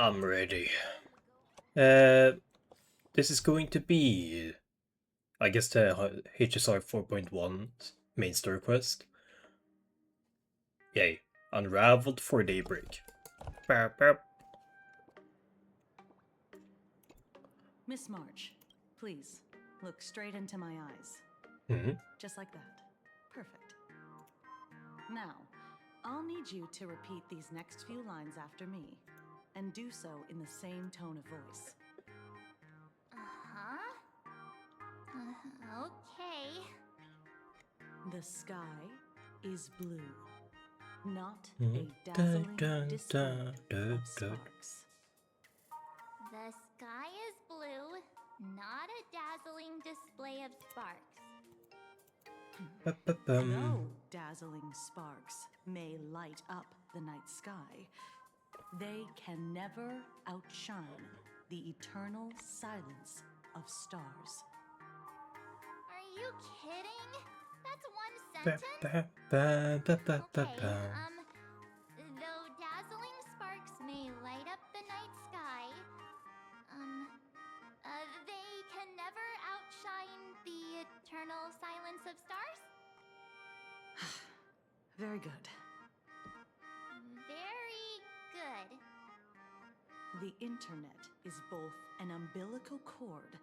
I'm ready. This is going to be, I guess, the HSR 4.1 main story quest. Yay. Unraveled for Daybreak. Burp, burp. Miss March, please, look straight into my eyes. Mhm. Just like that. Perfect. Now, I'll need you to repeat these next few lines after me, and do so in the same tone of voice. Okay. The sky is blue, not a Dun, dazzling dun, display dun, dun, of dun. sparks. The sky is blue, not a dazzling display of sparks. Though dazzling sparks may light up the night sky, they can never outshine the eternal silence of stars. Are you kidding? That's one Ba, sentence? ba, ba, ba, ba, Okay, ba. though dazzling sparks may light up the night sky, they can never outshine the eternal silence of stars? Very good. Very good. The internet is both an umbilical cord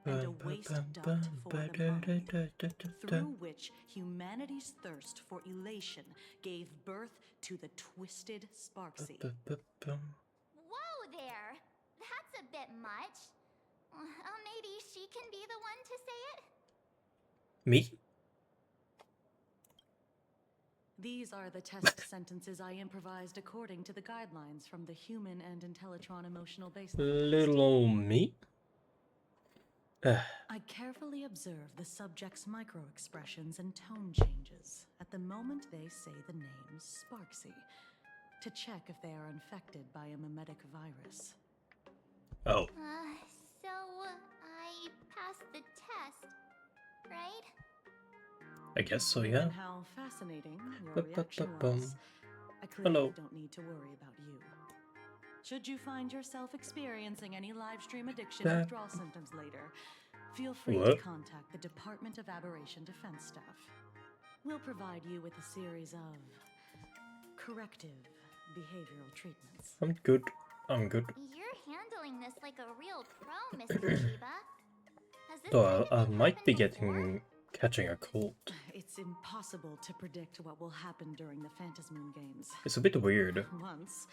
Ba, and a ba, waste ba, duct ba, for ba, the da, da, mind, da, da, da, da. through which humanity's thirst for elation gave birth to the twisted Sparksy. Ba, ba, ba. Whoa there! That's a bit much. Maybe she can be the one to say it? Me? These are the test sentences I improvised according to the guidelines from the Human and Intellitron Emotional Baseline. Little old me? I carefully observe the subject's micro-expressions and tone changes at the moment they say the name Sparksy, to check if they are infected by a mimetic virus. Oh. So I passed the test, right? I guess so, yeah. Given how fascinating your reaction was, I clearly Hello. don't need to worry about you. Should you find yourself experiencing any live stream addiction That- withdrawal symptoms later, feel free What? to contact the Department of Aberration Defense staff. We'll provide you with a series of corrective behavioral treatments. I'm good. I'm good. You're handling this like a real pro, Mr. Chiba. Has this So kind of I thing might be happened before? catching a cold. It's impossible to predict what will happen during the Phantasmoon Games. It's a bit weird. Once,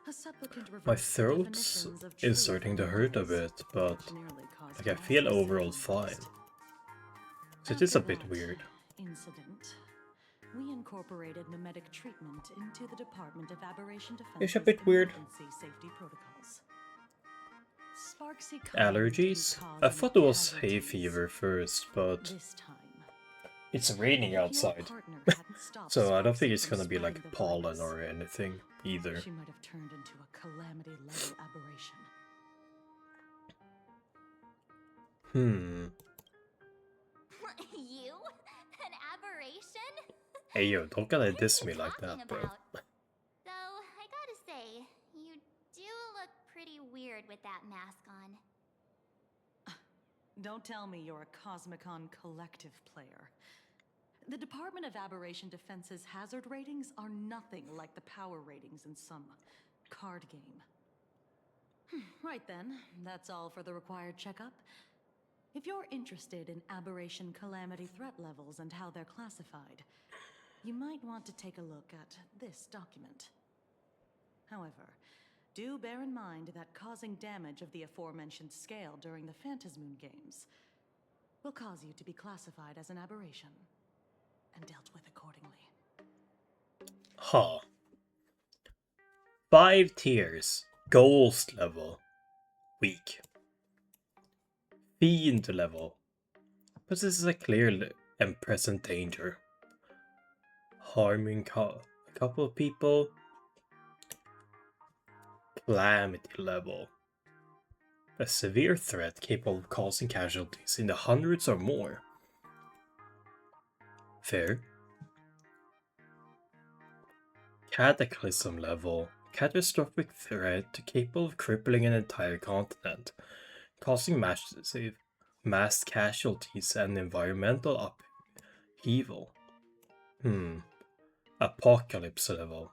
a supplicant My reversed the throat definitions of is truth starting to and hurt a lies, bit, but which nearly caused like I mass feel overall suicide. fine. So it is a After bit that weird. incident, we incorporated mimetic treatment into the Department of Aberration Defense. It's a bit weird. Safety protocols. Sparksy Allergies? I thought it was hay fever first, but This time, it's raining if your outside. partner hadn't stopped So I don't think Sparksy it's from gonna be like spreading the pollen virus, or anything either. she might have turned into a calamity-level aberration. Hmm. You? An aberration? Hey yo, don't gotta What are diss you me like talking that, bro. about? Though, I gotta say, you do look pretty weird with that mask on. Don't tell me you're a Cosmicon collective player. The Department of Aberration Defense's hazard ratings are nothing like the power ratings in some card game. Right then, that's all for the required checkup. If you're interested in aberration calamity threat levels and how they're classified, you might want to take a look at this document. However, do bear in mind that causing damage of the aforementioned scale during the Phantasmoon Games will cause you to be classified as an aberration and dealt with accordingly. Huh. 5 tiers. Ghost level. Weak. Fiend level. But this is a clear and present danger. Harming a couple of people. Calamity level. A severe threat capable of causing casualties in the hundreds or more. Fair. Cataclysm level. catastrophic threat capable of crippling an entire continent, causing massive mass casualties and environmental upheaval. Apocalypse level.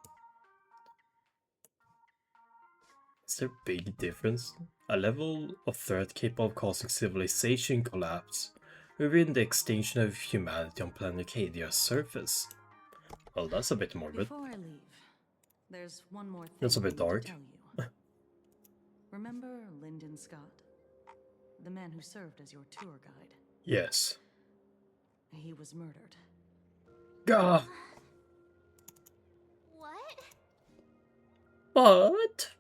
Is there a big difference? A level of threat capable of causing civilization collapse, or even the extinction of humanity on Planarcadia's surface? Well, that's a bit morbid. Before I leave, there's one more thing That's a I bit need dark. to tell you. Remember Lyndon Scott? The man who served as your tour guide. Yes. He was murdered. Gah! What? What?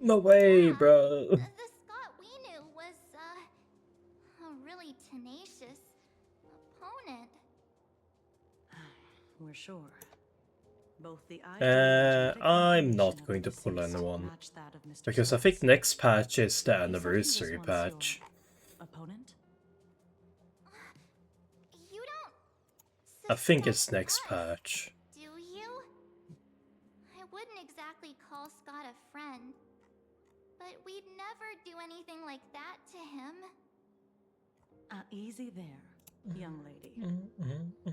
No way, bro. The Scott we knew was, a really tenacious opponent. We're sure. Both the ID and genetic I'm information not of going the to pull deceased anyone. match that of Mr. Because I think Scott's. next patch is the He said he was anniversary once patch. your opponent? You don't I think suspect it's next us, patch. do you? I wouldn't exactly call Scott a friend, but we'd never do anything like that to him. Easy there, young lady.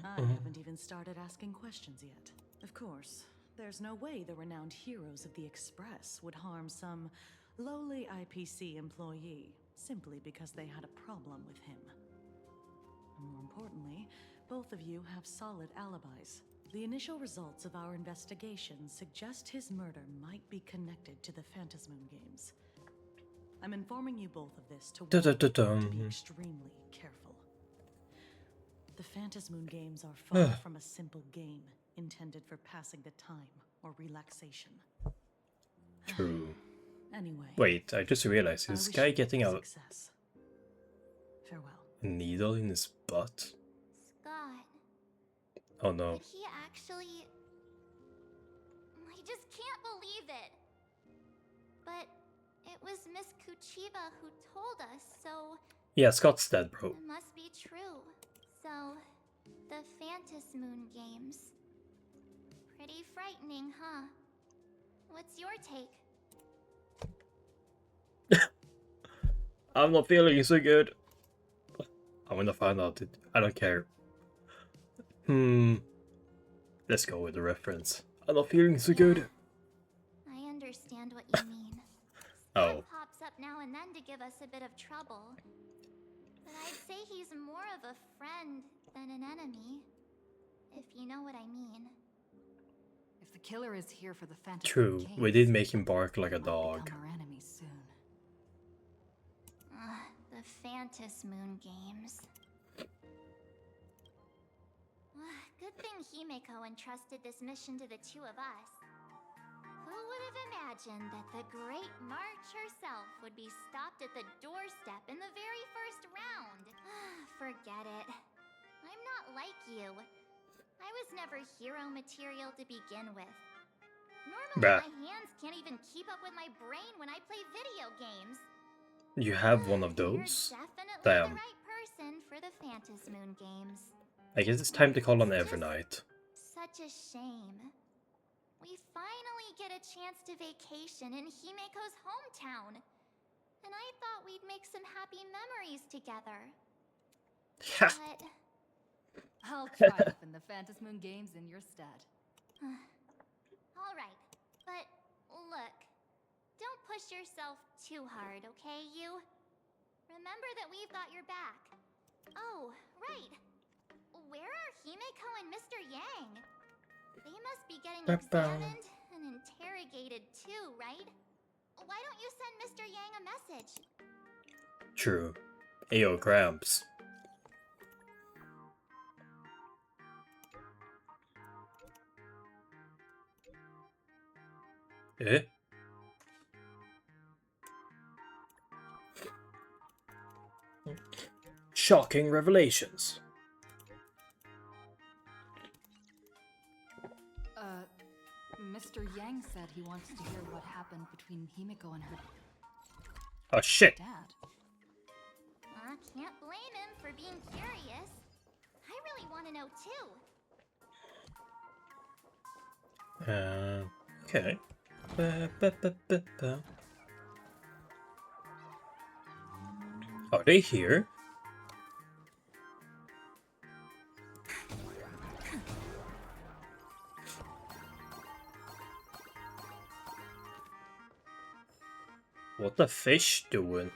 I haven't even started asking questions yet. Of course, there's no way the renowned heroes of the Express would harm some lowly IPC employee simply because they had a problem with him. More importantly, both of you have solid alibis. The initial results of our investigation suggest his murder might be connected to the Phantasmoon Games. I'm informing you both of this to warn you to be extremely careful. The Phantasmoon Games are far from a simple game intended for passing the time or relaxation. True. Anyway. Wait, I just realized, I is this wish guy you getting a success. Farewell. needle in his butt? Scott, Oh no. did he actually... I just can't believe it. But it was Miss Kuchiba who told us, so Yeah, Scott's dead, bro. it must be true. So, the Phantasmoon Games. Pretty frightening, huh? What's your take? I'm not feeling so good. I'm gonna find out. I don't care. Let's go with the reference. I'm not feeling so good. I understand what you mean. Oh. Scott pops up now and then to give us a bit of trouble. But I'd say he's more of a friend than an enemy. If you know what I mean. If the killer is here for the Phantasm True, Games, we did make him bark like a might dog. become our enemy soon. The Phantasmoon Games. Good thing Himeko entrusted this mission to the two of us. Who would have imagined that the Great March herself would be stopped at the doorstep in the very first round? Forget it. I'm not like you. I was never hero material to begin with. Normally Bruh. my hands can't even keep up with my brain when I play video games. You have one of those? You're definitely Damn. the right person for the Phantasmoon Games. I guess it's time to call on It's Evernight. Such a shame. We finally get a chance to vacation in Himeko's hometown. And I thought we'd make some happy memories together. But... I'll try to win the Phantasmoon Games in your stead. Alright, but look. Don't push yourself too hard, okay, you? Remember that we've got your back. Oh, right. Where are Himeko and Mr. Yang? They must be getting examined and interrogated too, right? Why don't you send Mr. Yang a message? True. Ayo, Gramps. Eh? Shocking revelations. Mr. Yang said he wants to hear what happened between Himeko and her Oh shit. dad. Can't blame him for being curious. I want to know too. Okay. Ba. Are they here? What the fish doing?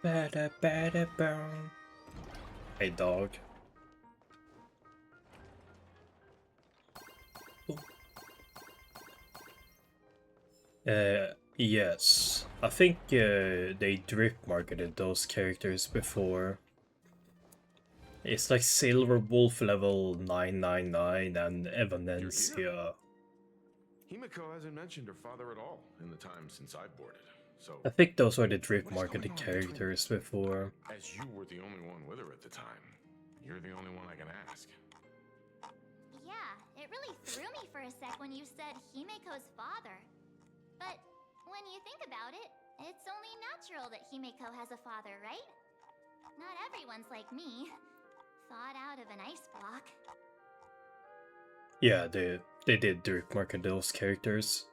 Ba-da-ba-da-bow. Hey, dog. Yes. I think they drip marketed those characters before. It's like Silver Wolf level 999 and Evanencia. Himiko hasn't mentioned her father at all in the time since I boarded. So, I think those were the drip what is going marketed on between characters before. as you were the only one with her at the time, you're the only one I can ask. Yeah, it really threw me for a sec when you said Himiko's father. But when you think about it, it's only natural that Himiko has a father, right? Not everyone's like me, thawed out of an ice block. Yeah, they did drip market those characters.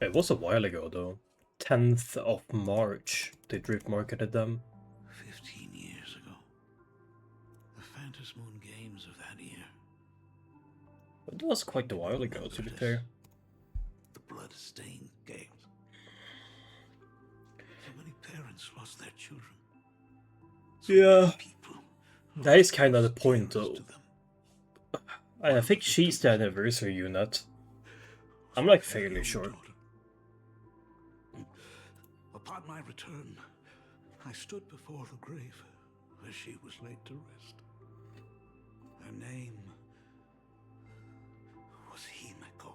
It was a while ago though. 10th of March they drip marketed them. 15 years ago. The Phantom Moon Games of that year. It was quite a while ago, to be fair. The blood-stained games. So many parents lost their children. So Yeah. many people That is kind of the lost point heroes though. to them. I think she's the anniversary unit. I'm like fairly sure. Upon my return, I stood before the grave where she was laid to rest. Her name was Himiko.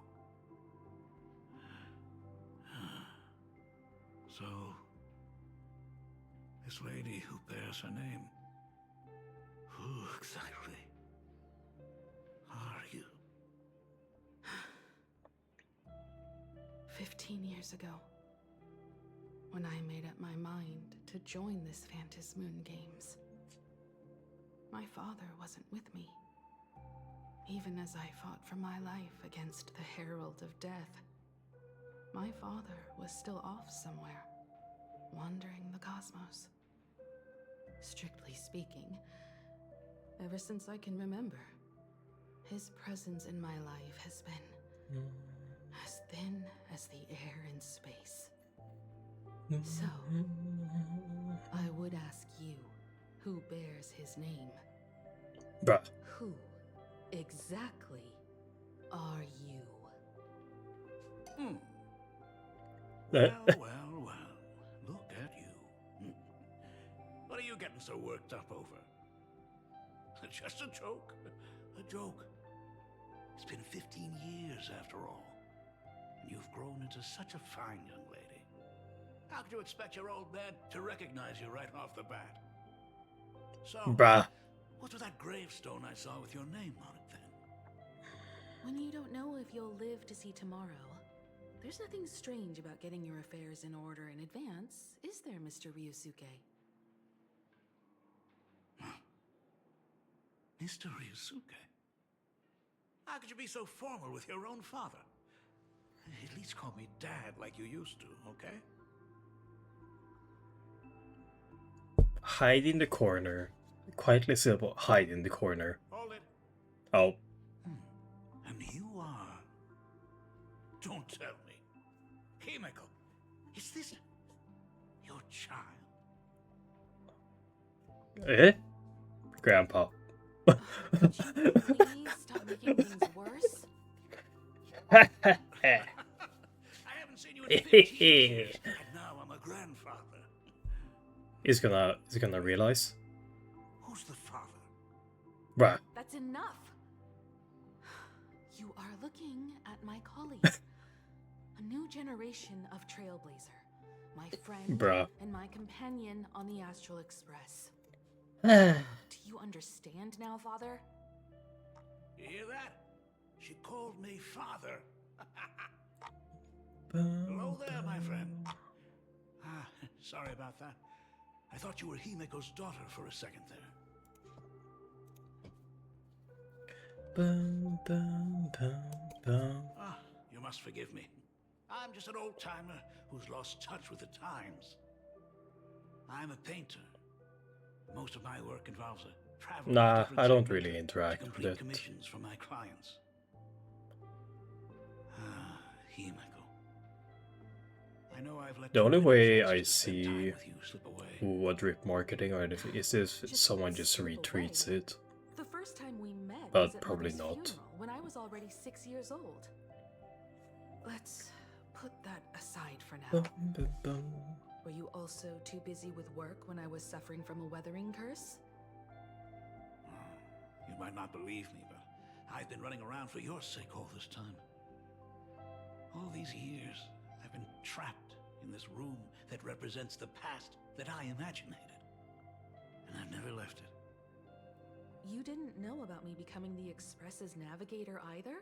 So, this lady who bears her name, who exactly are you? 15 years ago, when I made up my mind to join this Phantom Moon Games, my father wasn't with me. Even as I fought for my life against the Herald of Death, my father was still off somewhere, wandering the cosmos. Strictly speaking, ever since I can remember, his presence in my life has been as thin as the air in space. So, I would ask you, who bears his name? Bruh. Who exactly are you? Well, look at you. What are you getting so worked up over? Just a joke. A joke. It's been 15 years after all. And you've grown into such a fine young lady. How could you expect your old man to recognize you right off the bat? So, Bruh. what's with that gravestone I saw with your name on it then? When you don't know if you'll live to see tomorrow, there's nothing strange about getting your affairs in order in advance, is there, Mr. Ryusuke? Mr. Ryusuke? How could you be so formal with your own father? At least call me Dad like you used to, okay? Hide in the corner. Quietly simple. Hide in the corner. Hold it. Oh. And you are... Don't tell me. Himiko, is this your child? Eh? Grandpa. Could you please stop making things worse? I haven't seen you in 15 years, and now I'm a grandfather. He's gonna realize. Who's the father? Bruh. That's enough! You are looking at my colleague. A new generation of Trailblazer. My friend Bruh. and my companion on the Astral Express. Do you understand now, Father? You hear that? She called me father. Hello there, my friend. Ah, sorry about that. I thought you were Himeko's daughter for a second there. Ah, you must forgive me. I'm just an old-timer who's lost touch with the times. I'm a painter. Most of my work involves travel. Nah, I don't really interact to with complete it. commissions for my clients. Ah, Himeko. I know I've let The too only many way chances I to spend time see with you slip away. what drip marketing or anything is if someone just slip retweets away. it. The first time we met But was at probably Mother's not. funeral when I was already 6 years old. Let's put that aside for now. Were you also too busy with work when I was suffering from a weathering curse? You might not believe me, but I've been running around for your sake all this time. All these years, I've been trapped in this room that represents the past that I imaginated. And I've never left it. You didn't know about me becoming the Express's navigator either?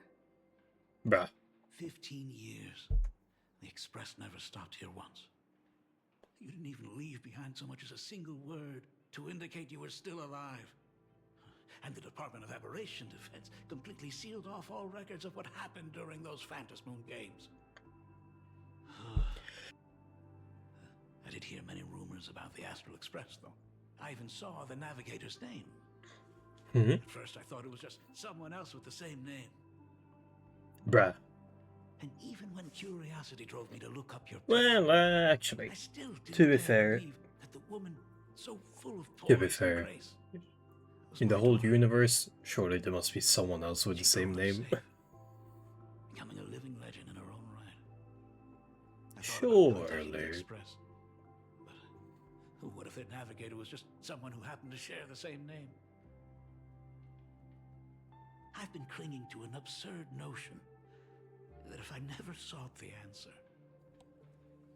Bruh. 15 years. The Express never stopped here once. You didn't even leave behind so much as a single word to indicate you were still alive. And the Department of Aberration Defense completely sealed off all records of what happened during those Phantom Moon games. I did hear many rumors about the Astral Express, though. I even saw the navigator's name. At first, I thought it was just someone else with the same name. Bruh. And even when curiosity drove me to look up your Well, picture, actually, I still didn't to be dare fair, believe that the woman so full of to be poise fair, and grace was in the my whole daughter. universe, surely there must be someone else with the She same grew up name. safe, becoming a living legend in her own right. I thought about contacting the Surely. Express, but what if their navigator was just someone who happened to share the same name? I've been clinging to an absurd notion that if I never sought the answer,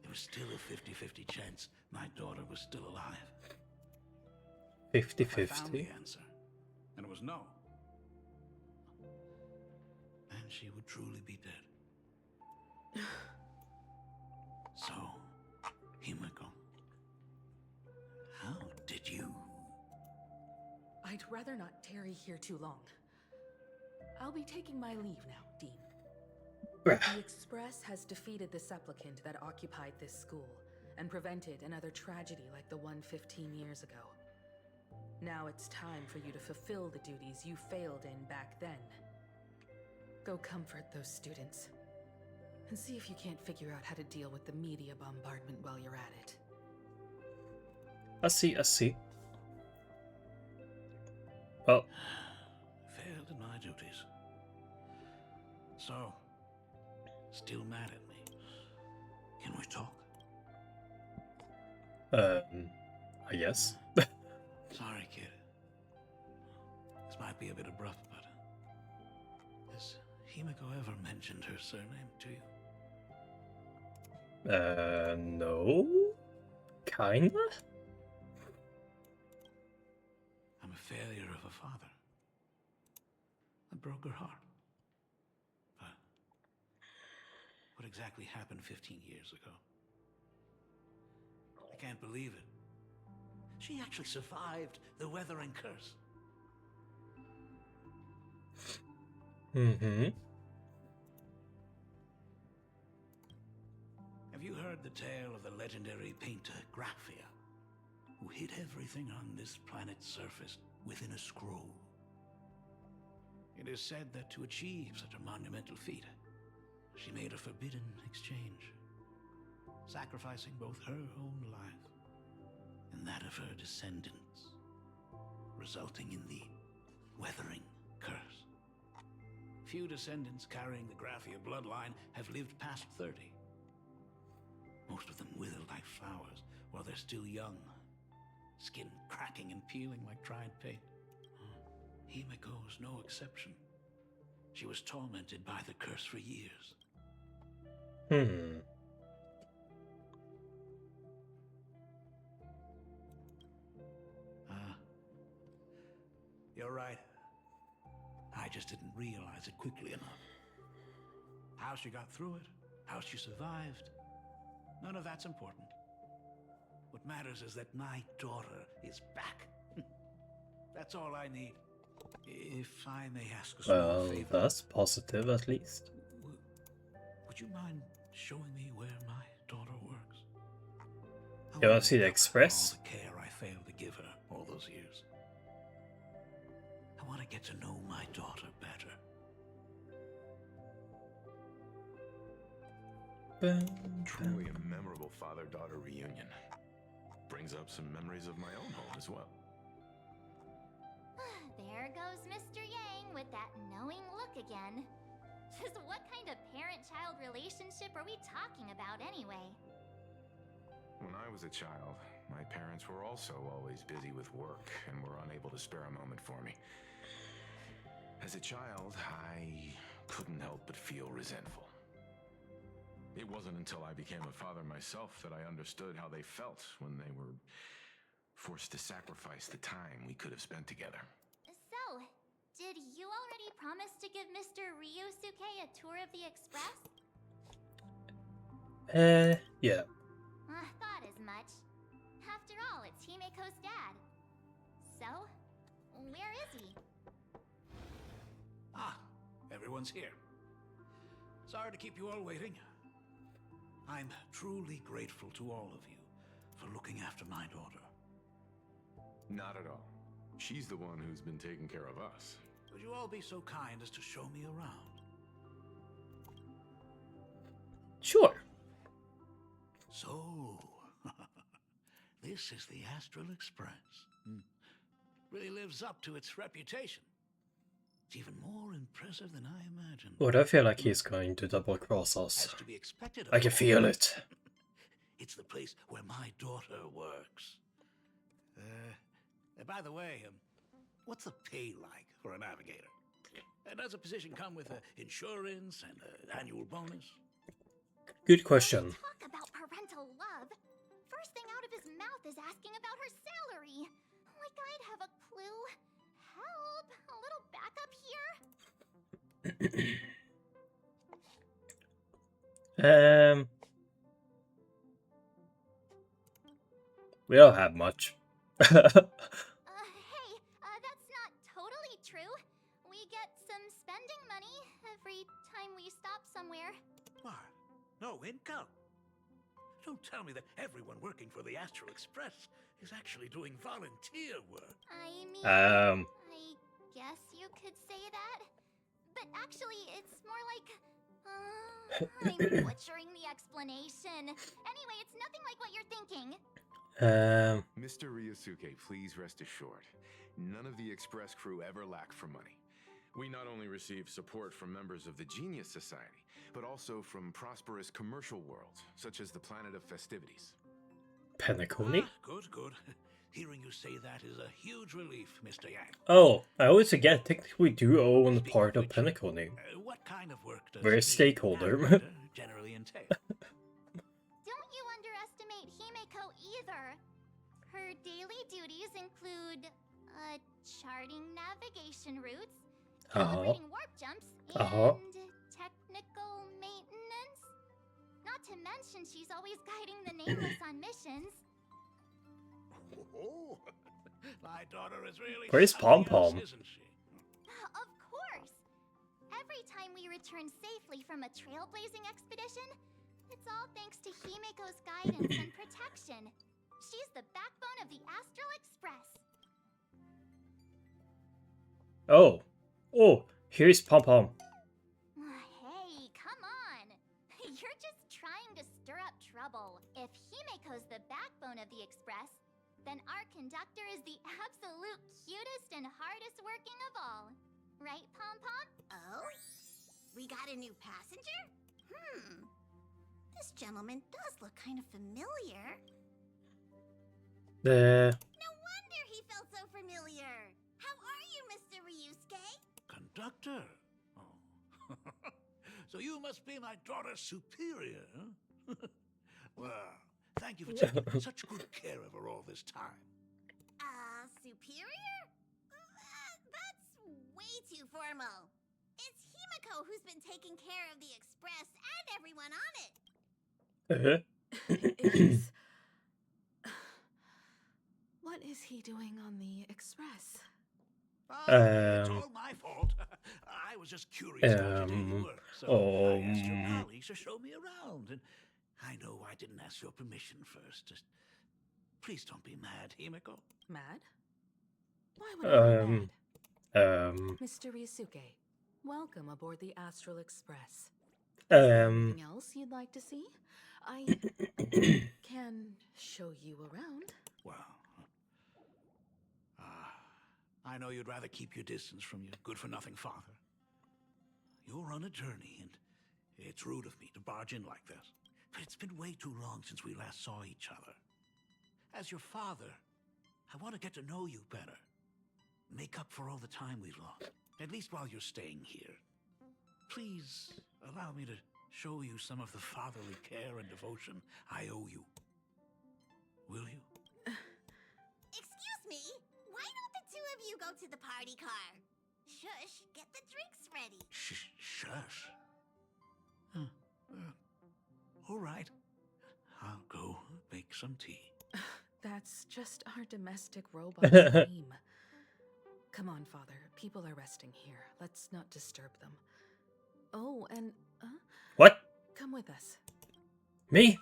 there was still a 50-50 chance my daughter was still alive. If I found the 50-50? answer, and it was no, and she would truly be dead. So, Himeko, how did you? I'd rather not tarry here too long. I'll be taking my leave now, Dean. Bruh. The Express has defeated the supplicant that occupied this school and prevented another tragedy like the one 15 years ago. Now it's time for you to fulfill the duties you failed in back then. Go comfort those students. And see if you can't figure out how to deal with the media bombardment while you're at it. I see. Well, Failed in my duties. So, still mad at me. Can we talk? I guess. Sorry, kid. This might be a bit abrupt, but has Himeko ever mentioned her surname to you? No? Kinda? I'm a failure of a father. I broke her heart. But what exactly happened 15 years ago? I can't believe it. She actually survived the weathering curse. Mm-hmm. Have you heard the tale of the legendary painter Graphia, who hid everything on this planet's surface within a scroll? It is said that to achieve such a monumental feat, she made a forbidden exchange, sacrificing both her own life and that of her descendants, resulting in the weathering curse. Few descendants carrying the Graphia bloodline have lived past 30. Most of them wither like flowers while they're still young, skin cracking and peeling like dried paint. Himeko is no exception. She was tormented by the curse for years. You're right. I just didn't realize it quickly enough. How she got through it, how she survived, none of that's important. What matters is that my daughter is back. That's all I need. If I may ask a small Well, favor. that's positive at least. Would you mind showing me where my daughter works? I You wanna want to see make the up for express? all the care I failed to give her all those years. I want to get to know my daughter better. Truly a memorable father-daughter reunion. Brings up some memories of my own home as well. There goes Mr. Yang with that knowing look again. Just what kind of parent-child relationship are we talking about anyway? When I was a child, my parents were also always busy with work and were unable to spare a moment for me. As a child, I couldn't help but feel resentful. It wasn't until I became a father myself that I understood how they felt when they were forced to sacrifice the time we could have spent together. So, did you already promise to give Mr. Ryusuke a tour of the Express? Yeah. I thought as much. After all, it's Himeko's dad. So, where is he? Ah, everyone's here. Sorry to keep you all waiting. I'm truly grateful to all of you for looking after my daughter. Not at all. She's the one who's been taking care of us. Would you all be so kind as to show me around? Sure. So, this is the Astral Express. Really lives up to its reputation. It's even more impressive than I imagined. But I feel like he's going to double cross us. As to be expected, of I can course. feel it. It's the place where my daughter works. By the way, what's the pay like for a navigator? Does a position come with insurance and an annual bonus? Good question. Talk about parental love. First thing out of his mouth is asking about her salary. Like I'd have a clue. Help! A little backup here? We don't have much. Hey, that's not totally true. We get some spending money every time we stop somewhere. What? No income? Don't tell me that everyone working for the Astral Express is actually doing volunteer work. I mean, Um. I guess you could say that. But actually, it's more like... I'm butchering the explanation. Anyway, it's nothing like what you're thinking. Mr. Ryusuke, please rest assured. None of the Express crew ever lack for money. We not only receive support from members of the Genius Society, but also from prosperous commercial worlds, such as the Planet of Festivities. Penacony? Good, good. Hearing you say that is a huge relief, Mr. Yang. Oh, I always forget, technically we do own Speaking part of which, Penacony. What kind of work does We're a the stakeholder. navigator generally entail? Don't you underestimate Himeko either. Her daily duties include, charting navigation routes, calibrating warp jumps, and technical maintenance. Not to mention she's always guiding the Nameless on missions. Oh, my daughter is really Where's something else, Pom-Pom? isn't she? Of course! Every time we return safely from a trailblazing expedition, it's all thanks to Himeko's guidance and protection. She's the backbone of the Astral Express. Oh. Oh, here's Pom Pom. Hey, come on! You're just trying to stir up trouble. If Himeko's the backbone of the Express, then our conductor is the absolute cutest and hardest working of all. Right, Pom Pom? Oh? We got a new passenger? This gentleman does look kind of familiar. No wonder he felt so familiar. How are you, Mr. Ryusuke? Conductor? Oh. So you must be my daughter's superior, huh? Well, thank you for taking such good care of her all this time. Superior? That's way too formal. It's Himiko who's been taking care of the Express and everyone on it. Is... What is he doing on the Express? It's all my fault. I was just curious about your daily work, so I asked your colleagues to show me around. And I know I didn't ask your permission first. Just please don't be mad, Himiko. Mad? Why would I be mad? Mr. Ryusuke, welcome aboard the Astral Express. Anything else you'd like to see? I can show you around. Well, I know you'd rather keep your distance from your good-for-nothing father. You're on a journey, and it's rude of me to barge in like this. But it's been way too long since we last saw each other. As your father, I want to get to know you better. Make up for all the time we've lost, at least while you're staying here. Please allow me to show you some of the fatherly care and devotion I owe you. Will you? Excuse me, why don't the two of you go to the party car? Shush, get the drinks ready. Shush. All right. I'll go make some tea. That's just our domestic robot team. Come on, Father. People are resting here. Let's not disturb them. Oh, and... What? Come with us. Me?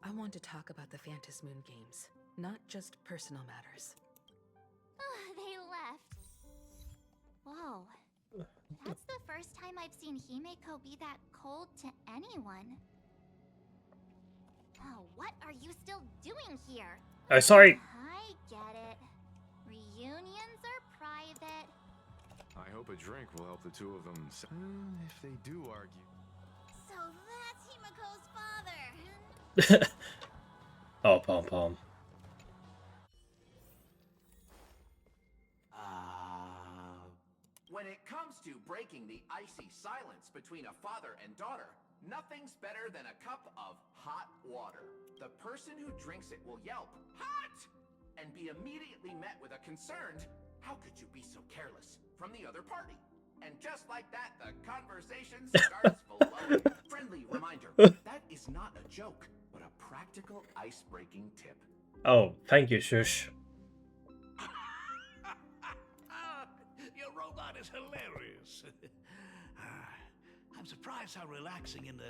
I want to talk about the Phantom Moon games, not just personal matters. They left. Whoa. That's the first time I've seen Himeko be that cold to anyone. Oh, what are you still doing here? Oh, sorry. I get it. Reunions are private. I hope a drink will help the two of them. If they do argue. So that's Himiko's father. Oh, Pom Pom. When it comes to breaking the icy silence between a father and daughter, nothing's better than a cup of hot water. The person who drinks it will yelp, "Hot!" and be immediately met with a concerned, "How could you be so careless?" from the other party. And just like that, the conversation starts flowing. Friendly reminder, that is not a joke, but a practical ice-breaking tip. Oh, thank you, Shush. Your robot is hilarious. I'm surprised how relaxing and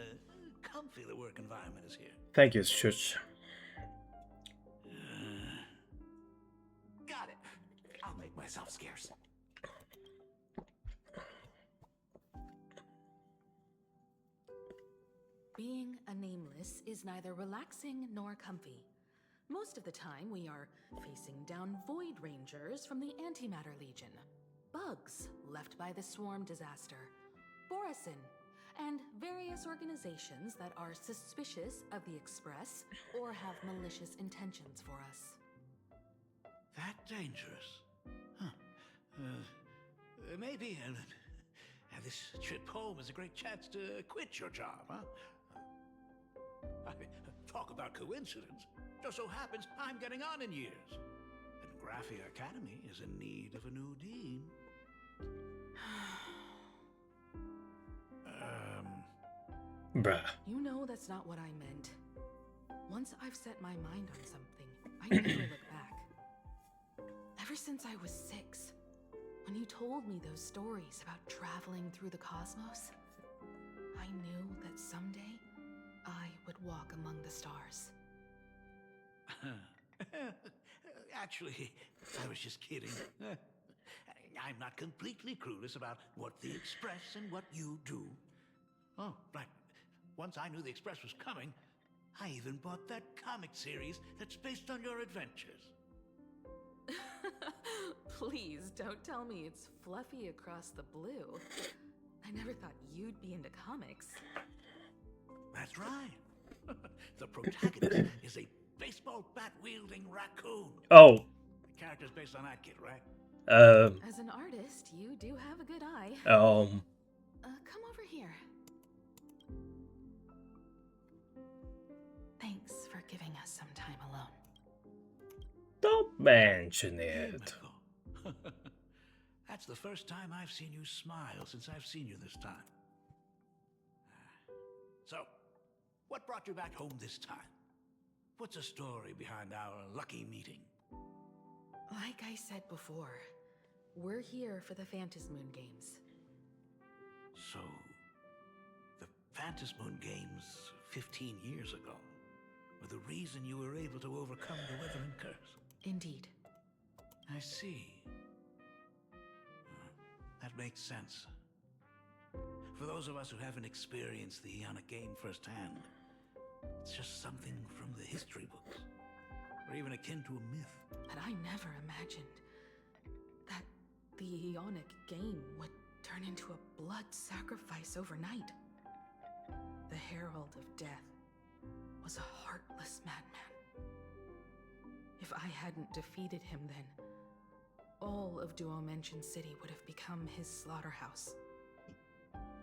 comfy the work environment is here. Thank you, Shush. Got it. I'll make myself scarce. Being a nameless is neither relaxing nor comfy. Most of the time, we are facing down Void Rangers from the Antimatter Legion, bugs left by the Swarm disaster, Borisin, and various organizations that are suspicious of the Express or have malicious intentions for us. That dangerous? Huh. Maybe this trip home is a great chance to quit your job, huh? Talk about coincidence. Just so happens I'm getting on in years. And Graphia Academy is in need of a new dean. Bruh. You know that's not what I meant. Once I've set my mind on something, I never look back. Ever since I was 6, when you told me those stories about traveling through the cosmos, I knew that someday I would walk among the stars. Actually, I was just kidding. I'm not completely clueless about what the Express and what you do. Oh, right. Once I knew the Express was coming, I even bought that comic series that's based on your adventures. Please don't tell me it's fluffy across the blue. I never thought you'd be into comics. That's right. The protagonist is a baseball bat-wielding raccoon. Oh. The character's based on that kid, right? As an artist, you do have a good eye. Come over here. Thanks for giving us some time alone. Don't mention it. Himiko. That's the first time I've seen you smile since I've seen you this time. So, what brought you back home this time? What's the story behind our lucky meeting? Like I said before, we're here for the Phantasmoon Games. So, the Phantasmoon Games 15 years ago were the reason you were able to overcome the Weatherman Curse? Indeed. I see. That makes sense. For those of us who haven't experienced the Ionic game firsthand, it's just something from the history books, or even akin to a myth. But I never imagined that the Ionic game would turn into a blood sacrifice overnight. The Herald of Death was a heartless madman. If I hadn't defeated him then, all of Duomension City would have become his slaughterhouse.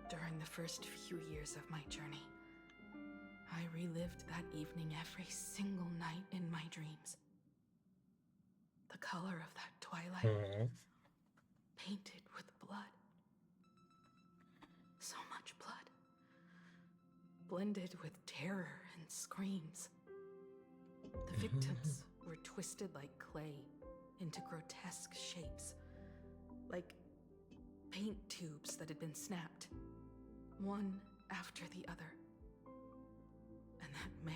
During the first few years of my journey, I relived that evening every single night in my dreams. The color of that twilight, painted with blood. So much blood. Blended with terror and screams. The victims were twisted like clay into grotesque shapes. Like paint tubes that had been snapped, one after the other. And that man,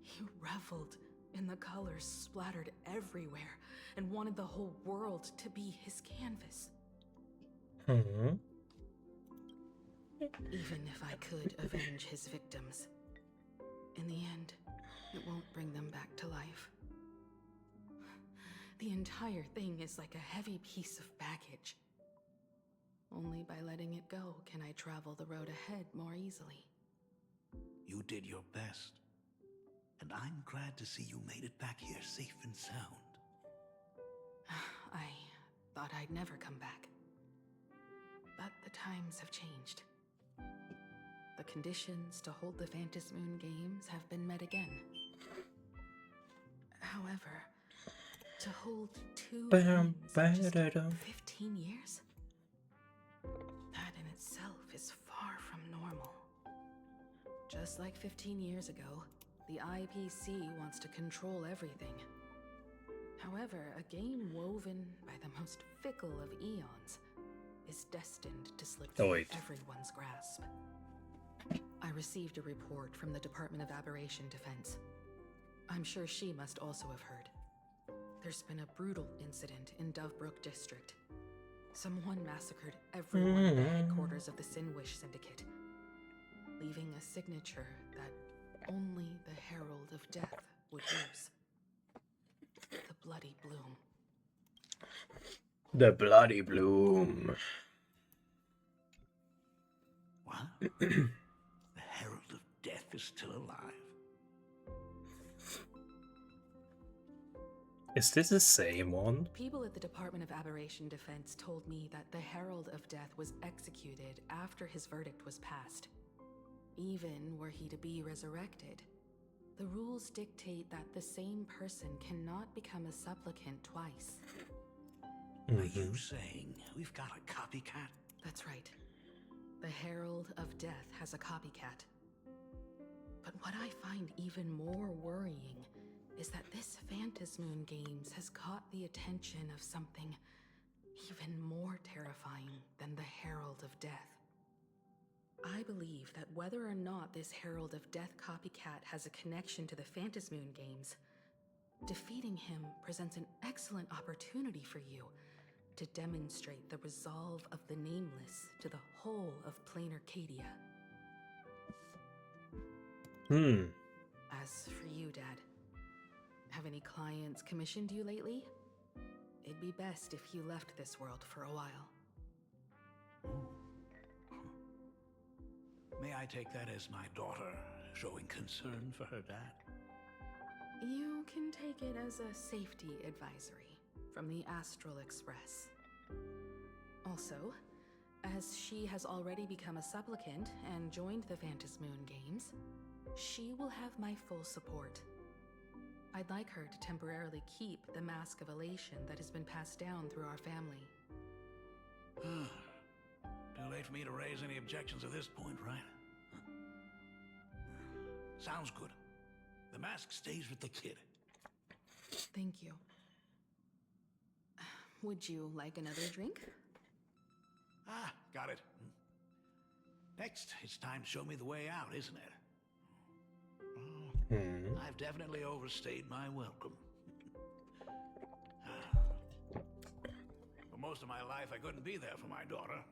he reveled in the colors splattered everywhere and wanted the whole world to be his canvas. Even if I could avenge his victims, in the end, it won't bring them back to life. The entire thing is like a heavy piece of baggage. Only by letting it go can I travel the road ahead more easily. You did your best, and I'm glad to see you made it back here safe and sound. I thought I'd never come back. But the times have changed. The conditions to hold the Phantasmoon Games have been met again. However, to hold two games in just 15 years? That in itself is far from normal. Just like 15 years ago, the IPC wants to control everything. However, a game woven by the most fickle of eons is destined to slip through everyone's grasp. I received a report from the Department of Aberration Defense. I'm sure she must also have heard. There's been a brutal incident in Dovebrook District. Someone massacred everyone at the headquarters of the Sinwish Syndicate, leaving a signature that only the Herald of Death would use. The Bloody Bloom. The Bloody Bloom. What? The Herald of Death is still alive. Is this the same one? People at the Department of Aberration Defense told me that the Herald of Death was executed after his verdict was passed. Even were he to be resurrected, the rules dictate that the same person cannot become a supplicant twice. Are you saying we've got a copycat? That's right. The Herald of Death has a copycat. But what I find even more worrying is that this Phantasmoon Games has caught the attention of something even more terrifying than the Herald of Death. I believe that whether or not this Herald of Death copycat has a connection to the Phantasmoon Games, defeating him presents an excellent opportunity for you to demonstrate the resolve of the Nameless to the whole of Planarcadia. As for you, Dad, have any clients commissioned you lately? It'd be best if you left this world for a while. May I take that as my daughter showing concern for her dad? You can take it as a safety advisory from the Astral Express. Also, as she has already become a supplicant and joined the Phantasmoon Games, she will have my full support. I'd like her to temporarily keep the mask of elation that has been passed down through our family. Too late for me to raise any objections at this point, right? Sounds good. The mask stays with the kid. Thank you. Would you like another drink? Ah, got it. Next, it's time to show me the way out, isn't it? I've definitely overstayed my welcome. For most of my life, I couldn't be there for my daughter.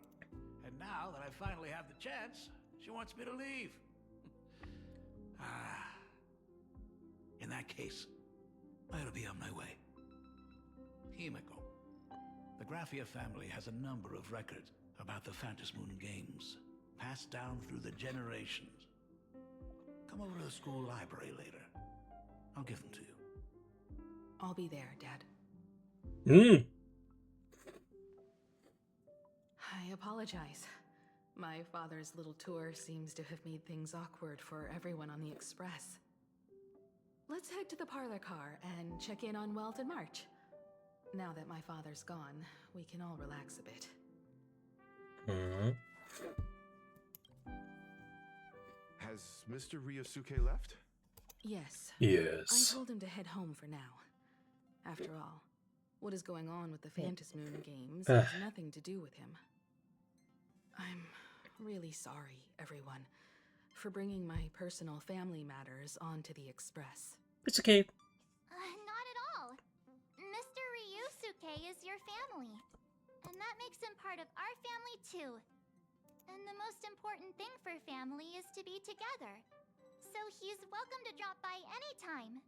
And now that I finally have the chance, she wants me to leave. In that case, I ought to be on my way. Himeko, the Graphia family has a number of records about the Phantasmoon games, passed down through the generations. Come over to the school library later. I'll give them to you. I'll be there, Dad. I apologize. My father's little tour seems to have made things awkward for everyone on the express. Let's head to the parlor car and check in on Welt and March. Now that my father's gone, we can all relax a bit. Has Mr. Ryosuke left? Yes. Yes. I told him to head home for now. After all, what is going on with the Phantasmoon games has nothing to do with him. I'm really sorry, everyone, for bringing my personal family matters onto the Express. It's okay. Not at all. Mr. Ryusuke is your family. And that makes him part of our family too. And the most important thing for family is to be together. So he's welcome to drop by anytime.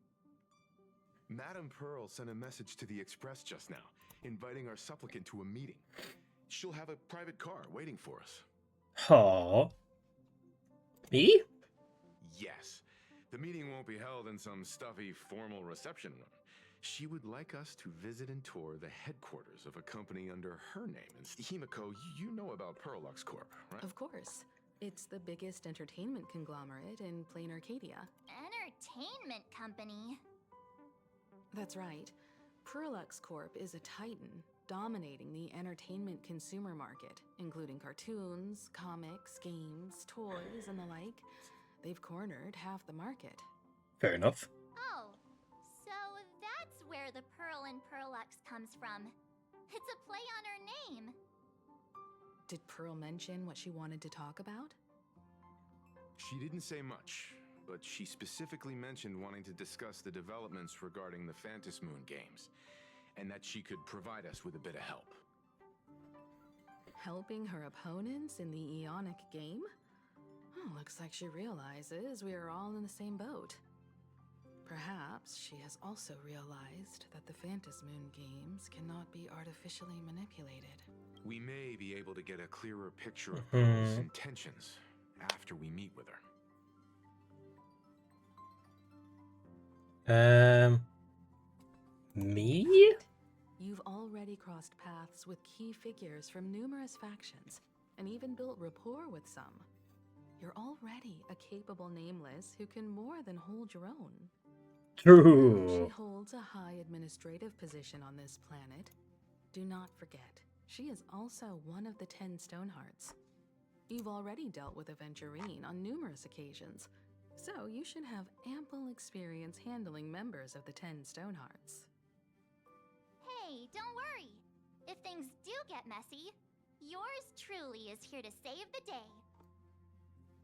Madame Pearl sent a message to the Express just now, inviting our supplicant to a meeting. She'll have a private car waiting for us. Aw. Me? Yes. The meeting won't be held in some stuffy formal reception room. She would like us to visit and tour the headquarters of a company under her name. And Himeko, you know about Perlux Corp, right? Of course. It's the biggest entertainment conglomerate in Planarcadia. Entertainment company? That's right. Perlux Corp is a titan, dominating the entertainment consumer market, including cartoons, comics, games, toys, and the like. They've cornered half the market. Fair enough. Oh, so that's where the Pearl in Perlux comes from. It's a play on her name. Did Pearl mention what she wanted to talk about? She didn't say much, but she specifically mentioned wanting to discuss the developments regarding the Phantasmoon games, and that she could provide us with a bit of help. Helping her opponents in the Eonic game? Oh, looks like she realizes we are all in the same boat. Perhaps she has also realized that the Phantasmoon games cannot be artificially manipulated. We may be able to get a clearer picture of Pearl's intentions after we meet with her. Me? You've already crossed paths with key figures from numerous factions, and even built rapport with some. You're already a capable nameless who can more than hold your own. True. She holds a high administrative position on this planet. Do not forget, she is also one of the 10 Stonehearts. You've already dealt with Aventurine on numerous occasions, so you should have ample experience handling members of the 10 Stonehearts. Hey, don't worry. If things do get messy, yours truly is here to save the day.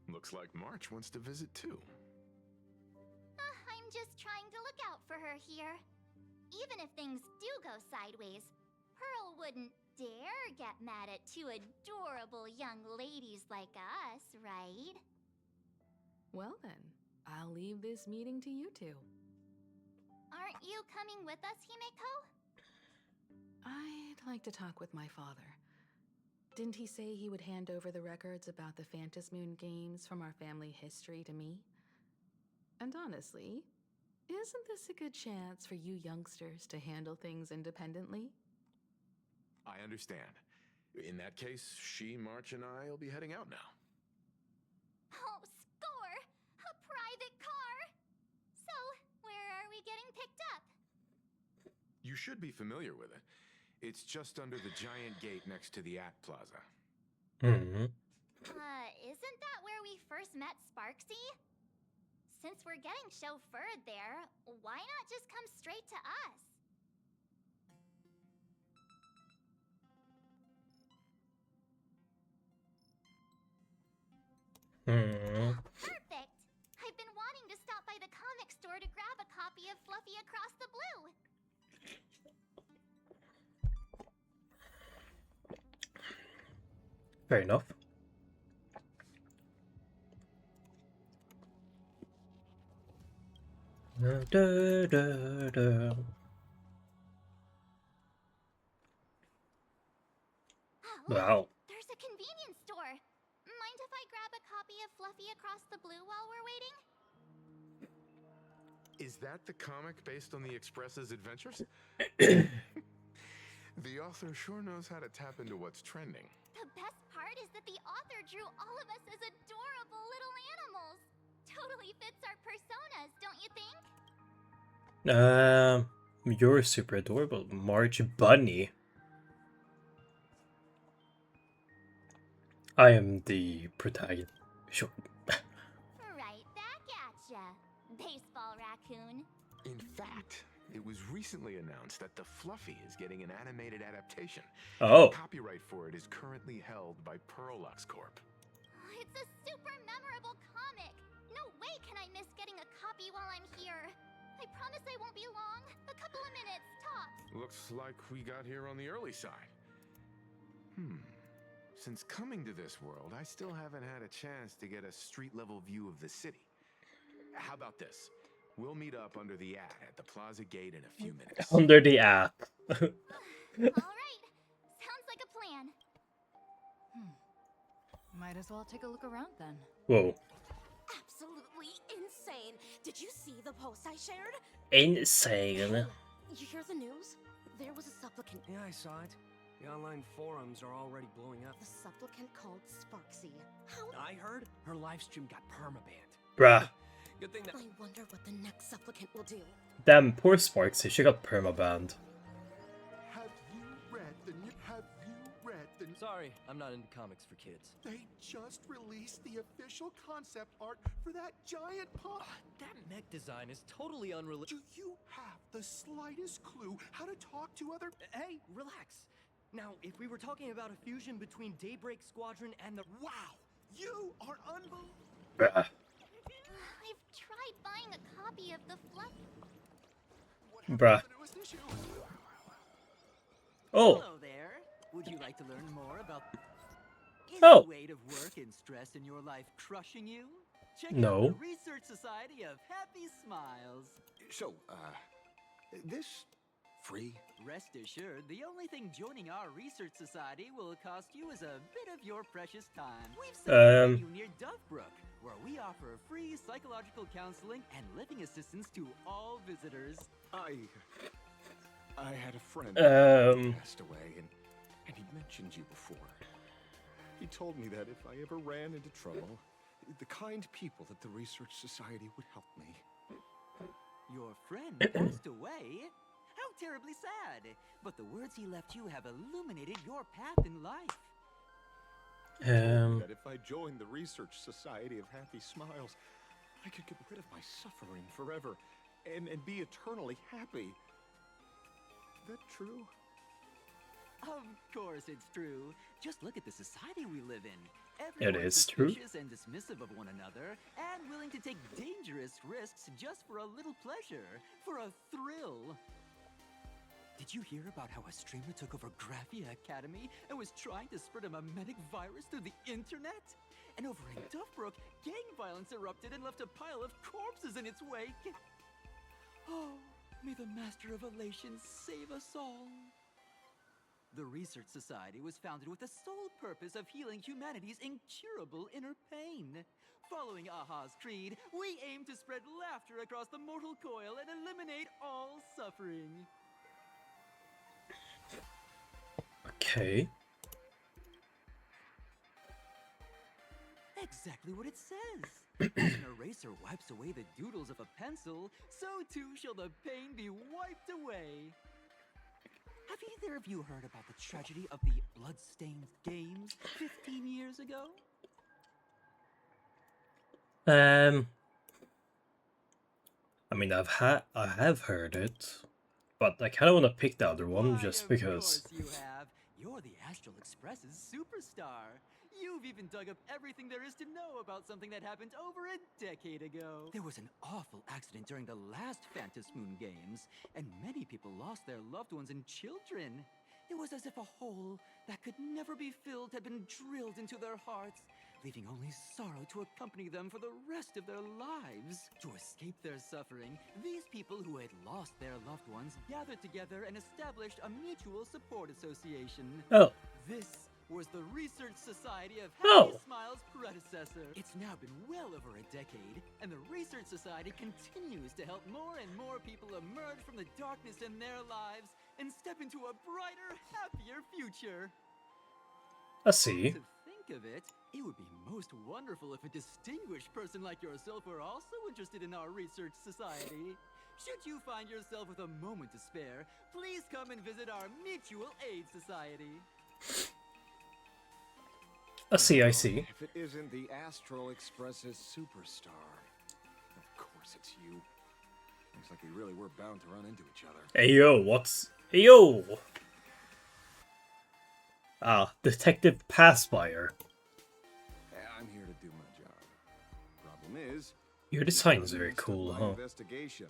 Looks like March wants to visit too. I'm just trying to look out for her here. Even if things do go sideways, Pearl wouldn't dare get mad at two adorable young ladies like us, right? Well then, I'll leave this meeting to you two. Aren't you coming with us, Himeko? I'd like to talk with my father. Didn't he say he would hand over the records about the Phantasmoon games from our family history to me? And honestly, isn't this a good chance for you youngsters to handle things independently? I understand. In that case, she, March, and I will be heading out now. Oh, score! A private car! So, where are we getting picked up. You should be familiar with it. It's just under the giant gate next to the At Plaza. Hmm. Isn't that where we first met Sparksy? Since we're getting chauffeured there, why not just come straight to us? Hmm. Perfect! I've been wanting to stop by the comic store to grab a copy of Fluffy Across the Blue. Fair enough. Da, da, da. Look, Wow. there's a convenience store. Mind if I grab a copy of Fluffy Across the Blue while we're waiting? Is that the comic based on the Express's adventures? The author sure knows how to tap into what's trending. The best part is that the author drew all of us as adorable little animals. Totally fits our personas, don't you think? You're super adorable, Marge Bunny. I am the protagonist. Sure. Right back at ya, baseball raccoon. In fact, it was recently announced that the Fluffy is getting an animated adaptation. Oh. Copyright for it is currently held by Perlux Corp. It's a super memorable comic. No way can I miss getting a copy while I'm here. I promise I won't be long. A couple of minutes, tops. Looks like we got here on the early side. Since coming to this world, I still haven't had a chance to get a street-level view of the city. How about this? We'll meet up under the at the plaza gate in a few minutes. Under the app. All right. Sounds like a plan. Might as well take a look around then. Whoa. Absolutely insane. Did you see the post I shared? Insane. You hear the news? There was a supplicant. Yeah, I saw it. The online forums are already blowing up. The supplicant called Sparksy. How? I heard her live stream got permabanned. Bruh. Good thing that. I wonder what the next supplicant will do. Damn, poor Sparksy. She got permabanned. Have you read the new? Have you read the? Sorry, I'm not into comics for kids. They just released the official concept art for that giant pop. That mech design is totally unrealistic. Do you have the slightest clue how to talk to other? Hey, relax. Now, if we were talking about a fusion between Daybreak Squadron and the. Wow, you are unbelievable. Bruh. I've tried buying a copy of the Fluff. Bruh. Oh. Hello there. Would you like to learn more about is Oh. the weight of work and stress in your life crushing you? Check No. out the Research Society of Happy Smiles. So, this free? Rest assured, the only thing joining our Research Society will cost you is a bit of your precious time. We've set up a venue near Dovebrook, where we offer free psychological counseling and living assistance to all visitors. I had a friend who passed away, and he mentioned you before. He told me that if I ever ran into trouble, the kind people at the Research Society would help me. Your friend passed away? How terribly sad! But the words he left you have illuminated your path in life. That if I joined the Research Society of Happy Smiles, I could get rid of my suffering forever and be eternally happy. Is that true? Of course it's true. Just look at the society we live in. It Everyone's is true. suspicious and dismissive of one another, and willing to take dangerous risks just for a little pleasure, for a thrill. Did you hear about how a streamer took over Graphia Academy and was trying to spread a mimetic virus through the internet? And over in Dovebrook, gang violence erupted and left a pile of corpses in its wake. Oh, may the Master of Elation save us all. The Research Society was founded with the sole purpose of healing humanity's incurable inner pain. Following Aha's creed, we aim to spread laughter across the mortal coil and eliminate all suffering. Okay. Exactly what it says. As an eraser wipes away the doodles of a pencil, so too shall the pain be wiped away. Have either of you heard about the tragedy of the blood-stained games 15 years ago? I mean, I have heard it, but I kind of want to pick the other one just because. Of course you have. You're the Astral Express's superstar. You've even dug up everything there is to know about something that happened over a decade ago. There was an awful accident during the last Phantom Moon Games, and many people lost their loved ones and children. It was as if a hole that could never be filled had been drilled into their hearts, leaving only sorrow to accompany them for the rest of their lives. To escape their suffering, these people who had lost their loved ones gathered together and established a mutual support association. Oh. This was the Research Society of Oh. Happy Smiles' predecessor. It's now been well over a decade, and the Research Society continues to help more and more people emerge from the darkness in their lives and step into a brighter, happier future. I see. To think of it, it would be most wonderful if a distinguished person like yourself were also interested in our Research Society. Should you find yourself with a moment to spare, please come and visit our Mutual Aid Society. I see. If it isn't the Astral Express's superstar. Of course it's you. Looks like we really were bound to run into each other. Hey yo, what's... Hey yo! Ah, Detective Passfire. I'm here to do my job. Problem is... Your design is very cool, huh? Investigation.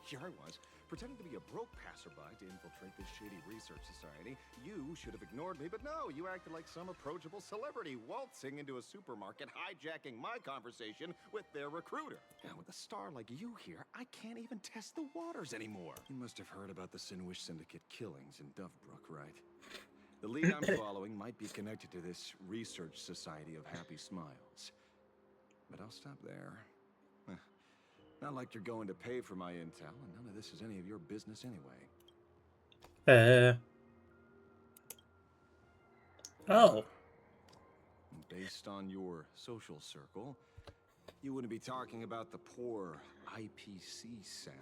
Here I was, pretending to be a broke passerby to infiltrate this shady research society. You should have ignored me, but no, you acted like some approachable celebrity waltzing into a supermarket, hijacking my conversation with their recruiter. Now, with a star like you here, I can't even test the waters anymore. You must have heard about the Sinwish Syndicate killings in Dovebrook, right? The lead I'm following might be connected to this research society of happy smiles. But I'll stop there. Not like you're going to pay for my intel, and none of this is any of your business anyway. Oh. Based on your social circle, you wouldn't be talking about the poor IPC sap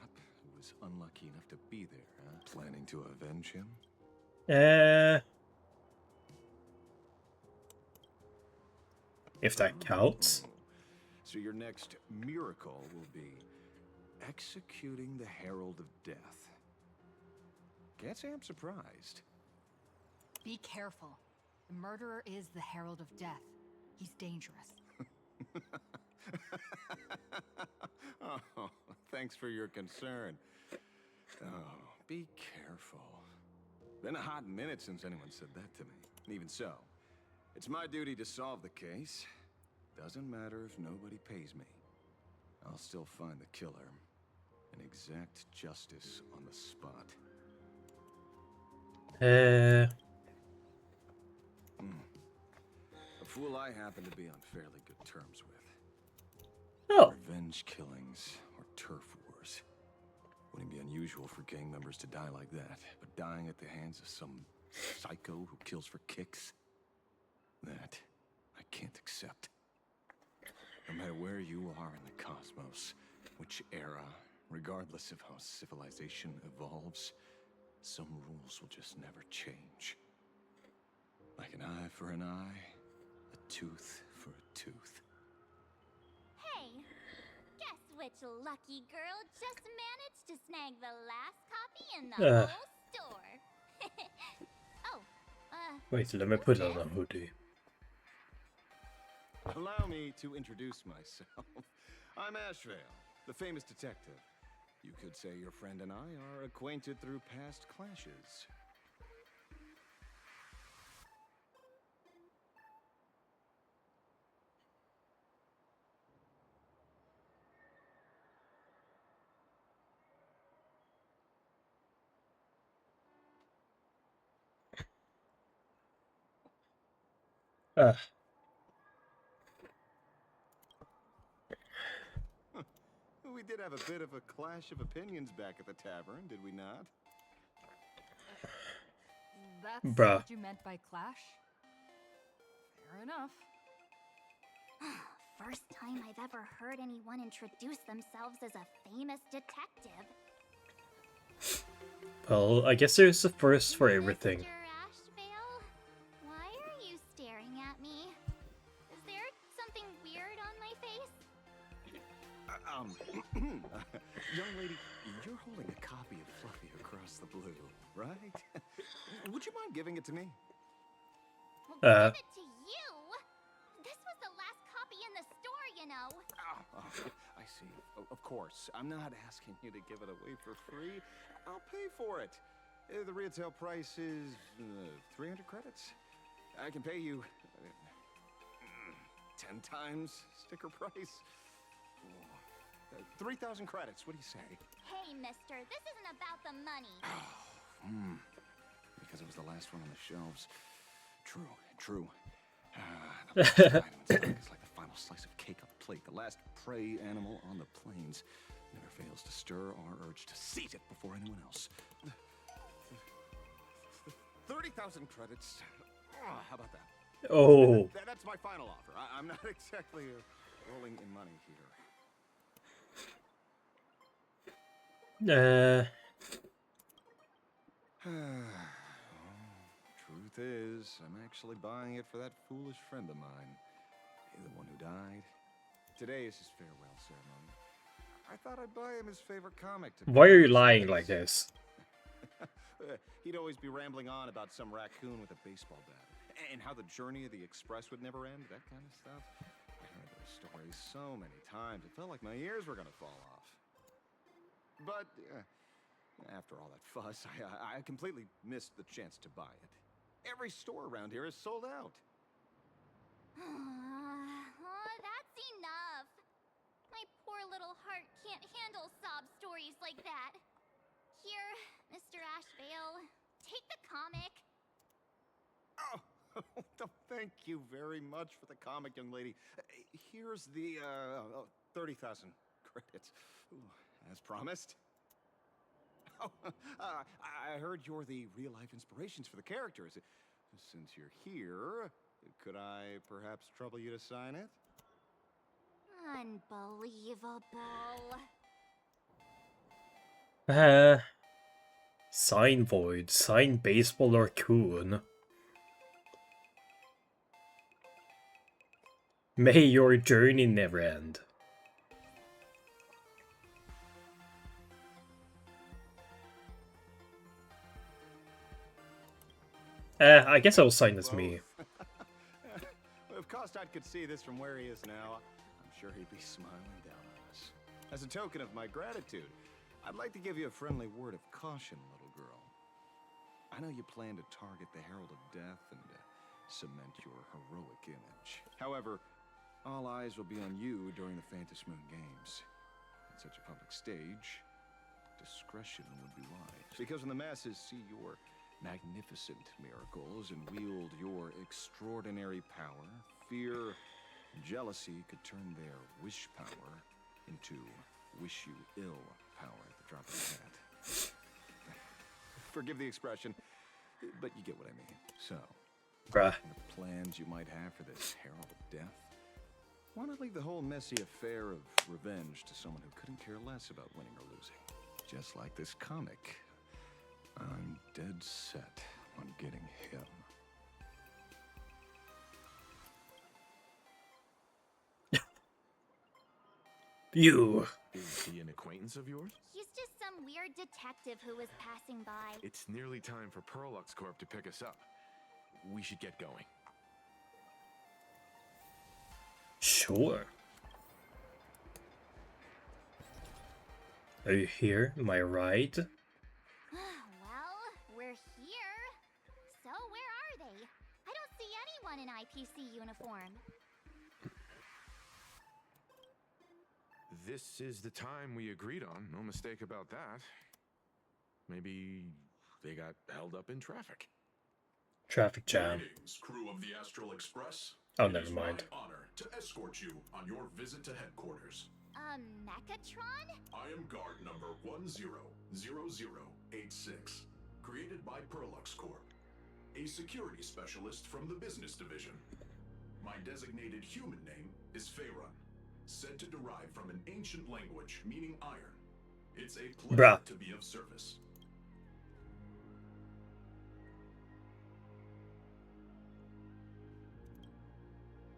who was unlucky enough to be there, huh? Planning to avenge him? If that counts. So your next miracle will be executing the Herald of Death. Can't say I'm surprised. Be careful. The murderer is the Herald of Death. He's dangerous. Oh, thanks for your concern. Oh, be careful. Been a hot minute since anyone said that to me. Even so, it's my duty to solve the case. Doesn't matter if nobody pays me. I'll still find the killer and exact justice on the spot. A fool I happen to be on fairly good terms with. Oh. Revenge killings or turf wars. Wouldn't be unusual for gang members to die like that, but dying at the hands of some psycho who kills for kicks? That I can't accept. No matter where you are in the cosmos, which era, regardless of how civilization evolves, some rules will just never change. Like an eye for an eye, a tooth for a tooth. Hey, guess which lucky girl just managed to snag the last copy in the whole store? Wait, let me put on a hoodie. Allow me to introduce myself. I'm Ashvale, the famous detective. You could say your friend and I are acquainted through past clashes. We did have a bit of a clash of opinions back at the tavern, did we not? That's Bruh. what you meant by clash? Fair enough. First time I've ever heard anyone introduce themselves as a famous detective. Well, I guess there's a first for everything. Mr. Ashvale? Why are you staring at me? Is there something weird on my face? Young lady, you're holding a copy of Fluffy Across the Blue, right? Would you mind giving it to me? Well, give it to you? This was the last copy in the store, you know. I see. Of course. I'm not asking you to give it away for free. I'll pay for it. The retail price is 300 credits. I can pay you 10 times sticker price. 3,000 credits. What do you say? Hey, mister, this isn't about the money. Because it was the last one on the shelves. True. The last item in stock is like the final slice of cake on the plate. The last prey animal on the plains never fails to stir our urge to seize it before anyone else. 30,000 credits. How about that? Oh. That's my final offer. I'm not exactly rolling in money here. Truth is, I'm actually buying it for that foolish friend of mine. The one who died. Today is his farewell ceremony. I thought I'd buy him his favorite comic. Why are you lying like this? He'd always be rambling on about some raccoon with a baseball bat. And how the journey of the express would never end, that kind of stuff. I heard those stories so many times, it felt like my ears were gonna fall off. But after all that fuss, I completely missed the chance to buy it. Every store around here is sold out. That's enough. My poor little heart can't handle sob stories like that. Here, Mr. Ashvale, take the comic. Oh, thank you very much for the comic, young lady. Here's the 30,000 credits. Ooh, as promised. Oh, I heard you're the real-life inspirations for the characters. Since you're here, could I perhaps trouble you to sign it? Unbelievable. Sign Void, sign Baseball Raccoon. May your journey never end. I guess I'll sign as me. If Kostad could see this from where he is now, I'm sure he'd be smiling down on us. As a token of my gratitude, I'd like to give you a friendly word of caution, little girl. I know you plan to target the Herald of Death and cement your heroic image. However, all eyes will be on you during the Phantom Moon Games. On such a public stage, discretion would be wise. Because when the masses see your magnificent miracles and wield your extraordinary power, fear and jealousy could turn their wish power into wish you ill power at the drop of a hat. Forgive the expression, but you get what I mean. So, Bruh. the plans you might have for this Herald of Death? Why not leave the whole messy affair of revenge to someone who couldn't care less about winning or losing? Just like this comic. I'm dead set on getting him. You. Is he an acquaintance of yours? He's just some weird detective who was passing by. It's nearly time for Perlux Corp to pick us up. We should get going. Sure. Are you here? Am I right? Well, we're here. So where are they? I don't see anyone in IPC uniform. This is the time we agreed on, no mistake about that. Maybe they got held up in traffic. Traffic jam. Greetings, crew of the Astral Express. Oh, It never is mind. my honor to escort you on your visit to headquarters. Mechatron? I am guard number 100086, created by Perlux Corp, a security specialist from the business division. My designated human name is Faerun, said to derive from an ancient language meaning iron. It's a pleasure to be of service.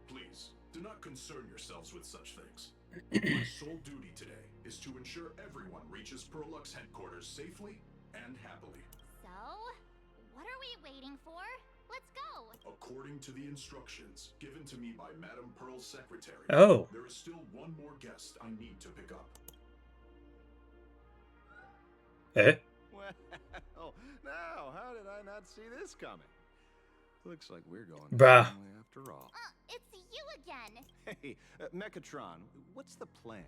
Please, do not concern yourselves with such things. My sole duty today is to ensure everyone reaches Perlux headquarters safely and happily. So, what are we waiting for? Let's go! According to the instructions given to me by Madame Pearl's secretary, there is still one more guest I need to pick up. Well, now, how did I not see this coming? Looks like we're going Bruh. the same way after all. It's you again! Hey, Megatron, what's the plan?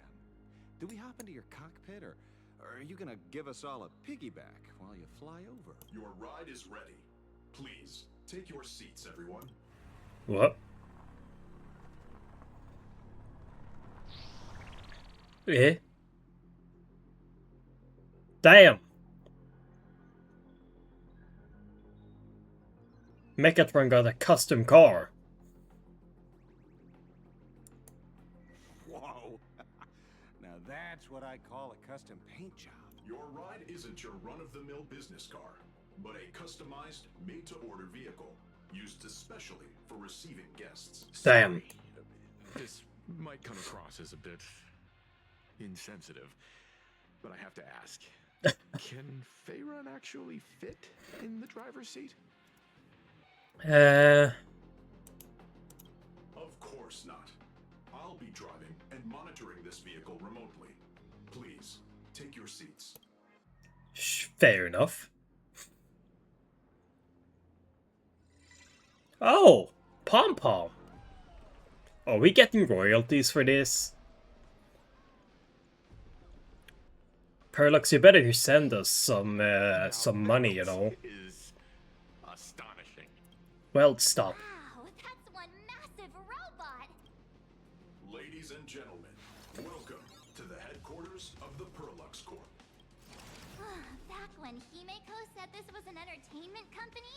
Do we hop into your cockpit, or are you gonna give us all a piggyback while you fly over? Your ride is ready. Please, take your seats, everyone. What? Eh? Damn! Megatron got a custom car. Whoa! Now that's what I call a custom paint job. Your ride isn't your run-of-the-mill business car, but a customized, made-to-order vehicle, used especially for receiving guests. Damn. This might come across as a bit insensitive, but I have to ask. Can Faerun actually fit in the driver's seat? Of course not. I'll be driving and monitoring this vehicle remotely. Please, take your seats. Fair enough. Oh, Pom Pom. Are we getting royalties for this? Perlux, you better send us some money, you know. Is astonishing. Well, stop. Wow, that's one massive robot! Ladies and gentlemen, welcome to the headquarters of the Perlux Corp. Back when Himeko said this was an entertainment company,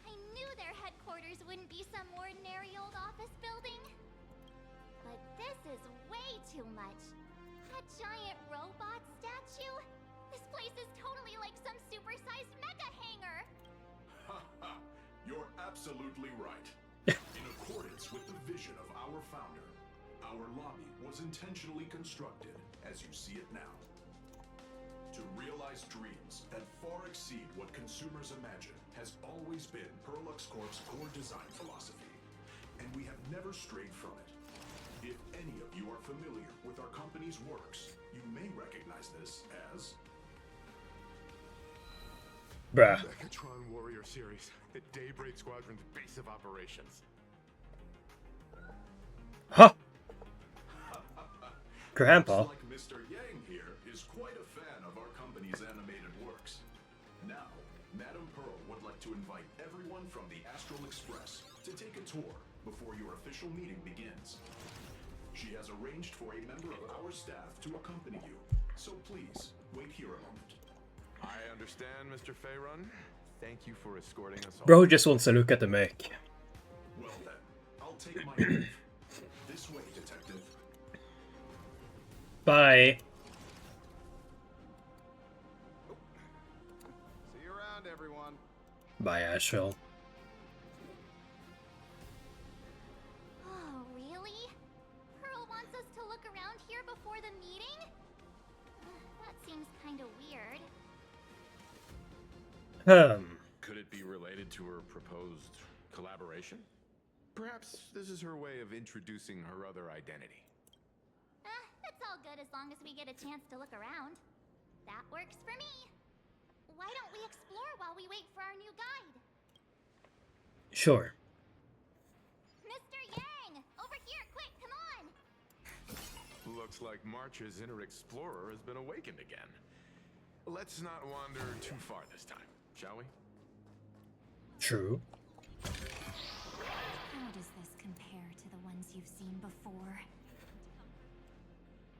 I knew their headquarters wouldn't be some ordinary old office building. But this is way too much. A giant robot statue? This place is totally like some supersized mega hangar! Ha ha! You're absolutely right. In accordance with the vision of our founder, our lobby was intentionally constructed as you see it now. To realize dreams that far exceed what consumers imagine has always been Perlux Corp's core design philosophy, and we have never strayed from it. If any of you are familiar with our company's works, you may recognize this as... Bruh. Megatron Warrior Series at Daybreak Squadron's base of operations. Huh. Grandpa. Looks like Mr. Yang here is quite a fan of our company's animated works. Now, Madame Pearl would like to invite everyone from the Astral Express to take a tour before your official meeting begins. She has arranged for a member of our staff to accompany you, so please, wait here a moment. I understand, Mr. Faerun. Thank you for escorting us all. Bro just wants to look at the mech. Well then, I'll take my leave. This way, detective. Bye. See you around, everyone. Bye, Astral. Oh, really? Pearl wants us to look around here before the meeting? That seems kinda weird. Could it be related to her proposed collaboration? Perhaps this is her way of introducing her other identity. It's all good as long as we get a chance to look around. That works for me. Why don't we explore while we wait for our new guide? Sure. Mr. Yang! Over here, quick, come on! Looks like March's inner explorer has been awakened again. Let's not wander too far this time, shall we? True. How does this compare to the ones you've seen before?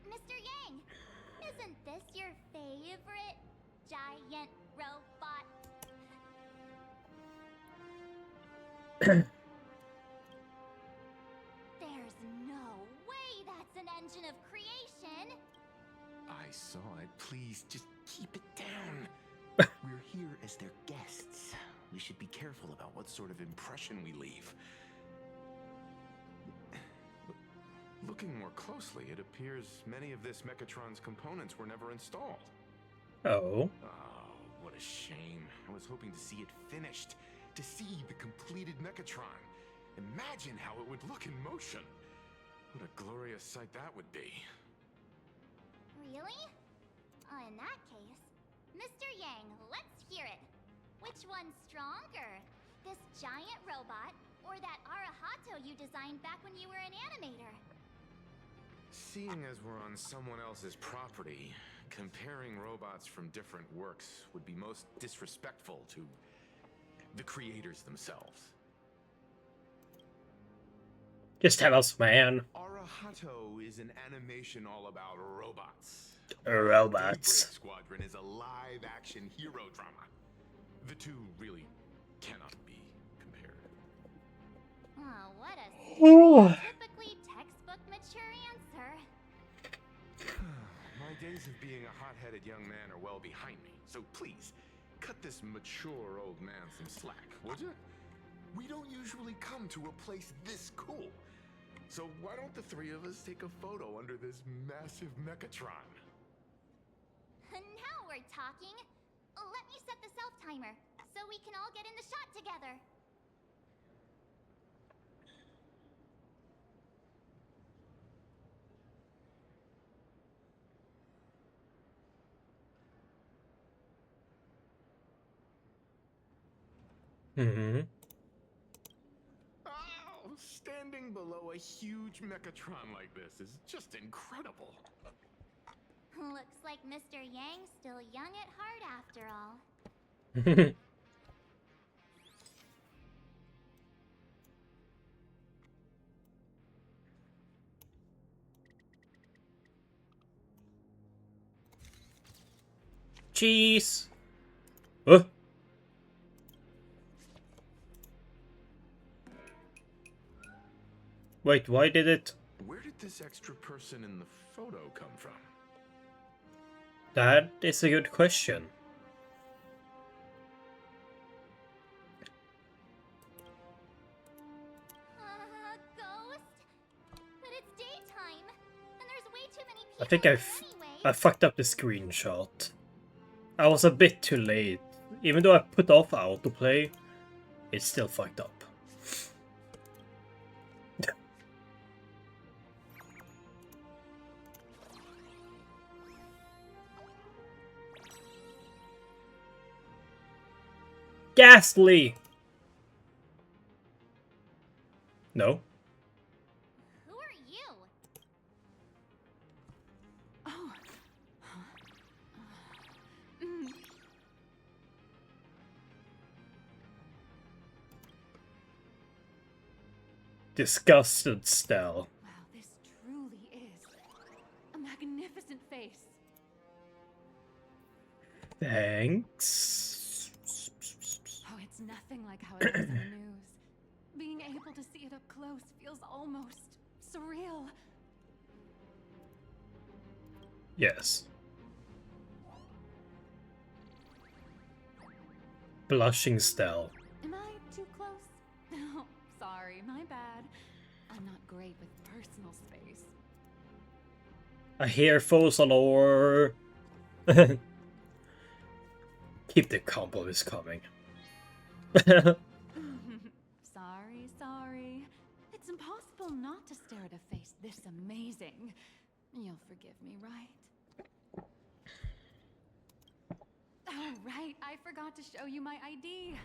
Mr. Yang! Isn't this your favorite giant robot? There's no way careful about what sort of impression we leave. Looking more closely, it appears many of this Mechatron's components were never installed. Oh. Oh, what a shame. I was hoping to see it finished, to see the completed Mechatron. Imagine how it would look in motion. What a glorious sight that would be. Really? In that case, Mr. Yang, let's hear it. Which one's stronger? This giant robot, or that Arahato you designed back when you were an animator? Seeing as we're on someone else's property, comparing robots from different works would be most disrespectful to the creators themselves. Just tell us, man. Arahato is an animation all about robots. Robots. Daybreak Squadron is a live-action hero drama. The two really cannot be compared. Oh, what a typically textbook mature answer. My days of being a hot-headed young man are well behind me, so please, cut this mature old man some slack, would you? We don't usually come to a place this cool. So why don't the three of us take a photo under this massive Mechatron? Now we're talking. Let me set the self-timer, so we can all get in the shot together. Mm-hmm. Oh, standing below a huge Mechatron like this is just incredible. Looks like Mr. Yang's still young at heart after all. Cheese. Wait, why did it? Where did this extra person in the photo come from? That is a good question. Ghost? But it's daytime, and there's way too many people I think anyway. I fucked up the screenshot. I was a bit too late. Even though I put off autoplay, it's still fucked up. Ghastly! No? Who are you? Oh. Disgusted Stell. Wow, this truly is a magnificent face. Thanks. Oh, it's nothing like how it was in the news. Being able to see it up close feels almost surreal. Yes. Blushing Stell. Am I too close? Oh, sorry, my bad. I'm not great with personal space. I hear foes allure. Keep the compliments coming. Sorry. It's impossible not to stare at a face this amazing. You'll forgive me, right? Oh, right, I forgot to show you my ID.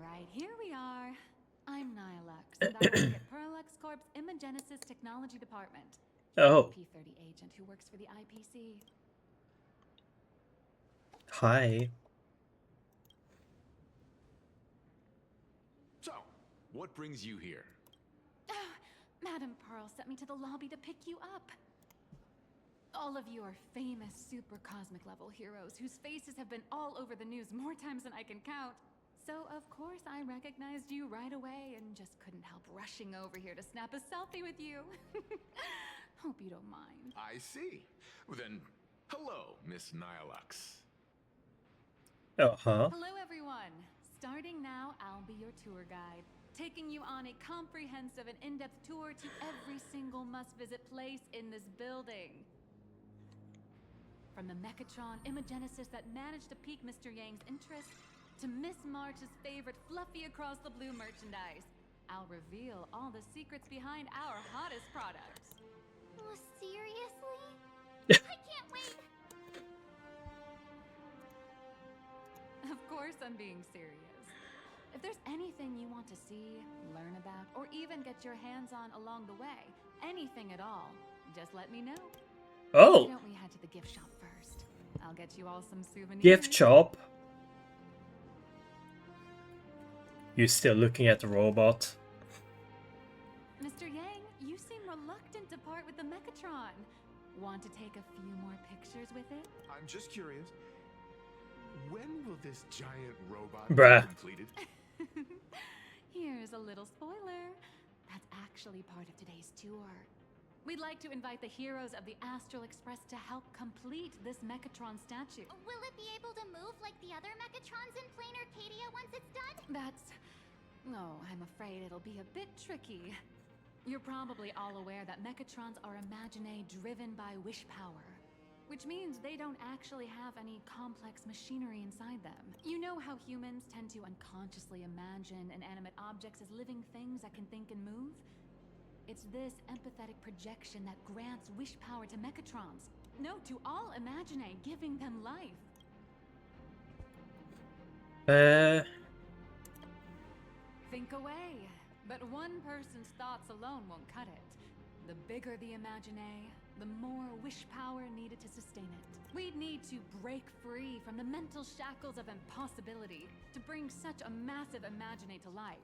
Right, here we are. I'm Nihilux, and I work at Parallax Corp's Imagenesis Technology Department. Oh. P-30 agent who works for the IPC. Hi. So, what brings you here? Oh, Madam Pearl sent me to the lobby to pick you up. All of you are famous super cosmic level heroes whose faces have been all over the news more times than I can count. So of course I recognized you right away and just couldn't help rushing over here to snap a selfie with you. Hope you don't mind. I see. Then, hello, Miss Nihilux. Uh-huh. Hello everyone. Starting now, I'll be your tour guide, taking you on a comprehensive and in-depth tour to every single must-visit place in this building. From the Mechatron Imagenesis that managed to pique Mr. Yang's interest, to Miss March's favorite fluffy across the blue merchandise, I'll reveal all the secrets behind our hottest products. Oh, seriously? I can't wait! Of course I'm being serious. If there's anything you want to see, learn about, or even get your hands on along the way, anything at all, just let me know. Oh! Why don't we head to the gift shop first? I'll get you all some souvenirs. Gift shop? You still looking at the robot? Mr. Yang, you seem reluctant to part with the Mechatron. Want to take a few more pictures with it? I'm just curious. When will this giant robot Bruh. be completed? Here's a little spoiler. That's actually part of today's tour. We'd like to invite the heroes of the Astral Express to help complete this Mechatron statue. Will it be able to move like the other Mechatrons in Planarcadia once it's done? Oh, I'm afraid it'll be a bit tricky. You're probably all aware that Mechatrons are Imaginae driven by wish power, which means they don't actually have any complex machinery inside them. You know how humans tend to unconsciously imagine inanimate objects as living things that can think and move? It's this empathetic projection that grants wish power to Mechatrons. No, to all Imaginae, giving them life. Think away. But one person's thoughts alone won't cut it. The bigger the Imaginae, the more wish power needed to sustain it. We'd need to break free from the mental shackles of impossibility to bring such a massive Imaginae to life.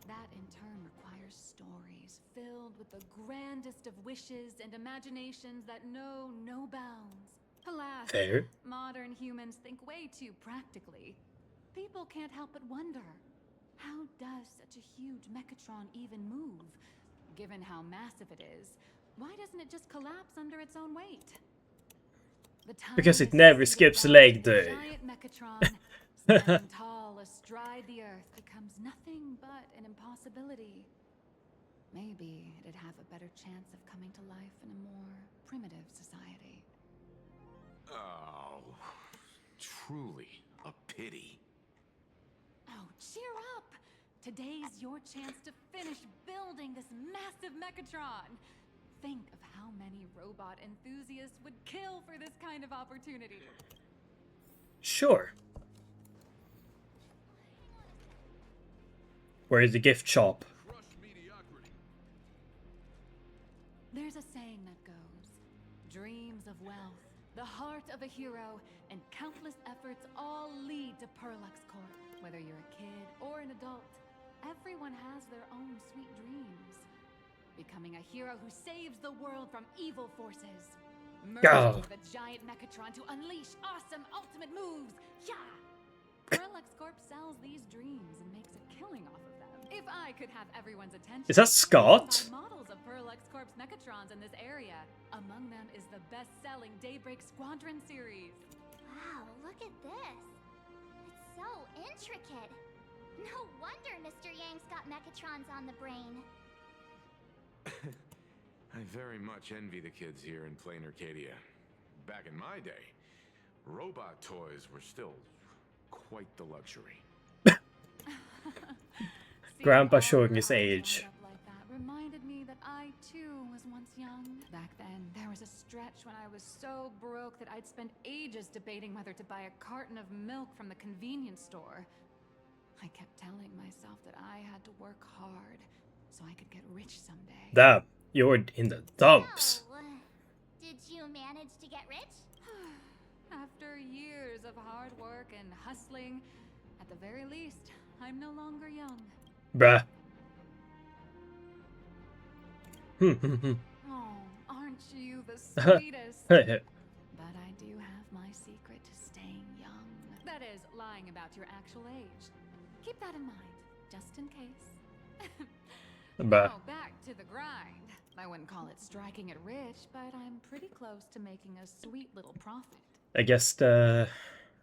That in turn requires stories filled with the grandest of wishes and imaginations that know no bounds. Alas, Fair. modern humans think way too practically. People can't help but wonder, how does such a huge Mechatron even move? Given how massive it is, why doesn't it just collapse under its own weight? Because it never skips a leg day. Giant Mechatron, standing tall astride the earth, becomes nothing but an impossibility. Maybe it'd have a better chance of coming to life in a more primitive society. Oh, truly a pity. Oh, cheer up! Today's your chance to finish building this massive Mechatron. Think of how many robot enthusiasts would kill for this kind of opportunity. Sure. Where is the gift shop? There's a saying that goes, dreams of wealth, the heart of a hero, and countless efforts all lead to Perlux Corp. Whether you're a kid or an adult, everyone has their own sweet dreams. Becoming a hero who saves the world from evil forces. Merging with a giant Mechatron to unleash awesome ultimate moves. Yeah! Perlux Corp sells these dreams and makes a killing off of them. If I could have everyone's attention, Is that Scott? buy models of Perlux Corp's Mechatrons in this area. Among them is the best-selling Daybreak Squadron series. Wow, look at this. It's so intricate. No wonder Mr. Yang's got Mechatrons on the brain. I very much envy the kids here in Planarcadia. Back in my day, robot toys were still quite the luxury. Grandpa showing his age. Like that reminded me that I too was once young. Back then, there was a stretch when I was so broke that I'd spend ages debating whether to buy a carton of milk from the convenience store. I kept telling myself that I had to work hard so I could get rich someday. Damn, you're in the dumps. So, did you manage to get rich? After years of hard work and hustling, at the very least, I'm no longer young. Bruh. Oh, aren't you the sweetest? But I do have my secret to staying young. That is, lying about your actual age. Keep that in mind, just in case. Bruh. Now, back to the grind. I wouldn't call it striking it rich, but I'm pretty close to making a sweet little profit. I guess the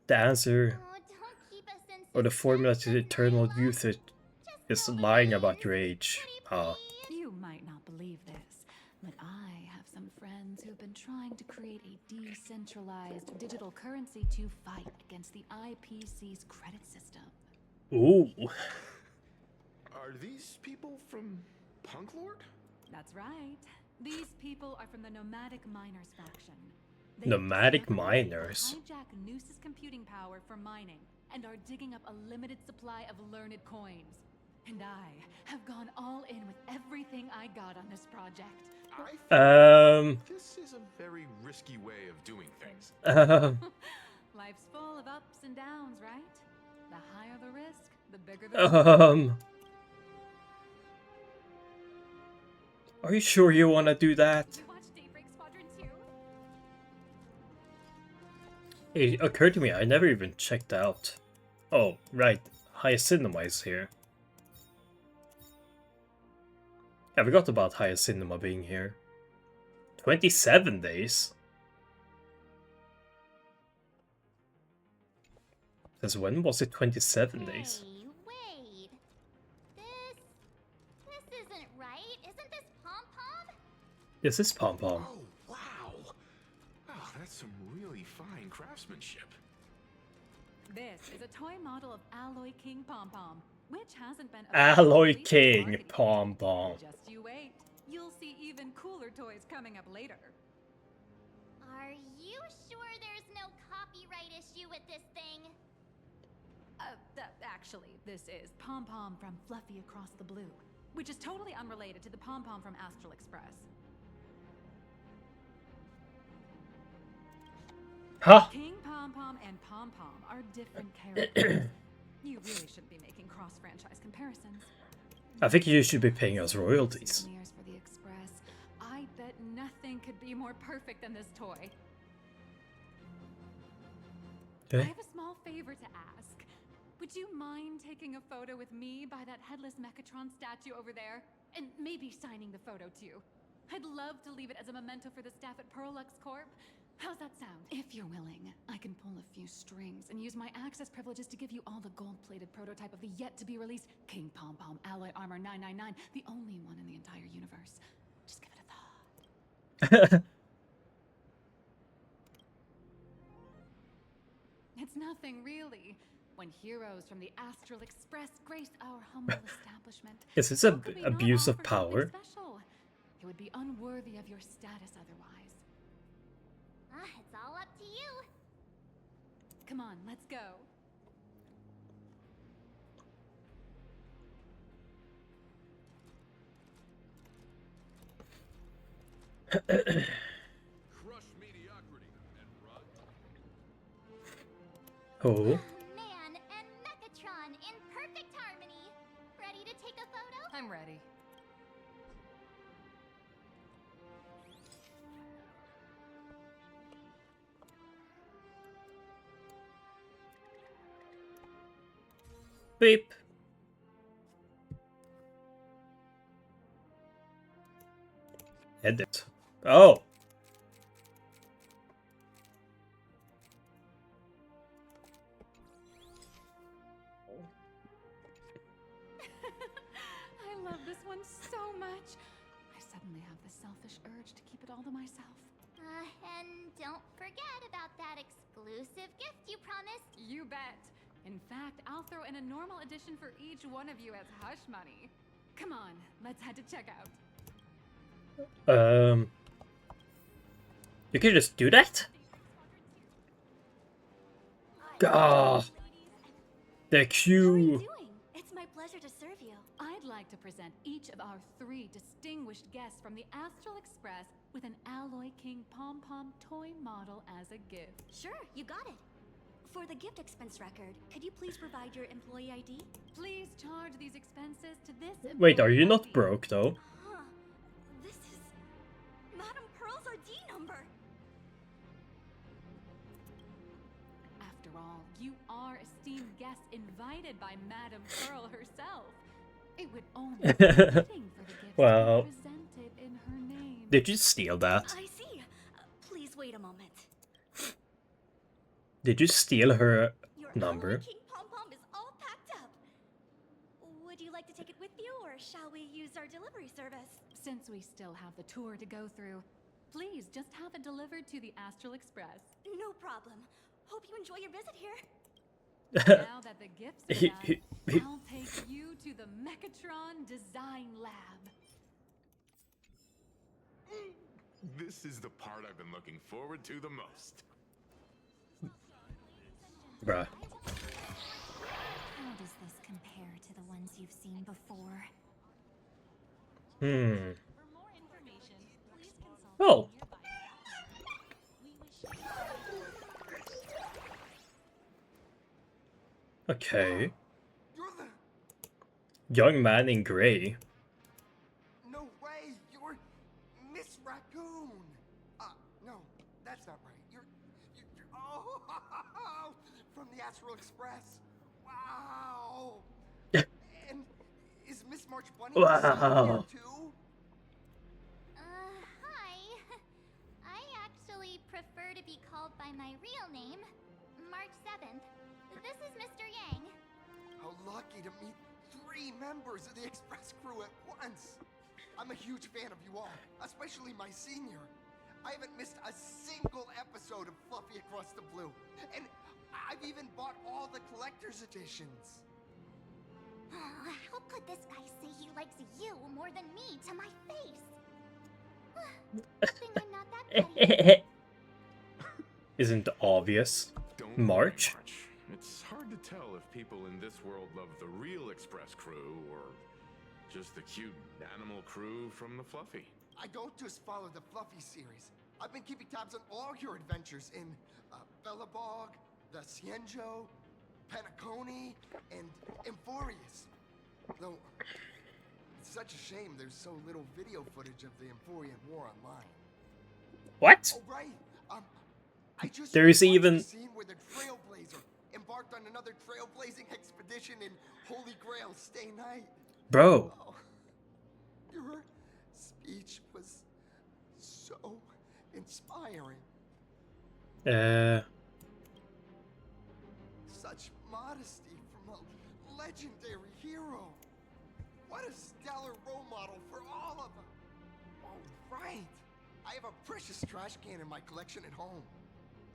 answer Oh, don't keep us in Or the formula to eternal youth is lying about your age. You might not believe this, but I have some friends who've been trying to create a decentralized digital currency to fight against the IPC's credit system. Ooh. Are these people from Punk Lord? That's right. These people are from the Nomadic Miners faction. Nomadic Miners? Hijack Noose's computing power for mining and are digging up a limited supply of learned coins. And I have gone all in with everything I got on this project. This is a very risky way of doing things. Life's full of ups and downs, right? The higher the risk, the bigger the Are you sure you want to do that? It occurred to me, I never even checked out. Oh, right. High Cinema is here. I forgot about High Cinema being here. 27 days? Since when was it 27 days? Hey, wait. This isn't right. Isn't this Pom-Pom? This is Pom-Pom. Oh, wow. Oh, that's some really fine craftsmanship. This is a toy model of Alloy King Pom-Pom, which hasn't been Alloy King Pom-Pom. Just you wait. You'll see even cooler toys coming up later. Are you sure there's no copyright issue with this thing? Actually, this is Pom-Pom from Fluffy Across the Blue, which is totally unrelated to the Pom-Pom from Astral Express. Huh? King Pom-Pom and Pom-Pom are different characters. You really shouldn't be making cross-franchise comparisons. I think you should be paying us royalties. Souvenirs for the Express. I bet nothing could be more perfect than this toy. Okay. I have a small favor to ask. Would you mind taking a photo with me by that headless Mechatron statue over there? And maybe signing the photo too. I'd love to leave it as a memento for the staff at Perlux Corp. How's that sound? If you're willing, I can pull a few strings and use my access privileges to give you all the gold-plated prototype of the yet-to-be-released King Pom-Pom Alloy Armor 999, the only one in the entire universe. Just give it a thought. It's nothing, really. When heroes from the Astral Express grace our humble establishment, Is this how could we not abuse of offer something power? special? It would be unworthy of your status otherwise. It's all up to you. Come on, let's go. Crush mediocrity and run. Oh. Man and Mechatron in perfect harmony. Ready to take a photo? I'm ready. Beep. Edit. Oh. I love this one so much. I suddenly have the selfish urge to keep it all to myself. And don't forget about that exclusive gift you promised. You bet. In fact, I'll throw in a normal edition for each one of you as hush money. Come on, let's head to checkout. You can just do that? Gah. The queue. It's my pleasure to serve you. I'd like to present each of our 3 distinguished guests from the Astral Express with an Alloy King Pom-Pom toy model as a gift. Sure, you got it. For the gift expense record, could you please provide your employee ID? Please charge these expenses to this. Wait, are you not broke though? Huh. This is Madame Pearl's ID number. After all, you are esteemed guests invited by Madame Pearl herself. It would only be fitting for the gifts Well, to be presented in her name. did you steal that? I see. Please wait a moment. Did you steal her Your number? King Pom-Pom is all you like to take it with you, or shall we use our delivery service? Since we still have the tour to go through, please just have it delivered to the Astral Express. No problem. Hope you enjoy your visit here. Now that the gifts are done, I'll take you to the Mechatron Design Lab. This is the part I've been looking forward to the most. Bruh. How does this compare to the ones you've seen before? Oh. Okay. You're the... Young man in gray. No way! You're Miss Raccoon! No, that's not right. You're oh, from the Astral Express. Wow! And is Miss March Bunny Wow. here too? Hi. I actually prefer to be called by my real name, March 7th. This is Mr. Yang. How lucky to meet 3 members of the Express crew at once. I'm a huge fan of you all, especially my senior. I haven't missed a single episode of Fluffy Across the Blue. And I've even bought all the collector's editions. Oh, how could this guy say he likes you more than me to my face? Good thing I'm not that petty. Isn't obvious. Don't March? It's hard to tell if people in this world love the real Express crew or just the cute animal crew from the Fluffy. I don't just follow the Fluffy series. I've been keeping tabs on all your adventures in Bellabog, the Cienjo, Penacony, and Emphorius. Though, it's such a shame there's so little video footage of the Emphorian War online. What? Oh, right. I just There's watched even... the scene where the Trailblazer embarked on another trailblazing expedition in Holy Grail Stay Night. Bro. Oh, your speech was so inspiring. Such modesty from a legendary hero. What a stellar role model for all of us. Oh, right. I have a precious trash can in my collection at home.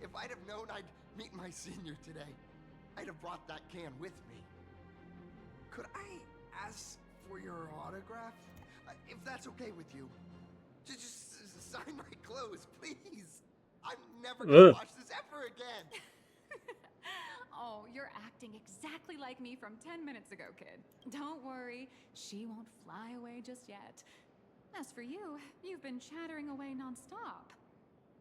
If I'd have known I'd meet my senior today, I'd have brought that can with me. Could I ask for your autograph? If that's okay with you. Just sign my clothes, please. I'm never gonna watch this ever again. Oh, you're acting exactly like me from 10 minutes ago, kid. Don't worry, she won't fly away just yet. As for you, you've been chattering away nonstop.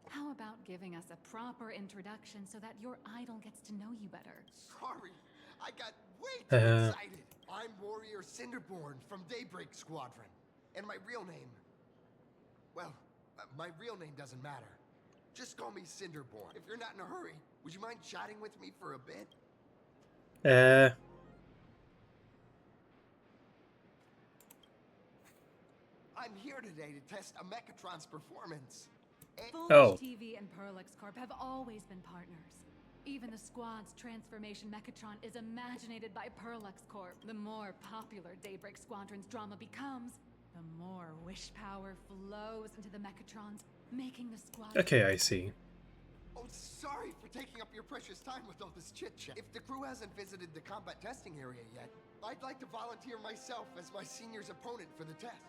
How about giving us a proper introduction so that your idol gets to know you better? Sorry, I got way too excited. I'm Warrior Cinderborn from Daybreak Squadron. And my real name... Well, my real name doesn't matter. Just call me Cinderborn. If you're not in a hurry, would you mind chatting with me for a bit? I'm here today to test a Mechatron's performance. Voltage TV and Perlex Corp have always been partners. Even the squad's transformation Mechatron is imaginated by Perlex Corp. The more popular Daybreak Squadron's drama becomes, the more wish power flows into the Mechatrons, making the squad... Okay, I see. Oh, sorry for taking up your precious time with all this chit-chat. If the crew hasn't visited the combat testing area yet, I'd like to volunteer myself as my senior's opponent for the test.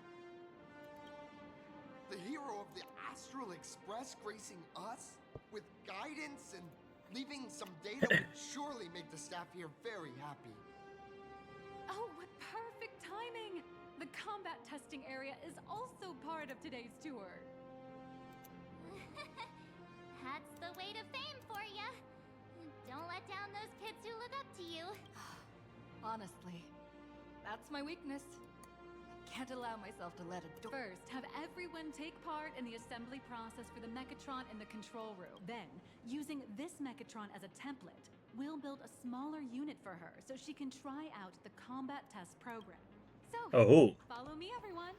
The hero of the Astral Express gracing us with guidance and leaving some data would surely make the staff here very happy. Oh, what perfect timing! The combat testing area is also part of today's tour. That's the way to fame for ya. Don't let down those kids who look up to you. Honestly, that's my weakness. Can't allow myself to let it do. First, have everyone take part in the assembly process for the Mechatron in the control room. Then, using this Mechatron as a template, we'll build a smaller unit for her so she can try out the combat test program. So, follow me, everyone.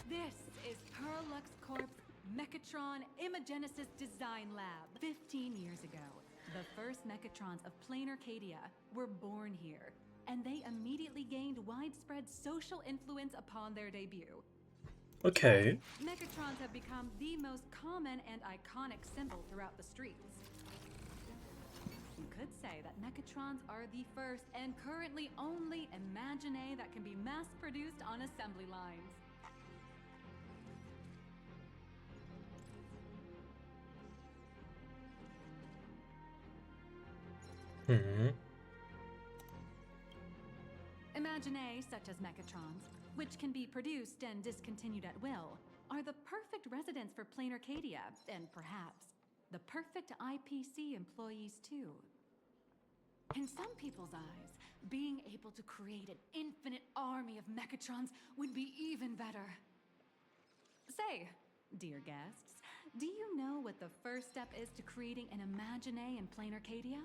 This is Perlux Corp's Mechatron Imagenesis Design Lab. 15 years ago, the first Mechatrons of Planarcadia were born here, and they immediately gained widespread social influence upon their debut. Okay. Mechatrons have become the most common and iconic symbol throughout the streets. You could say that Mechatrons are the first and currently only Imagine that can be mass-produced on assembly lines. Imagine such as Mechatrons, which can be produced and discontinued at will, are the perfect residents for Planarcadia, and perhaps the perfect IPC employees too. In some people's eyes, being able to create an infinite army of Mechatrons would be even better. Say, dear guests, do you know what the first step is to creating an Imagine in Planarcadia?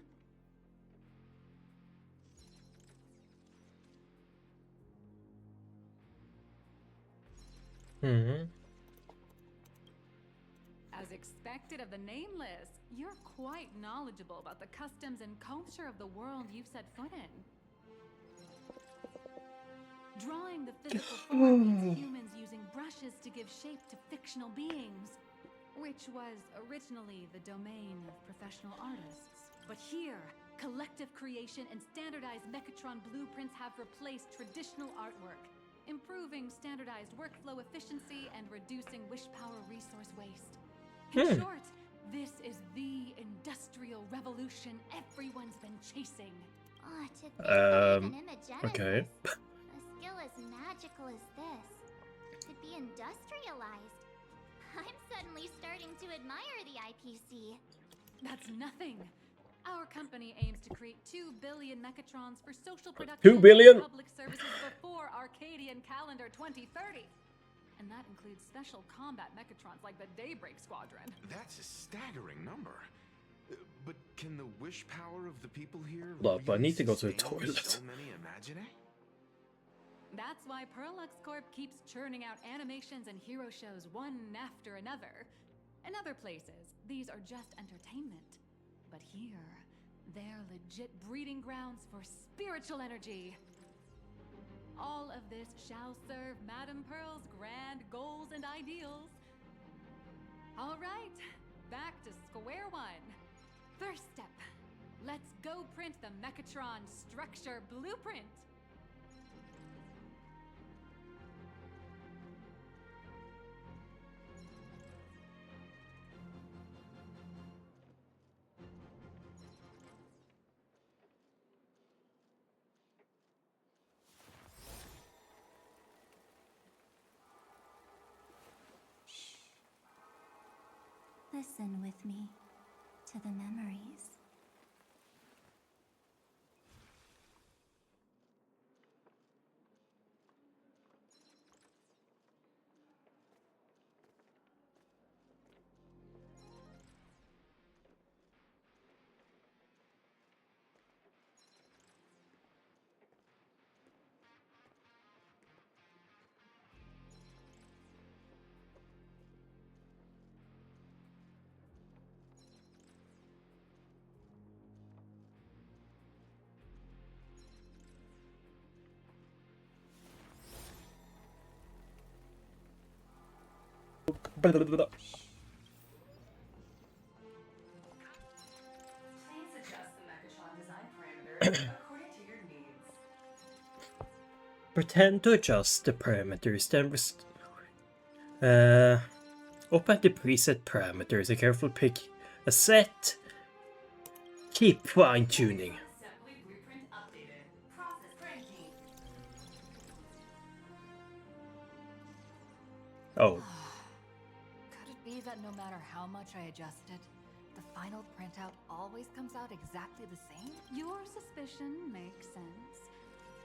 As expected of the Nameless, you're quite knowledgeable about the customs and culture of the world you've set foot in. Drawing the physical form means humans using brushes to give shape to fictional beings, which was originally the domain of professional artists. But here, collective creation and standardized Mechatron blueprints have replaced traditional artwork, improving standardized workflow efficiency and reducing wish power resource waste. In short, this is the industrial revolution everyone's been chasing. Oh, to think that even Imagenesis, okay. a skill as magical as this, could be industrialized. I'm suddenly starting to admire the IPC. That's nothing. Our company aims to create 2 billion Mechatrons for social production 2 billion? and public services before Arcadian calendar 2030. And that includes special combat Mechatrons like the Daybreak Squadron. That's a staggering number. But can the wish power of the people here Look, but I need to go to the sustain toilet. so many Imagine? That's why Perlux Corp keeps churning out animations and hero shows one after another. In other places, these are just entertainment. But here, they're legit breeding grounds for spiritual energy. All of this shall serve Madame Pearl's grand goals and ideals. All right, back to square one. First step, let's go print the Mechatron structure blueprint. Listen with me to the memories. Please adjust the Mechatron design parameters according to your needs. Pretend to adjust the parameters, then open the preset parameters and carefully pick a set. Keep fine-tuning. Assembly blueprint updated. Process cranking. Oh. Could it be that no matter how much I adjust it, the final printout always comes out exactly the same? Your suspicion makes sense.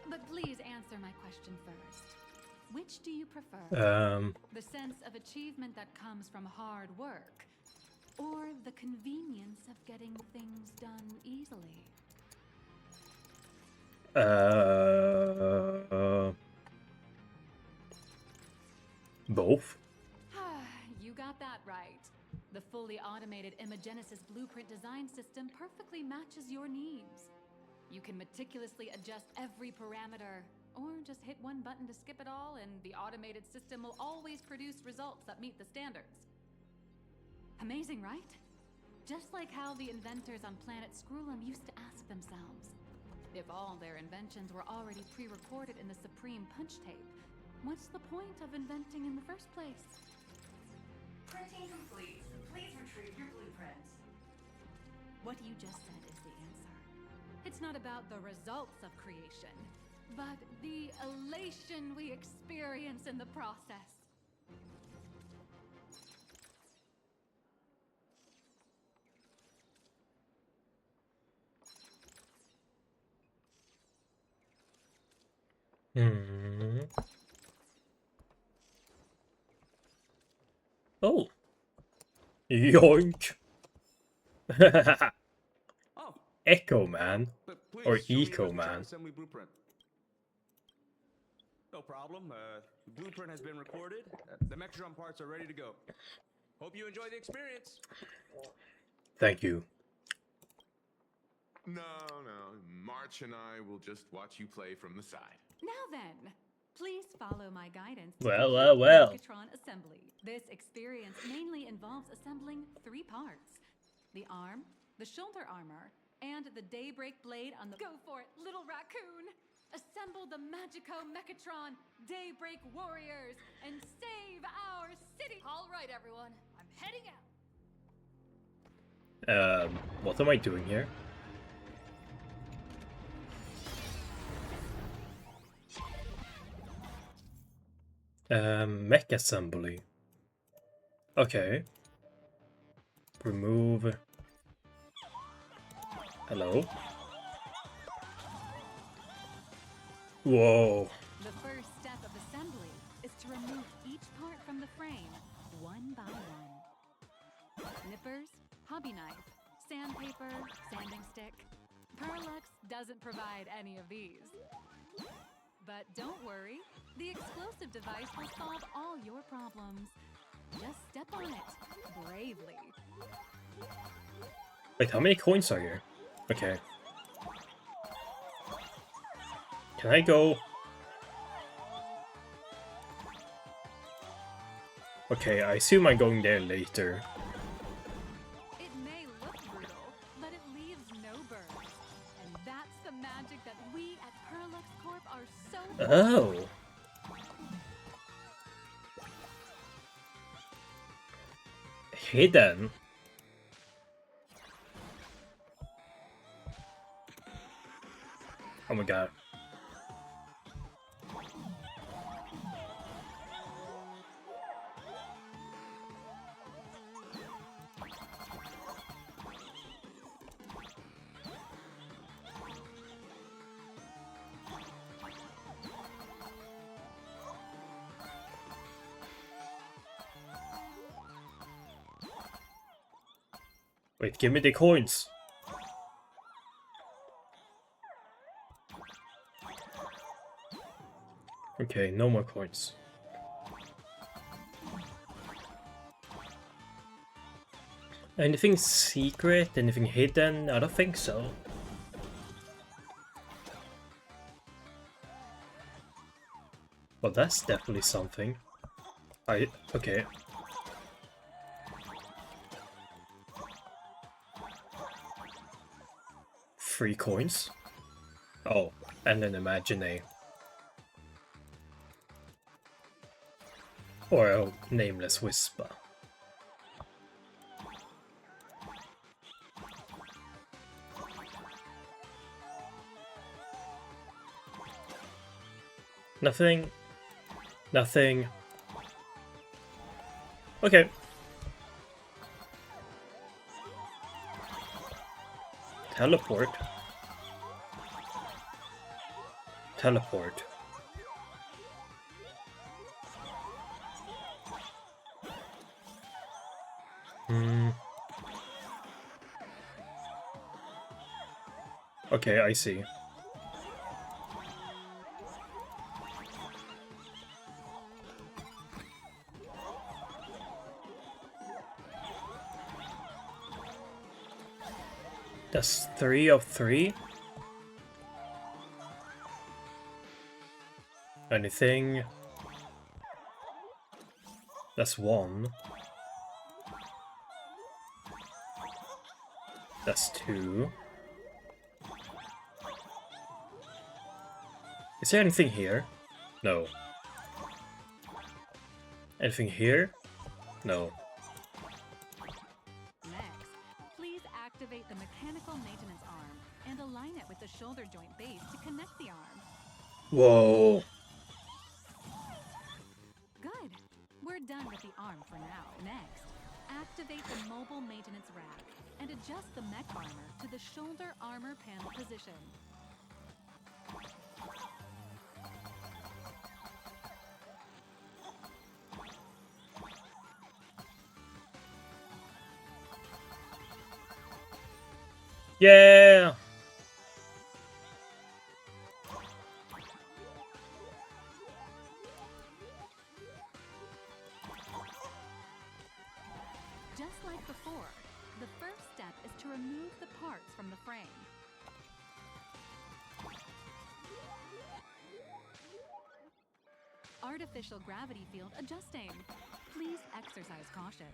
But please answer my question first. Which do you prefer? The sense of achievement that comes from hard work, or the convenience of getting things done easily? Both. You got that right. The fully automated Imagenesis blueprint design system perfectly matches your needs. You can meticulously adjust every parameter, or just hit one button to skip it all, and the automated system will always produce results that meet the standards. Amazing, right? Just like how the inventors on planet Scrulum used to ask themselves, if all their inventions were already pre-recorded in the Supreme Punch Tape, what's the point of inventing in the first place? Printing complete. Please retrieve your blueprints. What you just said is the answer. It's not about the results of creation, but the elation we experience in the process. Oh. Yoink. Oh. Echo Man. Please Or show me your Eco Megatron Man. assembly blueprint. No problem. The blueprint has been recorded. The Megatron parts are ready to go. Hope you enjoy the experience. Thank you. No. March and I will just watch you play from the side. Now then, please follow my guidance. Well. Megatron assembly. This experience mainly involves assembling 3 parts: the arm, the shoulder armor, and the Daybreak blade on the— Go for it, little raccoon! Assemble the Magico Mechatron Daybreak Warriors and save our city! All right, everyone, I'm heading out. What am I doing here? Mech assembly. Okay. Remove. Hello? Whoa. The first step of assembly is to remove each part from the frame, one by one. Nippers, hobby knife, sandpaper, sanding stick. Perlux doesn't provide any of these. But don't worry, the explosive device will solve all your problems. Just step on it, bravely. Wait, how many coins are here? Okay. Can I go? Okay, I assume I'm going there later. It may look brutal, but it leaves no burns. And that's the magic that we at Perlux Corp are so Oh. Hidden. Oh my god. Wait, give me the coins. Okay, no more coins. Anything secret? Anything hidden? I don't think so. Well, that's definitely something. Okay. Free coins? Oh, and an Imagine. Or a nameless whisper. Nothing. Nothing. Okay. Teleport. Teleport. Okay, I see. That's 3 of 3. Anything? That's 1. That's 2. Is there anything here? No. Anything here? No. Next, please activate the mechanical maintenance arm and align it with the shoulder joint base to connect the arm. Whoa. Good. We're done with the arm for now. Next, activate the mobile maintenance rack and adjust the mech armor to the shoulder armor panel position. Yeah! Just like before, the first step is to remove the parts from the frame. Artificial gravity field adjusting. Please exercise caution.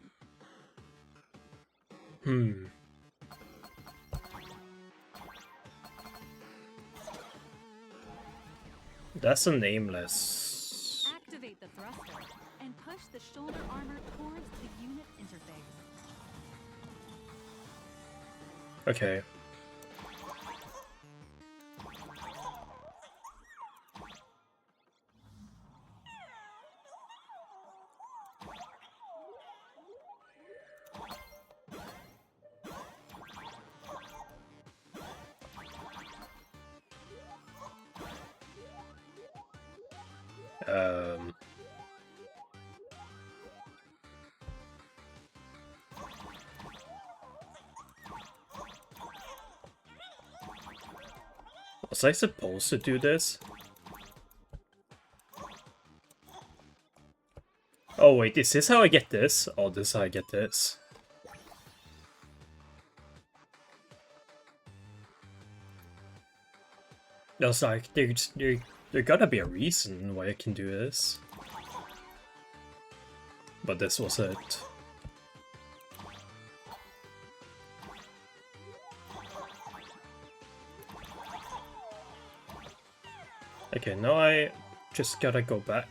That's a nameless. Activate the thruster and push the shoulder armor towards the unit interface. Okay. Was I supposed to do this? Oh wait, is this how I get this? Oh, this is how I get this. I was like, there gotta be a reason why I can do this. But this was it. Okay, now I just gotta go back.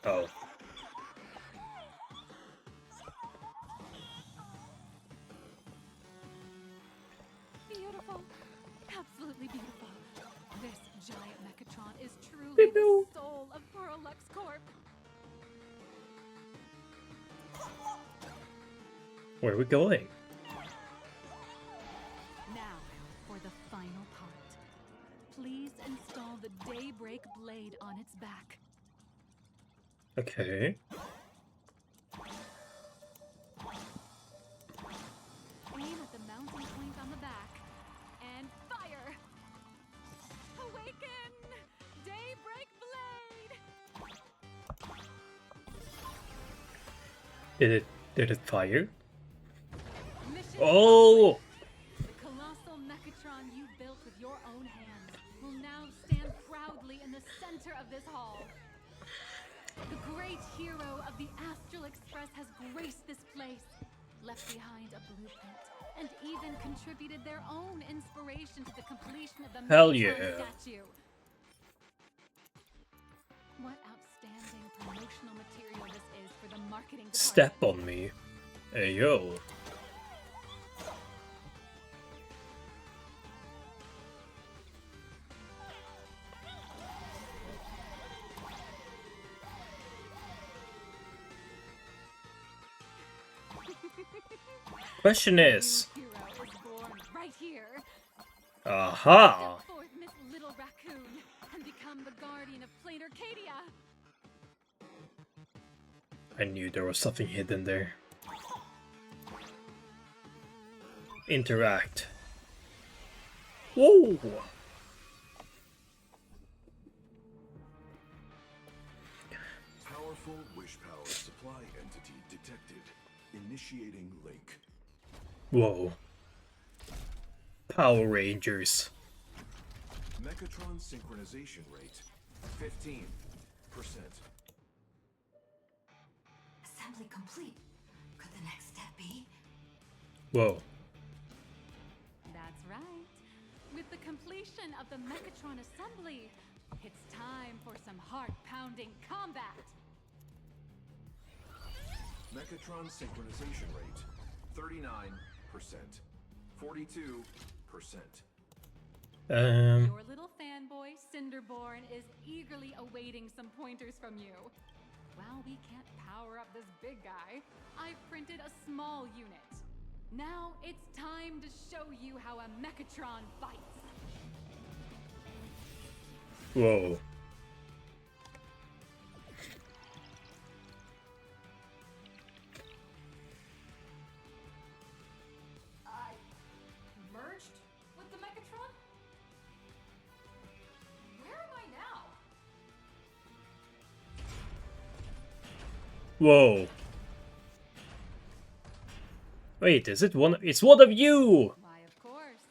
Oh. Beautiful. Absolutely beautiful. This giant Mechatron is truly the soul of Lux Corp. Where are we going? Now, for the final part. Please install the Daybreak blade on its back. Okay. Aim at the mounting point on the back and fire. Awaken! Daybreak blade! Did it fire? Mission Oh! The colossal Mechatron you built with your own hands will now stand proudly in the center of this hall. The great hero of the Astral Express has graced this place, left behind a blueprint, and even contributed their own inspiration to the completion of the Hell Mechatron yeah. statue. What outstanding promotional material this is for the marketing department. Step on me. Hey yo. Question is. Hero is born right here. Aha! Step forth, Miss Little Raccoon, and become the guardian of Planarcadia. I knew there was something hidden there. Interact. Whoa! Distinguished power supply entity detected. Initiating link. Whoa. Power Rangers. Mechatron synchronization rate 15%. Assembly complete. Could the next step be? Whoa. That's right. With the completion of the Mechatron assembly, it's time for some heart-pounding combat. Mechatron synchronization rate 39%. 42%. Your little fanboy, Cinderborn, is eagerly awaiting some pointers from you. While we can't power up this big guy, I've printed a small unit. Now it's time to show you how a Mechatron fights. Whoa. I merged with the Mechatron? Where am I now? Whoa. Wait, is it one? It's one of you! Why, of course.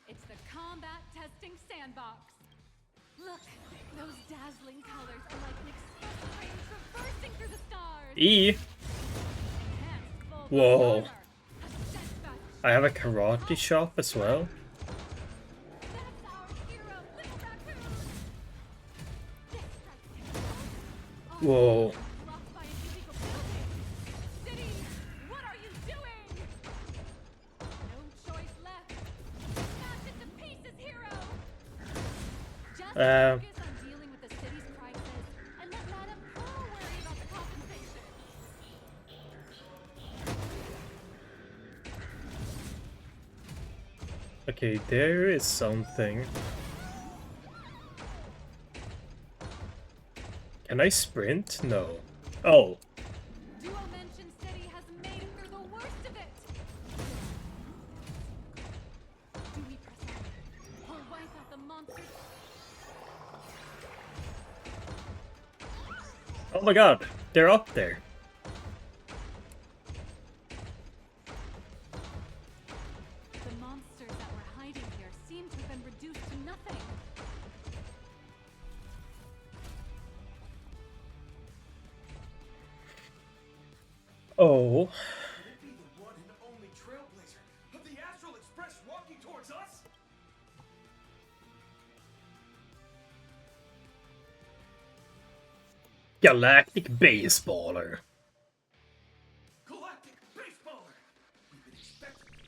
It's the combat testing sandbox. Look, those dazzling colors are like an express train traversing through the stars. E. Whoa. I have a karate shop as well. Whoa. Okay, there is something. Can I sprint? No. Oh. Oh my god, they're up there. The monsters that were hiding here seem to have been reduced to nothing. Oh. Could it be the one and only trailblazer of the Astral Express walking towards us? Galactic Baseballer. Galactic Baseballer! We've been expecting you.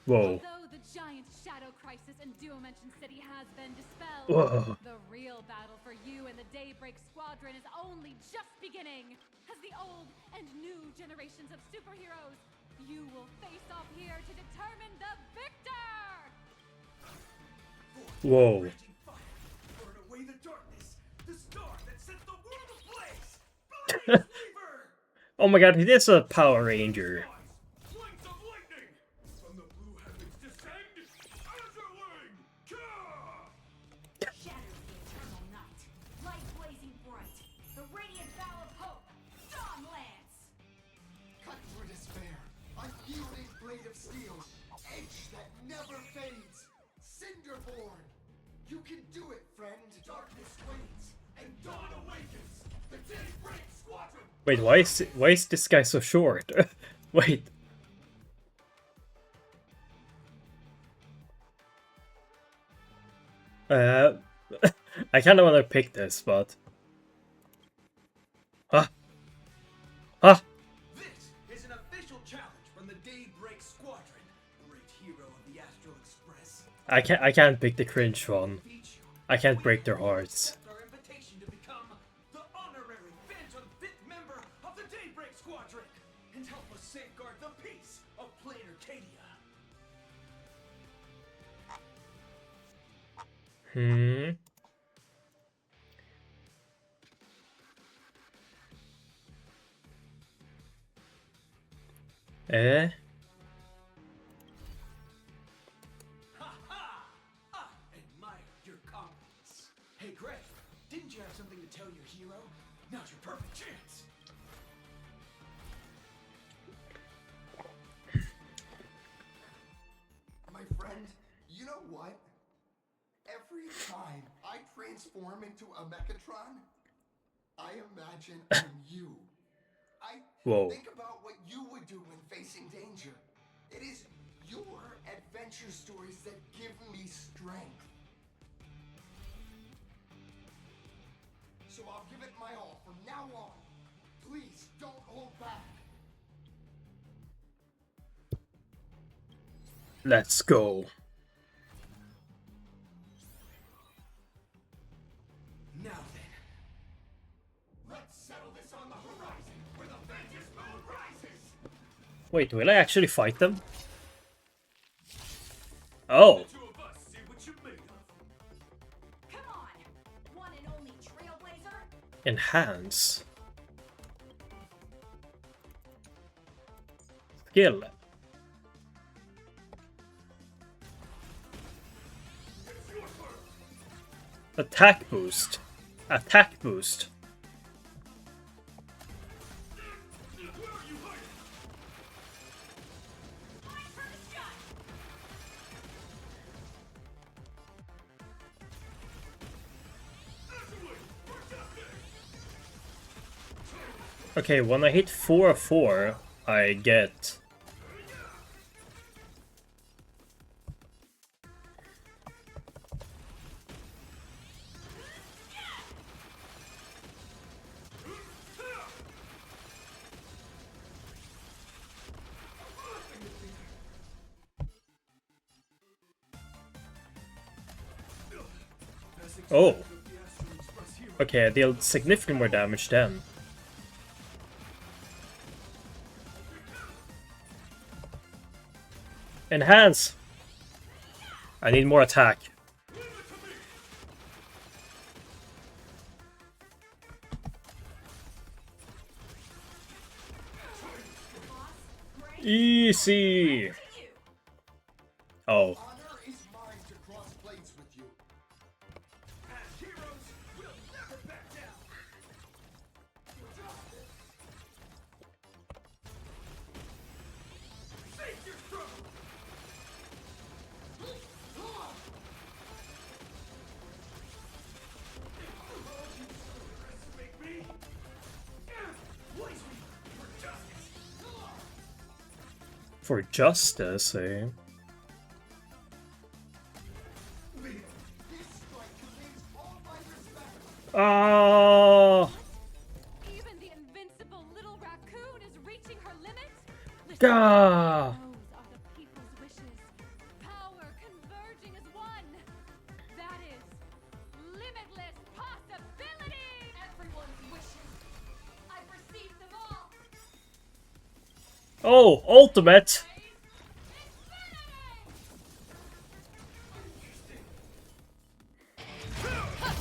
Whoa. Although the giant shadow crisis in Duomension City has been dispelled, Whoa. the real battle for you and the Daybreak Squadron is only just beginning. As the old and new generations of superheroes, you will face off here to determine the victor! Whoa. Burn away the darkness, the star that set the world ablaze! Blaze Weaver! Oh my god, he is a Power Ranger. Flames of lightning! From the blue heavens descend, Azurling! Shatter the eternal night, light blazing bright, the radiant bow of hope, Dawn Lance! Cut through despair, unyielding blade of steel, edge that never fades. Cinderborn! You can do it, friend! Darkness wanes, and dawn awakens! The Daybreak Squadron! Wait, why is this guy so short? Wait. I kinda wanna pick this, but... Huh? Huh? This is an official challenge from the Daybreak Squadron, great hero of the Astral Express. I can't pick the cringe one. I can't break their hearts. Our invitation to become the honorary Phantom Fit member of the Daybreak Squadron and help us safeguard the peace of Planarcadia. Hmm. Eh? Ha-ha! I admire your confidence. Hey, Greg, didn't you have something to tell your hero? Now's your perfect chance. My friend, you know what? Every time I transform into a Mechatron, I imagine I'm you. I think about what you would do when facing danger. It is your adventure stories that give me strength. So I'll give it my all from now on. Please don't hold back. Let's go. Now then, let's settle this on the horizon where the Ventus moon rises. Wait, will I actually fight them? Oh. The two of us see what you're made of. Come on, one and only trailblazer. Enhance. Skill. Attack boost. Attack boost. Okay, when I hit 4/4, I get... Oh. Okay, I dealt significantly more damage then. Enhance! I need more attack. Easy! Oh. For justice, eh? Oh! Even the invincible little raccoon is reaching her limit. Gah! Those are the people's wishes. Power converging as one. That is limitless possibility. Everyone's wishes. I've received them all. Oh, ultimate!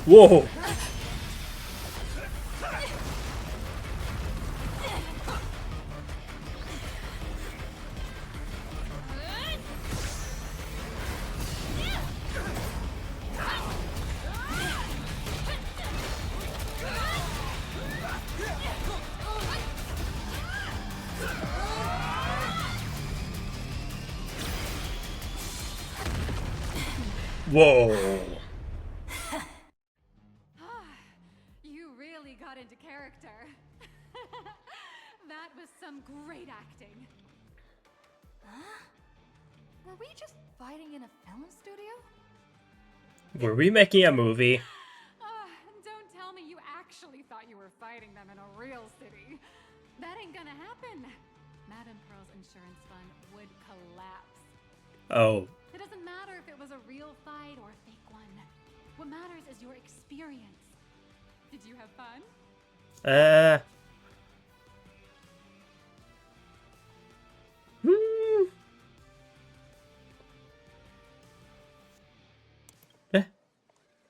Whoa! Whoa! You really got into character. That was some great acting. Huh? Were we just fighting in a film studio? Were we making a movie? Don't tell me you actually thought you were fighting them in a real city. That ain't gonna happen. Madame Pearl's insurance fund would collapse. Oh. It doesn't matter if it was a real fight or a fake one. What matters is your experience. Did you have fun?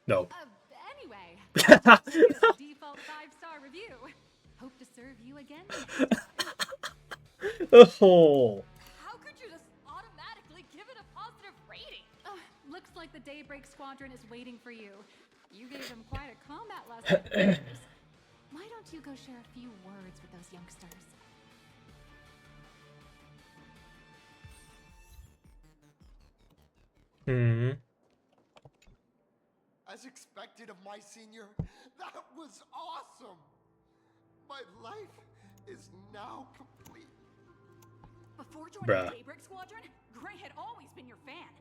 No. Anyway, default 5-star review. Hope to serve you again. Oh. How could you just automatically give it a positive rating? Looks like the Daybreak Squadron is waiting for you. You gave them quite a combat lesson. Why don't you go share a few words with those youngsters? Hmm. As expected of my senior, that was awesome! My life is now complete. Before joining Bruh. the Daybreak Squadron, Gray had always been your fan.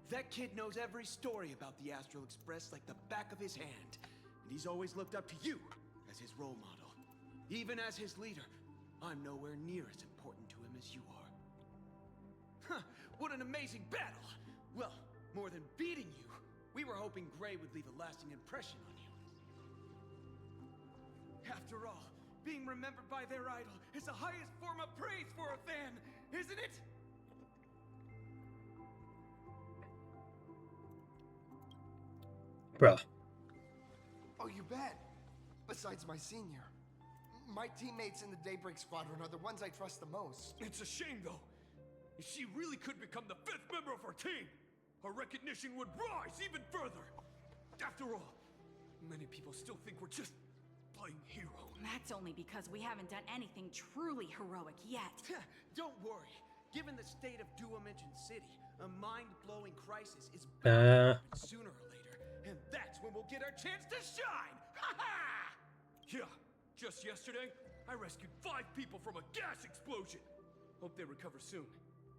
That kid knows every story about the Astral Express like the back of his hand. And he's always looked up to you as his role model. Even as his leader, I'm nowhere near as important to him as you are. Huh, what an amazing battle! Well, more than beating you, we were hoping Gray would leave a lasting impression on you. After all, being remembered by their idol is the highest form of praise for a fan, isn't it? Bruh. Oh, you bet. Besides my senior. My teammates in the Daybreak Squadron are the ones I trust the most. It's a shame, though. If she really could become the 5th member of our team, our recognition would rise even further. After all, many people still think we're just playing hero. That's only because we haven't done anything truly heroic yet. Don't worry. Given the state of Duomension City, a mind-blowing crisis is bound to happen sooner or later, and that's when we'll get our chance to shine! Ha-ha! Yeah, just yesterday, I rescued 5 people from a gas explosion. Hope they recover soon,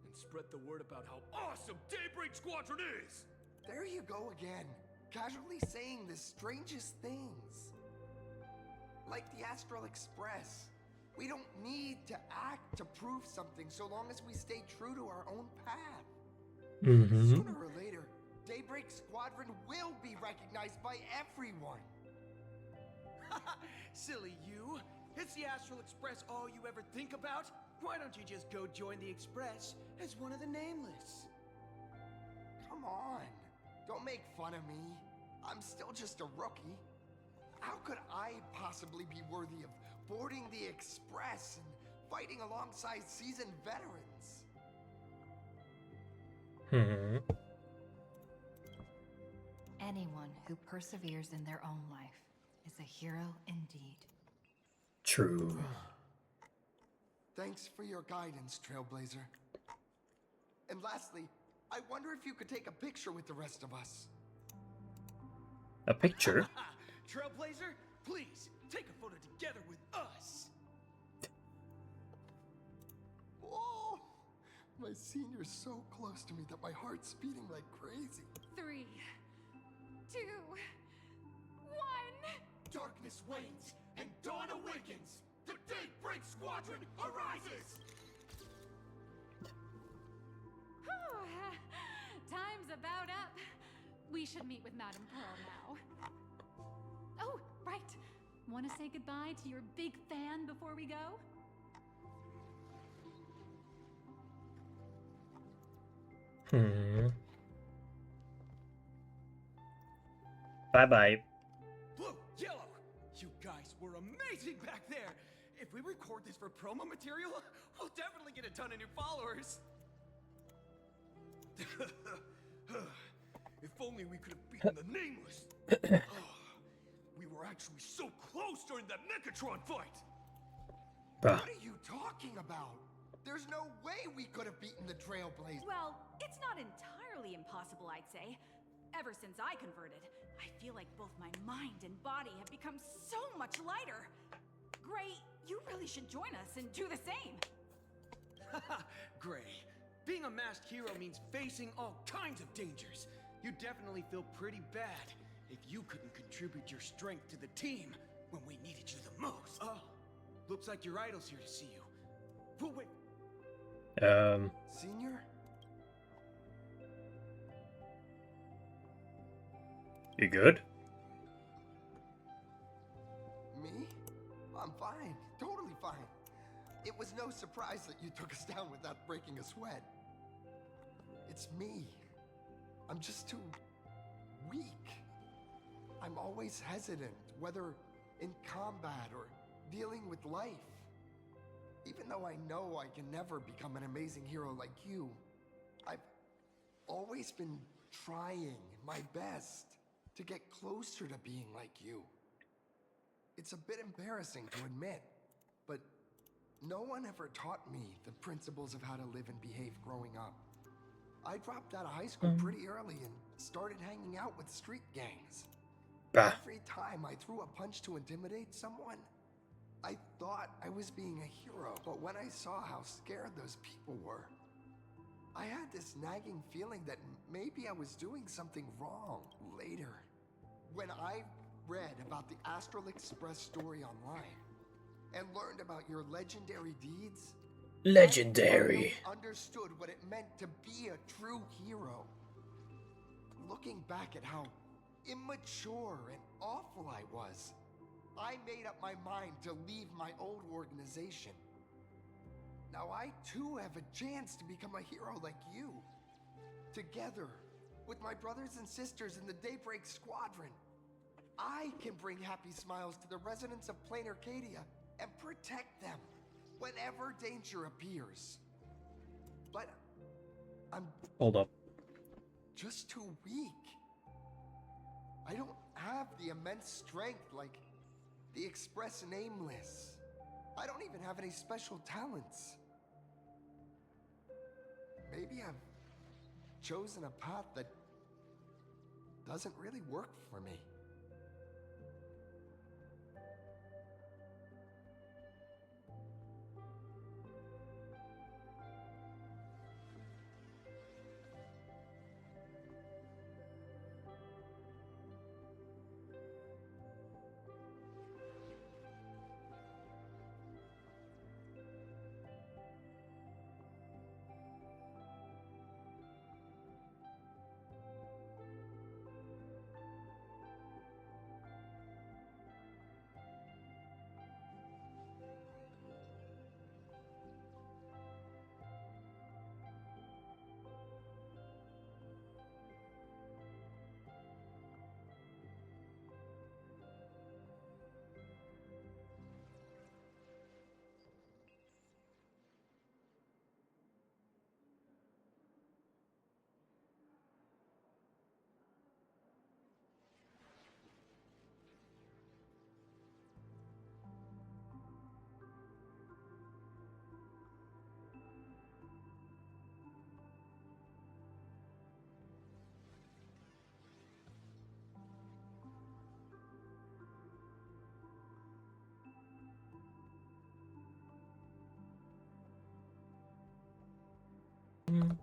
and spread the word about how awesome Daybreak Squadron is! There you go again, casually saying the strangest things. Like the Astral Express. We don't need to act to prove something so long as we stay true to our own path. Mm-hmm. Sooner or later, Daybreak Squadron will be recognized by everyone. Silly you! Is the Astral Express all you ever think about? Why don't you just go join the Express as one of the Nameless? Come on, don't make fun of me. I'm still just a rookie. How could I possibly be worthy of boarding the Express and fighting alongside seasoned veterans? Anyone who perseveres in their own life is a hero indeed. True. Thanks for your guidance, Trailblazer. And lastly, I wonder if you could take a picture with the rest of us. A picture? Trailblazer, please, take a photo together with us! Whoa! My senior's so close to me that my heart's beating like crazy. 3, 2, 1. Darkness wanes and dawn awakens! The Daybreak Squadron arises! Time's about up. We should meet with Madame Pearl now. Oh, right. Want to say goodbye to your big fan before we go? Bye-bye. Blue, yellow, you guys were amazing back there. If we record this for promo material, we'll definitely get a ton of new followers. If only we could have beaten the Nameless. We were actually so close during that Megatron fight. What are you talking about? There's no way we could have beaten the Trailblazer. Well, it's not entirely impossible, I'd say. Ever since I converted, I feel like both my mind and body have become so much lighter. Gray, you really should join us and do the same. Gray, being a masked hero means facing all kinds of dangers. You definitely feel pretty bad if you couldn't contribute your strength to the team when we needed you the most. Oh, looks like your idol's here to see you. But wait. Senior? You good? Me? I'm fine. Totally fine. It was no surprise that you took us down without breaking a sweat. It's me. I'm just too weak. I'm always hesitant, whether in combat or dealing with life. Even though I know I can never become an amazing hero like you, I've always been trying my best to get closer to being like you. It's a bit embarrassing to admit, but no one ever taught me the principles of how to live and behave growing up. I dropped out of high school pretty early and started hanging out with street gangs. Every time I threw a punch to intimidate someone, I thought I was being a hero. But when I saw how scared those people were, I had this nagging feeling that maybe I was doing something wrong. Later, when I read about the Astral Express story online and learned about your legendary deeds, Legendary. I understood what it meant to be a true hero. Looking back at how immature and awful I was, I made up my mind to leave my old organization. Now I too have a chance to become a hero like you. Together, with my brothers and sisters in the Daybreak Squadron, I can bring happy smiles to the residents of Planarcadia and protect them whenever danger appears. But I'm Hold up. just too weak. I don't have the immense strength like the Express Nameless. I don't even have any special talents. Maybe I've chosen a path that doesn't really work for me.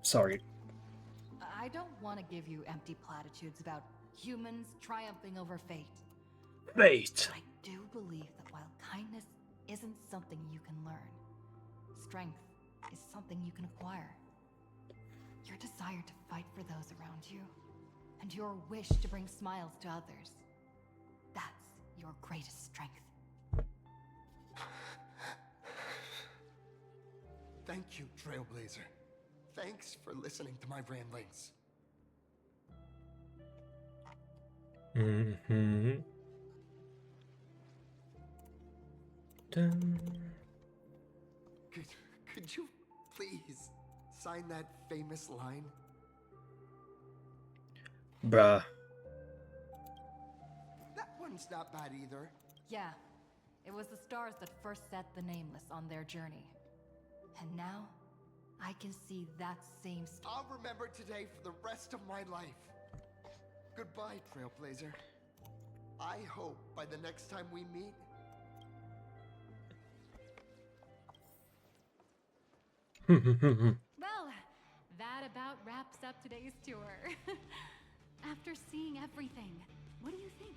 Sorry. I don't want to give you empty platitudes about humans triumphing over fate. Fate. But I do believe that while kindness isn't something you can learn, strength is something you can acquire. Your desire to fight for those around you, and your wish to bring smiles to others, that's your greatest strength. Thank you, Trailblazer. Thanks for listening to my ramblings. Could you please sign that famous line? Bruh. That one's not bad either. Yeah, it was the stars that first set the Nameless on their journey. And now, I can see that same I'll remember today for the rest of my life. Goodbye, Trailblazer. I hope by the next time we meet, Well, that about wraps up today's tour. After seeing everything, what do you think?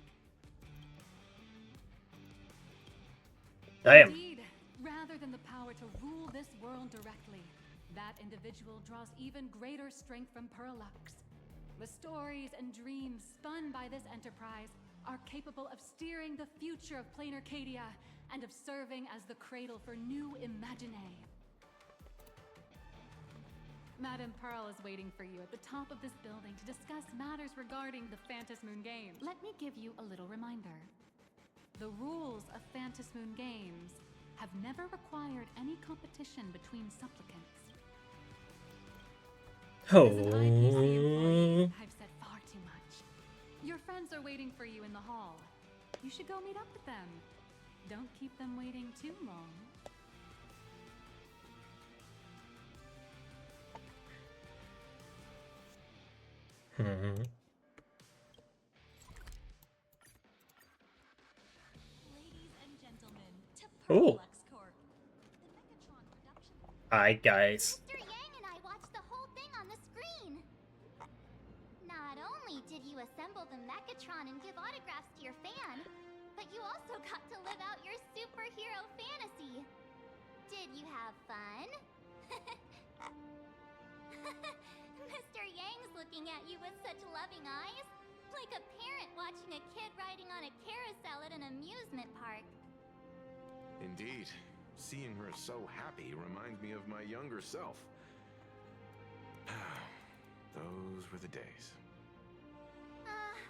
Damn. Indeed, rather than the power to rule this world directly, that individual draws even greater strength from Perlux. The stories and dreams spun by this enterprise are capable of steering the future of Planarcadia and of serving as the cradle for new imaginae. Madame Pearl is waiting for you at the top of this building to discuss matters regarding the Phantasmoon Games. Let me give you a little reminder. The rules of Phantasmoon Games have never required any competition between supplicants. Oh. As an IPC employee, I've said far too much. Your friends are waiting for you in the hall. You should go meet up with them. Don't keep them waiting too long. Hmm. Ladies and gentlemen, to Oh, Perlux Corp. The Megatron production. hi guys. Mr. Yang and I watched the whole thing on the screen. Not only did you assemble the Mechatron and give autographs to your fan, but you also got to live out your superhero fantasy. Did you have fun? Mr. Yang's looking at you with such loving eyes, like a parent watching a kid riding on a carousel at an amusement park. Indeed. Seeing her so happy reminds me of my younger self. Those were the days.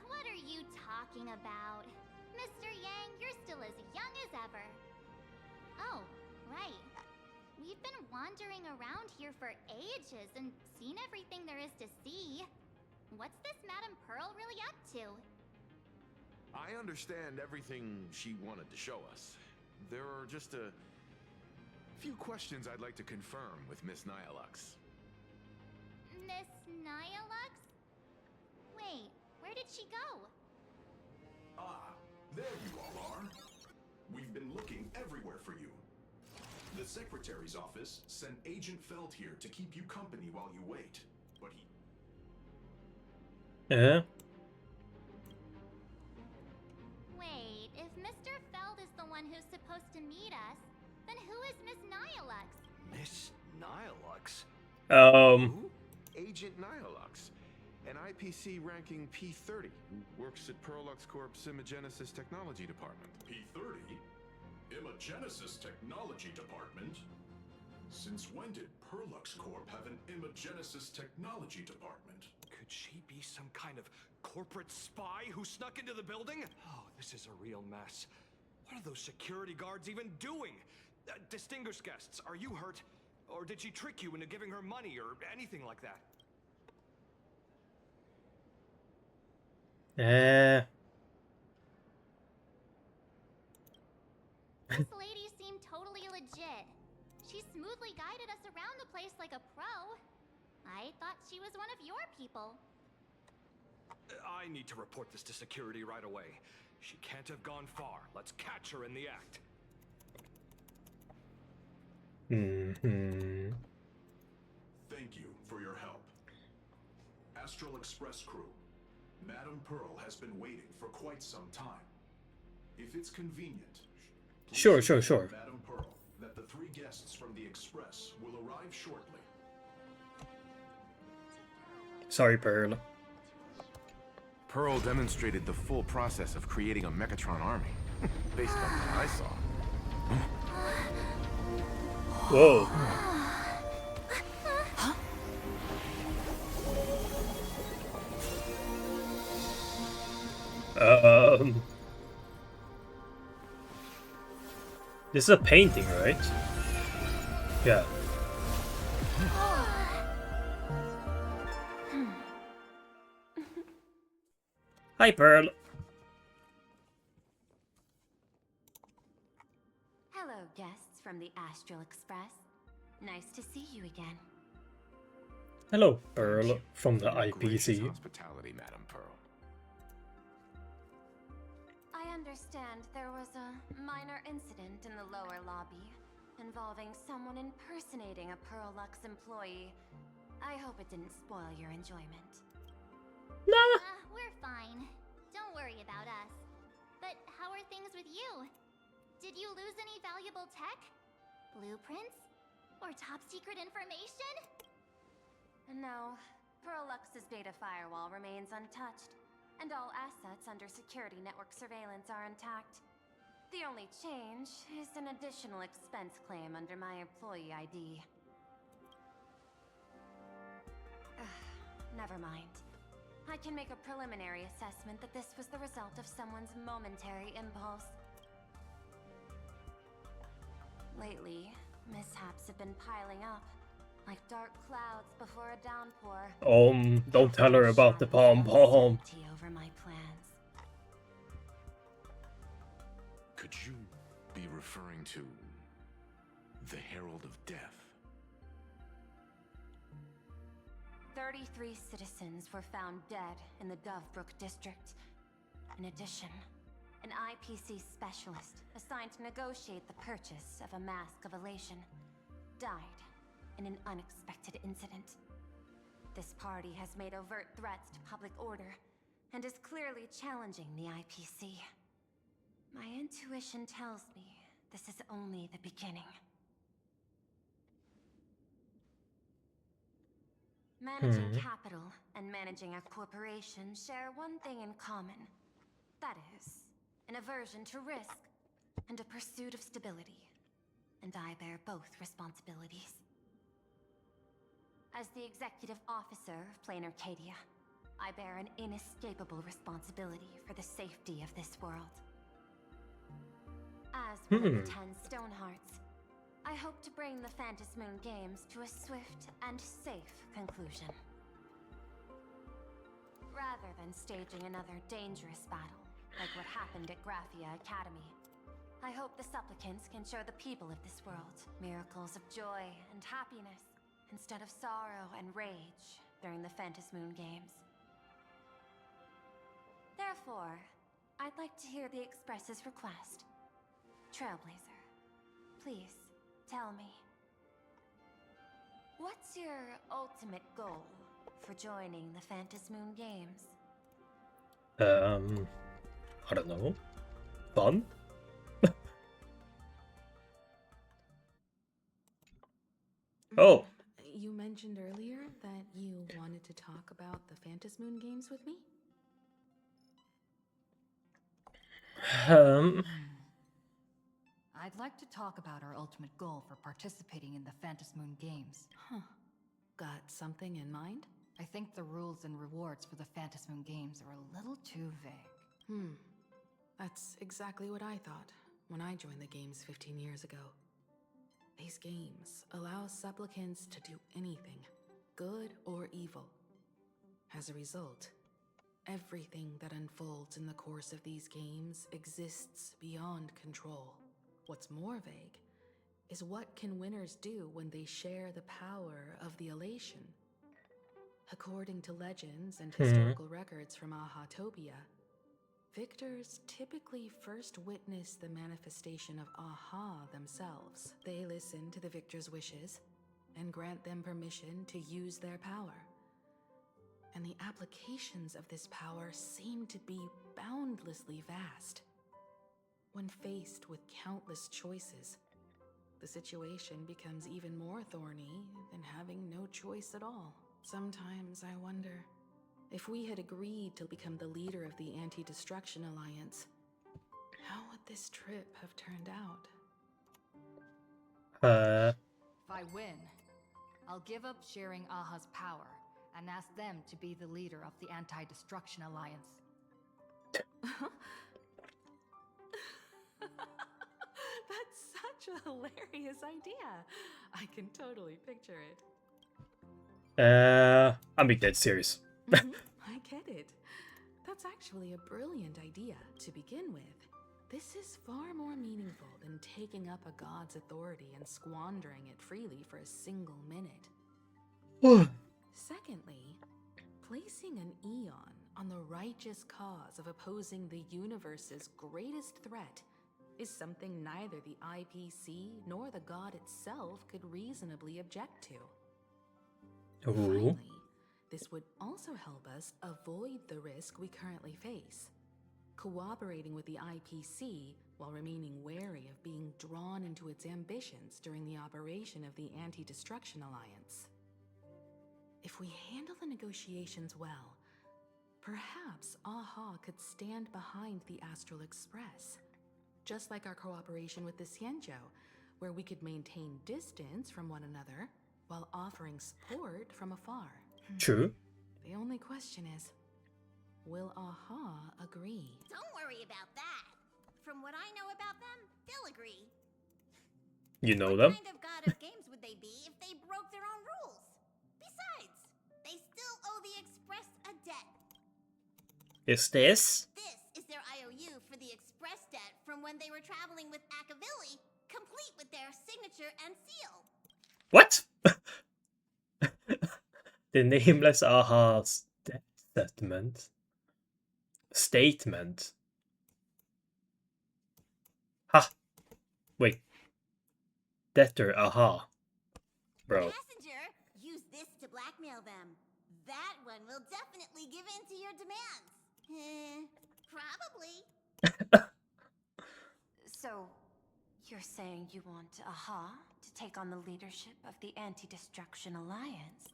What are you talking about? Mr. Yang, you're still as young as ever. Oh, right. We've been wandering around here for ages and seen everything there is to see. What's this Madame Pearl really up to? I understand everything she wanted to show us. There are just a few questions I'd like to confirm with Miss Nyalux. Miss Nyalux? Wait, where did she go? Ah, there you all are. We've been looking everywhere for you. The Secretary's office sent Agent Feld here to keep you company while you wait, but he... Yeah. Wait, if Mr. Feld is the one who's supposed to meet us, then who is Miss Nyalux? Miss Nyalux? Um. Agent Nyalux, an IPC ranking P30 who works at Perlux Corp's Imagenesis Technology Department. P30? Imagenesis Technology Department? Since when did Perlux Corp have an Imagenesis Technology Department? Could she be some kind of corporate spy who snuck into the building? Oh, this is a real mess. What are those security guards even doing? Distinguished guests, are you hurt? Or did she trick you into giving her money or anything like that? This lady seemed totally legit. She smoothly guided us around the place like a pro. I thought she was one of your people. I need to report this to security right away. She can't have gone far. Let's catch her in the act. Hmm. Thank you for your help. Astral Express crew, Madame Pearl has been waiting for quite some time. If it's convenient, Sure. Madame Pearl that the 3 guests from the Express will arrive shortly. Sorry, Pearl. Pearl demonstrated the full process of creating a Mechatron army, based on what I saw. Whoa. This is a painting, right? Yeah. Hi, Pearl. Hello, guests from the Astral Express. Nice to see you again. Hello, Pearl from the Gracious IPC. hospitality, Madame Pearl. I understand there was a minor incident in the lower lobby involving someone impersonating a Perlux employee. I hope it didn't spoil your enjoyment. Nah. We're fine. Don't worry about us. But how are things with you? Did you lose any valuable tech? Blueprints? Or top secret information? No, Perlux's data firewall remains untouched, and all assets under security network surveillance are intact. The only change is an additional expense claim under my employee ID. Never mind. I can make a preliminary assessment that this was the result of someone's momentary impulse. Lately, mishaps have been piling up, like dark clouds before a downpour. Don't tell her about the pom-pom. Over my plans. Could you be referring to the Herald of Death. 33 citizens were found dead in the Dovebrook district. In addition, an IPC specialist assigned to negotiate the purchase of a Mask of Elation died in an unexpected incident. This party has made overt threats to public order and is clearly challenging the IPC. My intuition tells me this is only the beginning. Managing capital and managing a corporation share one thing in common. That is, an aversion to risk and a pursuit of stability. And I bear both responsibilities. As the executive officer of Planarcadia, I bear an inescapable responsibility for the safety of this world. As one of the 10 Stonehearts, I hope to bring the Phantom Moon Games to a swift and safe conclusion. Rather than staging another dangerous battle, like what happened at Graphia Academy, I hope the supplicants can show the people of this world miracles of joy and happiness, instead of sorrow and rage during the Phantom Moon Games. Therefore, I'd like to hear the Express's request. Trailblazer, please, tell me. What's your ultimate goal for joining the Phantom Moon Games? I don't know. Fun? Oh! You mentioned earlier that you wanted to talk about the Phantom Moon Games with me? I'd like to talk about our ultimate goal for participating in the Phantom Moon Games. Huh. Got something in mind? I think the rules and rewards for the Phantom Moon Games are a little too vague. That's exactly what I thought when I joined the games 15 years ago. These games allow supplicants to do anything, good or evil. As a result, everything that unfolds in the course of these games exists beyond control. What's more vague is what can winners do when they share the power of the elation. According to legends and historical records from Ahatopia, victors typically first witness the manifestation of Aha themselves. They listen to the victor's wishes and grant them permission to use their power. And the applications of this power seem to be boundlessly vast. When faced with countless choices, the situation becomes even more thorny than having no choice at all. Sometimes I wonder, if we had agreed to become the leader of the Anti-Destruction Alliance, how would this trip have turned out? If I win, I'll give up sharing Aha's power and ask them to be the leader of the Anti-Destruction Alliance. That's such a hilarious idea. I can totally picture it. I'm being dead serious. I get it. That's actually a brilliant idea to begin with. This is far more meaningful than taking up a god's authority and squandering it freely for a single minute. Secondly, placing an Eon on the righteous cause of opposing the universe's greatest threat is something neither the IPC nor the god itself could reasonably object to. Finally, this would also help us avoid the risk we currently face, cooperating with the IPC while remaining wary of being drawn into its ambitions during the operation of the Anti-Destruction Alliance. If we handle the negotiations well, perhaps Aha could stand behind the Astral Express, just like our cooperation with the Xianzhou, where we could maintain distance from one another while offering support from afar. True. The only question is, will Aha agree? Don't worry about that. From what I know about them, they'll agree. You know What them? kind of god of games would they be if they broke their own rules? Besides, they still owe the Express a debt. Is this? This is their IOU for the Express debt from when they were traveling with Akavilli, complete with their signature and seal. What? The nameless Aha statement. Statement. Ha! Wait. Debtor Aha. Bro. Passenger, use this to blackmail them. That one will definitely give in to your demands. Probably. So, you're saying you want Aha to take on the leadership of the Anti-Destruction Alliance?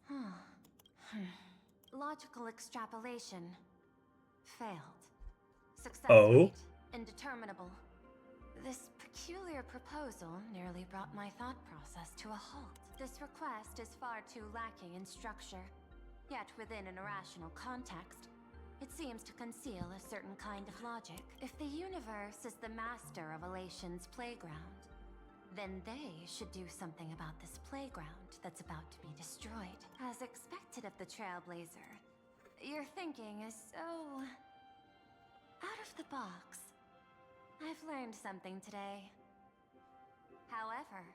Logical extrapolation. Failed. Success rate indeterminable. This peculiar proposal nearly brought my thought process to a halt. This request is far too lacking in structure. Yet within an irrational context, it seems to conceal a certain kind of logic. If the universe is the master of Elation's playground, then they should do something about this playground that's about to be destroyed. As expected of the Trailblazer, your thinking is so out of the box. I've learned something today. However,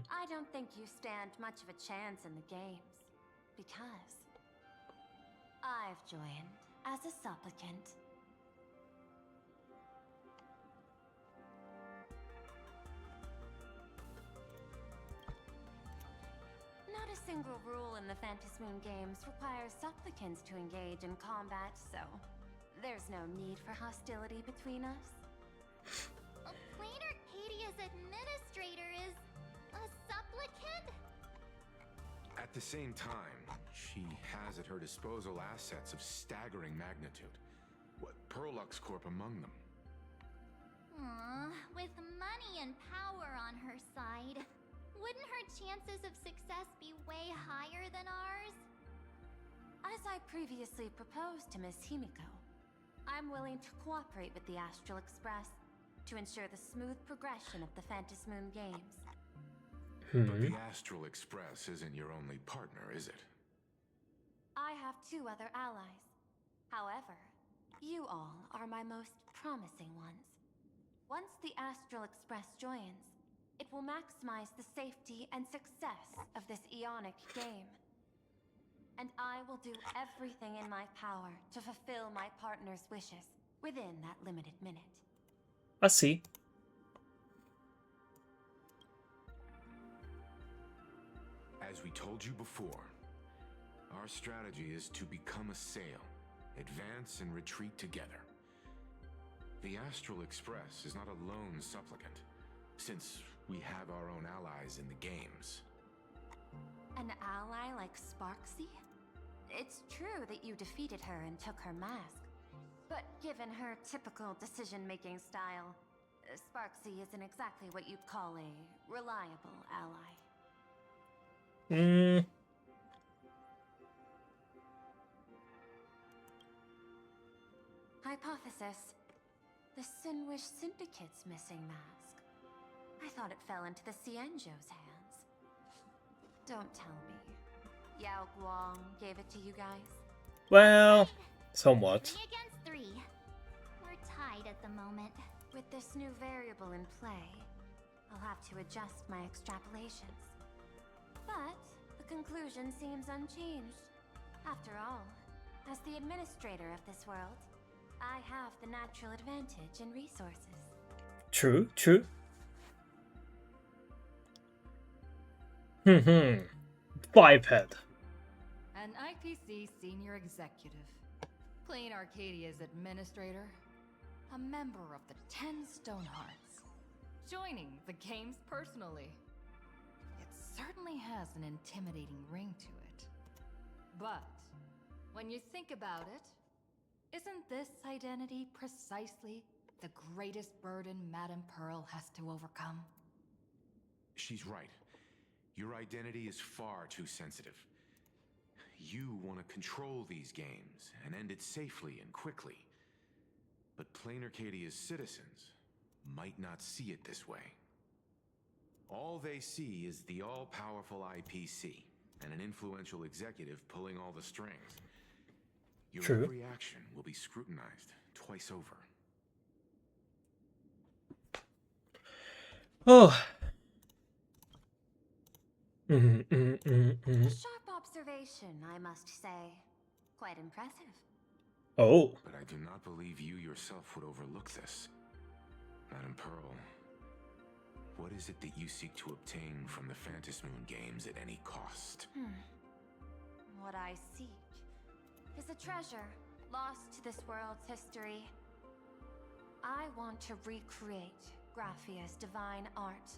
I don't think you stand much of a chance in the games, because I've joined as a supplicant. Not a single rule in the Phantasmoon games requires supplicants to engage in combat, so there's no need for hostility between us. Planarcadia's administrator is a supplicant? At the same time, she has at her disposal assets of staggering magnitude. What Perlux Corp among them. With money and power on her side, wouldn't her chances of success be way higher than ours? As I previously proposed to Miss Himiko, I'm willing to cooperate with the Astral Express to ensure the smooth progression of the Phantasmoon games. But the Astral Express isn't your only partner, is it? I have 2 other allies. However, you all are my most promising ones. Once the Astral Express joins, it will maximize the safety and success of this Ionic game. And I will do everything in my power to fulfill my partner's wishes within that limited minute. I see. As we told you before, our strategy is to become a sail, advance and retreat together. The Astral Express is not a lone supplicant, since we have our own allies in the games. An ally like Sparksy? It's true that you defeated her and took her mask, but given her typical decision-making style, Sparksy isn't exactly what you'd call a reliable ally. Hypothesis. The Sinwish Syndicate's missing mask. I thought it fell into the Cienjo's hands. Don't tell me. Yao Guang gave it to you guys? Well, somewhat. 3 against 3. We're tied at the moment. With this new variable in play, I'll have to adjust my extrapolations. But the conclusion seems unchanged. After all, as the administrator of this world, I have the natural advantage in resources. True, true. 5-head. An IPC senior executive, Planarcadia's administrator, a member of the 10 Stonehearts, joining the games personally. It certainly has an intimidating ring to it. But when you think about it, isn't this identity precisely the greatest burden Madame Pearl has to overcome? She's right. Your identity is far too sensitive. You want to control these games and end it safely and quickly. But Planarcadia's citizens might not see it this way. All they see is the all-powerful IPC and an influential executive pulling all the strings. Your every action will be scrutinized twice over. Oh. A sharp observation, I must say. Quite impressive. Oh. But I do not believe you yourself would overlook this. Madam Pearl, what is it that you seek to obtain from the Phantasmoon games at any cost? What I seek is a treasure lost to this world's history. I want to recreate Graphia's divine art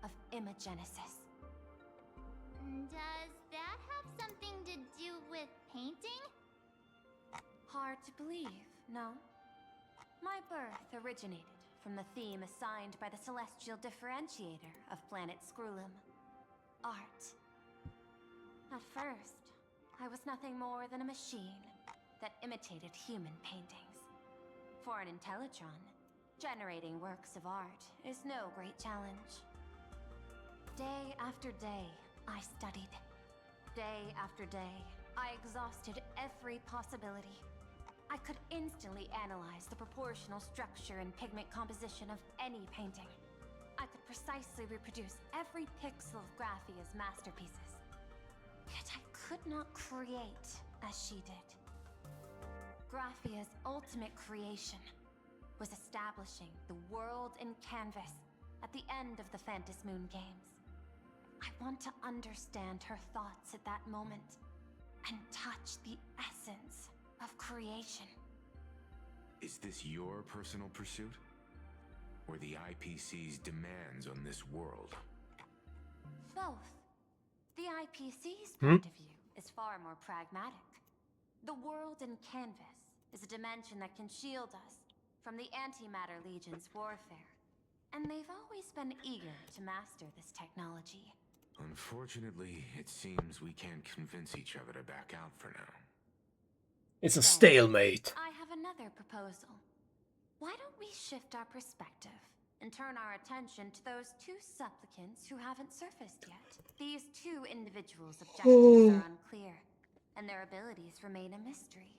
of imagenesis. Does that have something to do with painting? Hard to believe, no? My birth originated from the theme assigned by the celestial differentiator of planet Scrulum. Art. At first, I was nothing more than a machine that imitated human paintings. For an Intellitron, generating works of art is no great challenge. Day after day, I studied. Day after day, I exhausted every possibility. I could instantly analyze the proportional structure and pigment composition of any painting. I could precisely reproduce every pixel of Graphia's masterpieces. Yet I could not create as she did. Graphia's ultimate creation was establishing the world in canvas at the end of the Phantasmoon games. I want to understand her thoughts at that moment and touch the essence of creation. Is this your personal pursuit? Or the IPC's demands on this world? Both. The IPC's point of view is far more pragmatic. The world in canvas is a dimension that can shield us from the Antimatter Legion's warfare, and they've always been eager to master this technology. Unfortunately, it seems we can't convince each other to back out for now. It's a stalemate. I have another proposal. Why don't we shift our perspective and turn our attention to those two supplicants who haven't surfaced yet? These two individuals' objectives are unclear, and their abilities remain a mystery.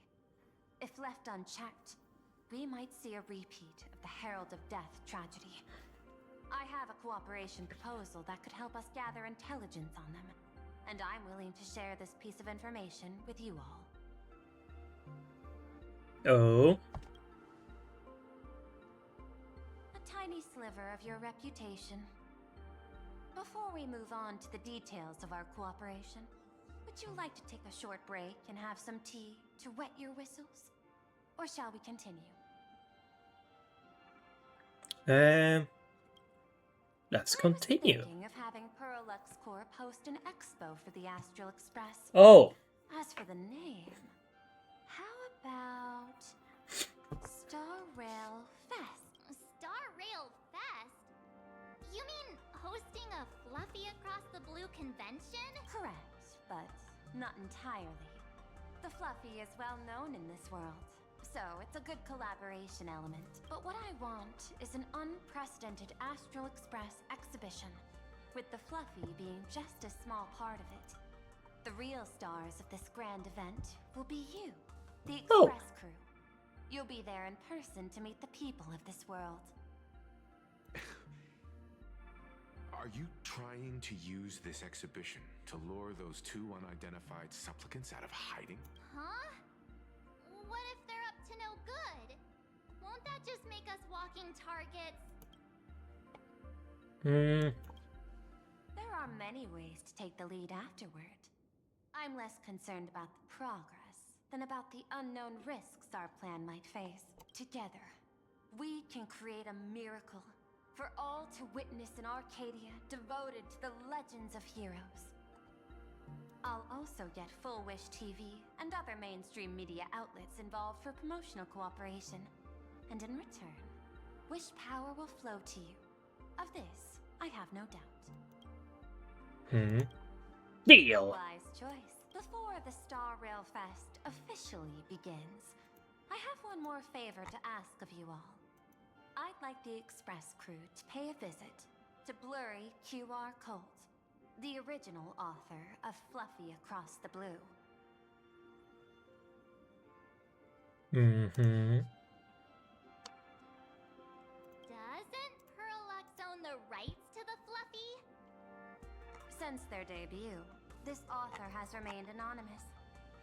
If left unchecked, we might see a repeat of the Herald of Death tragedy. I have a cooperation proposal that could help us gather intelligence on them, and I'm willing to share this piece of information with you all. Oh. A tiny sliver of your reputation. Before we move on to the details of our cooperation, would you like to take a short break and have some tea to wet your whistles? Or shall we continue? Let's continue. Thinking of having Pearlux Corp host an expo for the Astral Express. Oh. As for the name, how about Star Rail Fest? Star Rail Fest? You mean hosting a Fluffy Across the Blue convention? Correct, but not entirely. The Fluffy is well known in this world, so it's a good collaboration element. But what I want is an unprecedented Astral Express exhibition, with the Fluffy being just a small part of it. The real stars of this grand event will be you, the Express crew. You'll be there in person to meet the people of this world. Are you trying to use this exhibition to lure those two unidentified supplicants out of hiding? Huh? What if they're up to no good? Won't that just make us walking targets? There are many ways to take the lead afterward. I'm less concerned about the progress than about the unknown risks our plan might face. Together, we can create a miracle for all to witness in Arcadia devoted to the legends of heroes. I'll also get Full Wish TV and other mainstream media outlets involved for promotional cooperation. And in return, Wish power will flow to you. Of this, I have no doubt. Deal. Wise choice. Before the Star Rail Fest officially begins, I have one more favor to ask of you all. I'd like the Express crew to pay a visit to Blurry QR Colt, the original author of Fluffy Across the Blue. Doesn't Pearlux own the rights to Since their debut, this author has remained anonymous,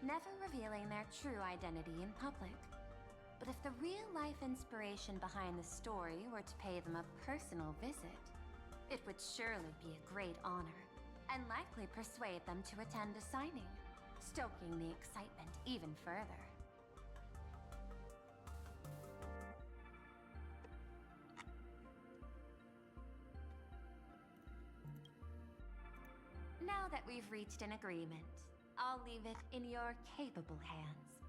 never revealing their true identity in public. But if the real-life inspiration behind the story were to pay them a personal visit, it would surely be a great honor, and likely persuade them to attend a signing, stoking the excitement even further. Now that we've reached an agreement, I'll leave it in your capable hands.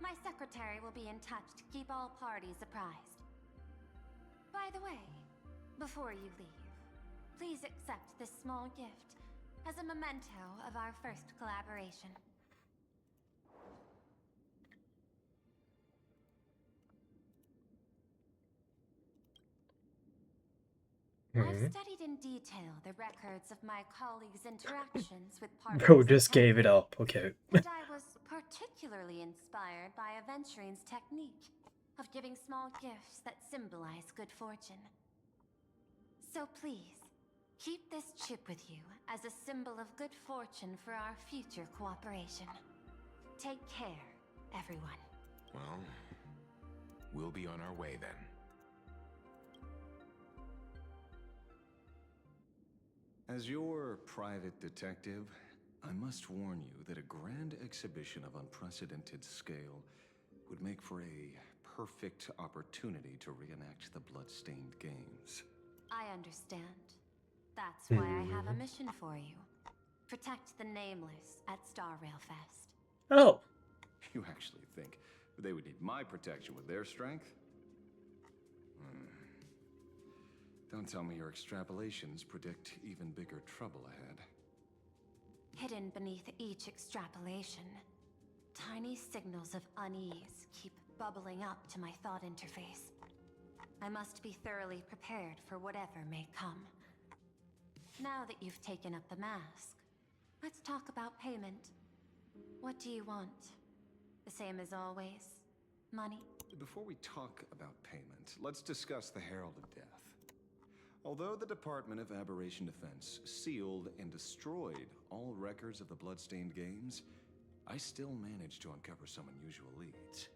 My secretary will be in touch to keep all parties apprised. By the way, before you leave, please accept this small gift as a memento of our first collaboration. I've studied in detail the records of my colleagues' interactions with partners. Bro just gave it up, okay. And I was particularly inspired by Aventurine's technique of giving small gifts that symbolize good fortune. So please, keep this chip with you as a symbol of good fortune for our future cooperation. Take care, everyone. Well, we'll be on our way then. As your private detective, I must warn you that a grand exhibition of unprecedented scale would make for a perfect opportunity to reenact the blood-stained games. I understand. That's why I have a mission for you. Protect the Nameless at Star Rail Fest. Oh. You actually think they would need my protection with their strength? Don't tell me your extrapolations predict even bigger trouble ahead. Hidden beneath each extrapolation, tiny signals of unease keep bubbling up to my thought interface. I must be thoroughly prepared for whatever may come. Now that you've taken up the mask, let's talk about payment. What do you want? The same as always? Money? Before we talk about payment, let's discuss the Herald of Death. Although the Department of Aberration Defense sealed and destroyed all records of the Bloodstained Games, I still managed to uncover some unusual leads.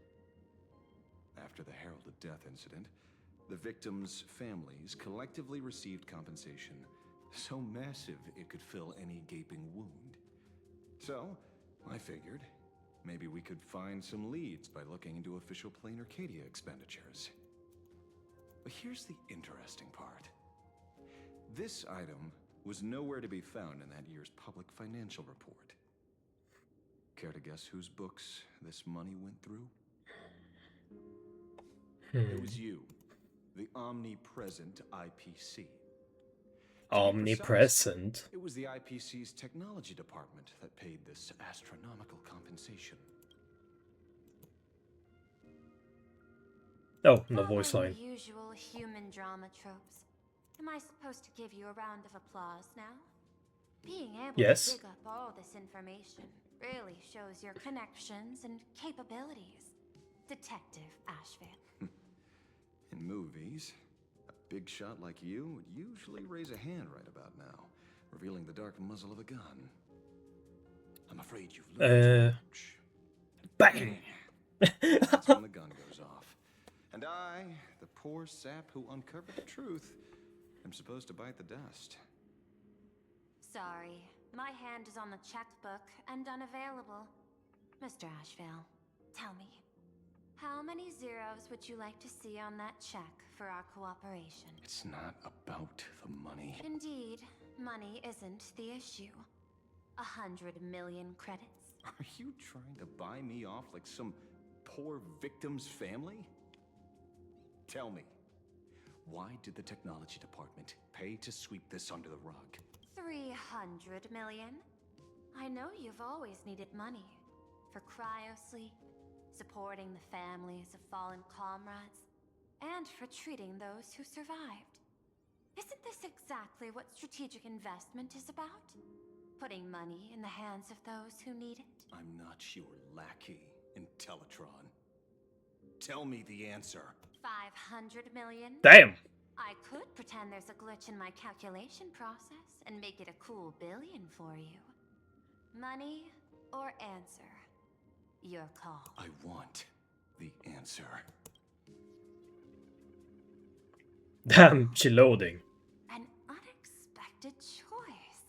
After the Herald of Death incident, the victims' families collectively received compensation so massive it could fill any gaping wound. So, I figured, maybe we could find some leads by looking into official Planarcadia expenditures. But here's the interesting part. This item was nowhere to be found in that year's public financial report. Care to guess whose books this money went through? It was you, the omnipresent IPC. Omnipresent? It was the IPC's technology department that paid this astronomical compensation. Oh, no voice line. The usual human drama tropes. Am I supposed to give you a round of applause now? Being able to dig up all this information really shows your connections and capabilities, Detective Ashvale. In movies, a big shot like you would usually raise a hand right about now, revealing the dark muzzle of a gun. I'm afraid you've learned too much. Bang! That's when the gun goes off. And I, the poor sap who uncovered the truth, am supposed to bite the dust. Sorry, my hand is on the checkbook and unavailable. Mr. Ashvale, tell me, how many zeros would you like to see on that check for our cooperation? It's not about the money. Indeed, money isn't the issue. 100 million credits. Are you trying to buy me off like some poor victim's family? Tell me, why did the technology department pay to sweep this under the rug? 300 million? I know you've always needed money. For cryosleep, supporting the families of fallen comrades, and for treating those who survived. Isn't this exactly what strategic investment is about? Putting money in the hands of those who need it? I'm not your lackey, Intellitron. Tell me the answer. 500 million? Damn! I could pretend there's a glitch in my calculation process and make it a cool billion for you. Money or answer? Your call. I want the answer. Damn, she loading. An unexpected choice.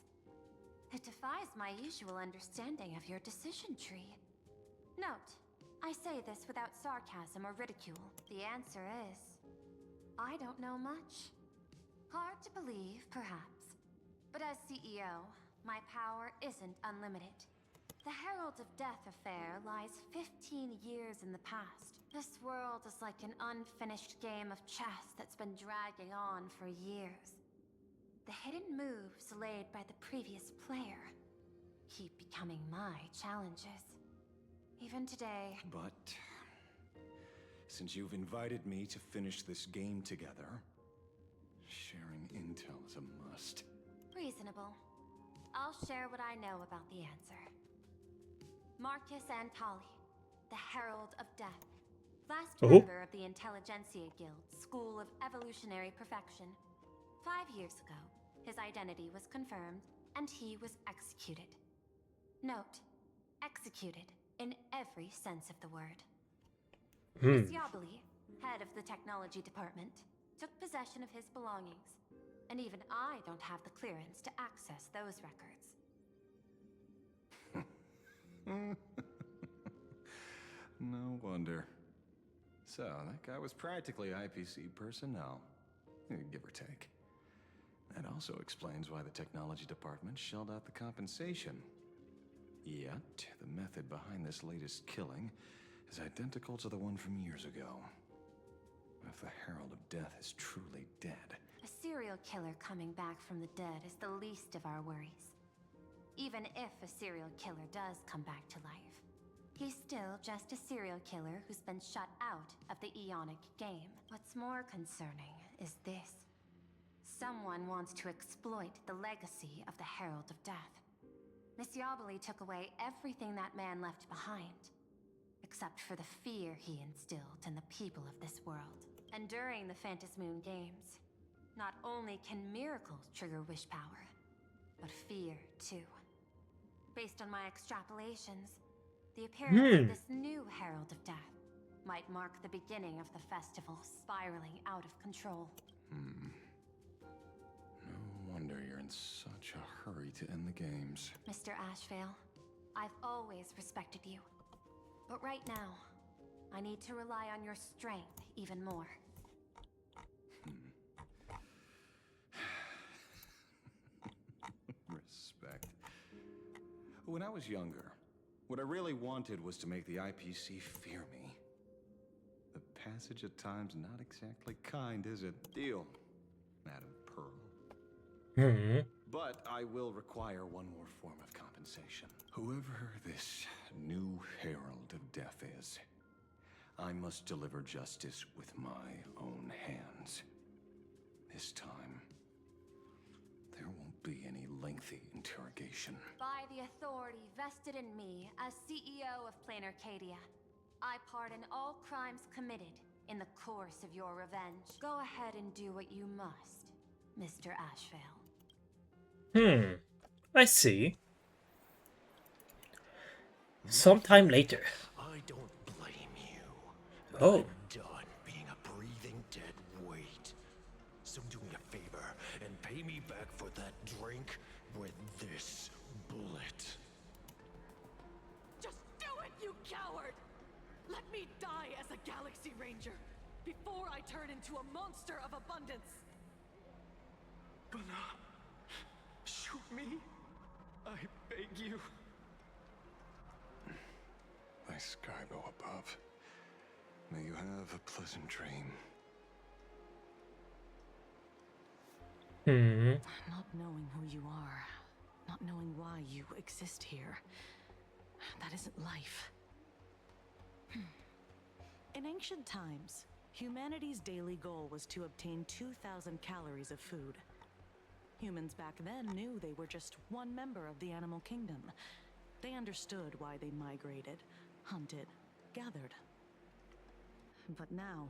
It defies my usual understanding of your decision tree. Note, I say this without sarcasm or ridicule. The answer is, I don't know much. Hard to believe, perhaps. But as CEO, my power isn't unlimited. The Herald of Death affair lies 15 years in the past. This world is like an unfinished game of chess that's been dragging on for years. The hidden moves laid by the previous player keep becoming my challenges. Even today. But since you've invited me to finish this game together, sharing intel is a must. Reasonable. I'll share what I know about the answer. Marcus Antali, the Herald of Death. Last member of the Intelligentsia Guild, School of Evolutionary Perfection. 5 years ago, his identity was confirmed, and he was executed. Note, executed in every sense of the word. Miss Yabali, head of the technology department, took possession of his belongings, and even I don't have the clearance to access those records. No wonder. So, that guy was practically IPC personnel, give or take. That also explains why the technology department shelled out the compensation. Yet, the method behind this latest killing is identical to the one from years ago. If the Herald of Death is truly dead... A serial killer coming back from the dead is the least of our worries. Even if a serial killer does come back to life, he's still just a serial killer who's been shut out of the Ionic game. What's more concerning is this. Someone wants to exploit the legacy of the Herald of Death. Miss Yabali took away everything that man left behind, except for the fear he instilled in the people of this world. And during the Phantasmoon Games, not only can miracles trigger wish power, but fear too. Based on my extrapolations, the appearance of this new Herald of Death might mark the beginning of the festival spiraling out of control. No wonder you're in such a hurry to end the games. Mr. Ashvale, I've always respected you. But right now, I need to rely on your strength even more. Respect. When I was younger, what I really wanted was to make the IPC fear me. The passage of time's not exactly kind, is it? Deal, Madam Pearl. But I will require one more form of compensation. Whoever this new Herald of Death is, I must deliver justice with my own hands. This time, there won't be any lengthy interrogation. By the authority vested in me as CEO of Planarcadia, I pardon all crimes committed in the course of your revenge. Go ahead and do what you must, Mr. Ashvale. I see. Sometime later. I don't blame you. Oh. I'm done being a breathing dead weight. So do me a favor and pay me back for that drink with this bullet. Just do it, you coward! Let me die as a Galaxy Ranger before I turn into a monster of abundance. But shoot me. I beg you. Thy sky go above. May you have a pleasant dream. Not knowing who you are, not knowing why you exist here, that isn't life. In ancient times, humanity's daily goal was to obtain 2,000 calories of food. Humans back then knew they were just one member of the animal kingdom. They understood why they migrated, hunted, gathered. But now,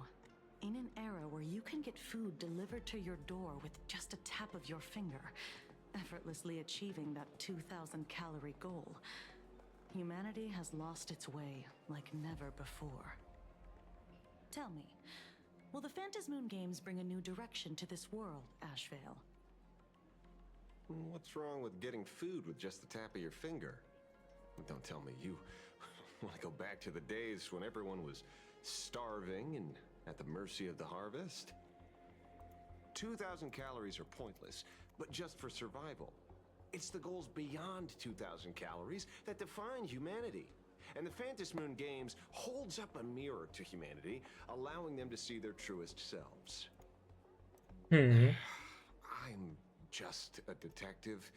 In an era where you can get food delivered to your door with just a tap of your finger, effortlessly achieving that 2,000 calorie goal, humanity has lost its way like never before. Tell me, will the Phantasmoon Games bring a new direction to this world, Ashvale? What's wrong with getting food with just the tap of your finger? Don't tell me you want to go back to the days when everyone was starving and at the mercy of the harvest? 2,000 calories are pointless, but just for survival. It's the goals beyond 2,000 calories that define humanity. And the Phantasmoon Games holds up a mirror to humanity, allowing them to see their truest selves. I'm just a detective.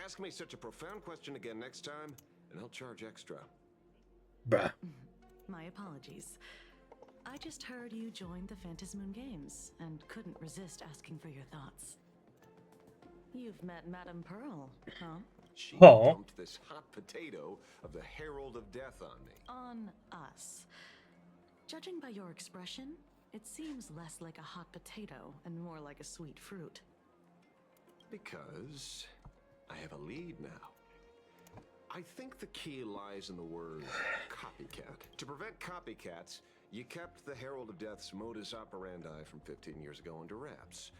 Ask me such a profound question again next time, and I'll charge extra. Bruh. My apologies. I just heard you joined the Phantasmoon Games and couldn't resist asking for your thoughts. You've met Madame Pearl, huh? She dumped this hot potato of the Herald of Death on me. On us. Judging by your expression, it seems less like a hot potato and more like a sweet fruit. Because I have a lead now. I think the key lies in the word copycat. To prevent copycats, you kept the Herald of Death's modus operandi from 15 years ago under wraps.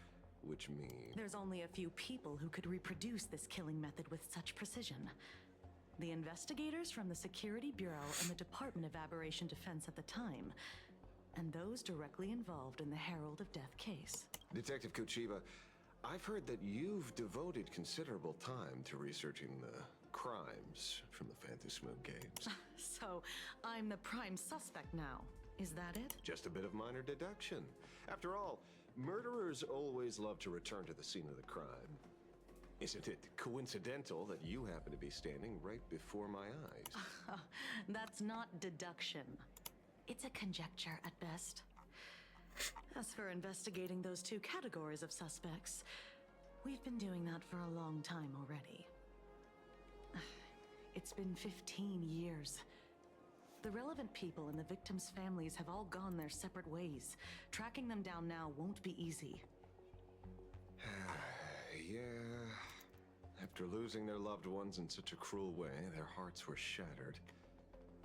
Which means... There's only a few people who could reproduce this killing method with such precision. The investigators from the Security Bureau and the Department of Aberration Defense at the time, and those directly involved in the Herald of Death case. Detective Kuchiba, I've heard that you've devoted considerable time to researching the crimes from the Phantasmoon Games. So, I'm the prime suspect now. Is that it? Just a bit of minor deduction. After all, murderers always love to return to the scene of the crime. Isn't it coincidental that you happen to be standing right before my eyes? That's not deduction. It's a conjecture at best. As for investigating those two categories of suspects, we've been doing that for a long time already. It's been 15 years. The relevant people and the victims' families have all gone their separate ways. Tracking them down now won't be easy. Yeah. After losing their loved ones in such a cruel way, their hearts were shattered.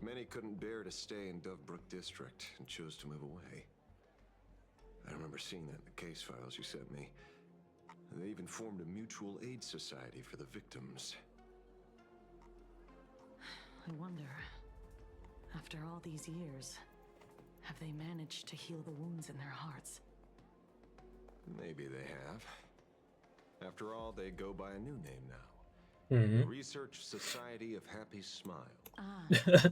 Many couldn't bear to stay in Dovebrook District and chose to move away. I remember seeing that in the case files you sent me. They even formed a mutual aid society for the victims. I wonder, after all these years, have they managed to heal the wounds in their hearts? Maybe they have. After all, they go by a new name now. The Research Society of Happy Smile. Ah,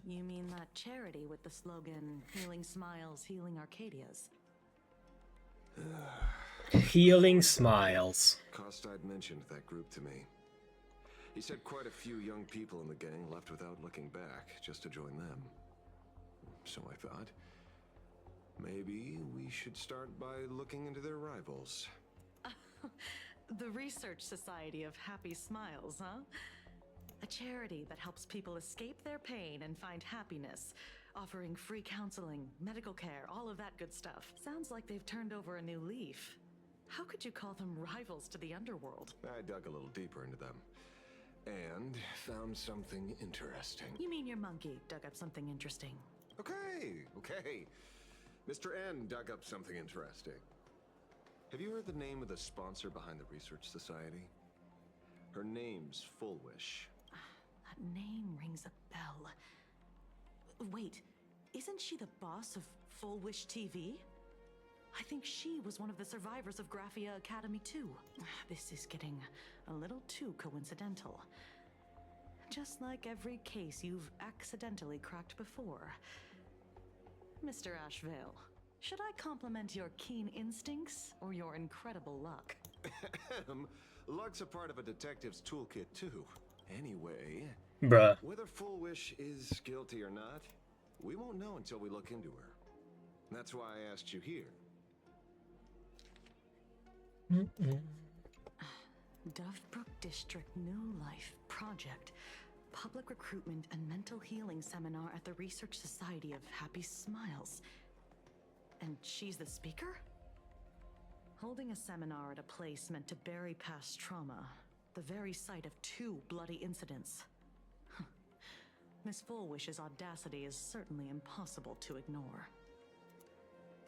you mean that charity with the slogan, Healing Smiles, Healing Arcadias? Healing Smiles. Kostad mentioned that group to me. He said quite a few young people in the gang left without looking back, just to join them. So I thought, maybe we should start by looking into their rivals. The Research Society of Happy Smiles, huh? A charity that helps people escape their pain and find happiness, offering free counseling, medical care, all of that good stuff. Sounds like they've turned over a new leaf. How could you call them rivals to the underworld? I dug a little deeper into them, and found something interesting. You mean your monkey dug up something interesting? Okay. Mr. N dug up something interesting. Have you heard the name of the sponsor behind the Research Society? Her name's Fullwish. That name rings a bell. Wait, isn't she the boss of Full Wish TV? I think she was one of the survivors of Graphia Academy too. This is getting a little too coincidental. Just like every case you've accidentally cracked before. Mr. Ashvale, should I compliment your keen instincts or your incredible luck? Luck's a part of a detective's toolkit too. Anyway, Bruh. whether Fullwish is guilty or not, we won't know until we look into her. That's why I asked you here. Dovebrook District New Life Project. Public Recruitment and Mental Healing Seminar at the Research Society of Happy Smiles. And she's the speaker? Holding a seminar at a place meant to bury past trauma, the very site of 2 bloody incidents. Miss Fullwish's audacity is certainly impossible to ignore.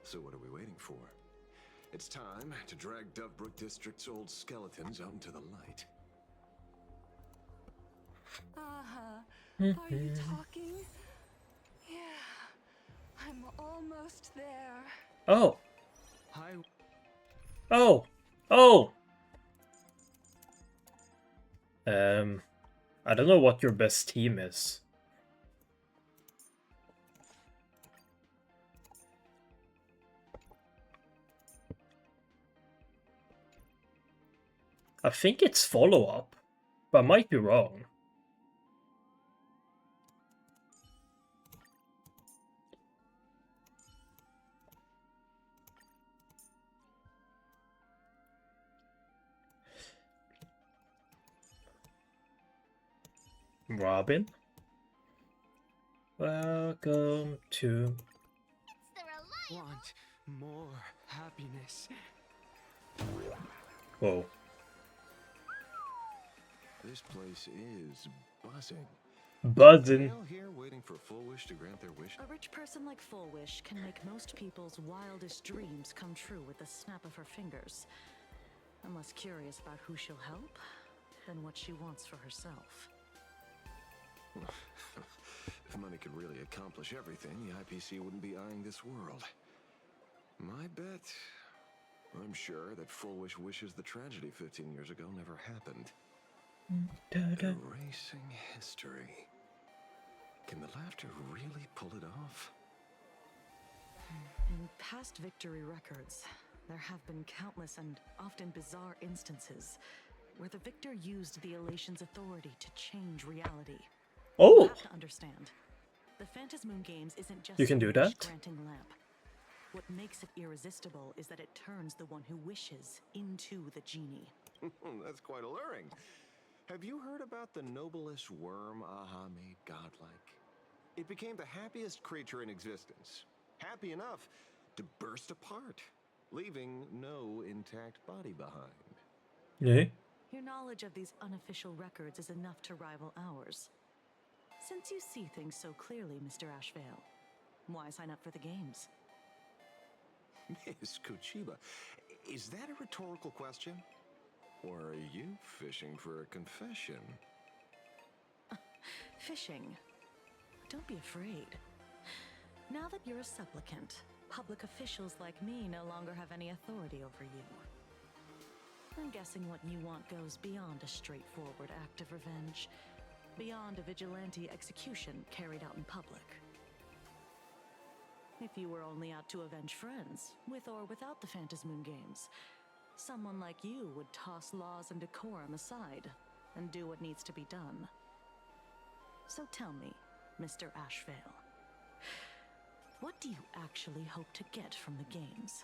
So what are we waiting for? It's time to drag Dovebrook District's old skeletons out into the light. Are you talking? Yeah, I'm almost there. Oh. Hi. Oh. Oh. I don't know what your best team is. I think it's follow-up, but I might be wrong. Robin? Welcome to... Want more happiness. Whoa. This place is buzzing. Buzzing. Here waiting for Fullwish to grant their wish. A rich person like Fullwish can make most people's wildest dreams come true with the snap of her fingers. I'm less curious about who she'll help than what she wants for herself. If money could really accomplish everything, the IPC wouldn't be eyeing this world. My bet, I'm sure that Fullwish wishes the tragedy 15 years ago never happened. Erasing history. Can the laughter really pull it off? In past victory records, there have been countless and often bizarre instances where the victor used the Elation's authority to change reality. Oh! You have to understand, the Phantasmoon Games isn't just You can do a that? wish-granting lamp. What makes it irresistible is that it turns the one who wishes into the genie. That's quite alluring. Have you heard about the noblest worm Aha made godlike? It became the happiest creature in existence. Happy enough to burst apart, leaving no intact body behind. Yeah. Your knowledge of these unofficial records is enough to rival ours. Since you see things so clearly, Mr. Ashvale, why sign up for the games? Miss Kochiba, is that a rhetorical question? Or are you fishing for a confession? Fishing? Don't be afraid. Now that you're a supplicant, public officials like me no longer have any authority over you. I'm guessing what you want goes beyond a straightforward act of revenge, beyond a vigilante execution carried out in public. If you were only out to avenge friends, with or without the Phantasmoon Games, someone like you would toss laws and decorum aside and do what needs to be done. So tell me, Mr. Ashvale, what do you actually hope to get from the games?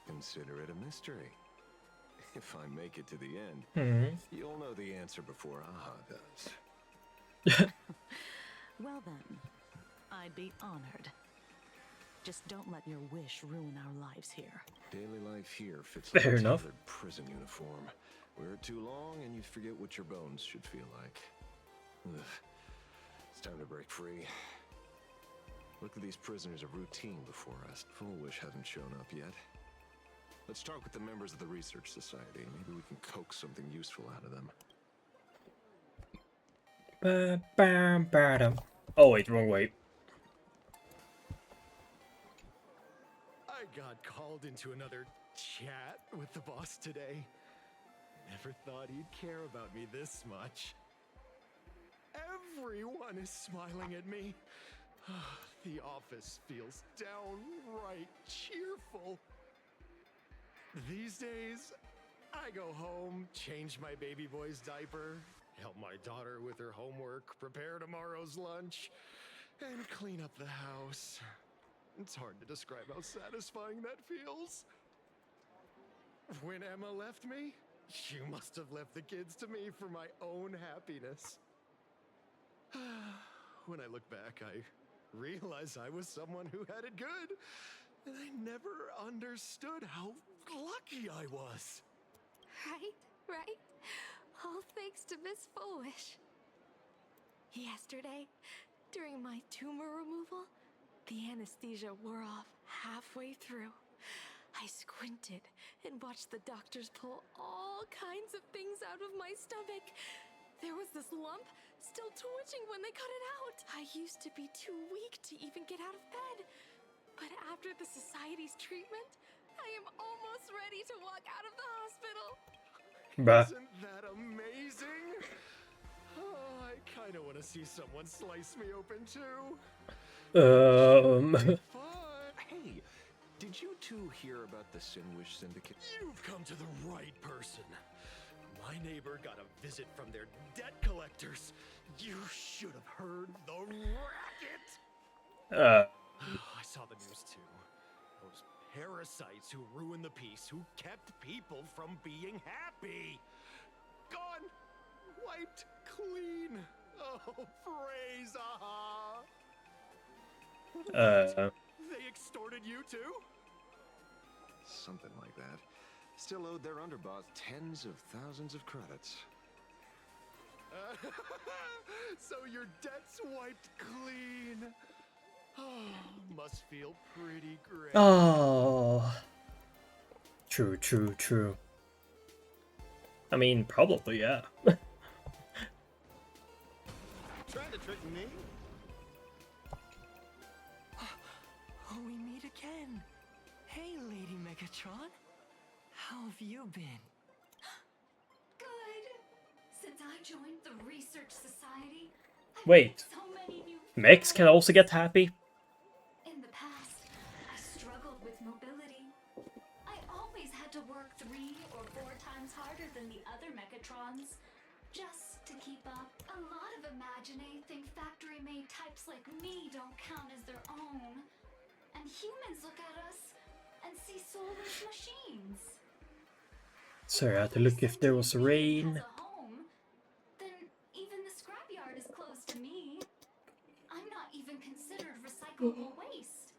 Consider it a mystery. If I make it to the end, you'll know the answer before Aha does. Well then, I'd be honored. Just don't let your wish ruin our lives here. Daily life here fits Fair like a enough. tailored prison uniform. Wear it too long and you forget what your bones should feel like. Ugh. It's time to break free. Look at these prisoners of routine before us. Fullwish hasn't shown up yet. Let's talk with the members of the Research Society. Maybe we can coax something useful out of them. Oh wait, wrong way. I got called into another chat with the boss today. Never thought he'd care about me this much. Everyone is smiling at me. The office feels downright cheerful. These days, I go home, change my baby boy's diaper, help my daughter with her homework, prepare tomorrow's lunch, and clean up the house. It's hard to describe how satisfying that feels. When Emma left me, you must have left the kids to me for my own happiness. When I look back, I realize I was someone who had it good. And I never understood how lucky I was. Right? All thanks to Miss Foolish. Yesterday, during my tumor removal, the anesthesia wore off halfway through. I squinted and watched the doctors pull all kinds of things out of my stomach. There was this lump still twitching when they cut it out. I used to be too weak to even get out of bed. But after the society's treatment, I am almost ready to walk out of the hospital. Bruh. Isn't that amazing? Oh, I kind of want to see someone slice me open too. Hey, did you two hear about the Sinwish Syndicate? You've come to the right person. My neighbor got a visit from their debt collectors. You should have heard the racket. I saw the news too. Those parasites who ruined the peace, who kept people from being happy. Gone. Wiped clean. Oh, praise Aha. They extorted you too? Something like that. Still owed their underboss tens of thousands of credits. So your debt's wiped clean. Oh, must feel pretty great. Oh. True, true, true. I mean, probably, yeah. Trying to trick me? Oh, we meet again. Hey, Lady Megatron. How have you been? Good. Since I joined the Research Society, Wait. so many new Mechs can also get happy? In the past, I struggled with mobility. I always had to work 3 or 4 times harder than the other Mechatrons, just to keep up. A lot of Imaginate think factory-made types like me don't count as their own. And humans look at us and see soulless machines. Sorry, I had to look if there was rain. Then even the scrapyard is close to me. I'm not even considered recyclable waste.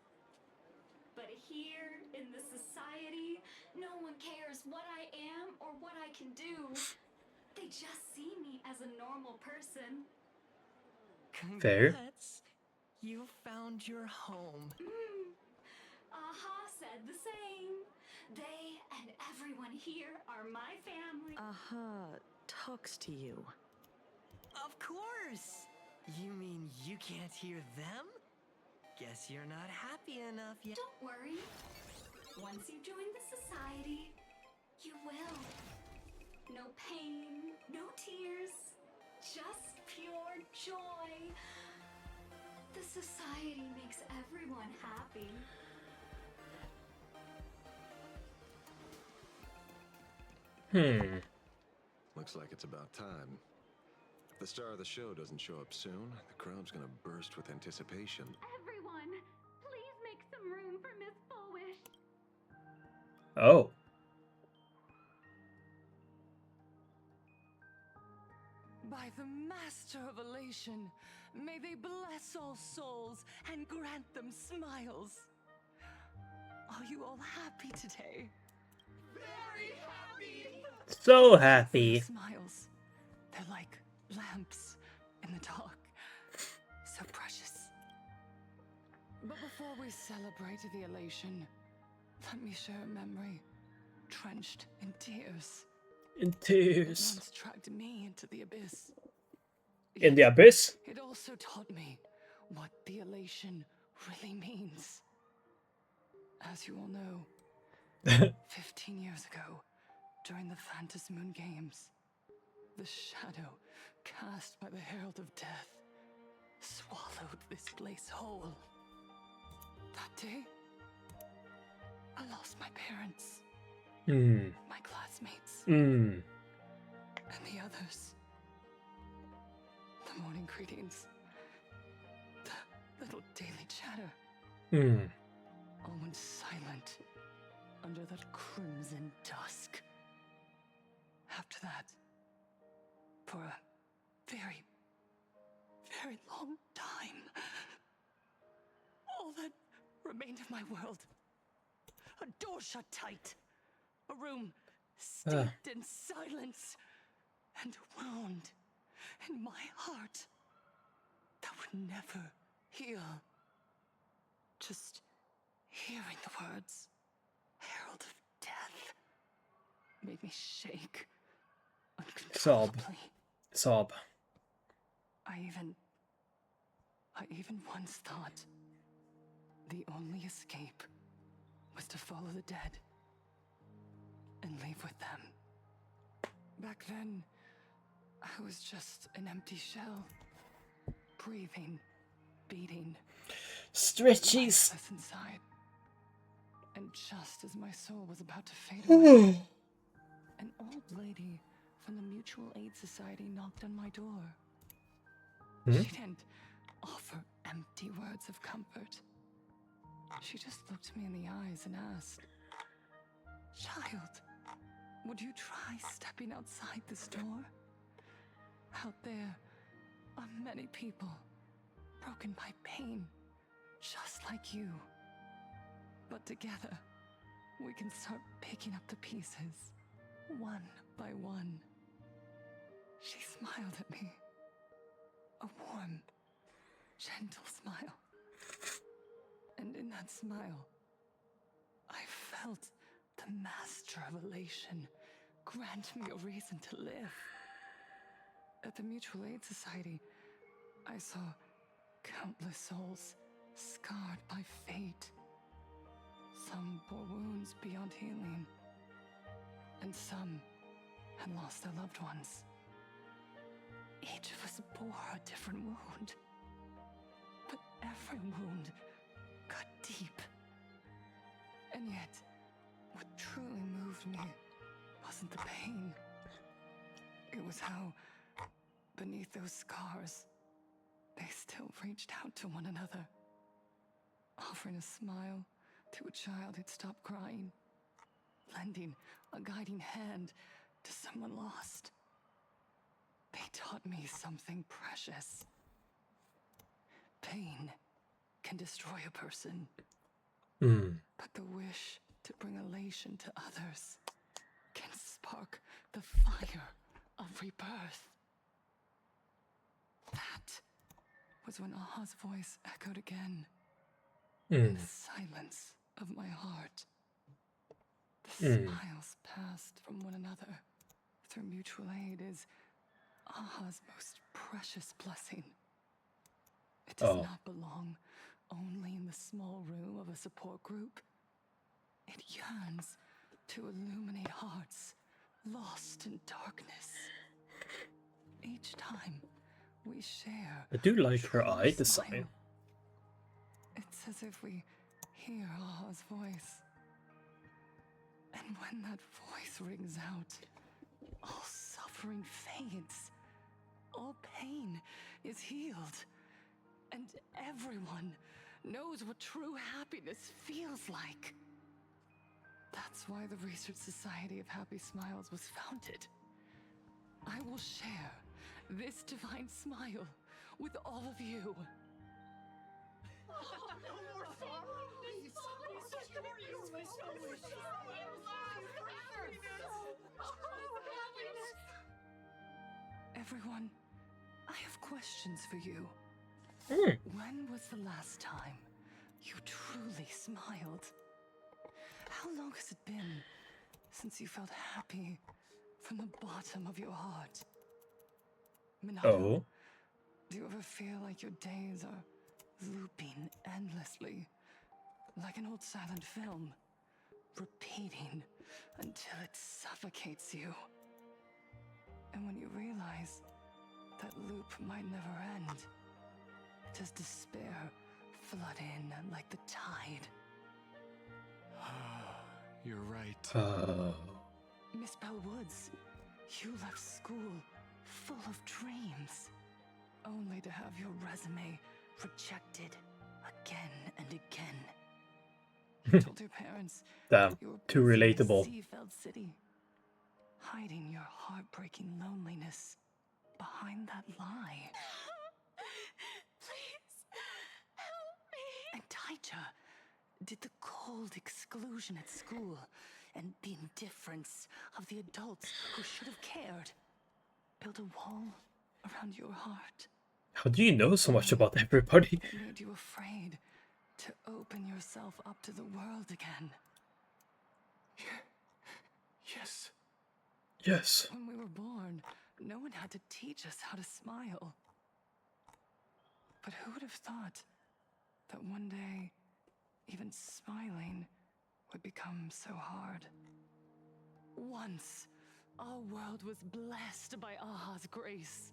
But here in the society, no one cares what I am or what I can do. They just see me as a normal person. Fair. Congrats. You found your home. Aha said the same. They and everyone here are my family. Aha talks to you. Of course. You mean you can't hear them? Guess you're not happy enough yet. Don't worry. Once you join the society, you will. No pain, no tears, just pure joy. The society makes everyone happy. Looks like it's about time. If the star of the show doesn't show up soon, the crowd's gonna burst with anticipation. Everyone, please make some room for Miss Foolish. Oh. By the Master of Elation, may they bless all souls and grant them smiles. Are you all happy today? Very happy! So happy. Smiles. They're like lamps in the dark. So precious. But before we celebrate the elation, let me share a memory drenched in tears. In It tears. once dragged me into the abyss. In the abyss? It also taught me what the elation really means. As you all know, 15 years ago, during the Phantom Moon Games, the shadow cast by the Herald of Death swallowed this place whole. That day, I lost my parents, my classmates, and the others. The morning greetings, the little daily chatter. All went silent under that crimson dusk. After that, for a very, very long time, all that remained of my world. A door shut tight. A room steeped in silence. And a wound in my heart that would never heal. Just hearing the words, Herald of Death, made me shake uncontrollably. Sob. I even once thought the only escape was to follow the dead and leave with them. Back then, I was just an empty shell, breathing, beating, stretchies inside. And just as my soul was about to fade away, an old lady from the Mutual Aid Society knocked on my door. She didn't offer empty words of comfort. She just looked me in the eyes and asked, "Child, would you try stepping outside this door? Out there are many people broken by pain, just like you. But together, we can start picking up the pieces, one by one." She smiled at me. A warm, gentle smile. And in that smile, I felt the master of elation grant me a reason to live. At the Mutual Aid Society, I saw countless souls scarred by fate. Some bore wounds beyond healing, and some had lost their loved ones. Each of us bore a different wound, but every wound cut deep. And yet, what truly moved me wasn't the pain. It was how, beneath those scars, they still reached out to one another, offering a smile to a child who'd stopped crying, lending a guiding hand to someone lost. They taught me something precious. Pain can destroy a person, but the wish to bring elation to others can spark the fire of rebirth. That was when Aha's voice echoed again in the silence of my heart. The smiles passed from one another through mutual aid is Aha's most precious blessing. It does not belong only in the small room of a support group. It yearns to illuminate hearts lost in darkness. Each time we share, I do like her eye design. It's as if we hear Aha's voice. And when that voice rings out, all suffering fades. All pain is healed. And everyone knows what true happiness feels like. That's why the Research Society of Happy Smiles was founded. I will share this divine smile with all of you. No more sorrow, please. Everyone, I have questions for you. When was the last time you truly smiled? How long has it been since you felt happy from the bottom of your heart? Minato, do you ever feel like your days are looping endlessly, like an old silent film, repeating until it suffocates you? And when you realize that loop might never end, does despair flood in like the tide? You're right. Miss Bellwoods, you left school full of dreams, only to have your resume rejected again and again. You told your parents Damn, you were too busy in relatable. Seafeld City, hiding your heartbreaking loneliness behind that lie. Please, help me. And Elijah, did the cold exclusion at school and the indifference of the adults who should have cared build a wall around your heart? How do you know so much about everybody? It made you afraid to open yourself up to the world again. Yes. Yes. When we were born, no one had to teach us how to smile. But who would have thought that one day, even smiling would become so hard? Once, our world was blessed by Aha's grace.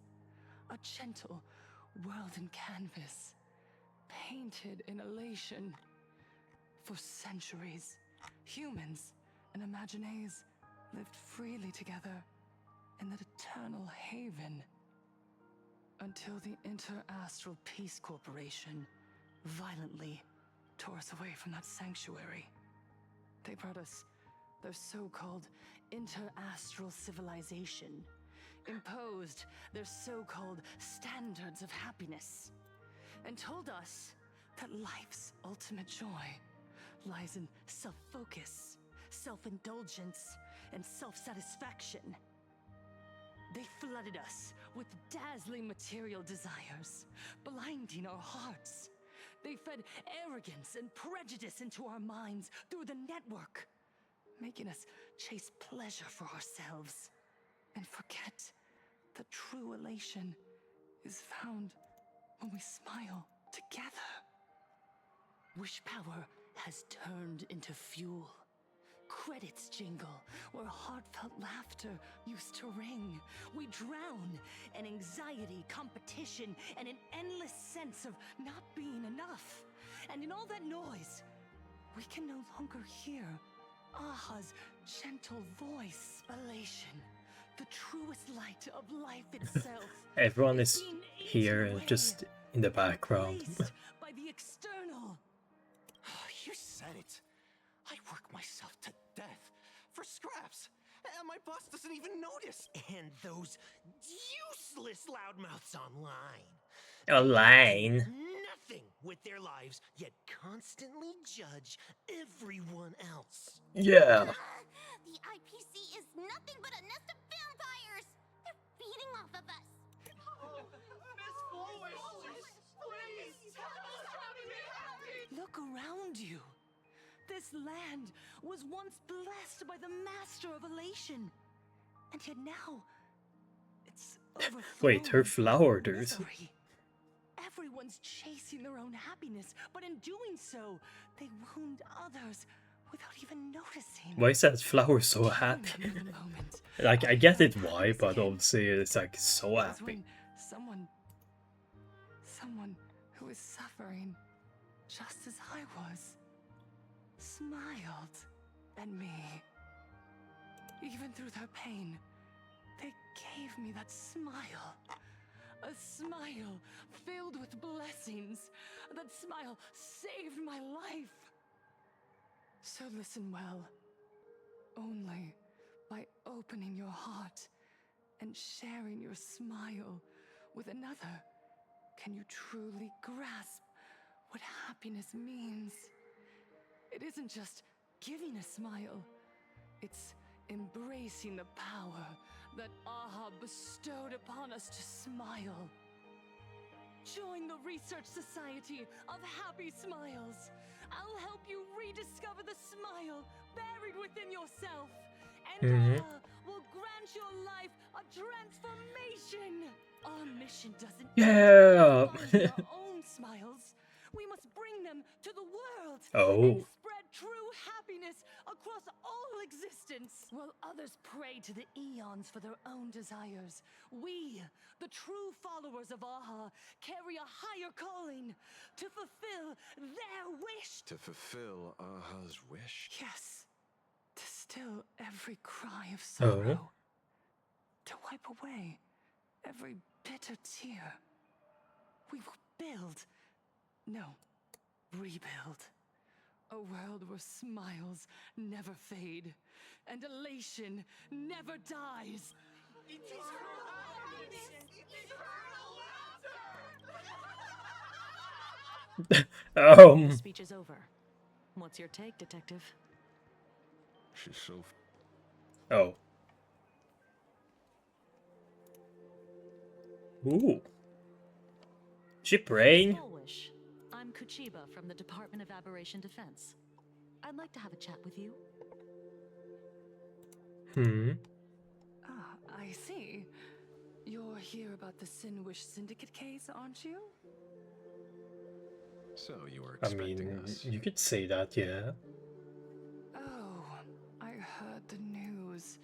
A gentle world in canvas, painted in elation. For centuries, humans and Imaginaes lived freely together in that eternal haven. Until the Inter-Astral Peace Corporation violently tore us away from that sanctuary. They brought us their so-called inter-astral civilization, imposed their so-called standards of happiness, and told us that life's ultimate joy lies in self-focus, self-indulgence, and self-satisfaction. They flooded us with dazzling material desires, blinding our hearts. They fed arrogance and prejudice into our minds through the network, making us chase pleasure for ourselves and forget that true elation is found when we smile together. Wish power has turned into fuel. Credits jingle where heartfelt laughter used to ring. We drown in anxiety, competition, and an endless sense of not being enough. And in all that noise, we can no longer hear Aha's gentle voice. Elation, the truest light of life itself. Everyone is here just in the background. By the external. You said it. I work myself to death for scraps, and my boss doesn't even notice. And those useless loudmouths online. Online. Nothing with their lives, yet constantly judge everyone else. Yeah. The IPC is nothing but a nest of vampires. They're feeding off of us. Miss Flowish, please tell us how to be happy. Look around you. This land was once blessed by the master of elation. And yet now, it's overflowing. Wait, her flowers. Everyone's chasing their own happiness, but in doing so, they wound others without even noticing. Why is that flower so happy? Like, I get it why, but obviously it's like so happy. Someone who is suffering just as I was, smiled at me. Even through their pain, they gave me that smile. A smile filled with blessings. That smile saved my life. So listen well. Only by opening your heart and sharing your smile with another can you truly grasp what happiness means. It isn't just giving a smile. It's embracing the power that Aha bestowed upon us to smile. Join the Research Society of Happy Smiles. I'll help you rediscover the smile buried within yourself. And Aha will grant your life a transformation. Our mission doesn't Yeah. our own smiles. We must bring them to the world Oh. and spread true happiness across all existence. While others pray to the eons for their own desires, we, the true followers of Aha, carry a higher calling to fulfill their wish. To fulfill Aha's wish? Yes, to still every cry of sorrow. To wipe away every bitter tear. We will build. No, rebuild. A world where smiles never fade and elation never dies. Speech is over. What's your take, detective? She's so... Oh. Ooh. She praying? Smallwish. I'm Kuchiba from the Department of Aberration Defense. I'd like to have a chat with you. Ah, I see. You're here about the Sinwish Syndicate case, aren't you? So you were I expecting mean, us. you could say that, yeah. Oh, I heard the news.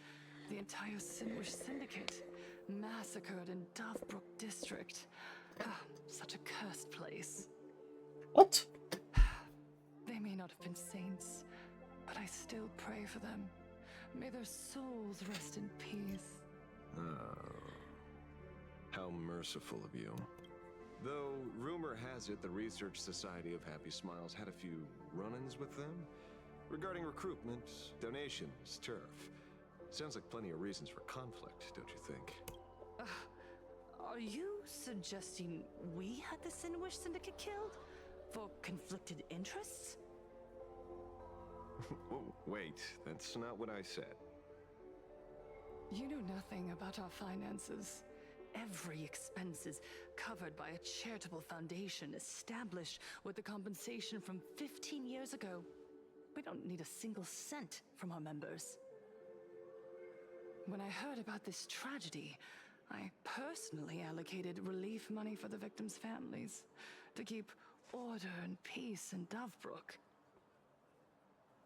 The entire Sinwish Syndicate massacred in Dovebrook District. Ah, such a cursed place. What? They may not have been saints, but I still pray for them. May their souls rest in peace. Oh. How merciful of you. Though, rumor has it the Research Society of Happy Smiles had a few run-ins with them. Regarding recruitment, donations, turf. Sounds like plenty of reasons for conflict, don't you think? Are you suggesting we had the Sinwish Syndicate killed? For conflicted interests? Whoa, wait, that's not what I said. You know nothing about our finances. Every expense is covered by a charitable foundation established with the compensation from 15 years ago. We don't need a single cent from our members. When I heard about this tragedy, I personally allocated relief money for the victims' families to keep order and peace in Dovebrook.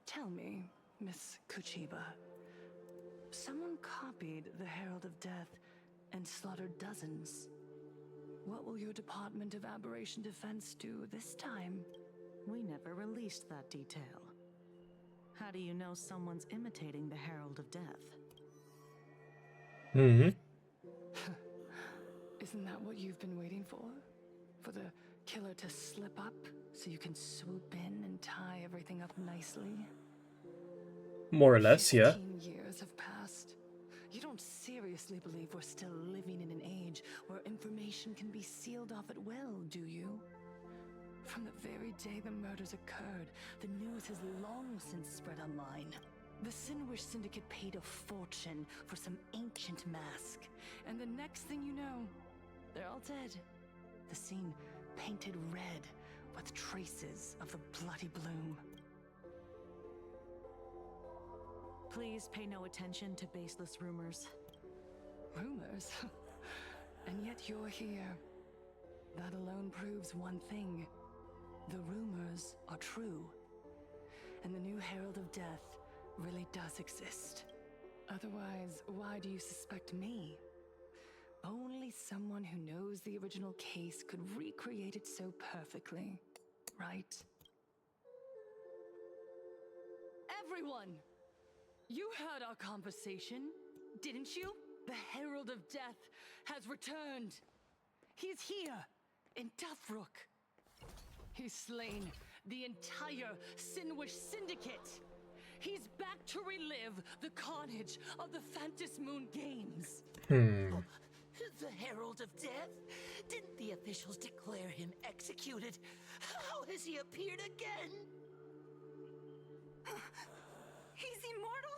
Tell me, Miss Kuchiba, someone copied the Herald of Death and slaughtered dozens. What will your Department of Aberration Defense do this time? We never released that detail. How do you know someone's imitating the Herald of Death? Isn't that what you've been waiting for? For the killer to slip up so you can swoop in and tie everything up nicely? More or less, yeah. 15 years have passed. You don't seriously believe we're still living in an age where information can be sealed off at will, do you? From the very day the murders occurred, the news has long since spread online. The Sinwish Syndicate paid a fortune for some ancient mask, and the next thing you know, they're all dead. The scene painted red with traces of the bloody bloom. Please pay no attention to baseless rumors. Rumors? And yet you're here. That alone proves one thing. The rumors are true. And the new Herald of Death really does exist. Otherwise, why do you suspect me? Only someone who knows the original case could recreate it so perfectly, right? Everyone! You heard our conversation, didn't you? The Herald of Death has returned. He's here, in Dovebrook. He's slain the entire Sinwish Syndicate. He's back to relive the carnage of the Phantom Moon Games. The Herald of Death? Didn't the officials declare him executed? How has he appeared again? He's immortal?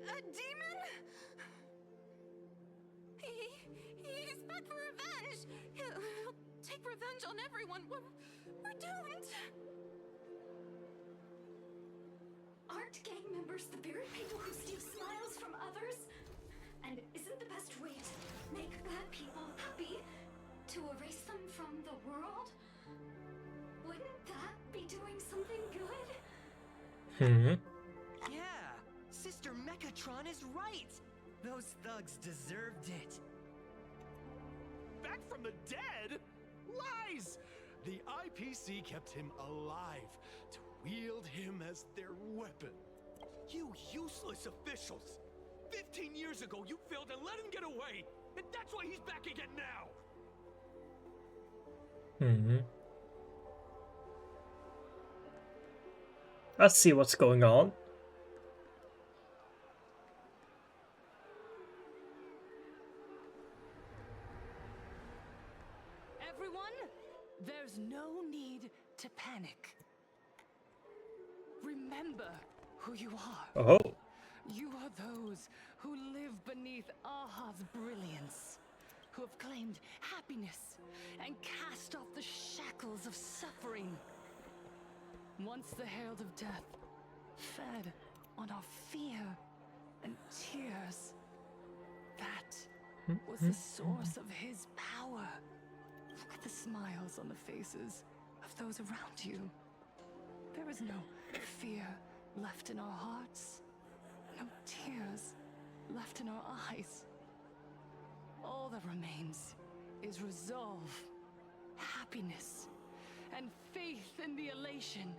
A demon? He's back for revenge. He'll take revenge on everyone. We're doomed. Aren't gang members the very people who steal smiles from others? And isn't the best way to make bad people happy to erase them from the world? Wouldn't that be doing something good? Yeah, Sister Mechatron is right. Those thugs deserved it. Back from the dead? Lies! The IPC kept him alive to wield him as their weapon. You useless officials! 15 years ago, you failed to let him get away! And that's why he's back again now! Let's see what's going on. Everyone, there's no need remember who you are. Oh. You are those who live beneath Aha's brilliance, who have claimed happiness and cast off the shackles of suffering. Once the herald of death fed on our fear and tears. That was the source of his power. Look at the smiles on the faces of those around you. There is no fear left in our hearts, no tears left in our eyes. All that remains is resolve, happiness, and faith in the elation.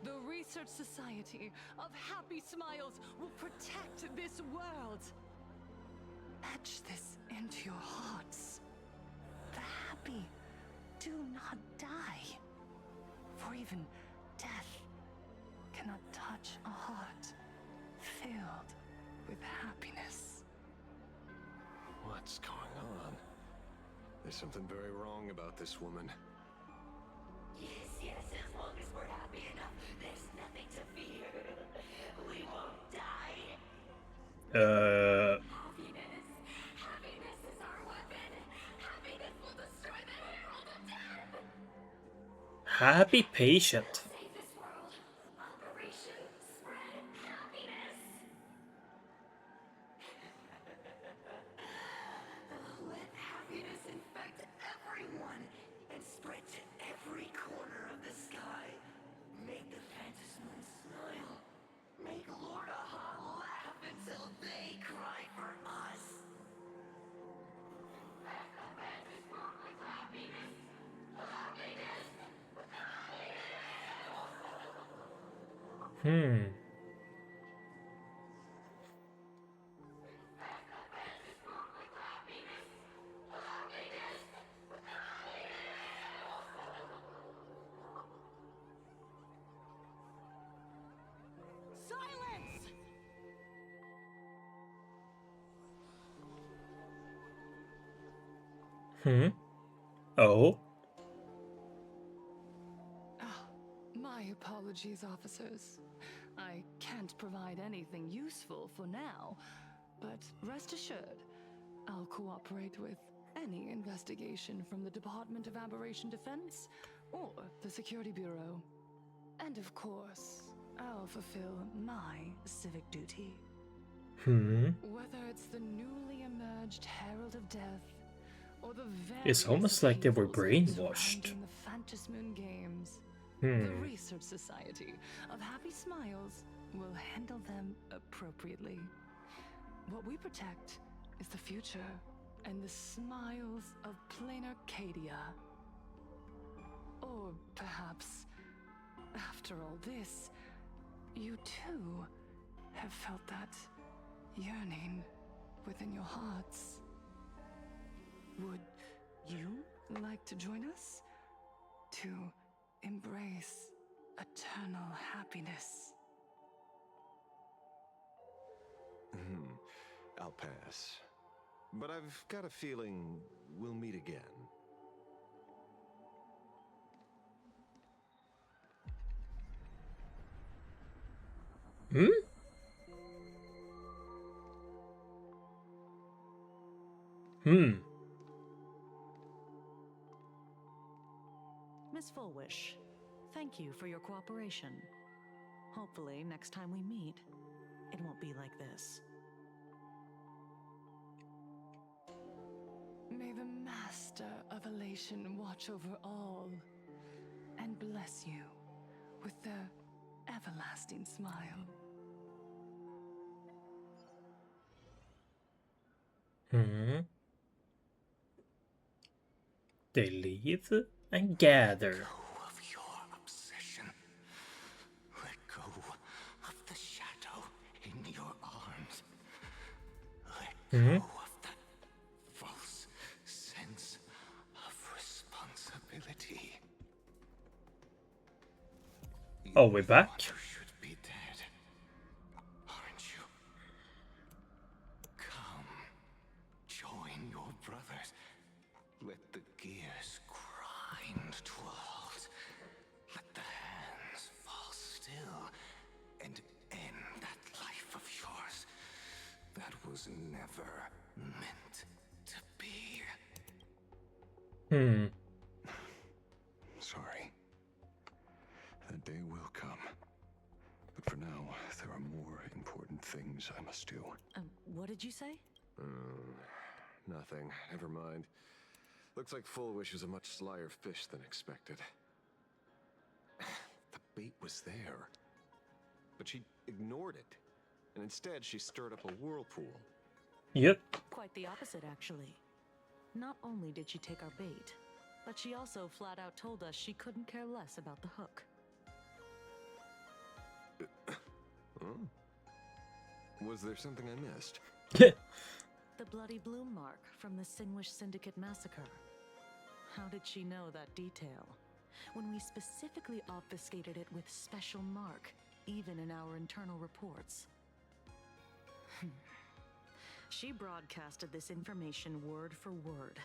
The Research Society of Happy Smiles will protect this world. Etch this into your hearts. The happy do not die. For even death cannot touch a heart filled with happiness. What's going on? There's something very wrong about this woman. Yes, as long as we're happy enough, there's nothing to fear. We won't die. Happiness is our weapon. Happiness will destroy the herald of death. Happy patient. Save this world. Operation Spread Happiness. Let happiness infect everyone and spread to every corner of the sky. Make the Phantom Moon smile. Make Lord Aha laugh until they cry for us. Infect the Phantom Moon with happiness. Happiness. Silence! Oh. My apologies, officers. I can't provide anything useful for now, but rest assured, I'll cooperate with any investigation from the Department of Aberration Defense or the Security Bureau. And of course, I'll fulfill my civic duty. Whether it's the newly emerged Herald of Death or the It's almost like they were brainwashed. surrounding the Phantom Moon Games, the Research Society of Happy Smiles will handle them appropriately. What we protect is the future and the smiles of Planarcadia. Or perhaps, after all this, you too have felt that yearning within your hearts. Would you like to join us to embrace eternal happiness? I'll pass. But I've got a feeling we'll meet again. Miss Fullwish, thank you for your cooperation. Hopefully, next time we meet, it won't be like this. May the Master of Elation watch over all and bless you with their everlasting smile. They leave and gather. Let go of your obsession. Let go of the shadow in your arms. Let go of that false sense of responsibility. Oh, we're back? You should be dead, aren't you? Come, join your brothers. Let the gears grind to a halt. Let the hands fall still never meant to be. Sorry. That day will come. But for now, there are more important things I must do. What did you say? Nothing. Never mind. Looks like Full Wish is a much slyer fish than expected. The bait was there. But she ignored it. And instead, she stirred up a whirlpool. Yep. Quite the opposite, actually. Not only did she take our bait, but she also flat out told us she couldn't care less about the hook. Was there something I missed? The bloody bloom mark from the Sinwish Syndicate massacre. How did she know that detail? When we specifically obfuscated it with special mark, even in our internal reports. She broadcasted this information word for word,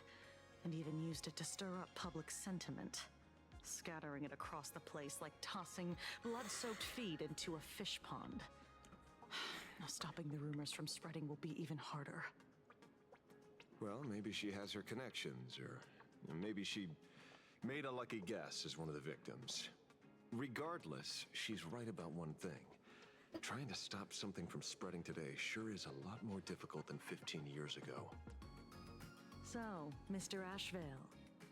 and even used it to stir up public sentiment, scattering it across the place like tossing blood-soaked feed into a fish pond. Now stopping the rumors from spreading will be even harder. Well, maybe she has her connections, or maybe she made a lucky guess as one of the victims. Regardless, she's right about one thing. Trying to stop something from spreading today sure is a lot more difficult than 15 years ago. So, Mr. Ashvale,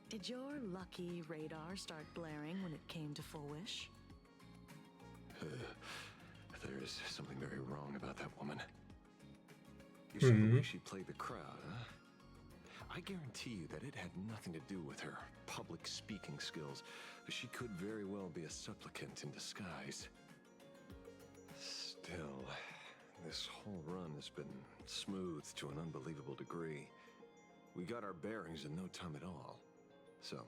did your lucky radar start blaring when it came to Full Wish? There is something very wrong about that woman. You saw the way she played the crowd, huh? I guarantee you that it had nothing to do with her public speaking skills. She could very well be a supplicant in disguise. Still, this whole run has been smoothed to an unbelievable degree. We got our bearings in no time at all. So,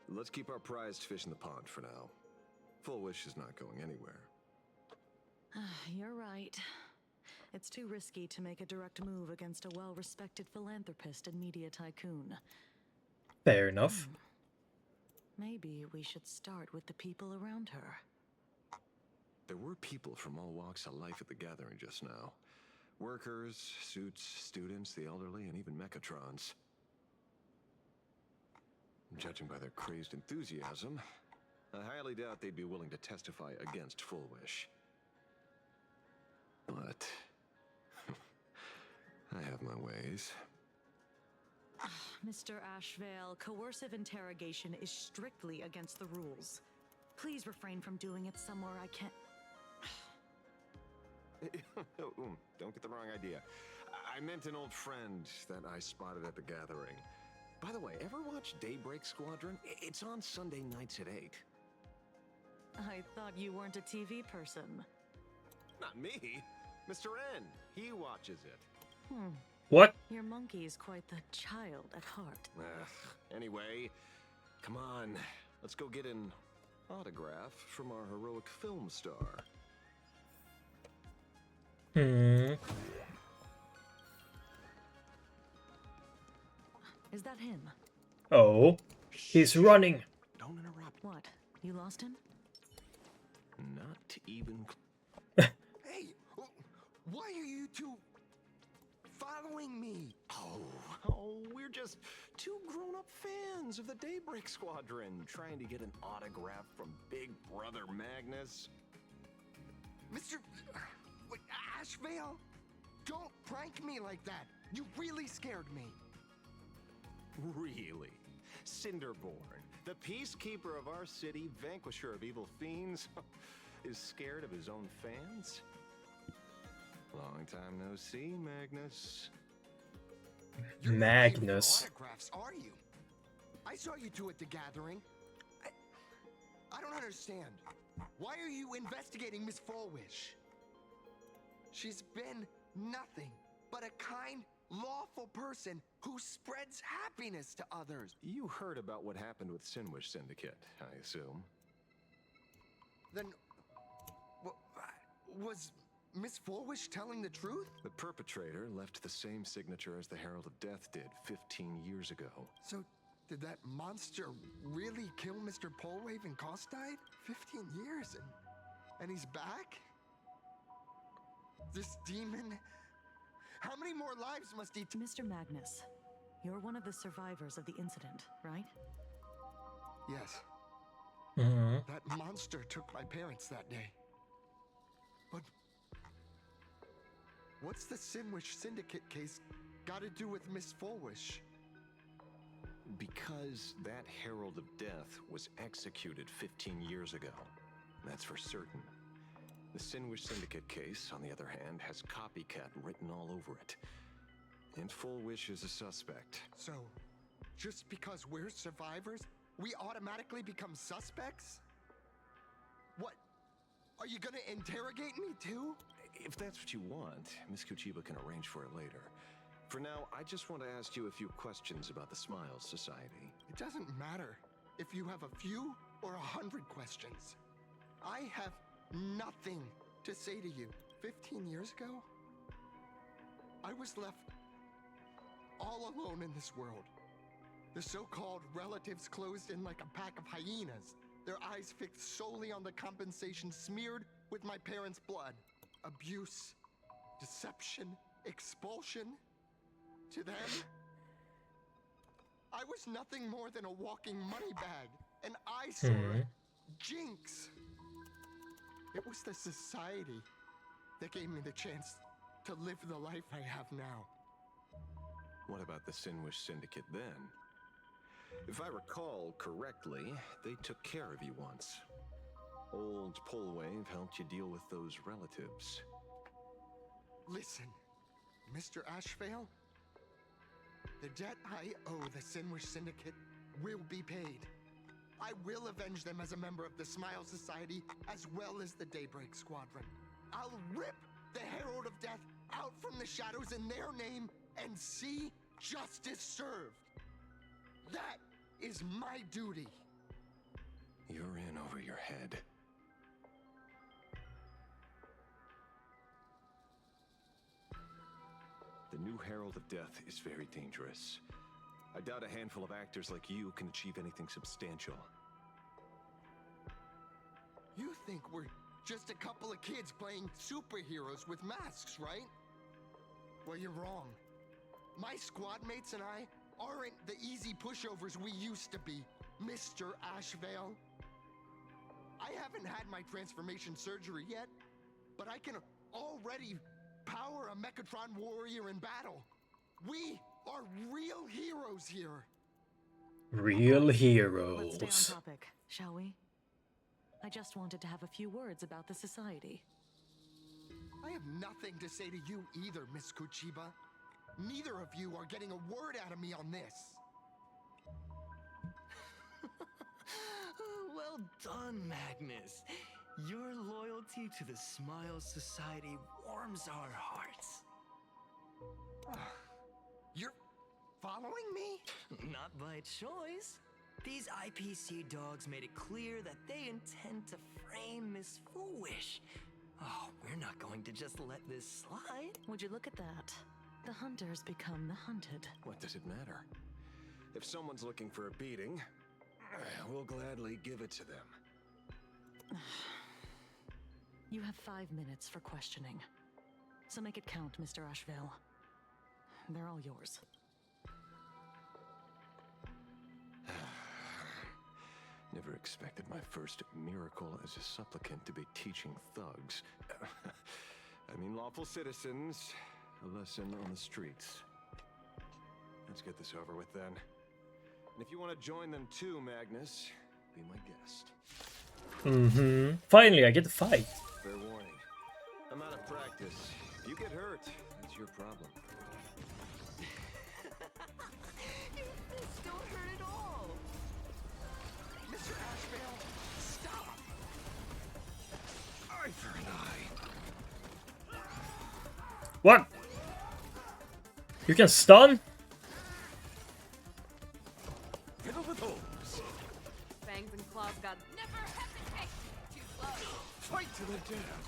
let's keep our prized fish in the pond for now. Full Wish is not going anywhere. You're right. It's too risky to make a direct move against a well-respected philanthropist and media tycoon. Fair enough. Maybe we should start with the people around her. There were people from all walks of life at the gathering just now. Workers, suits, students, the elderly, and even mechatrons. Judging by their crazed enthusiasm, I highly doubt they'd be willing to testify against Full Wish. But I have my ways. Mr. Ashvale, coercive interrogation is strictly against the rules. Please refrain from doing it somewhere I can't... Don't get the wrong idea. I meant an old friend that I spotted at the gathering. By the way, ever watch Daybreak Squadron? It's on Sunday nights at 8. I thought you weren't a TV person. Not me. Mr. N. He watches it. What? Your monkey is quite the child at heart. Anyway, come on. Let's go get an autograph from our heroic film star. Is that him? Oh, he's running. Don't interrupt. What? You lost him? Not even... Hey, why are you two following me? Oh, we're just two grown-up fans of the Daybreak Squadron trying to get an autograph from Big Brother Magnus. Mr. Ashvale, don't prank me like that. You really scared me. Really? Cinderborn, the peacekeeper of our city, vanquisher of evil fiends, is scared of his own fans? Long time no see, Magnus. You're Magnus. not here for autographs, are you? I saw you two at the gathering. I don't understand. Why are you investigating Miss Fullwish? She's been nothing but a kind, lawful person who spreads happiness to others. You heard about what happened with Sinwish Syndicate, I assume. Then, was Miss Fullwish telling the truth? The perpetrator left the same signature as the Herald of Death did 15 years ago. So, did that monster really kill Mr. Polwave and Costide? 15 years and he's back? This demon How many more lives must he Mr. Magnus, you're one of the survivors of the incident, right? Yes. That monster took my parents that day. But what's the Sinwish Syndicate case got to do with Miss Fullwish? Because that Herald of Death was executed 15 years ago. That's for certain. The Sinwish Syndicate case, on the other hand, has copycat written all over it. And Fullwish is a suspect. So, just because we're survivors, we automatically become suspects? What? Are you gonna interrogate me too? If that's what you want, Miss Kuchiba can arrange for it later. For now, I just want to ask you a few questions about the Smiles Society. It doesn't matter if you have a few or 100 questions. I have nothing to say to you. 15 years ago, I was left all alone in this world. The so-called relatives closed in like a pack of hyenas, their eyes fixed solely on the compensation smeared with my parents' blood. Abuse, deception, expulsion. To them, I was nothing more than a walking money bag, an eyesore, jinx. It was the society that gave me the chance to live the life I have now. What about the Sinwish Syndicate then? If I recall correctly, they took care of you once. Old Polwave helped you deal with those relatives. Listen, Mr. Ashvale, the debt I owe the Sinwish Syndicate will be paid. I will avenge them as a member of the Smile Society, as well as the Daybreak Squadron. I'll rip the Herald of Death out from the shadows in their name and see justice served. That is my duty. You're in over your head. The new Herald of Death is very dangerous. I doubt a handful of actors like you can achieve anything substantial. You think we're just a couple of kids playing superheroes with masks, right? Well, you're wrong. My squad mates and I aren't the easy pushovers we used to be, Mr. Ashvale. I haven't had my transformation surgery yet, but I can already power a Mechatron warrior in battle. We are real heroes here. Real heroes. Let's stay on topic, shall we? I just wanted to have a few words about the society. I have nothing to say to you either, Miss Kuchiba. Neither of you are getting a word out of me on this. Well done, Magnus. Your loyalty to the Smile Society warms our hearts. You're following me? Not by choice. These IPC dogs made it clear that they intend to frame Miss Foolish. Oh, we're not going to just let this slide. Would you look at that? The hunters become the hunted. What does it matter? If someone's looking for a beating, we'll gladly give it to them. You have 5 minutes for questioning. So make it count, Mr. Ashvale. They're all yours. Never expected my first miracle as a supplicant to be teaching thugs. I mean lawful citizens, a lesson on the streets. Let's get this over with then. And if you want to join them too, Magnus, be my guest. Finally, I get to fight. Fair warning. I'm out of practice. If you get hurt, that's your problem. This don't hurt at all. Mr. Ashvale, stop! Eye for an eye. What? You can stun? Fiddle with those. Fangs and claws got never hesitate. Too slow. Fight to the death.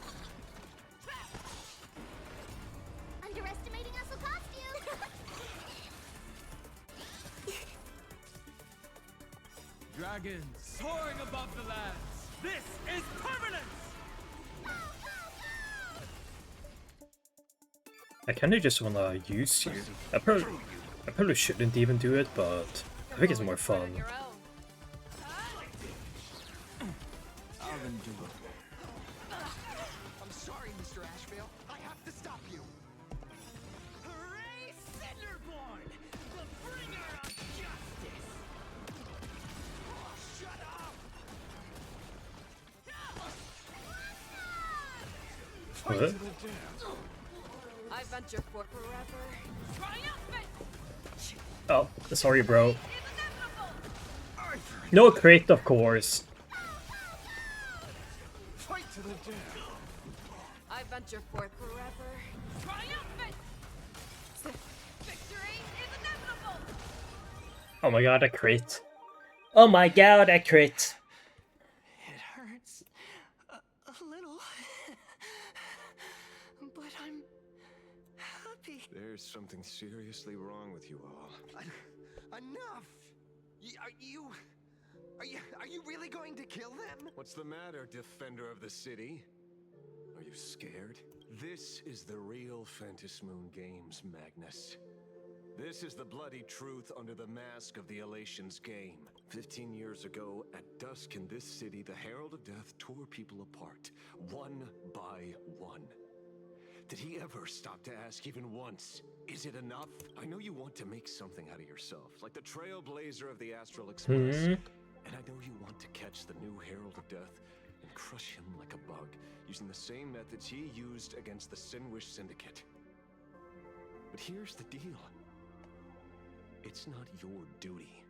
Underestimating us will cost you. Dragons soaring above the lands. This is permanence! I kinda just wanna use you. I probably shouldn't even do it, but I think it's more fun. I'll endure. I'm sorry, Mr. Ashvale. I have to stop you. Hooray, Cinderborn! The bringer of justice! Oh, shut up! What? I venture for forever. Triumphant! Oh, sorry, bro. No crit, of course. Fight to the death! I venture forth forever. Triumphant! Victory is inevitable! Oh my god, a crit. Oh my god, a crit. It hurts a little, but I'm happy. There's something seriously wrong with you all. Enough! Are you really going to kill them? What's the matter, defender of the city? Are you scared? This is the real Phantasmoon Games, Magnus. This is the bloody truth under the mask of the Elations game. 15 years ago, at dusk in this city, the Herald of Death tore people apart, one by one. Did he ever stop to ask even once, is it enough? I know you want to make something out of yourself, like the trailblazer of the Astral Express. And I know you want to catch the new Herald of Death and crush him like a bug, using the same methods he used against the Sinwish Syndicate. But here's the deal. It's not your duty.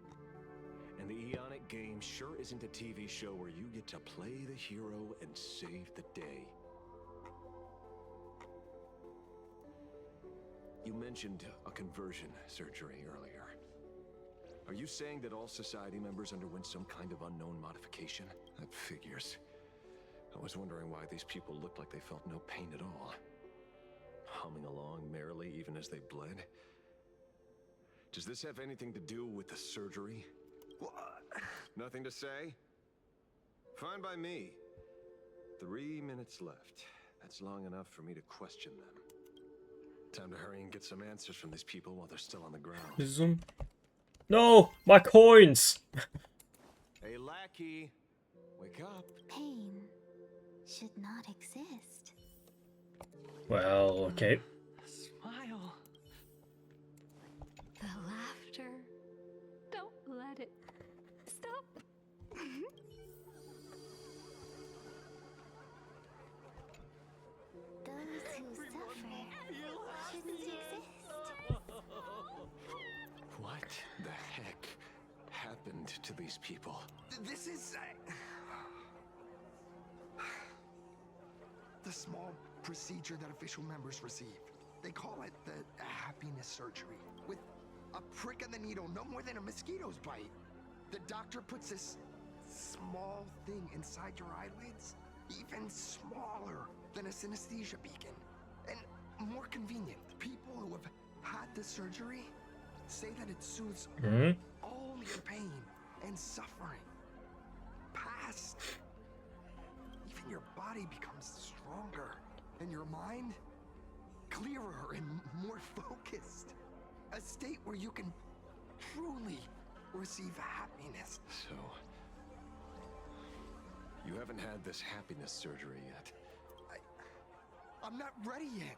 And the Eonic game sure isn't a TV show where you get to play the hero and save the day. You mentioned a conversion surgery earlier. Are you saying that all society members underwent some kind of unknown modification? That figures. I was wondering why these people looked like they felt no pain at all. Humming along merrily even as they bled. Does this have anything to do with the surgery? Nothing to say? Fine by me. 3 minutes left. That's long enough for me to question them. Time to hurry and get some answers from these people while they're still on the ground. Zoom. No, my coins. Hey, lackey, wake up. Pain should not exist. Well, okay. Smile. The laughter. Don't let it stop. Those who suffer shouldn't exist. What the heck happened to these people? This is... the small procedure that official members receive. They call it the happiness surgery. With a prick of the needle, no more than a mosquito's bite. The doctor puts this small thing inside your eyelids, even smaller than a synesthesia beacon. And more convenient. People who have had the surgery say that it soothes all your pain and suffering. Past. Even your body becomes stronger, and your mind clearer and more focused. A state where you can truly receive happiness. So, you haven't had this happiness surgery yet? I'm not ready yet.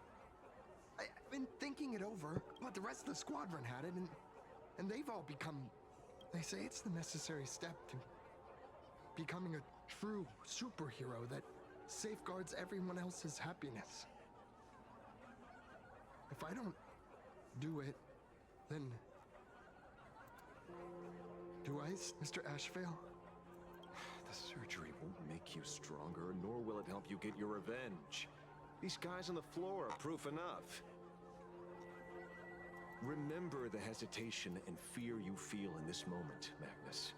I've been thinking it over, but the rest of the squadron had it, and they've all become... They say it's the necessary step to becoming a true superhero that safeguards everyone else's happiness. If I don't do it, then... Do I, Mr. Ashvale? The surgery won't make you stronger, nor will it help you get your revenge. These guys on the floor are proof enough. Remember the hesitation and fear you feel in this moment, Magnus.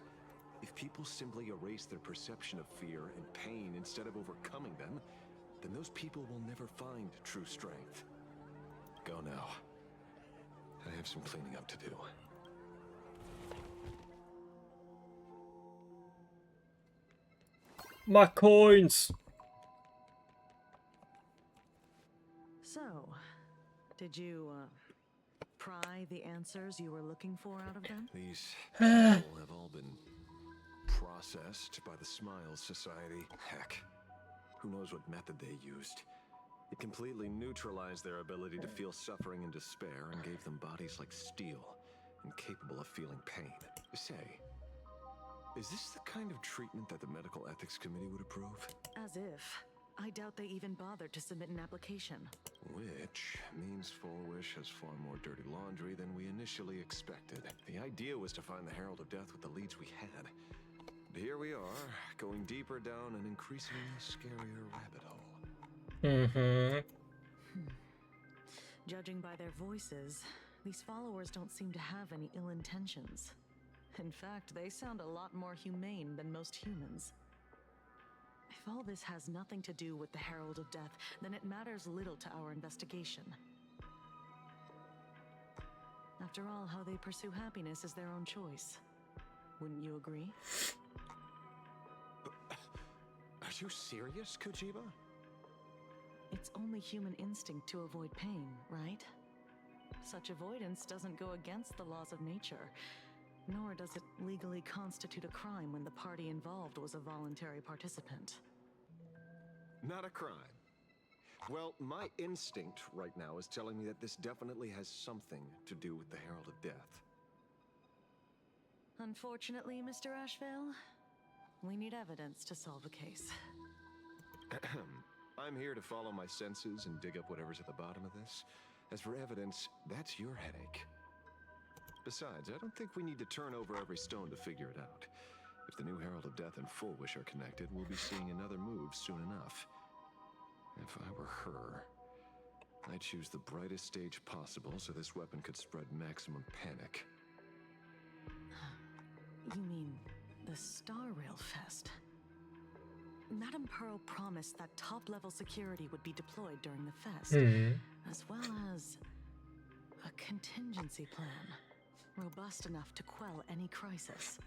If people simply erase their perception of fear and pain instead of overcoming them, then those people will never find true strength. Go now. I have some cleaning up to do. My coins. So, Did you, pry the answers you were looking for out of them? These people have all been processed by the Smiles Society. Heck, who knows what method they used. It completely neutralized their ability to feel suffering and despair and gave them bodies like steel, incapable of feeling pain. Say, is this the kind of treatment that the Medical Ethics Committee would approve? As if. I doubt they even bothered to submit an application. Which means Full Wish has far more dirty laundry than we initially expected. The idea was to find the Herald of Death with the leads we had. But here we are, going deeper down an increasingly scarier rabbit hole. Judging by their voices, these followers don't seem to have any ill intentions. In fact, they sound a lot more humane than most humans. If all this has nothing to do with the Herald of Death, then it matters little to our investigation. After all, how they pursue happiness is their own choice. Wouldn't you agree? Are you serious, Kojiba? It's only human instinct to avoid pain, right? Such avoidance doesn't go against the laws of nature, nor does it legally constitute a crime when the party involved was a voluntary participant. Not a crime. Well, my instinct right now is telling me that this definitely has something to do with the Herald of Death. Unfortunately, Mr. Ashvale, we need evidence to solve a case. I'm here to follow my senses and dig up whatever's at the bottom of this. As for evidence, that's your headache. Besides, I don't think we need to turn over every stone to figure it out. If the new Herald of Death and Full Wish are connected, we'll be seeing another move soon enough. If I were her, I'd choose the brightest stage possible so this weapon could spread maximum panic. You mean the Star Rail Fest? Madame Pearl promised that top-level security would be deployed during the fest, as well as a contingency plan, robust enough to quell any crisis.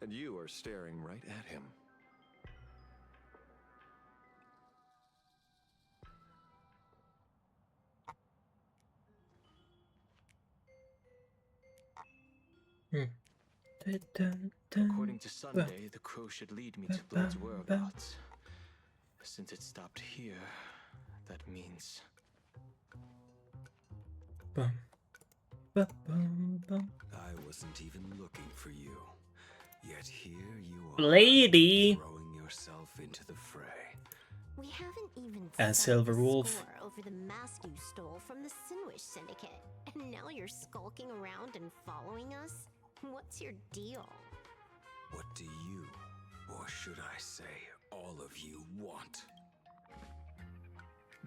And you are staring right at him. According to Sunday, the crow should lead me to Blood's whereabouts. Since it stopped here, that means... I wasn't even looking for you. Yet here you are, Lady. throwing yourself into the fray. We haven't even And settled Silver the Wolf. score over the mask you stole from the Sinwish Syndicate. And now you're skulking around and following us? What's your deal? What do you, or should I say, all of you want?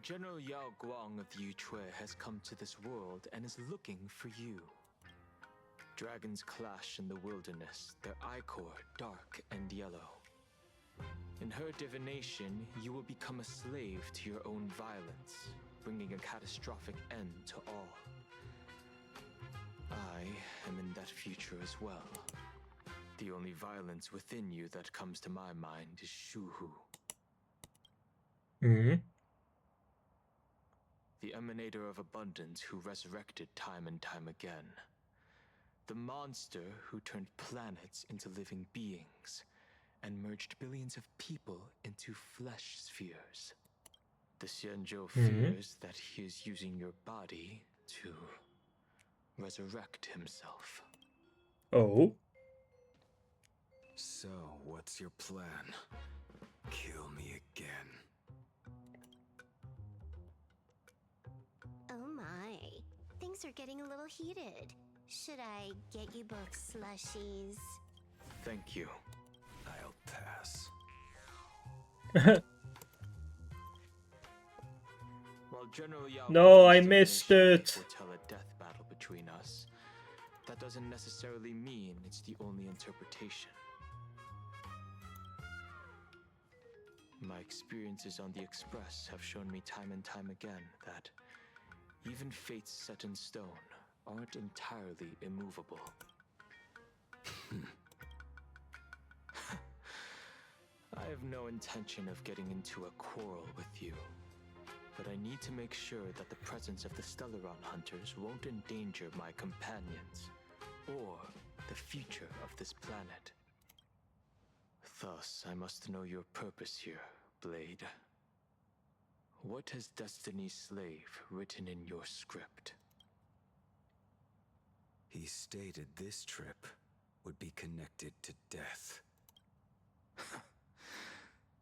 General Yao Guang of Yuchui has come to this world and is looking for you. Dragons clash in the wilderness, their ichor dark and yellow. In her divination, you will become a slave to your own violence, bringing a catastrophic end to all. I am in that future as well. The only violence within you that comes to my mind is Shuhu. The emanator of abundance who resurrected time and time again. The monster who turned planets into living beings and merged billions of people into flesh spheres. The Xianzhou fears that he is using your body to resurrect himself. Oh? So, what's your plan? Kill me again. Oh my. Things are getting a little heated. Should I get you both slushies? Thank you. I'll pass. While General Yao No, I Guang's missed divination it. may foretell a death battle between us, that doesn't necessarily mean it's the only interpretation. My experiences on the Express have shown me time and time again that even fates set in stone aren't entirely immovable. I have no intention of getting into a quarrel with you. but I need to make sure that the presence of the Stellaron hunters won't endanger my companions, or the future of this planet. Thus, I must know your purpose here, Blade. What has Destiny's Slave written in your script? He stated this trip would be connected to death.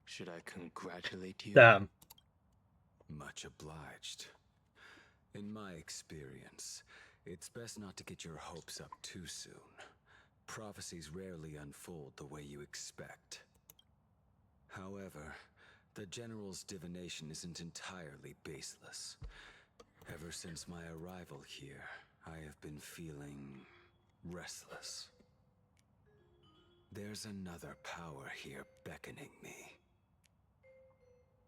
Should I congratulate you? Damn. Much obliged. In my experience, it's best not to get your hopes up too soon. Prophecies rarely unfold the way you expect. However, the General's divination isn't entirely baseless. Ever since my arrival here, I have been feeling restless. There's another power here beckoning me.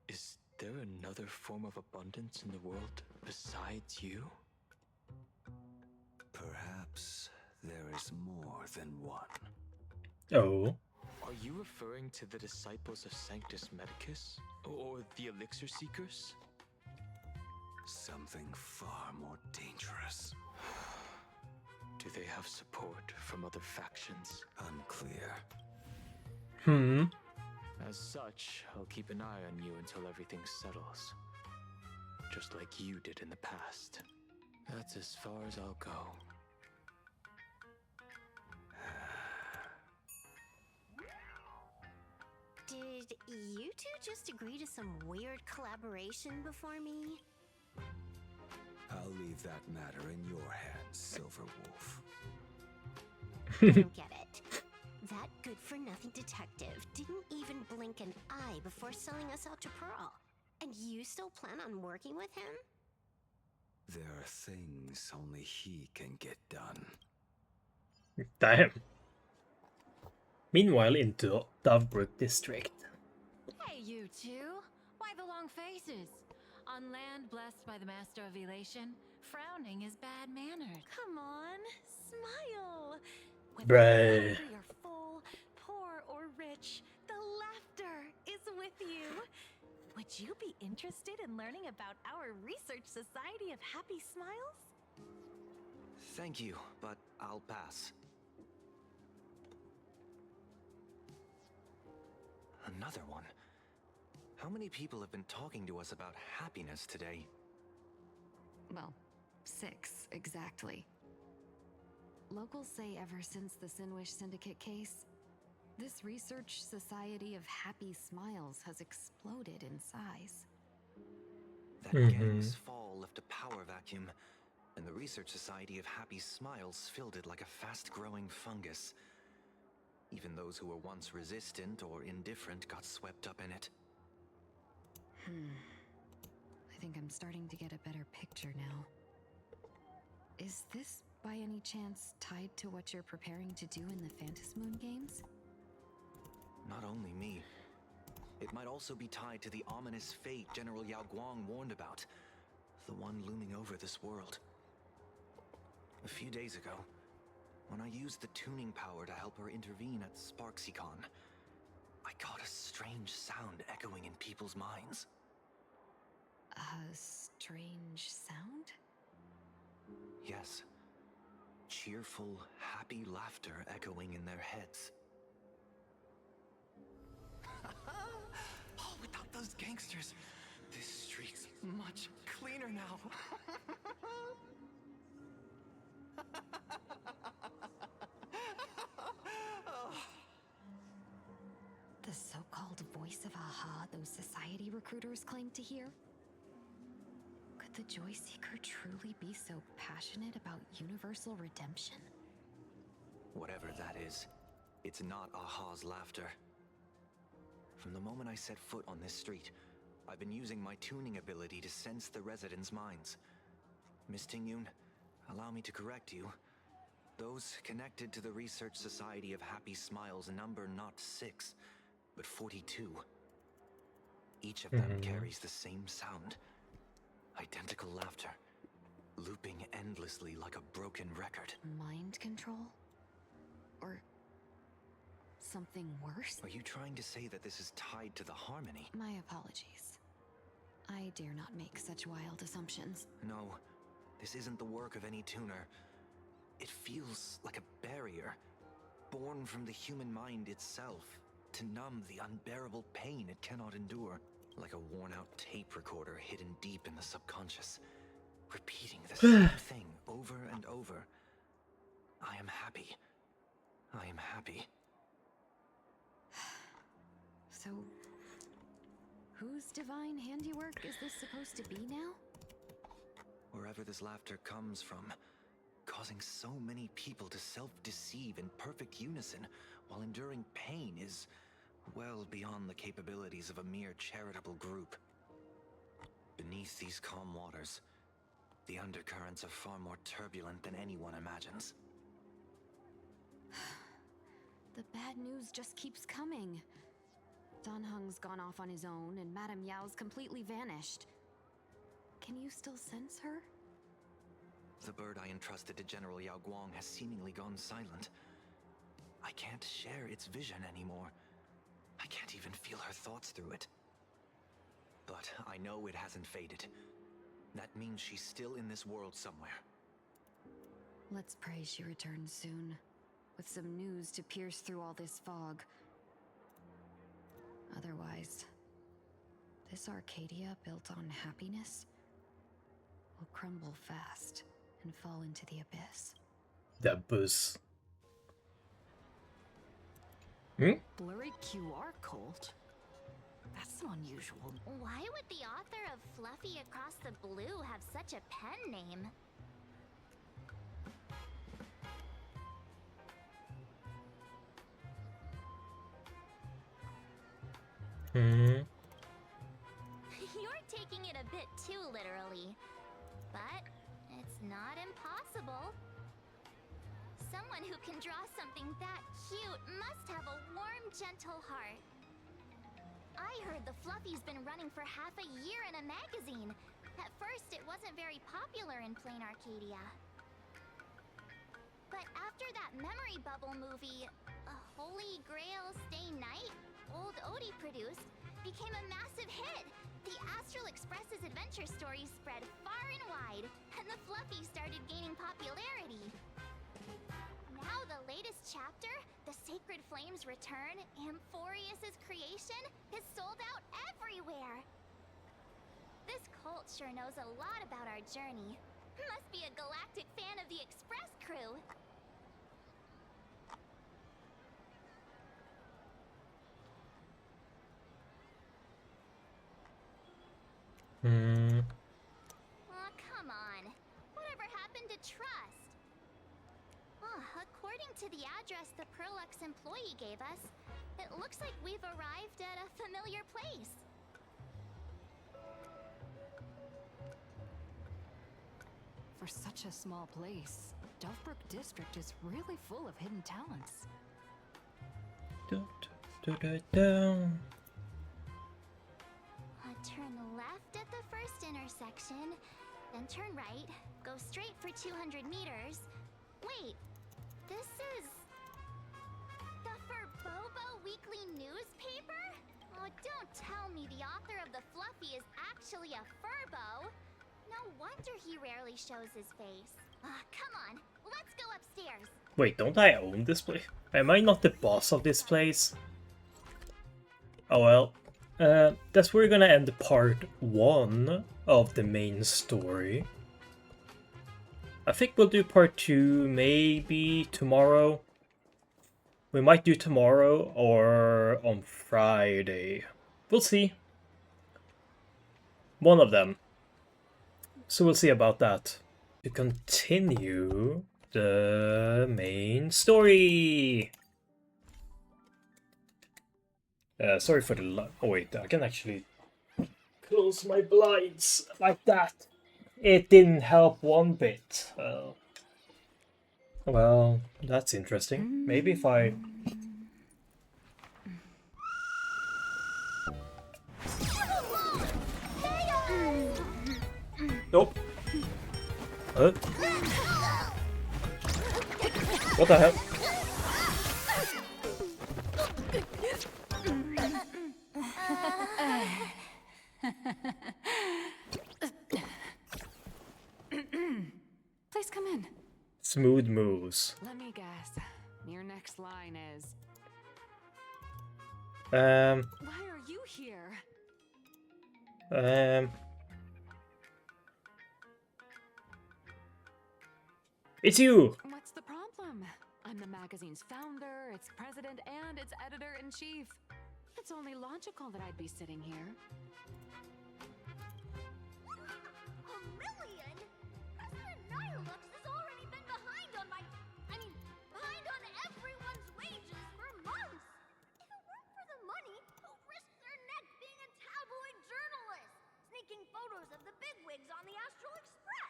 Is there another form of abundance in the world besides you? Perhaps there is more than one. Oh. Are you referring to the disciples of Sanctus Medicus? Or the Elixir Seekers? Something far more dangerous. Do they have support from other factions? Unclear. As such, I'll keep an eye on you until everything settles. Just like you did in the past. That's as far as I'll go. Did you two just agree to some weird collaboration before me? I'll leave that matter in your hands, Silver Wolf. I don't get it. That good-for-nothing detective didn't even blink an eye before selling us out to Pearl. And you still plan on working with him? There are things only he can get done. Damn. Meanwhile, in Dovebrook District. Hey, you two! Why the long faces? On land blessed by the Master of Elation, frowning is bad manners. Come on, smile! Whether Bruh. hungry or full, poor or rich, the laughter is with you. Would you be interested in learning about our Research Society of Happy Smiles? Thank you, but I'll pass. Another one. How many people have been talking to us about happiness today? Well, 6 exactly. Locals say ever since the Sinwish Syndicate case, this Research Society of Happy Smiles has exploded in size. That gang's fall left a power vacuum, and the Research Society of Happy Smiles filled it like a fast-growing fungus. Even those who were once resistant or indifferent got swept up in it. I think I'm starting to get a better picture now. Is this, by any chance, tied to what you're preparing to do in the Phantasmoon games? Not only me. It might also be tied to the ominous fate General Yao Guang warned about. The one looming over this world. A few days ago, when I used the tuning power to help her intervene at SparksyCon, I got a strange sound echoing in people's minds. A strange sound? Yes. Cheerful, happy laughter echoing in their heads. Oh, without those gangsters, this street's much cleaner now. The so-called voice of Aha those society recruiters claim to hear? Could the Joy Seeker truly be so passionate about universal redemption? Whatever that is, it's not Aha's laughter. From the moment I set foot on this street, I've been using my tuning ability to sense the residents' minds. Miss Tingyun, allow me to correct you. Those connected to the Research Society of Happy Smiles number not 6, but 42. Each of them carries the same sound. Identical laughter, looping endlessly like a broken record. Mind control? Or something worse? Are you trying to say that this is tied to the harmony? My apologies. I dare not make such wild assumptions. No, this isn't the work of any tuner. It feels like a barrier, born from the human mind itself, to numb the unbearable pain it cannot endure. Like a worn-out tape recorder hidden deep in the subconscious, repeating the same thing over and over. I am happy. I am happy. So, whose divine handiwork is this supposed to be now? Wherever this laughter comes from, causing so many people to self-deceive in perfect unison while enduring pain is well beyond the capabilities of a mere charitable group. Beneath these calm waters, the undercurrents are far more turbulent than anyone imagines. The bad news just keeps coming. Dan Heng's gone off on his own, and Madame Yao's completely vanished. Can you still sense her? The bird I entrusted to General Yao Guang has seemingly gone silent. I can't share its vision anymore. I can't even feel her thoughts through it. But I know it hasn't faded. That means she's still in this world somewhere. Let's pray she returns soon, with some news to pierce through all this fog. Otherwise, this Arcadia built on happiness will crumble fast and fall into the abyss. The abyss. Blurry QR cult? That's unusual. Why would the author of Fluffy Across the Blue have such a pen name? You're taking it a bit too literally. But it's not impossible. Someone who can draw something that cute must have a warm, gentle heart. I heard the Fluffy's been running for half a year in a magazine. At first, it wasn't very popular in Planarcadia. But after that memory bubble movie, A Holy Grail Stay Night, Old Odie produced, became a massive hit. The Astral Express's adventure stories spread far and wide, and the Fluffy started gaining popularity. Now the latest chapter, The Sacred Flames Return, Amphorius's creation, is sold out everywhere. This cult sure knows a lot about our journey. Must be a galactic fan of the Express crew. Oh, come on. Whatever happened to trust? Oh, according to the address the Perlux employee gave us, it looks like we've arrived at a familiar place. For such a small place, Dovebrook District is really full of hidden talents. Turn left at the first intersection, then turn right, go straight for 200 meters. Wait, this is the Furbobo Weekly newspaper? Oh, don't tell me the author of the Fluffy is actually a Furbo. No wonder he rarely shows his face. Come on, let's go upstairs. Wait, don't I own this place? Am I not the boss of this place? Oh well. That's where we're gonna end part 1 of the main story. I think we'll do part 2 maybe tomorrow. We might do tomorrow or on Friday. We'll see. One of them. So we'll see about that. To continue the main story. Sorry for the oh wait, I can actually close my blinds like that. It didn't help one bit. Well, that's interesting. Maybe if I... Nope. Huh? What the hell? Smooth moves. Let me guess. Your next line is... Um... Why are you here? It's you! What's the problem? I'm the magazine's founder, its president, and its editor-in-chief. It's only logical that I'd be sitting here. A million? President Nihilux has already been behind on behind on everyone's wages for months. If it weren't for the money, who'd risk their neck being a tabloid journalist, sneaking photos of the bigwigs on the Astral Express?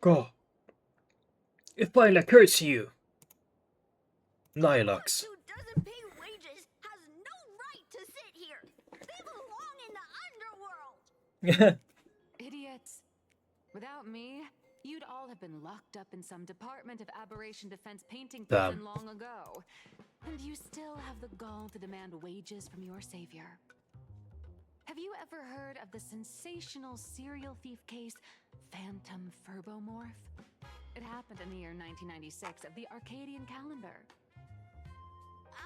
God. If I curse you! Nihilux. Who doesn't pay wages has no right to sit here. They belong in the underworld. Idiots. Without me, you'd all have been locked up in some Department of Aberration Defense painting prison long ago. And you still have the gall to demand wages from your savior. Have you ever heard of the sensational serial thief case, Phantom Furbomorph? It happened in the year 1996 of the Arcadian calendar.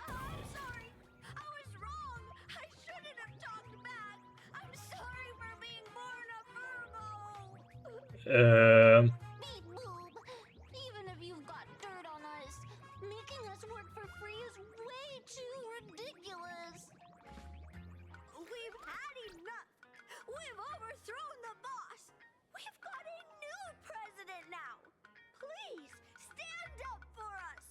I'm sorry. I was wrong. I shouldn't have talked back. I'm sorry for being born a Furbo. Beep boop. Even if you've got dirt on us, making us work for free is way too ridiculous. We've had enough. We've overthrown the boss. We've got a new president now. Please stand up for us.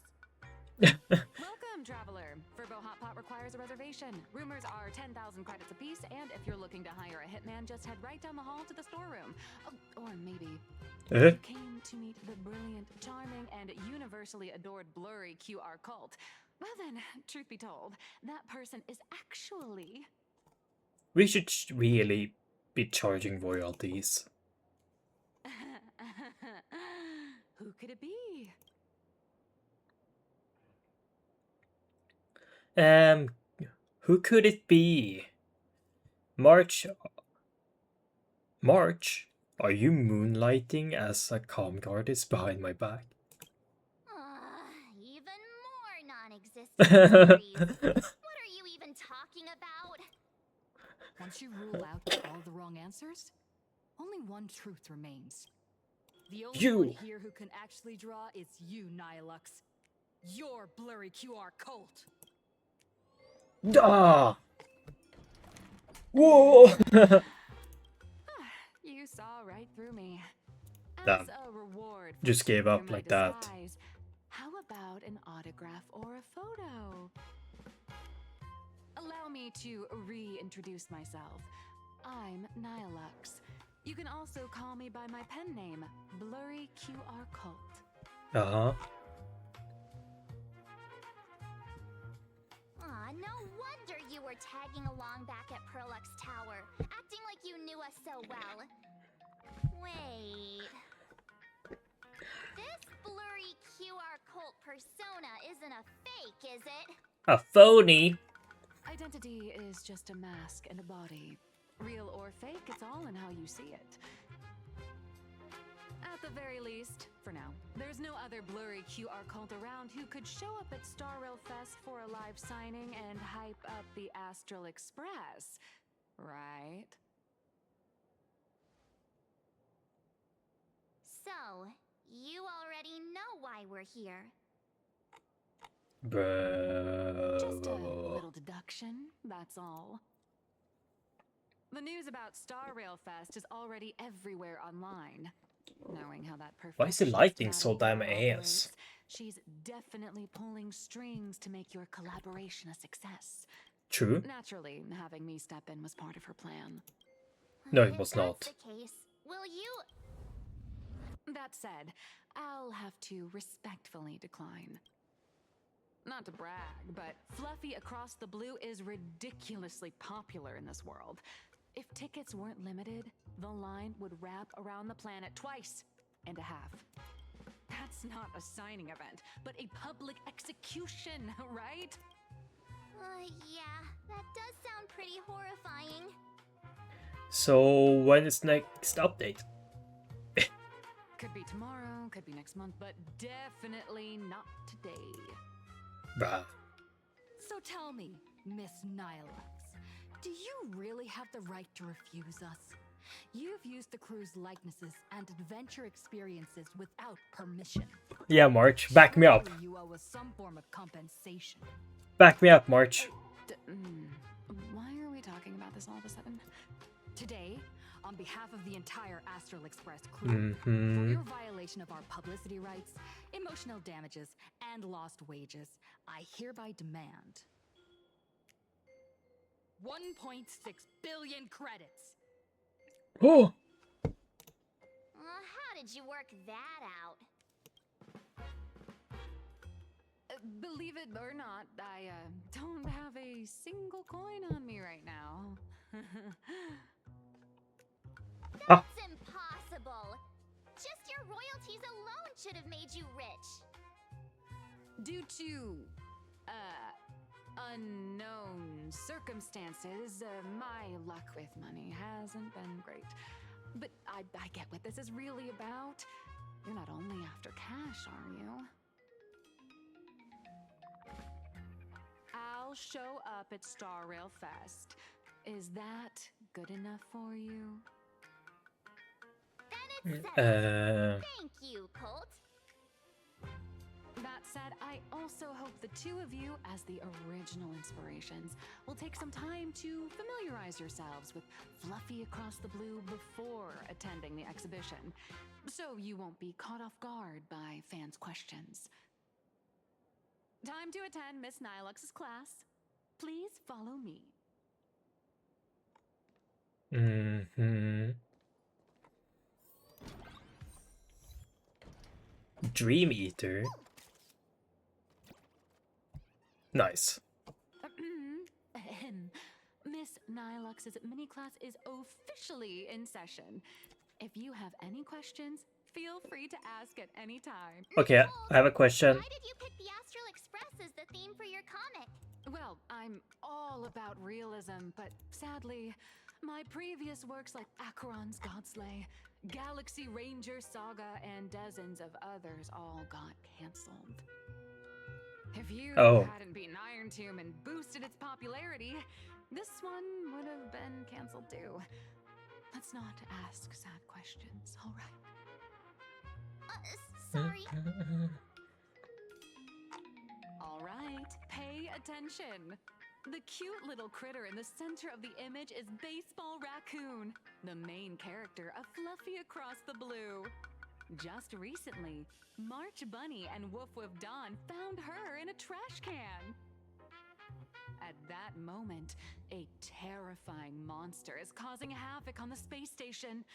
Welcome, traveler. Furbo Hot Pot requires a reservation. Rumors are 10,000 credits apiece, and if you're looking to hire a hitman, just head right down the hall to the storeroom. Oh, or maybe you came to meet the brilliant, charming, and universally adored blurry QR cult. Well then, truth be told, that person is actually... We should really be charging royalties. Who could it be? Who could it be? March, are you moonlighting as a comm artist behind my back? Even more non-existent memories. What are you even talking about? Once you rule out all the wrong answers, only one truth remains. The only one here who can actually draw is you, Nihilux. Your blurry QR cult. Ah! Whoa! You saw right through me. As Damn. a reward for Just gave seeing up through my like that. disguise, how about an autograph or a photo? Allow me to reintroduce myself. I'm Nihilux. You can also call me by my pen name, Blurry QR Cult. Uh-huh. Aw, no wonder you were tagging along back at Perlux Tower, acting like you knew us so well. Wait. This blurry QR cult persona isn't a fake, is it? A phony? Identity is just a mask and a body. Real or fake, it's all in how you see it. At the very least, for now, there's no other blurry QR cult around who could show up at Star Rail Fest for a live signing and hype up the Astral Express, right? So, you already know why we're here. Just a little deduction, that's all. The news about Star Rail Fest is already everywhere online. Knowing how that Why is the lighting so damn ass? operates, she's definitely pulling strings to make your collaboration a success. True. Naturally, having me step in was part of her plan. No, it was not. If that's the case, will you... That said, I'll have to respectfully decline. Not to brag, but Fluffy Across the Blue is ridiculously popular in this world. If tickets weren't limited, the line would wrap around the planet twice and a half. That's not a signing event, but a public execution, right? Yeah, that does sound pretty horrifying. So, when is next update? be tomorrow, could be next month, but definitely not today. Bah. So tell me, Miss Nihilux, do you really have the right to refuse us? You've used the crew's likenesses and adventure experiences without permission. Yeah, March, back me up. Surely you owe us some form of compensation. Back me up, March. Why are we talking about this all of a sudden? Today, on behalf of the entire Astral Express crew, for your violation of our publicity rights, emotional damages, and lost wages, I hereby demand 1.6 billion credits. Oh. How did you work that out? Believe it or not, I don't have a single coin on me right now. That's impossible. Just your royalties alone should have made you rich. Due to unknown circumstances, my luck with money hasn't been great. But I get what this is really about. You're not only after cash, are you? I'll show up at Star Rail Fest. Is that good enough for you? Then it's settled. Thank you, Colt. That said, I also hope the two of you, as the original inspirations, will take some time to familiarize yourselves with Fluffy Across the Blue before attending the exhibition, so you won't be caught off guard by fans' questions. Time to attend Miss Nihilux's class. Please follow me. Dream Eater. Nice. Miss Nihilux's mini class is officially in session. If you have any questions, feel free to ask at any time. Okay, I have a question. Why did you pick the Astral Express as the theme for your comic? Well, I'm all about realism, but sadly, my previous works like Acheron's Godslay, Galaxy Ranger Saga, and dozens of others all got cancelled. If you hadn't beaten Iron Tomb and boosted its popularity, this one would have been cancelled too. Let's not ask sad questions, all right? Sorry. All right, pay attention. The cute little critter in the center of the image is Baseball Raccoon, the main character of Fluffy Across the Blue. Just recently, March Bunny and Woof Woof Dawn found her in a trash can. At that moment, a terrifying monster is causing havoc on the space station.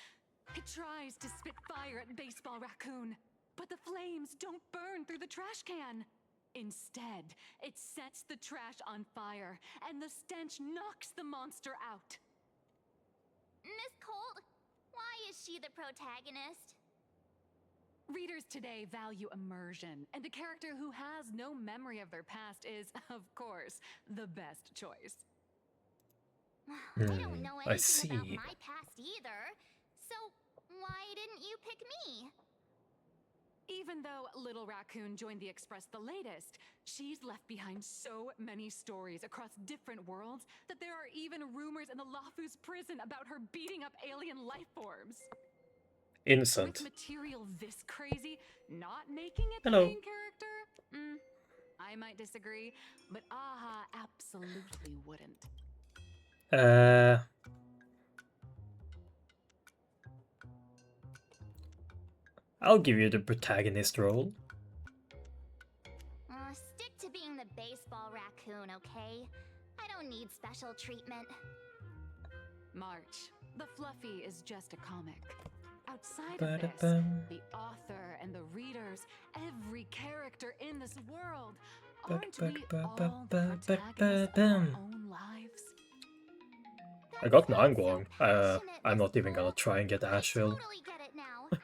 It tries to spit fire at Baseball Raccoon, but the flames don't burn through the trash can. Instead, it sets the trash on fire, and the stench knocks the monster out. Miss Colt, why is she the protagonist? Readers today value immersion, and a character who has no memory of their past is, of course, the best choice. I don't know anything about my past either, so why didn't you pick me? Even though Little Raccoon joined the Express the latest, she's left behind so many stories across different worlds that there are even rumors in the Lafu's prison about her beating up alien life forms. Innocent. With material this crazy, not making it Hello. the main character? I might disagree, but Aha absolutely wouldn't. I'll give you the protagonist role. Stick to being the Baseball Raccoon, okay? I don't need special treatment. March, the Fluffy is just a comic. Outside of this, the author and the readers, every character in this world, aren't we all the protagonists of our own lives? I got Nangguang. I'm not even gonna try and get Asheville. Totally get it now.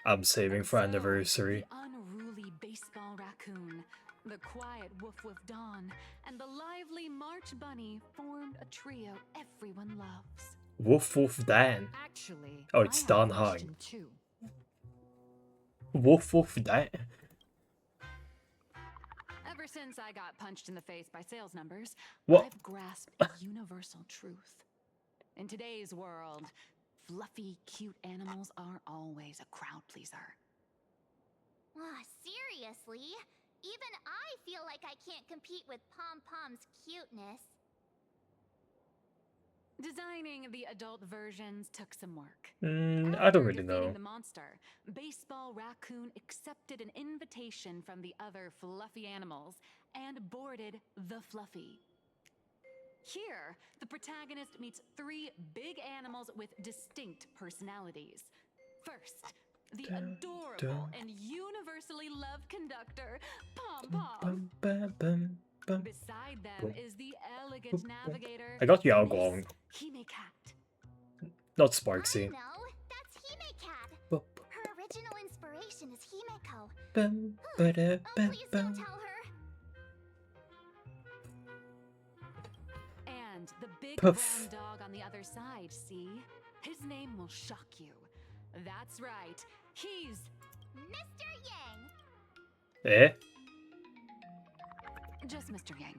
I'm saving for anniversary. The unruly Baseball Raccoon, the quiet Woof Woof Dawn, and the lively March Bunny formed a trio everyone loves. Woof Woof Dan. Actually, Oh, it's I have a Dan Hang. question too. Woof woof that. Ever since I got punched in the face by sales numbers, What? I've grasped a universal truth. In today's world, fluffy, cute animals aren't always a crowd pleaser. Seriously? Even I feel like I can't compete with Pom Pom's cuteness. Designing the adult versions took some work. I don't really Defeating know. the monster, Baseball Raccoon accepted an invitation from the other fluffy animals and boarded the Fluffy. Here, the protagonist meets 3 big animals with distinct personalities. First, the adorable and universally loved conductor, Pom Pom. Beside them is the elegant navigator, I got Miss Yaogong, Hime Cat. not Sparksy. No, that's Hime-Cat. Boop. Her original inspiration is Himeko. Bum, ba-da, bum, Please don't bum. tell her. And the big Puff. brown dog on the other side, see? His name will shock you. That's right. He's Mr. Yang. Eh? just Mr. Yang.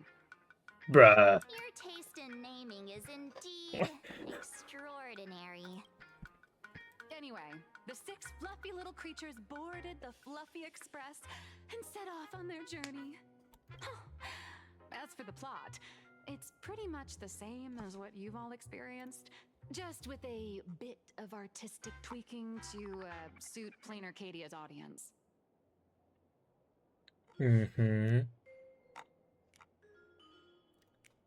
Bruh. Your taste in naming is indeed extraordinary. Anyway, the 6 fluffy little creatures boarded the Fluffy Express and set off on their journey. As for the plot, it's pretty much the same as what you've all experienced, just with a bit of artistic tweaking to suit Planarcadia's audience.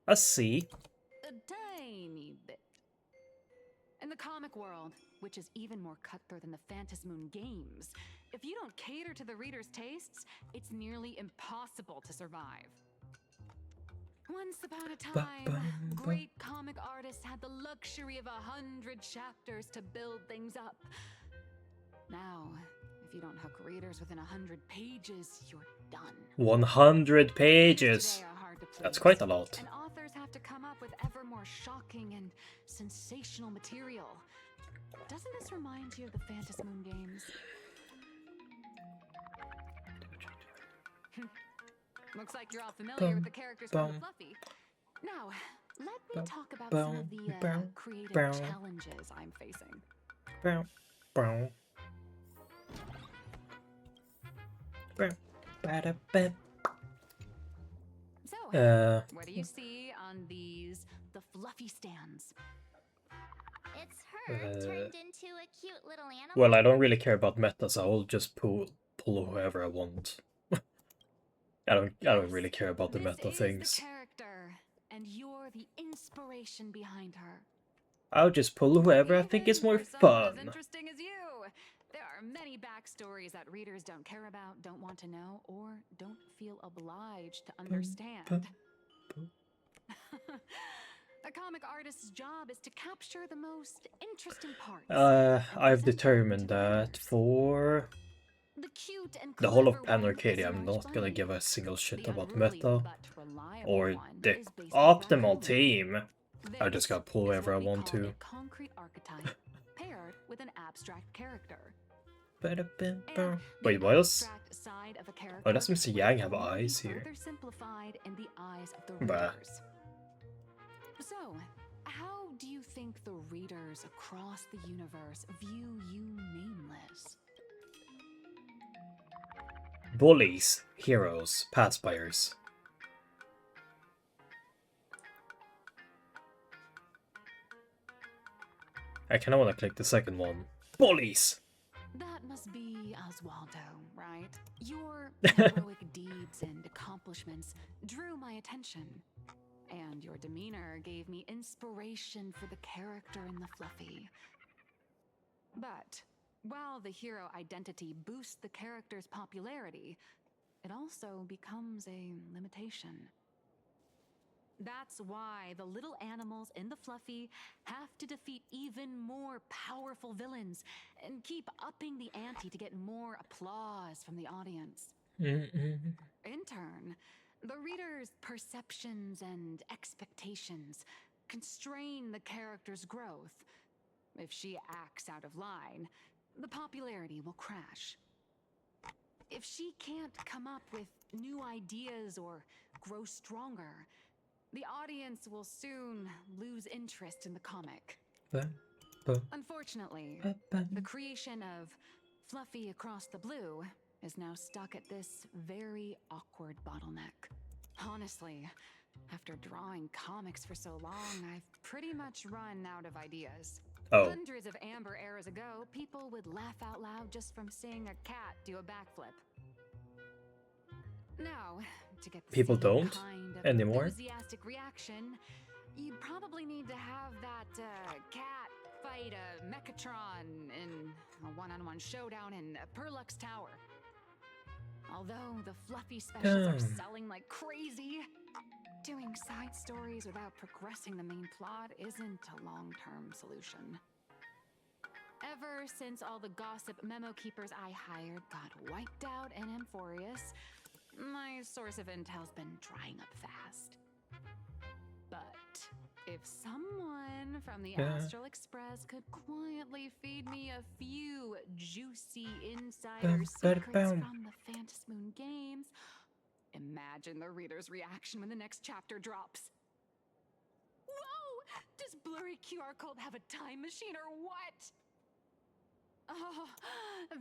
I see. A tiny bit. In the comic world, which is even more cutthroat than the Phantasmoon games, if you don't cater to the reader's tastes, it's nearly impossible to survive. Once upon a time, great comic artists had the luxury of 100 chapters to build things up. Now, if you don't hook readers within 100 pages, you're done. 100 pages. Today are hard to That's please, quite a lot. and authors have to come up with ever more shocking and sensational material. Doesn't this remind you of the Phantasmoon games? Looks like you're all familiar with the characters from the Fluffy. Now, let me talk about some of the creative challenges I'm facing. So, what do you see on the Fluffy stands? It's her turned into a cute little animal. Well, I don't really care about meta, so I'll just pull whoever I want. I don't really care about the meta things. The character, and you're the inspiration behind her. I'll just pull whoever I think is more For someone fun. as interesting as you, there are many backstories that readers don't care about, don't want to know, or don't feel obliged to understand. A comic artist's job is to capture the most interesting parts. I've determined that for The cute and the whole of clever one Planarcadia, is I'm much not gonna funny. give a single shit The about unruly meta but reliable or one the is basically optimal Raccoon. team. I just gotta pull This whoever I is what we want call to. a concrete archetype paired with an abstract character. Wait, what else? Abstract side of a character Oh, does Mr. Yang have will be eyes here? further simplified in the eyes of the Bruh. readers. So, how do you think the readers across the universe view you nameless? Bullies, heroes, pacifiers. I kinda wanna click the second one. Bullies! That must be Oswaldo, right? Your heroic deeds and accomplishments drew my attention. And your demeanor gave me inspiration for the character in the Fluffy. But while the hero identity boosts the character's popularity, it also becomes a limitation. That's why the little animals in the Fluffy have to defeat even more powerful villains and keep upping the ante to get more applause from the audience. In turn, the reader's perceptions and expectations constrain the character's growth. If she acts out of line, the popularity will crash. If she can't come up with new ideas or grow stronger, the audience will soon lose interest in the comic. Unfortunately, the creation of Fluffy Across the Blue is now stuck at this very awkward bottleneck. Honestly, after drawing comics for so long, I've pretty much run out of ideas. Oh. Hundreds of amber eras ago, people would laugh out loud just from seeing a cat do a backflip. Now, to get the People same don't kind of anymore? enthusiastic reaction, you'd probably need to have that cat fight a Mechatron in a one-on-one showdown in Perlux Tower. Although the fluffy specials are selling like crazy, doing side stories without progressing the main plot isn't a long-term solution. Ever since all the gossip memo keepers I hired got wiped out in Amphorius, my source of intel's been drying up fast. But if someone from the Astral Express could quietly feed me a few juicy insider secrets from the Phantasmoon Moon games, imagine the reader's reaction when the next chapter drops. Whoa! Does blurry QR code have a time machine or what? Oh,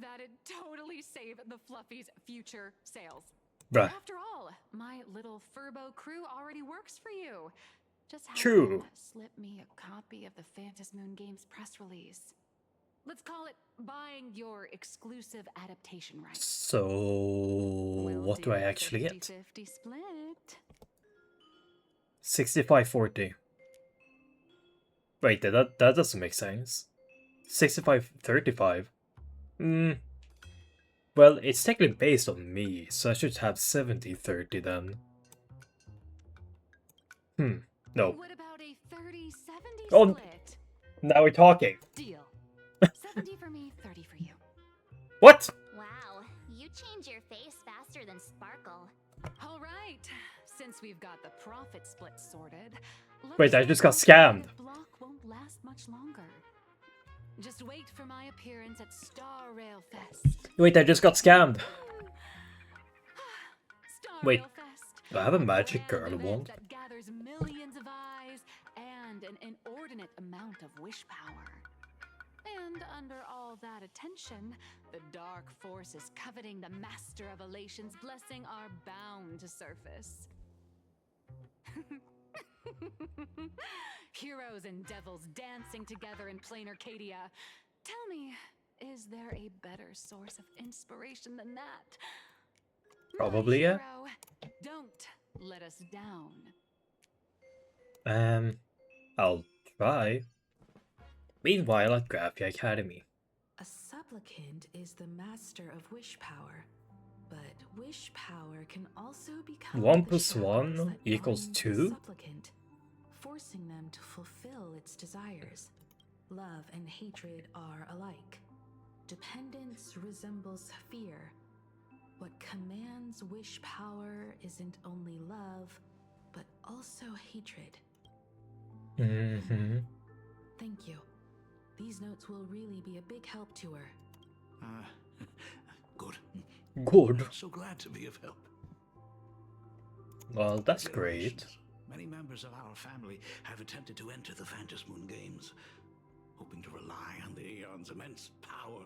that'd totally save the Fluffy's future sales. Bruh. After all, my little Furbo crew already works for you. Just have True. them slip me a copy of the Phantasmoon Games press release. Let's call it buying your exclusive adaptation rights. So, what do I actually get? 50-50 split. 65-40. Wait, that doesn't make sense. 65-35. Well, it's technically based on me, so I should have 70-30 then. No. What about a 30-70 Oh, split? now we're talking. Deal. 70 for me, 30 for you. What? Wow, you change your face faster than Sparkle. All right. Since we've got the profit split sorted, Wait, I just got scammed. The block won't last much longer. Just wait for my appearance at Star Rail Fest. Wait, I just got scammed. Star Wait, Rail Fest, do I have a magic girl wand? that gathers millions of eyes and an inordinate amount of wish power. And under all that attention, the dark forces coveting the Master of Elation's blessing are bound to surface. Heroes and devils dancing together in Planarcadia. Tell me, is there a better source of inspiration than that? Probably, yeah. Hero, don't let us down. I'll try. Meanwhile, at Graphia Academy. A supplicant is the master of wish power, but wish power can also become 1 the plus shackles 1 that equals bind the 2? supplicant, forcing them to fulfill its desires. Love and hatred are alike. Dependence resembles fear. What commands wish power isn't only love, but also hatred. Mm-hmm. Thank you. These notes will really be a big help to her. Good. Good. So glad to be of help. Well, that's great. Many members of our family have attempted to enter the Phantasmoon Games, hoping to rely on the Aeon's immense power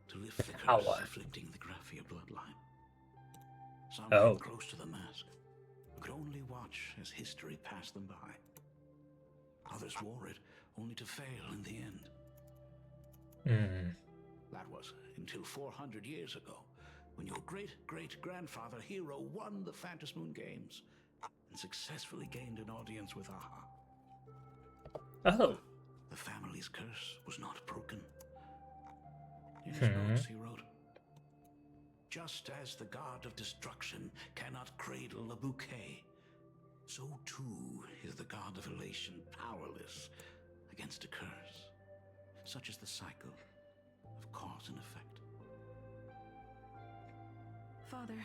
to lift the curse afflicting the Graphia bloodline. Some came close to the mask, but could only watch as history passed them by. Others wore it, only to fail in the end. That was until 400 years ago, when your great-great-grandfather Hero won the Phantasmoon Games and successfully gained an audience with Aha. Oh. The family's curse was not broken. In his notes he wrote, "Just as the god of destruction cannot cradle a bouquet, so too is the god of elation powerless against a curse. Such is the cycle of cause and effect." Father,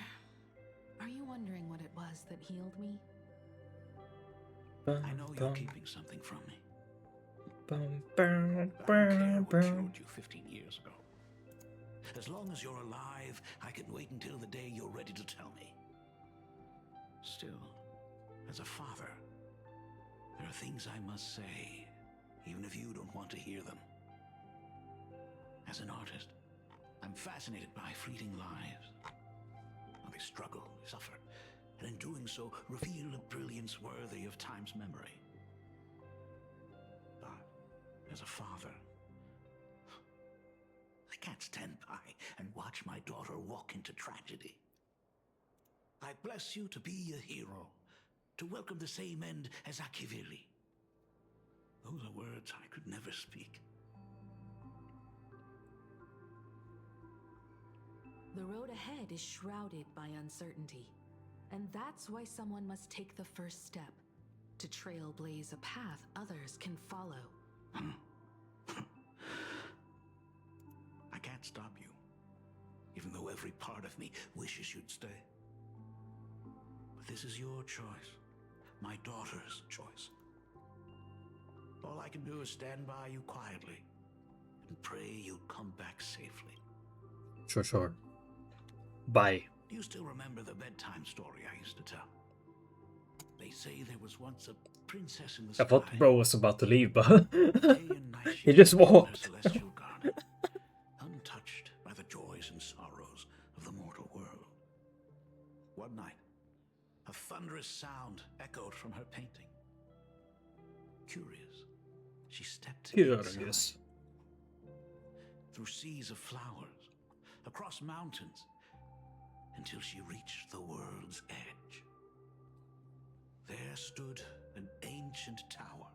are you wondering what it was that healed me? I know you're keeping something from me. I don't care what killed you 15 years ago. As long as you're alive, I can wait until the day you're ready to tell me. Still, as a father, there are things I must say, even if you don't want to hear them. As an artist, I'm fascinated by fleeting lives. They struggle, they suffer, and in doing so, reveal a brilliance worthy of time's memory. But as a father, I can't stand by and watch my daughter walk into tragedy. I bless you to be a hero, to welcome the same end as Akivili. Those are words I could never speak. The road ahead is shrouded by uncertainty, and that's why someone must take the first step to trailblaze a path others can follow. I can't stop you, even though every part of me wishes you'd stay. But this is your choice, my daughter's choice. All I can do is stand by you quietly and pray you'll come back safely. Sure. Bye. Do you still remember the bedtime story I used to tell? They say there was once a princess in the sky. I thought bro was about to leave, but he just walked. Celestial garden, untouched by the joys and sorrows of the mortal world. One night, a thunderous sound echoed from her painting. Curious, she stepped inside. Through seas of flowers, across mountains, until she reached the world's edge. There stood an ancient tower,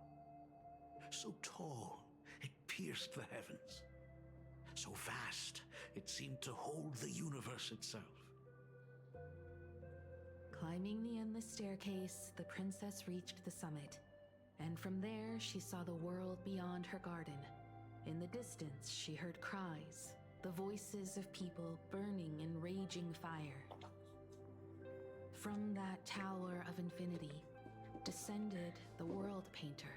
so tall it pierced the heavens, so vast it seemed to hold the universe itself. Climbing the endless staircase, the princess reached the summit, and from there she saw the world beyond her garden. In the distance, she heard cries, the voices of people burning in raging fire. From that tower of infinity descended the world painter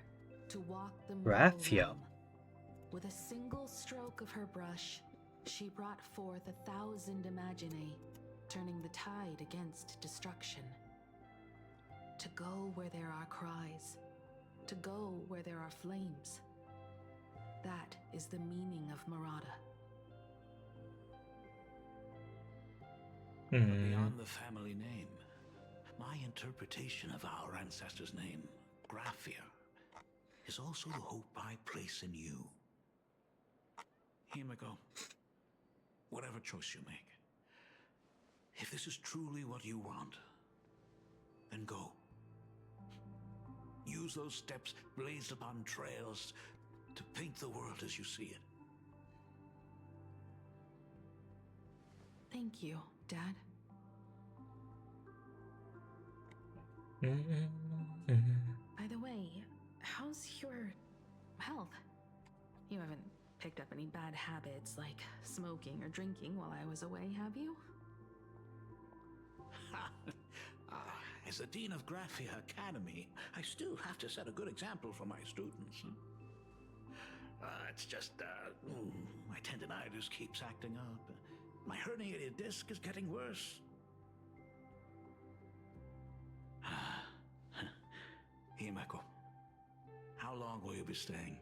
to walk the mortal realm. With a single stroke of her brush, she brought forth 1,000 imaginae, turning the tide against destruction. To go where there are cries, to go where there are flames. That is the meaning of Murata. Beyond the family name, my interpretation of our ancestors' name, Graphia, is also the hope I place in you. Himiko, whatever choice you make, if this is truly what you want, then go. Use those steps blazed upon trails to paint the world as you see it. Thank you, Dad. By the way, how's your health? You haven't picked up any bad habits like smoking or drinking while I was away, have you? As the Dean of Graphia Academy, I still have to set a good example for my students. It's just, my tendinitis keeps acting up. My herniated disc is getting worse. Himeko, how long will you be staying?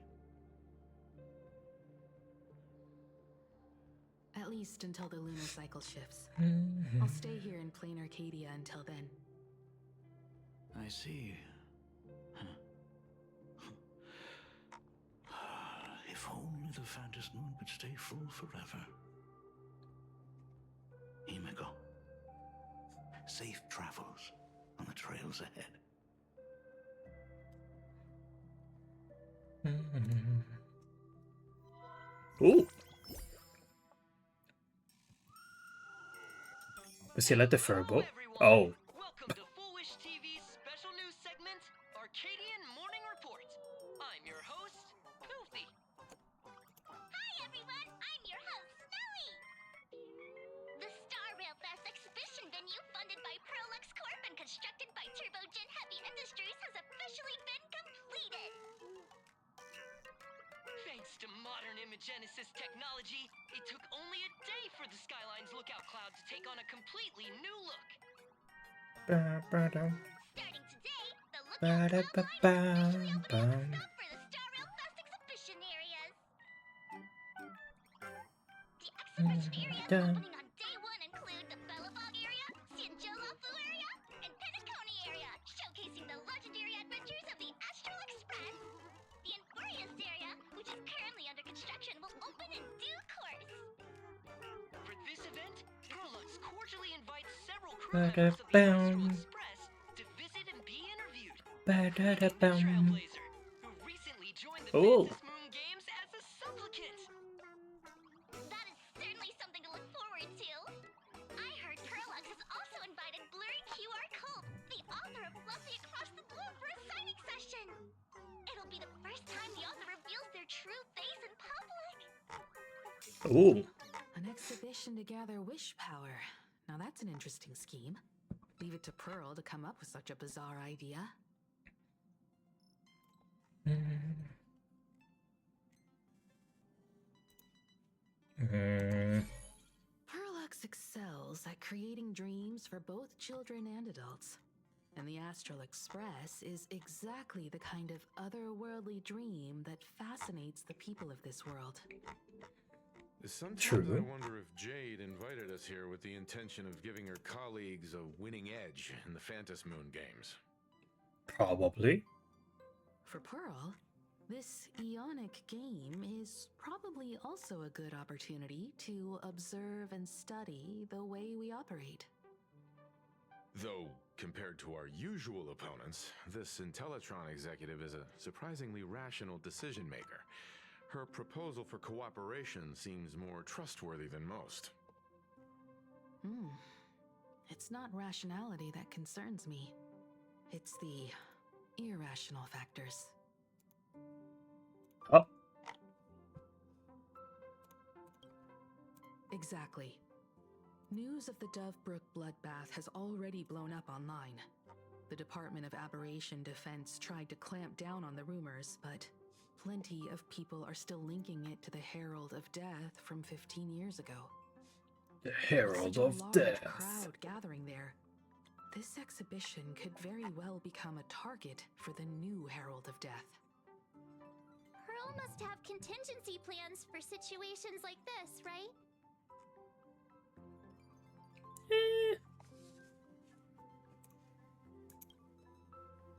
At least until the lunar cycle shifts. I'll stay here in Planarcadia until then. I see. If only the Phantom Moon could stay full forever. Himeko, safe travels on the trails ahead. Ooh. Was he like the Furbo? Oh. Welcome to Foolish TV's special news segment, Arcadian Morning Report. I'm your host, Goofy. Hi everyone, I'm your host, Snowy. The Star Rail Fest exhibition venue funded by Prolux Corp and constructed by Turbogen Heavy Industries has officially been completed. Thanks to modern imagenesis technology, it took only a day for the Skyline's lookout cloud to take on a completely new look. Starting today, the lookout cloud line is officially opening its for the Star Rail Fest exhibition areas. The exhibition areas opening on day one include the Belobog area, Sinjolafu area, and Penacony area, showcasing the legendary adventures of the Astral Express. The Enfurious area, which is currently under construction, will open in due course. For this event, Prolux cordially invites several crew members of the Astral Express to visit and be interviewed. Trailblazer, who recently joined the Phantom Moon Games as a supplicant. That is certainly something to look forward to. I heard Prolux has also invited Blurry QR Cole, the author of Fluffy Across the Globe, for a signing session. It'll be the first time the author reveals their true face in public. Ooh. An exhibition to gather wish power. Now that's an interesting scheme. Leave it to Pearl to come up with such a bizarre idea. Perlux excels at creating dreams for both children and adults. And the Astral Express is exactly the kind of otherworldly dream that fascinates the people of this world. Sometimes I wonder if Jade invited us here with the intention of giving her colleagues a winning edge in the Phantom Moon Games. Probably. For Pearl, this Ionic game is probably also a good opportunity to observe and study the way we operate. Though, compared to our usual opponents, this Intellitron executive is a surprisingly rational decision maker. Her proposal for cooperation seems more trustworthy than most. It's not rationality that concerns me. It's the irrational factors. Oh. Exactly. News of the Dovebrook bloodbath has already blown up online. The Department of Aberration Defense tried to clamp down on the rumors, but plenty of people are still linking it to the Herald of Death from 15 years ago. The Herald of Death. Death. Crowd gathering there. This exhibition could very well become a target for the new Herald of Death. Pearl must have contingency plans for situations like this, right?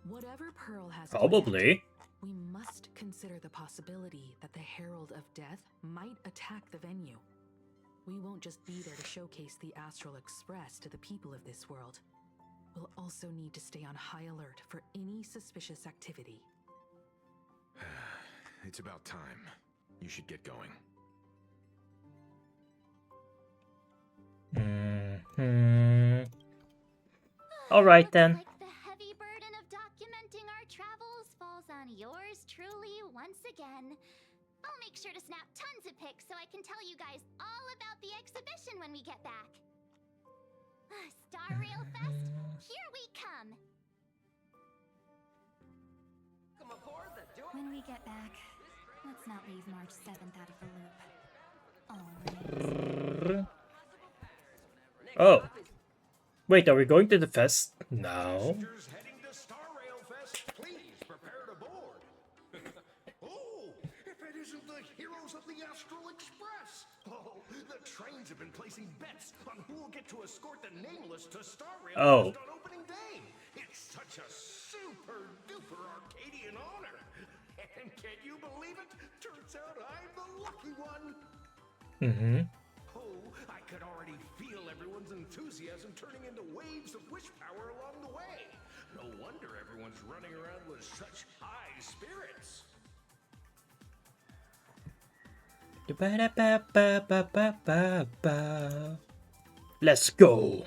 Whatever Pearl has Probably. planned, we must consider the possibility that the Herald of Death might attack the venue. We won't just be there to showcase the Astral Express to the people of this world. We'll also need to stay on high alert for any suspicious activity. It's about time. You should get going. Alright then. Like the heavy burden of documenting our travels falls on yours truly once again. I'll make sure to snap tons of pics so I can tell you guys all about the exhibition when we get back. Star Rail Fest, here we come! When we get back, let's not leave March 7th out of the loop. Oh. Wait, are we going to the fest now? Heading to Star Rail Fest, please prepare to board. Oh, if it isn't the heroes of the Astral Express! Oh, the trains have been placing bets on who will get to escort the Nameless to Star Rail Fest on opening day. It's such a super duper Arcadian honor. And can you believe it? Turns out I'm the lucky one. Oh, I could already feel everyone's enthusiasm turning into waves of wish power along the way. No wonder everyone's running around with such high spirits. Let's go.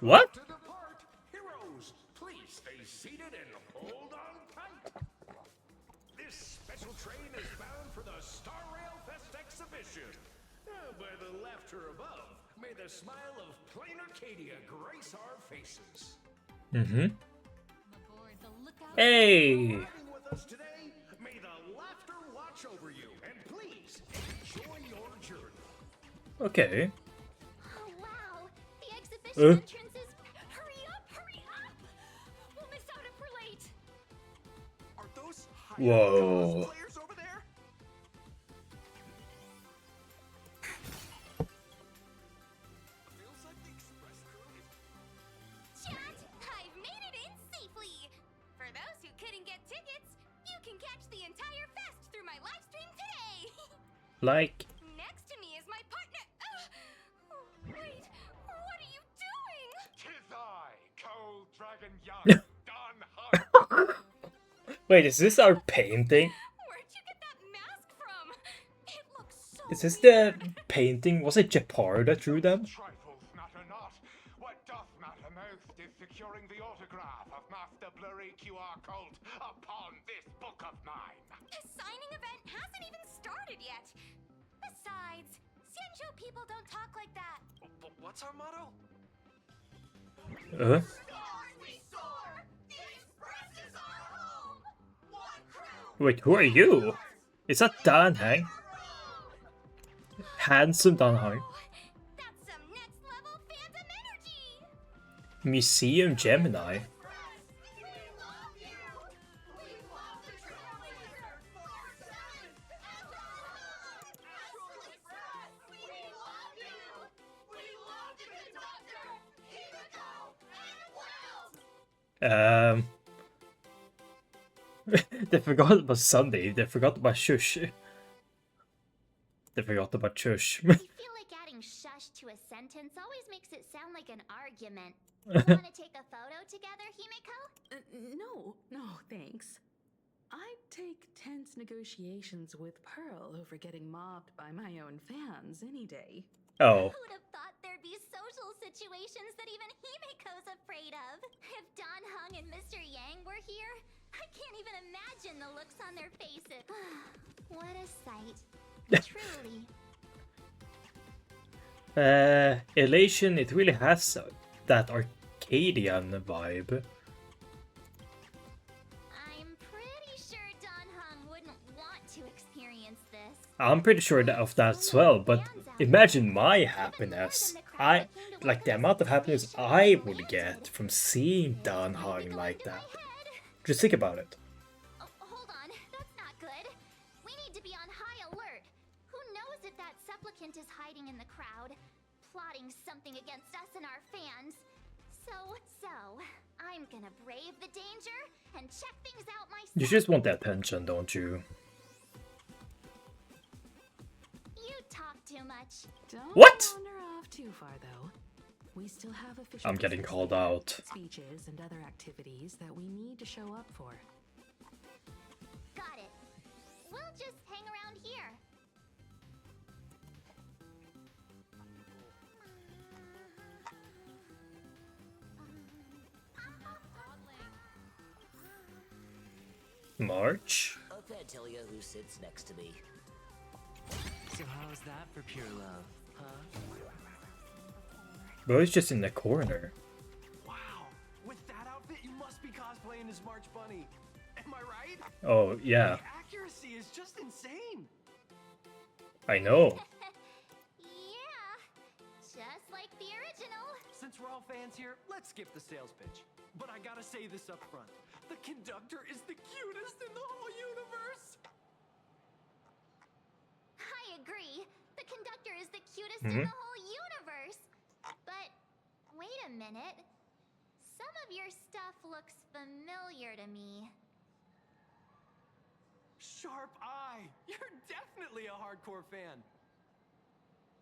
What? To depart. Heroes, please stay seated and hold on tight. This special train is bound for the Star Rail Fest exhibition. By the laughter above, may the smile of Planarcadia grace our faces. Aboard Hey! with us today. May the laughter watch over you, and please enjoy your journey. Okay. Oh wow! The exhibition entrance is. Hurry up! Hurry up! We'll miss out if we're late. Are those Whoa. players over there? Feels like the express crew is. Chat! I've made it in safely! For those who couldn't get tickets, you can catch the entire fest through my live stream today! Like. Next to me is my partner. Wait, what are you doing? Tis I, Cold Dragon Young, Don Hunt. Wait, is this our painting? Where'd you get that mask from? It looks so Is this the painting? Was it Japar that drew them? Trifles matter not. What doth matter most is securing the autograph of Master Blurry QR Cult upon this book of mine. The signing event hasn't even started yet. Besides, Xianzhou people don't talk like that. What's our motto? Stars we soar! The Express is our home! One crew! Wait, who are you? Is that Dan Hang? Handsome Dan Hang. That's some next level phantom energy! Museum Gemini. They forgot about Sunday. They forgot about Shush. They forgot about Shush. I feel like adding shush to a sentence always makes it sound like an argument. Want to take a photo together, Himeko? No, thanks. I'd take tense negotiations with Pearl over getting mobbed by my own fans any day. Oh. Who'd have thought there'd be social situations that even Himeko's afraid of? If Don Hung and Mr. Yang were here, I can't even imagine the looks on their faces. What a sight. Truly. Elation, it really has that Arcadian vibe. I'm pretty sure Don Hung wouldn't want to experience this. I'm pretty sure of that as well, but imagine my happiness. Like the amount of happiness I would get from seeing Dan Hang like that. Just think about it. Oh, hold on, that's not good. We need to be on high alert. Who knows if that supplicant is hiding in the crowd, plotting something against us and our fans. So, I'm gonna brave the danger and check things out myself. You just want the attention, don't you? You talk too much. Don't What? wander off too far, though. We still have official I'm getting business called out. speeches and other activities that we need to show up for. Got it. We'll just hang around here. March? I can't tell you who sits next to me. So how's that for pure love, huh? Bro, he's just in the corner. Wow, with that outfit, you must be cosplaying as March Bunny. Am I right? Oh, yeah. The accuracy is just insane. I know. Yeah, just like the original. Since we're all fans here, let's skip the sales pitch. But I gotta say this up front. The conductor is the cutest in the whole universe. I agree. The conductor is the cutest in the whole universe. But wait a minute. Some of your stuff looks familiar to me. Sharp eye. You're definitely a hardcore fan.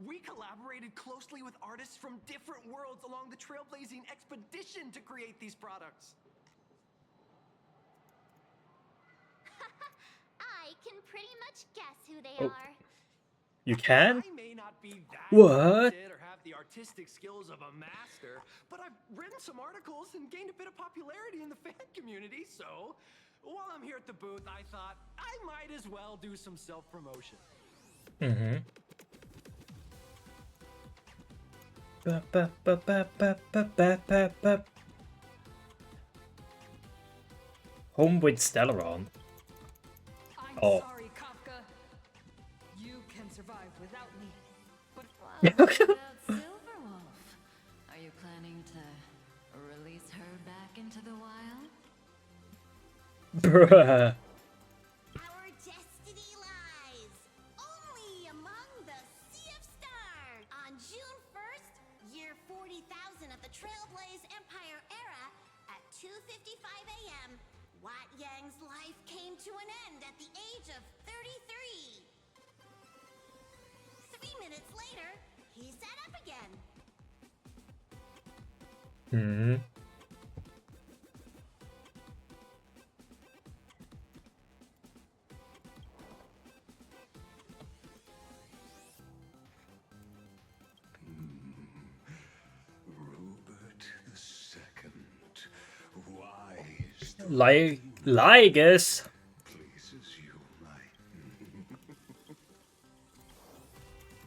We collaborated closely with artists from different worlds along the trailblazing expedition to create these products. I can pretty much guess who they Oh. are. You can? I may not be that What? talented or have the artistic skills of a master, but I've written some articles and gained a bit of popularity in the fan community, so while I'm here at the booth, I thought I might as well do some self-promotion. Mm-hmm. Home with Stellaron. I'm Oh. sorry, Kafka. You can survive without me. But What about Silverwolf? Are you planning to release her back into the wild? Bruh. Our destiny lies only among the Sea of Stars. On June 1st, year 40,000 of the Trailblaze Empire era, at 2:55 a.m., Wat Yang's life came to an end at the age of 33. 3 minutes later, he sat up again. Hmm. Rupert II, wise Ligus. pleases you,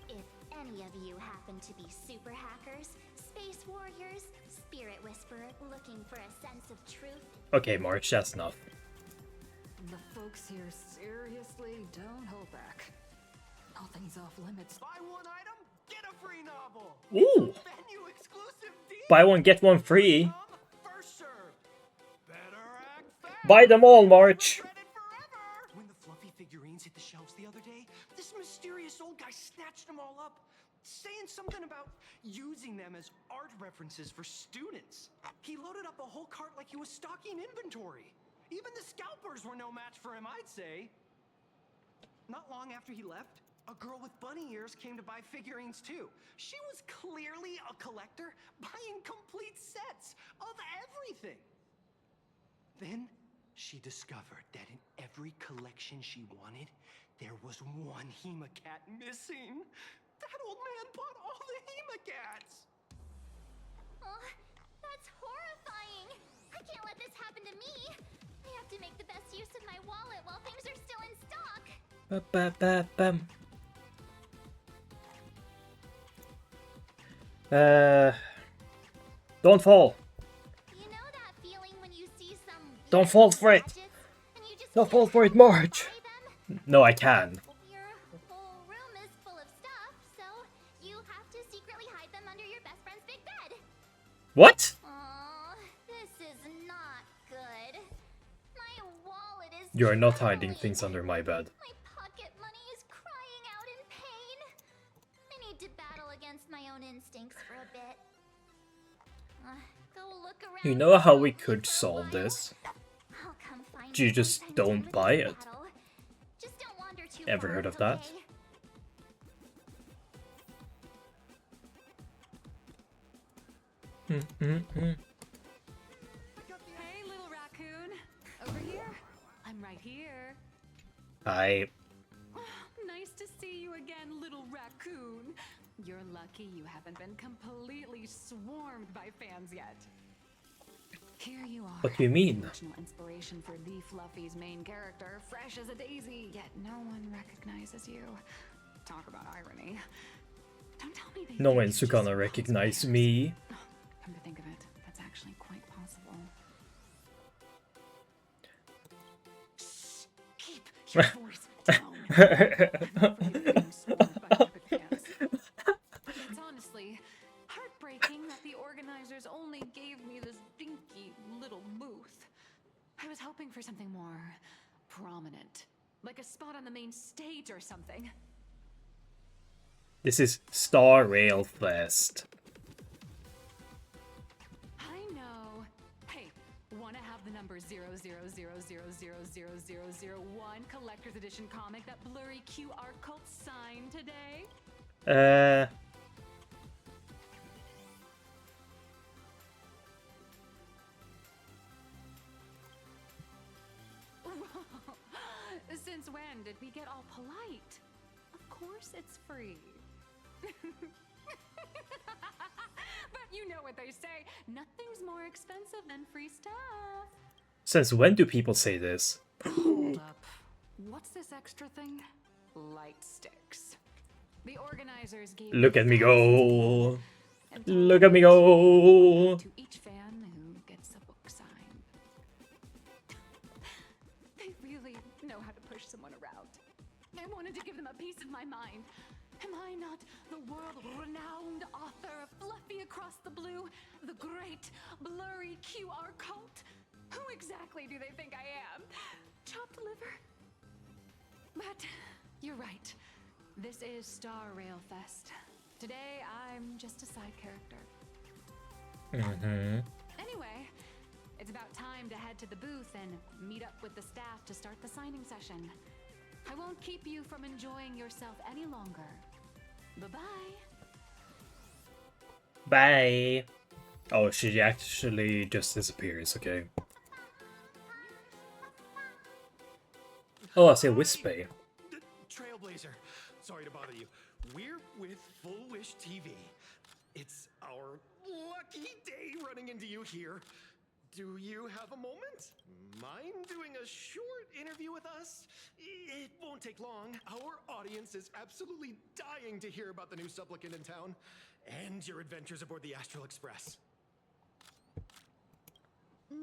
If any of you happen to be super hackers, space warriors, spirit whisperer looking for a sense of truth, Okay, March, that's enough. The folks here seriously don't hold back. Nothing's off limits. Buy one item, get a free novel. Ooh. Venue exclusive deal. Buy one, get one free. First served. Better act fast. Buy them all, March. When the fluffy figurines hit the shelves the other day, this mysterious old guy snatched them all up, saying something about using them as art references for students. He loaded up a whole cart like he was stocking inventory. Even the scalpers were no match for him, I'd say. Not long after he left, a girl with bunny ears came to buy figurines too. She was clearly a collector, buying complete sets of everything. Then she discovered that in every collection she wanted, there was one Hemacat missing. That old man bought all the Hemacats. oh, that's horrifying. I can't let this happen to me. I have to make the best use of my wallet while things are still in stock. Ba-ba-ba-bam. Don't fall. You know that feeling when you see some Don't fall for it. Don't fall for it, March. No, I can. Your whole room is full of stuff, so you have to secretly hide them under your best friend's big bed. What? Aw, this is not good. My wallet is You're not hiding things under my bed. My pocket money is crying out in pain. I need to battle against my own instincts for a bit. Go look around. You know how we could solve this? I'll come find You just don't buy it. Just don't wander too Ever far, heard of that? okay? Hey, little raccoon. Over here. I'm right here. Nice to see you again, little raccoon. You're lucky you haven't been completely swarmed by fans yet. Here you are. What do you mean? Original inspiration for the Fluffy's main character, fresh as a daisy, yet no one recognizes you. Talk about irony. Don't tell me they No think one's you're gonna just recognize me. Come to think of it, that's actually quite possible. Keep your voice down. It's honestly heartbreaking that the organizers only gave me this dinky little booth. I was hoping for something more prominent, like a spot on the main stage or something. This is Star Rail Fest. I know. Hey, wanna have the number 000000001 collector's edition comic that blurry QR cult signed today? Since when did we get all polite? Of course it's free. But you know what they say, nothing's more expensive than free stuff. Since when do people say this? Hold up. What's this extra thing? Light sticks. The organizers gave Look at me go. and Look at me go. to each fan who gets a book signed. They really know how to push someone around. I wanted to give them a piece of my mind. Am I not the world-renowned author of Fluffy Across the Blue, the great blurry QR cult? Who exactly do they think I am? Chopped liver? But you're right. This is Star Rail Fest. Today, I'm just a side character. Anyway, it's about time to head to the booth and meet up with the staff to start the signing session. I won't keep you from enjoying yourself any longer. Bye-bye. Bye. Oh, she actually just disappears, okay. Oh, I say Wispy. Trailblazer, sorry to bother you. We're with Full Wish TV. It's our lucky day running into you here. Do you have a moment? Mind doing a short interview with us? It won't take long. Our audience is absolutely dying to hear about the new supplicant in town and your adventures aboard the Astral Express.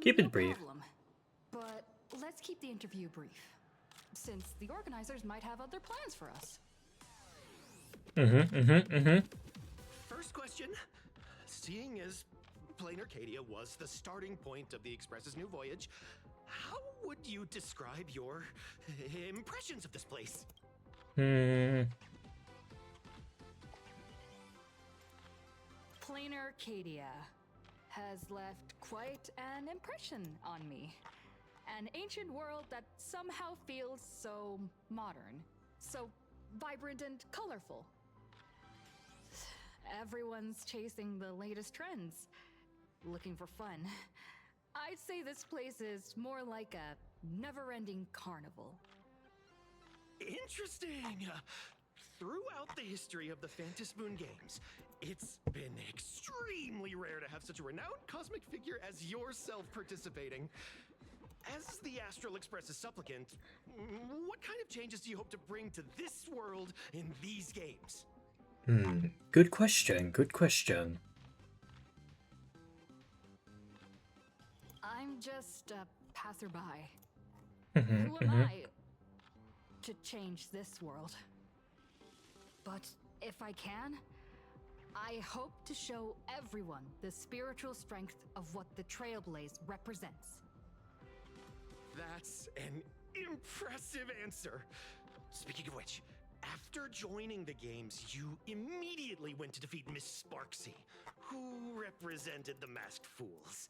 Keep it brief. Problem. But let's keep the interview brief, since the organizers might have other plans for us. First question. Seeing as Planarcadia was the starting point of the Express's new voyage, how would you describe your impressions of this place? Planarcadia has left quite an impression on me. An ancient world that somehow feels so modern, so vibrant and colorful. Everyone's chasing the latest trends, looking for fun. I'd say this place is more like a never-ending carnival. Interesting! Throughout the history of the Phantasmoon games, it's been extremely rare to have such a renowned cosmic figure as yourself participating. As the Astral Express's supplicant, what kind of changes do you hope to bring to this world in these games? Good question, good question. I'm just a passerby. Who am I to change this world? But if I can, I hope to show everyone the spiritual strength of what the Trailblaze represents. That's an impressive answer. Speaking of which, after joining the games, you immediately went to defeat Miss Sparksy, who represented the Masked Fools.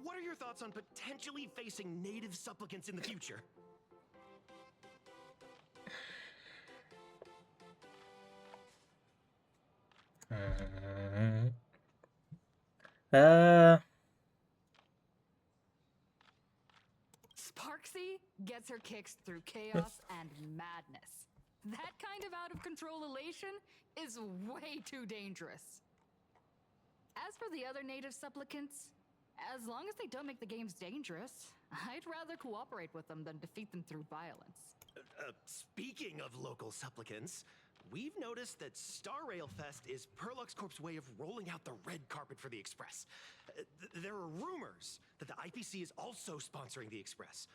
What are your thoughts on potentially facing native supplicants in the future? Sparksy gets her kicks through chaos and madness. That kind of out-of-control elation is way too dangerous. As for the other native supplicants, as long as they don't make the games dangerous, I'd rather cooperate with them than defeat them through violence. Speaking of local supplicants, we've noticed that Star Rail Fest is Perlux Corp's way of rolling out the red carpet for the Express. There are rumors that the IPC is also sponsoring the Express.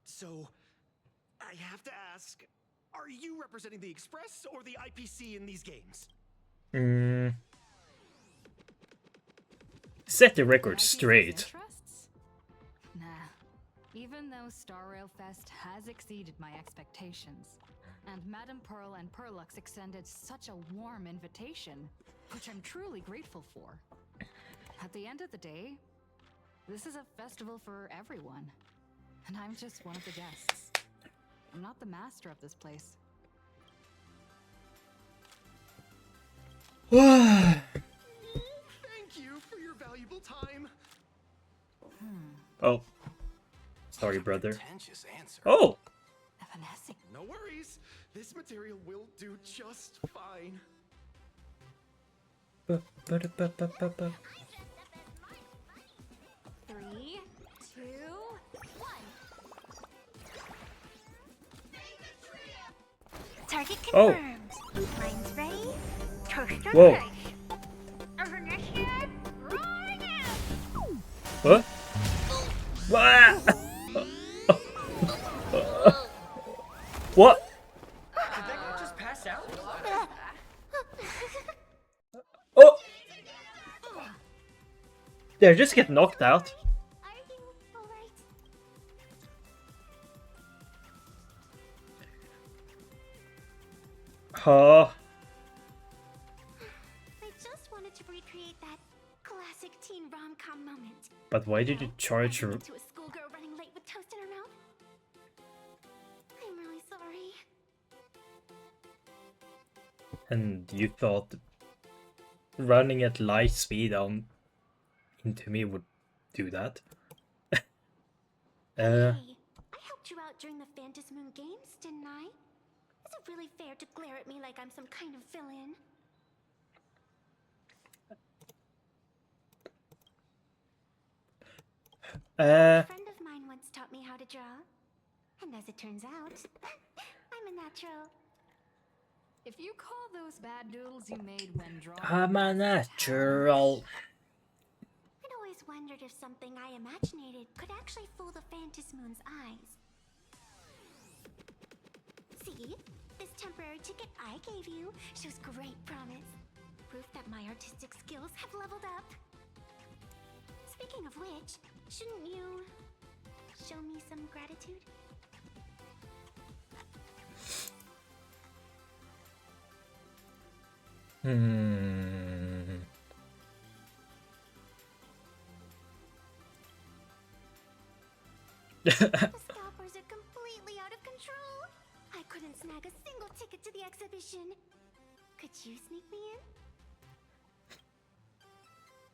So, I have to ask, are you representing the Express or the IPC in these games? Set the record straight. Nah. Even though Star Rail Fest has exceeded my expectations, and Madame Pearl and Perlux extended such a warm invitation, which I'm truly grateful for. At the end of the day, this is a festival for everyone, and I'm just one of the guests. I'm not the master of this place. Thank you for your valuable time. Oh. Sorry, brother. Pretentious answer. Oh! No worries. This material will do just fine. 3, 2, 1. Target Oh. confirmed. Mine's ready. Toast on Whoa. ice. Initiate rolling out. What? What? What? Did that girl just pass out? Oh! They just get knocked out. Huh. I just wanted to recreate that classic teen rom-com moment. But why did you charge her? To a schoolgirl running late with toast in her mouth. I'm really sorry. And you thought running at light speed on into me would do that? Hey, I helped you out during the Phantasm Moon Games, didn't I? Is it really fair to glare at me like I'm some kind of villain? A friend of mine once taught me how to draw. And as it turns out, I'm a natural. If you call those bad doodles you made when drawing, I'm a natural. I'd always wondered if something I imaginated could actually fool the Phantasm Moon's eyes. See? This temporary ticket I gave you shows great promise. Proof that my artistic skills have leveled up. Speaking of which, shouldn't you show me some gratitude? The scalpers are completely out of control. I couldn't snag a single ticket to the exhibition. Could you sneak me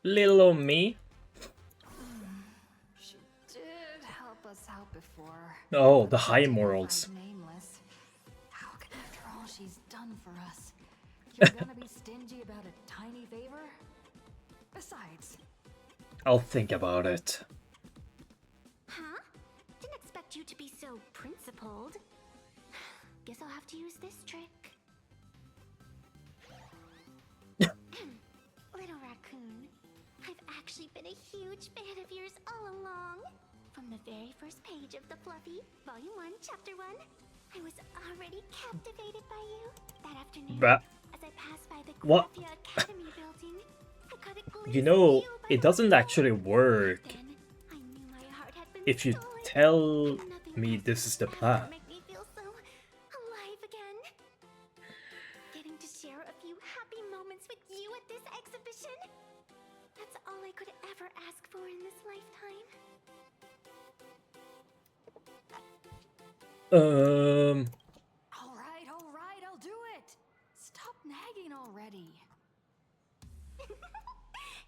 in? Little old me. She did help us out before. Oh, the high morals. Nameless. How can, after all she's done for us, you're gonna be stingy about a tiny favor? Besides, I'll think about it. Huh? Didn't expect you to be so principled. Guess I'll have to use this trick. Little raccoon, I've actually been a huge fan of yours all along. From the very first page of The Fluffy, Volume 1, Chapter 1, I was already captivated by you. That afternoon, as I passed by the What? Graphia Academy building, I caught a glimpse You know, of you by it doesn't actually work if you tell me this is the plan. make me feel so alive again. Getting to share a few happy moments with you at this exhibition. That's all I could ever ask for in this lifetime. all right, I'll do it. Stop nagging already.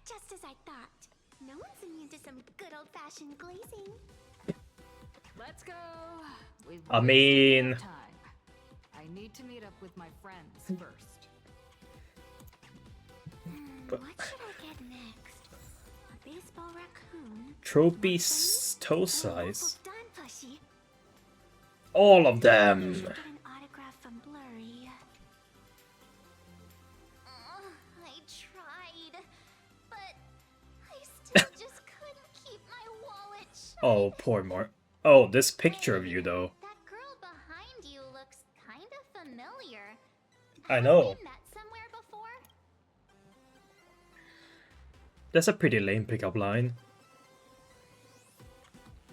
Just as I thought. No one's immune to some good old-fashioned glazing. Let's go. We've I wasted mean... enough time. I need to meet up with my friends first. What should I get next? A baseball raccoon? Trophies toe size. Done, plushie. All of them. Get an autograph from Blurry. I tried, but I still just couldn't keep my wallet shut. Oh, poor Mark. Oh, this picture of you though. That girl behind you looks kind of familiar. I know. Seen that somewhere before? That's a pretty lame pickup line.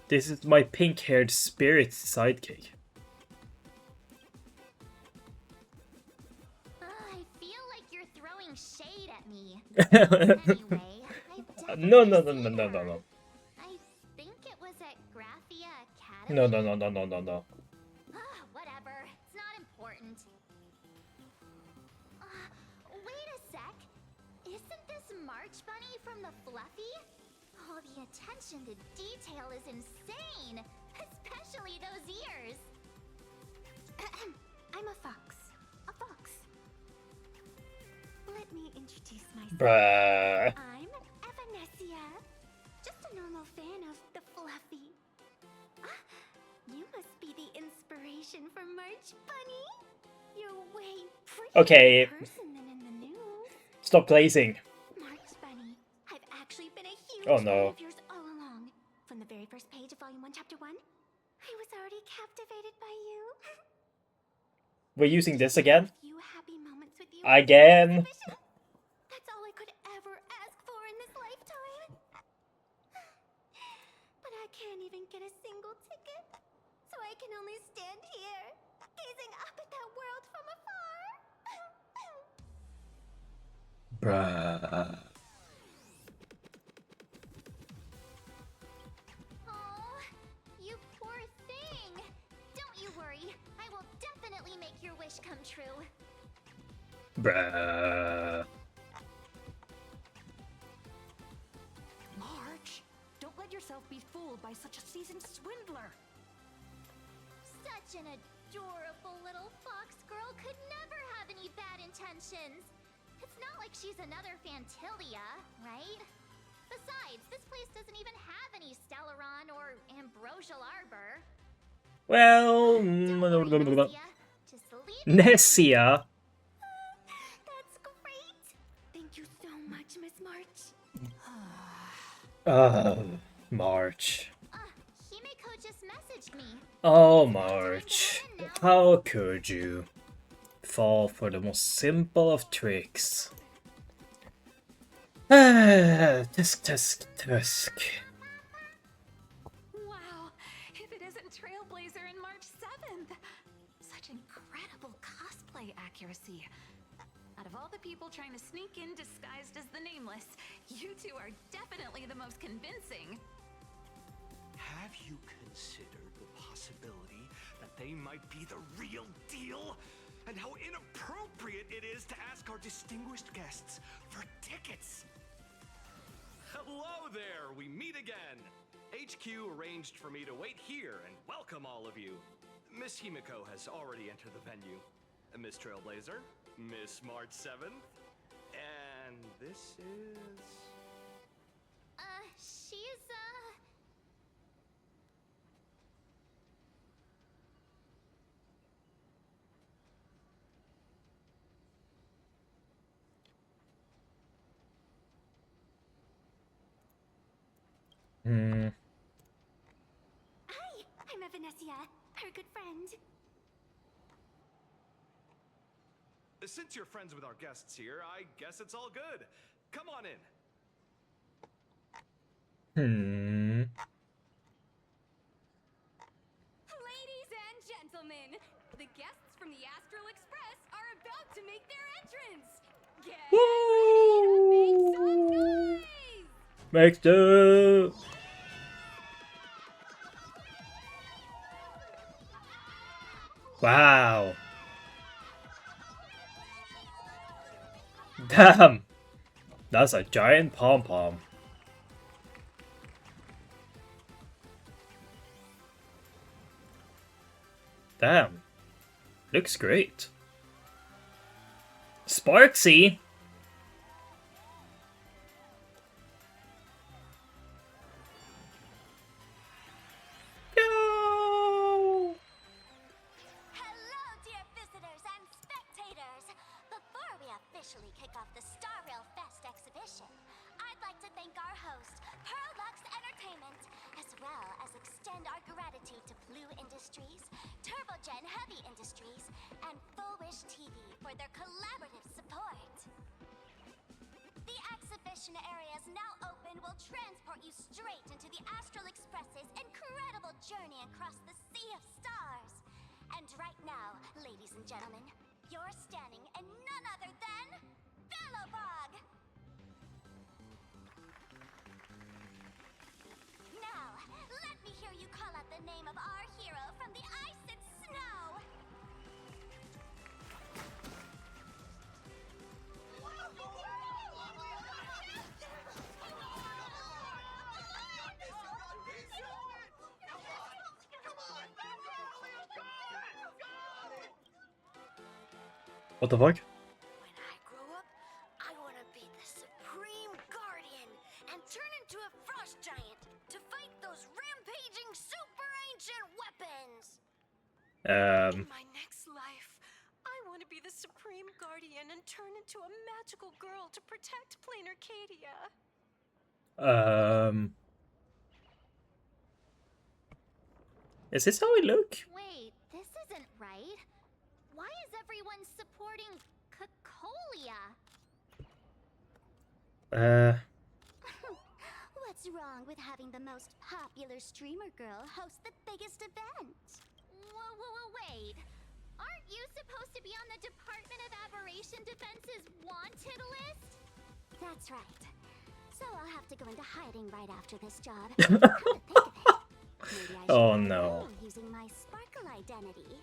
This is my pink-haired spirit sidekick. I feel like you're throwing shade at me. Anyway, I've No. I think it was at Graphia Academy. No. Whatever. It's not important. Wait a sec. Isn't this March Bunny from the Fluffy? Oh, the attention to detail is insane. Especially those ears. I'm a fox. A fox. Let me introduce myself. Bruh. I'm Evanessia. Just a normal fan of the Fluffy. You must be the inspiration for March Bunny. You're way prettier Okay. in person than in the news. Stop glazing. March Bunny, I've actually been a huge Oh, fan no. of yours all along. From the very first page of Volume 1, Chapter 1, I was already captivated by you. We're using this again? few happy moments with you Again? That's all I could ever ask for in this lifetime. But I can't even get a single ticket. So I can only stand here, gazing up at that world from afar. Bruh. Oh, you poor thing. Don't you worry. I will definitely make your wish come true. Bruh. March, don't let yourself be fooled by such a seasoned swindler. Such an adorable little fox girl could never have any bad intentions. It's not like she's another Fantilia, right? Besides, this place doesn't even have any Stellaron or Ambrosial Arbor. Well, Just leave Nessia. That's great. Thank you so much, Miss March. March. Himeko just messaged me. Oh, March. How could you fall for the most simple of tricks? Tusk, tusk, tusk. Wow, if it isn't Trailblazer and March 7th. Such incredible cosplay accuracy. Out of all the people trying to sneak in disguised as the Nameless, you two are definitely the most convincing. Have you considered the possibility that they might be the real deal? And how inappropriate it is to ask our distinguished guests for tickets? Hello there, we meet again. HQ arranged for me to wait here and welcome all of you. Miss Himeko has already entered the venue. Miss Trailblazer, Miss March 7th, and this is... She's, Hi, I'm Evanesia, her good friend. Since you're friends with our guests here, I guess it's all good. Come on in. Ladies and gentlemen, the guests from the Astral Express are about to make their entrance. Get Make the Wow. Damn. That's a giant pom-pom. Damn. Looks great. Sparksy. Hello, dear visitors and spectators! Before we officially kick off the Star Rail Fest exhibition, I'd like to thank our host, Pearlux Entertainment, as well as extend our gratitude to Blue Industries, Turbogen Heavy Industries, and Full Wish TV for their collaborative support. The exhibition area is now open will transport you straight into the Astral Express's incredible journey across the Sea of Stars. And right now, ladies and gentlemen, you're standing in none other than Bellowbog! Now, let me hear you call out the name of our hero from the ice and snow! What the fuck? When I grow up, I want to be the Supreme Guardian and turn into a frost giant to fight those rampaging super ancient weapons! In my next life, I want to be the Supreme Guardian and turn into a magical girl to protect Planarcadia. Is this how we look? Wait, this isn't right. Why is What's wrong with having the most popular streamer girl host the biggest event? Whoa, wait. Aren't you supposed to be on the Department of Aberration Defense's wanted list? That's right. So I'll have to go into hiding right after this job. Come to think of it, maybe I should Oh, try no. now using my Sparkle identity.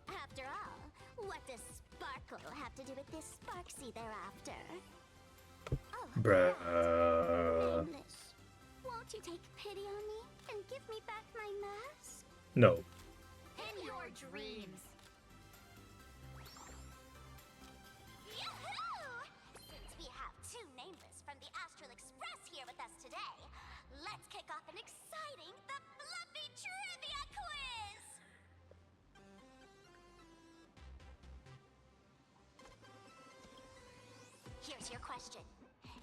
After all, what does Sparkle have to do with this Sparksy thereafter? Bruh. Nameless. Won't you take pity on me and give me back my mask? No. In your dreams. Yoo-hoo! Since we have two Nameless from the Astral Express here with us today, let's kick off an exciting The Fluffy Trivia Quiz! Here's your question.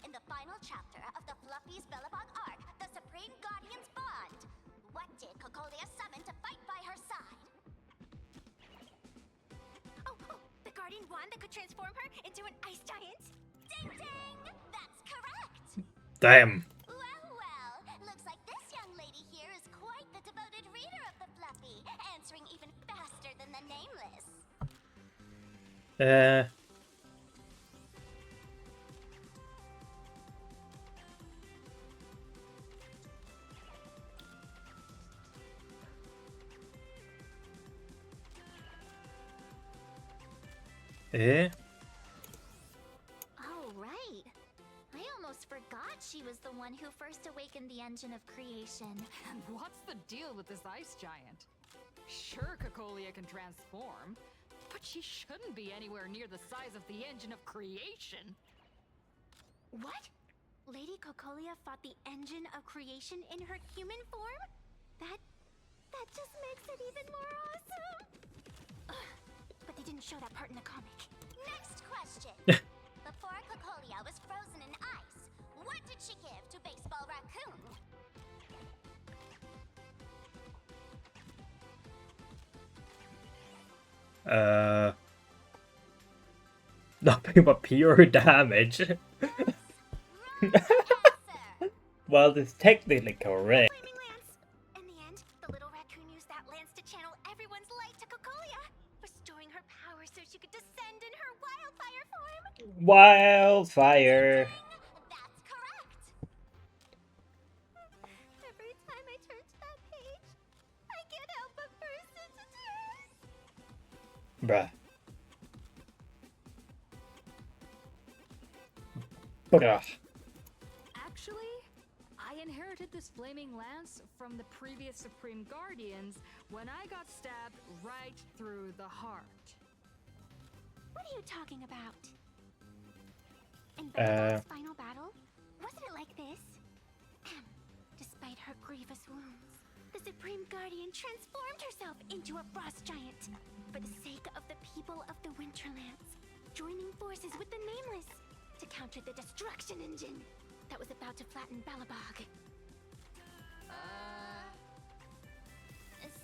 In the final chapter of the Fluffy's Bellabog arc, the Supreme Guardians bond, what did Cocolia summon to fight by her side? Oh, the Guardian wand that could transform her into an ice giant? Ding ding! That's correct! Damn. Well, looks like this young lady here is quite the devoted reader of the Fluffy, answering even faster than the Nameless. Oh, right. I almost forgot she was the one who first awakened the engine of creation. And what's the deal with this ice giant? Sure, Cocolia can transform, but she shouldn't be anywhere near the size of the engine of creation. What? Lady Cocolia fought the engine of creation in her human form? That just makes it even more awesome! Ugh, but they didn't show that part in the comic. Next question. Before Cocolia was frozen in ice, what did she give to Baseball Raccoon? Nothing but pure damage. Well, it's technically correct. In the end, the little raccoon used that lance to channel everyone's light to Cocolia, restoring her power so she could descend in her wildfire form. Wildfire. That's correct. Every time I turn to that page, I can't help but burst into tears. Bruh. Bruh. Actually, I inherited this flaming lance from the previous Supreme Guardians when I got stabbed right through the heart. What are you talking about? In Bellabog's final battle, wasn't it like this? Despite her grievous wounds, the Supreme Guardian transformed herself into a frost giant for the sake of the people of the Winterlands, joining forces with the Nameless to counter the destruction engine that was about to flatten Bellabog.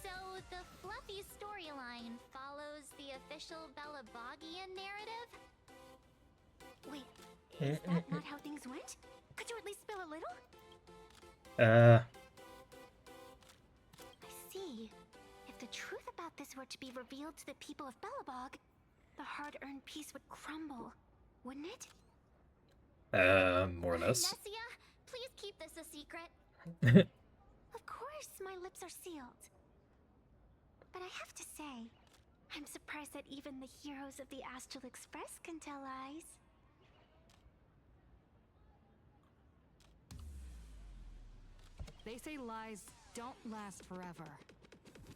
So the Fluffy storyline follows the official Bellabogian narrative? Wait, is that not how things went? Could you at least spill a little? I see. If the truth about this were to be revealed to the people of Bellabog, the hard-earned peace would crumble, wouldn't it? More or less. Nessia, please keep this a secret. Of course, my lips are sealed. But I have to say, I'm surprised that even the heroes of the Astral Express can tell lies. They say lies don't last forever.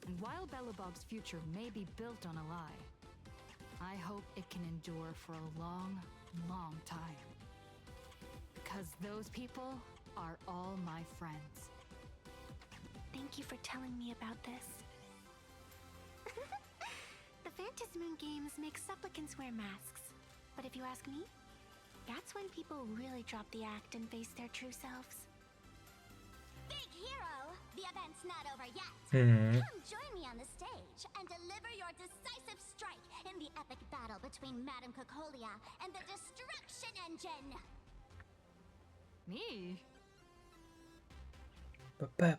And while Bellabog's future may be built on a lie, I hope it can endure for a long, long time. Because those people are all my friends. Thank you for telling me about this. The Phantasmoon games make supplicants wear masks. But if you ask me, that's when people really drop the act and face their true selves. Big hero! The event's not over yet. Come join me on the stage and deliver your decisive strike in the epic battle between Madame Cocolia and the Destruction Engine! Me? Ba-ba.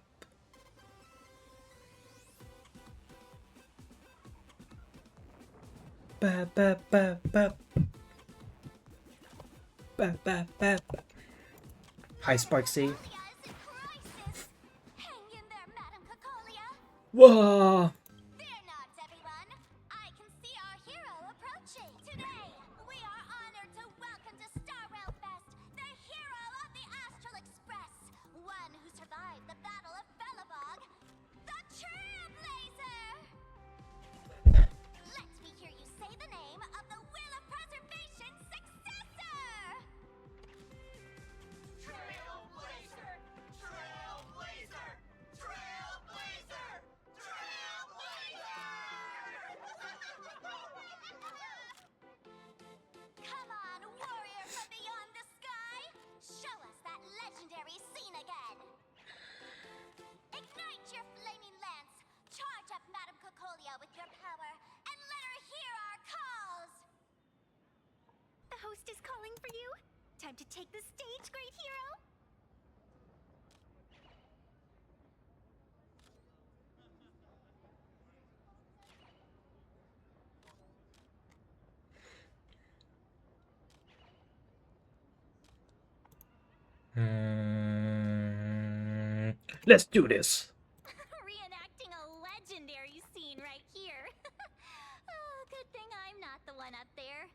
Ba ba ba ba. Ba ba ba. Hi, Sparksy. Whoa! Fear not, everyone. I can see our hero approaching. Today, we are honored to welcome to Starwell Fest the hero of the Astral Express, one who survived the Battle of Belobog, the Trailblazer. Let me hear you say the name of the Will of Preservation's successor. Trailblazer! Trailblazer! Trailblazer! Come on, warrior from beyond the sky! Show us that legendary scene again! Ignite your flaming lance! Charge up Madame Cocolia with your power, and let her hear our calls! The host is calling for you. Time to take the stage, great hero! Let's do this. Reenacting a legendary scene right here. Oh, good thing I'm not the one up there.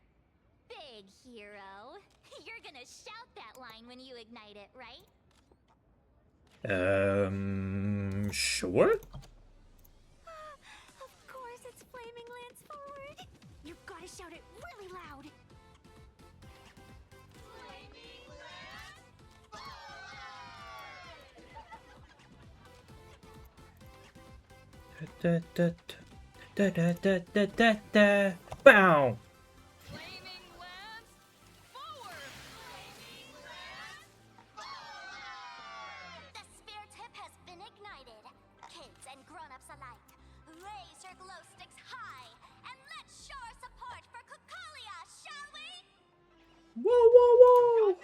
Big hero. You're gonna shout that line when you ignite it, right? Sure? Of course it's Flaming Lance forward. You've gotta shout it really loud. Flaming Lance Da da da da da da da da. Bow. Flaming Lance forward! Flaming Lance forward! The sphere tip has been ignited. Kids and grown-ups alike, raise your glow sticks high and let's show our support for Cocolia, shall we? Whoa, whoa, whoa!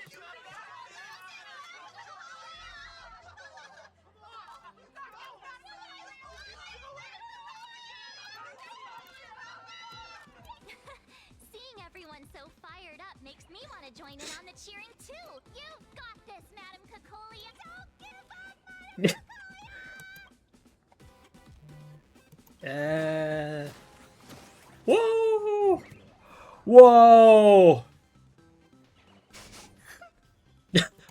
Seeing everyone so fired up makes me want to join in on the cheering too. You've got this, Madame Cocolia. Don't give up, Madame Whoa! Whoa!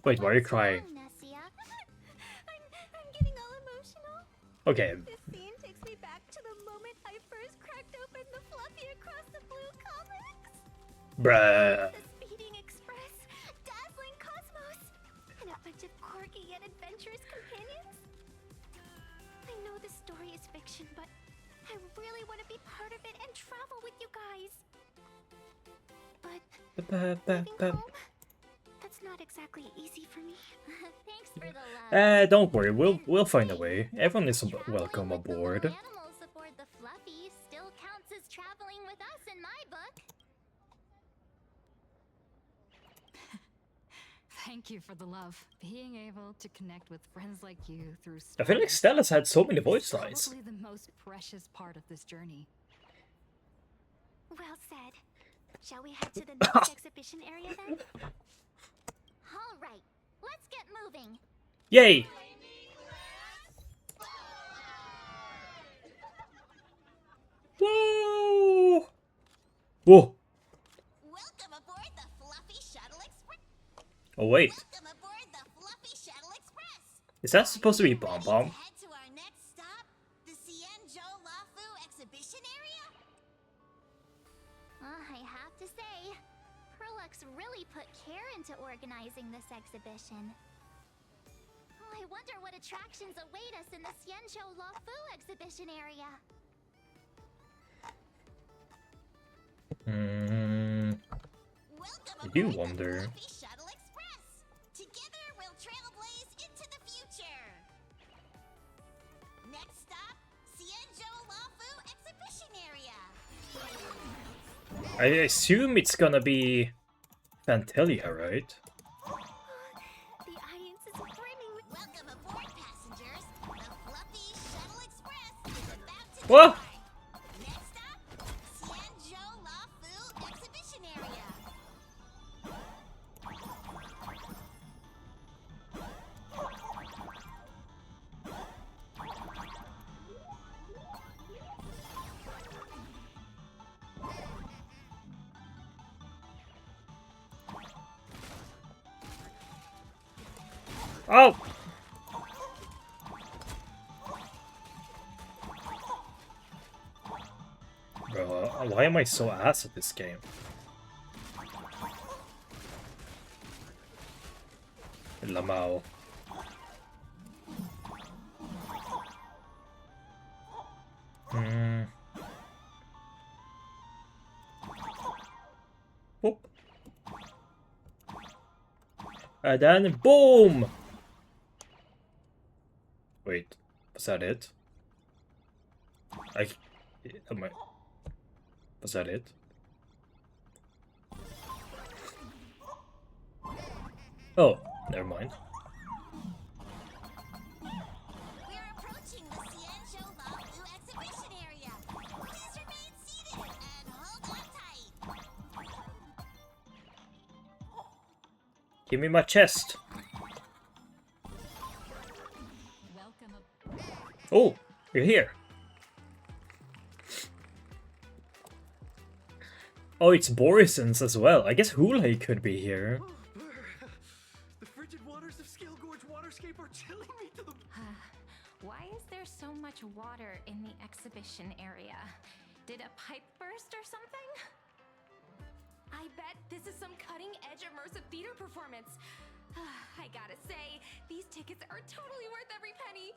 Wait, why are you crying? Nessia. I'm getting all emotional. Okay. This scene takes me back to the moment I first cracked open the Fluffy Across the Blue comics. Bruh. The Speeding Express, Dazzling Cosmos, and a bunch of quirky yet adventurous companions. I know the story is fiction, but I really want to be part of it and travel with you guys. But leaving home, that's not exactly easy for me. Thanks for the love. Don't worry, we'll find a way. Everyone is welcome aboard. Animals aboard the Fluffy still counts as traveling with us in my book. Thank you for the love. Being able to connect with friends like you through I feel like Stella's had so many voice lines. probably the most precious part of this journey. Well said. Shall we head to the next exhibition area then? All right, let's get moving. Yay! Whoa! Whoa! Welcome aboard the Fluffy Shuttle Express. Oh wait, Welcome aboard the Fluffy Shuttle Express. is that supposed to be Bomb Bomb? Head to our next stop, the Cienjo Lafu exhibition area. I have to say, Perlux really put care into organizing this exhibition. I wonder what attractions await us in the Cienjo Lafu exhibition area. I do wonder. Fluffy Shuttle Express. Together we'll trailblaze into the future. Next stop, Cienjo Lafu exhibition area. I assume it's gonna be Fantelia, right? The What? Oh! Bro, why am I so ass at this game? Lamau. Boop. And then boom! Wait, was that it? Was that it? Oh, never mind. Give me my chest. Oh, you're here. Oh, it's Borison's as well. I guess Hulei could be here. The frigid waters of Scale Gorge Waterscape are chilling me to the... Why is there so much water in the exhibition area? Did a pipe burst or something? I bet this is some cutting-edge immersive theater performance. I gotta say, these tickets are totally worth every penny.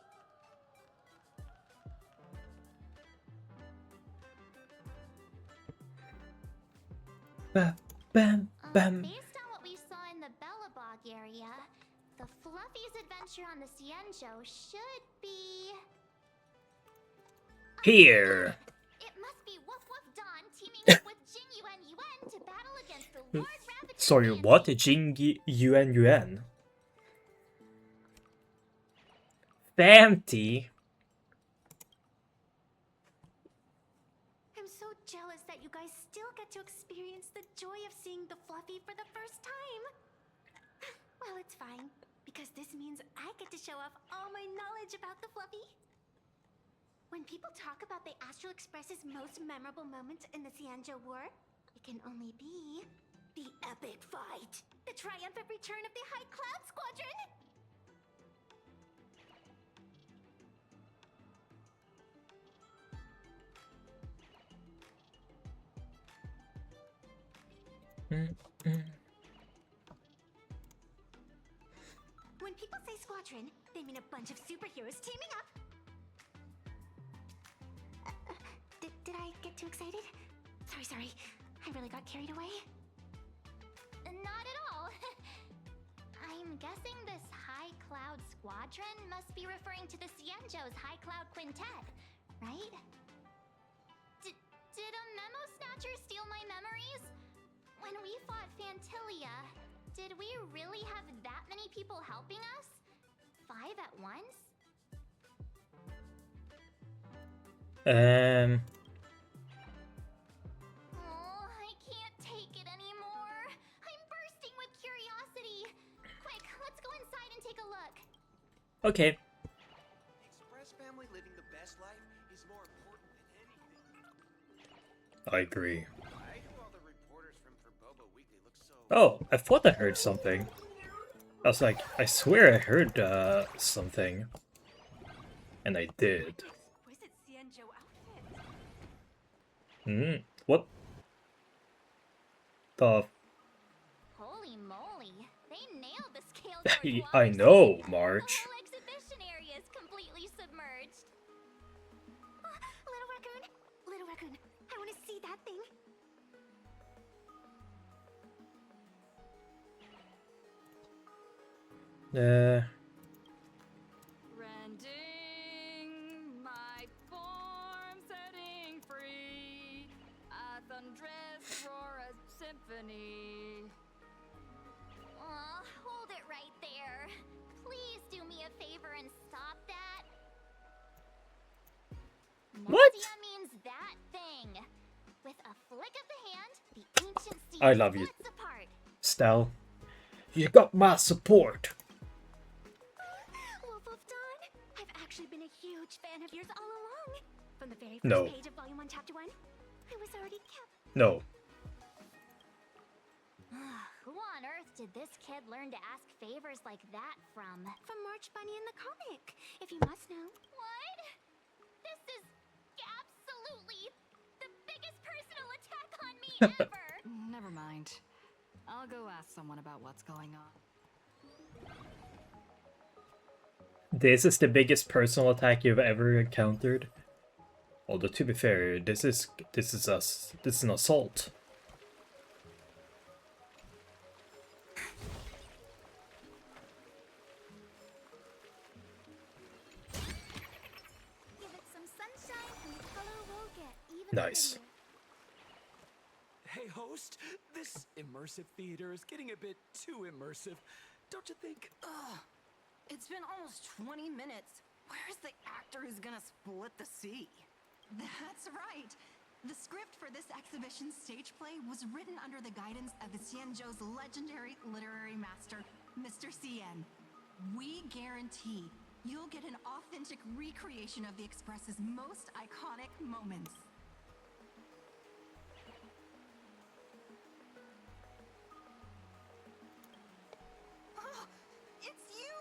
Bam, bam, bam. Based on what we saw in the Bellabog area, the Fluffy's adventure on the Cienjo should be... Here. It must be Woof Woof Dawn teaming up with Jing Yuan Yuan to battle against the Lord Rabbit. Sorry, what? Jing Yuan Yuan? Fanty? I'm so jealous that you guys still get to experience the joy of seeing the Fluffy for the first time. Well, it's fine, because this means I get to show off all my knowledge about the Fluffy. When people talk about the Astral Express's most memorable moments in the Cienjo War, it can only be the epic fight, the triumphant return of the High Cloud Squadron. When people say squadron, they mean a bunch of superheroes teaming up. Did I get too excited? Sorry. I really got carried away. Not at all. I'm guessing this High Cloud Squadron must be referring to the Cienjo's High Cloud Quintet, right? Did a memo snatcher steal my memories? When we fought Fantilia, did we really have that many people helping us? 5 at once? Oh, I can't take it anymore. I'm bursting with curiosity. Quick, let's go inside and take a look. Okay. Express family living the best life is more important than anything. I agree. Why do all the reporters from Boba Weekly look so... Oh, I thought I heard something. I was like, I swear I heard something. And I did. Exquisite Cienjo outfit. What? The... Holy moly, they nailed the scale. I know, March. The whole exhibition area is completely submerged. Little raccoon, I want to see that thing. Rending my form, setting free a thunderous roar of symphony. Aw, hold it right there. Please do me a favor and stop that. What? I love you, Stel. You got my support. Wolf of Dawn, I've actually been a huge fan of yours all along. From the very first No. page of Volume 1, Chapter 1, I was already kept. No. Who on earth did this kid learn to ask favors like that from? From March Bunny in the comic, if you must know. What? This is absolutely the biggest personal attack on me ever! Never mind. I'll go ask someone about what's going on. This is the biggest personal attack you've ever encountered. Although to be fair, this is an assault. Give it some sunshine and the color will get even Nice. Hey, host, this immersive theater is getting a bit too immersive, don't you think? Ugh. It's been almost 20 minutes. Where's the actor who's gonna split the sea? That's right. The script for this exhibition stage play was written under the guidance of Xianzhou's legendary literary master, Mr. Xian. We guarantee you'll get an authentic recreation of the Express's most iconic moments. Oh, it's you,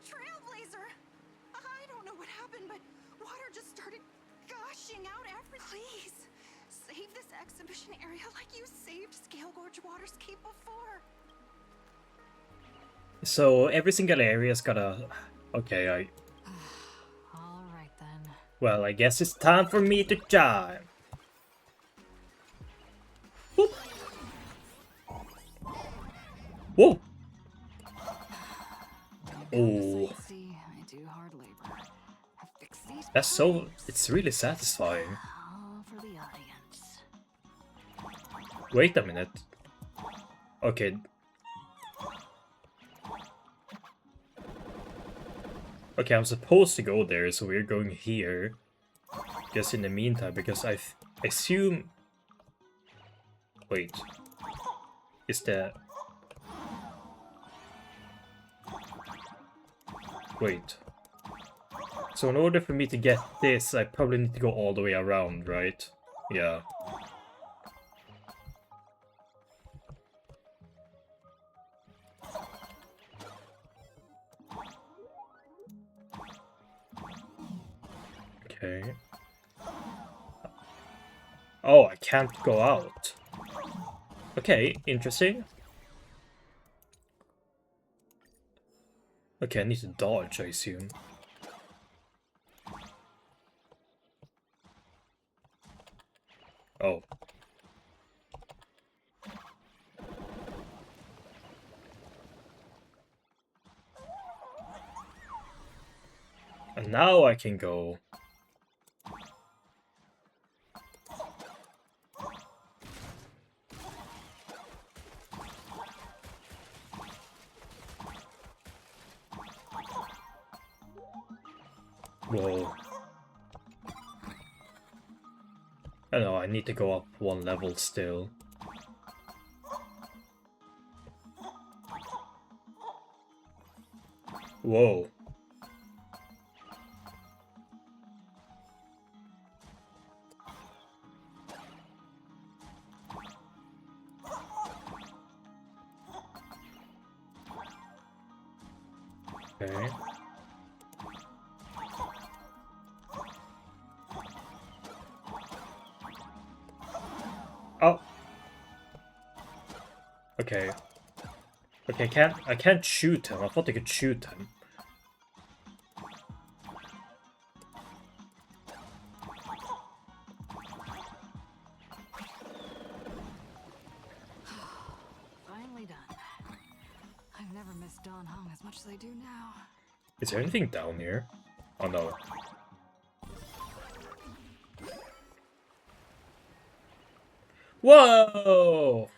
Trailblazer. I don't know what happened, but water just started gushing out every. Please, save this exhibition area like you saved Scale Gorge Water's Keep before. So every single area's got a... Okay, Alright then. Well, I guess it's time for me to chime. Whoop. Whoa! Oh, I do hard labor. Fix these that's so... pipes. It's really satisfying. All for the audience. Wait a minute. Okay. Okay, I'm supposed to go there, so we're going here. Just in the meantime, because I assume... Wait. Is the... Wait. So in order for me to get this, I probably need to go all the way around, right? Yeah. Okay. Oh, I can't go out. Okay, interesting. Okay, I need to dodge, I assume. Oh. And now I can go. Whoa. I know, I need to go up one level still. Whoa. Okay. Oh. Okay. Okay, I can't shoot him. I thought I could shoot him. Finally done. I've never missed Dawn Hong as much as I do now. Is there anything down here? Oh no. Whoa!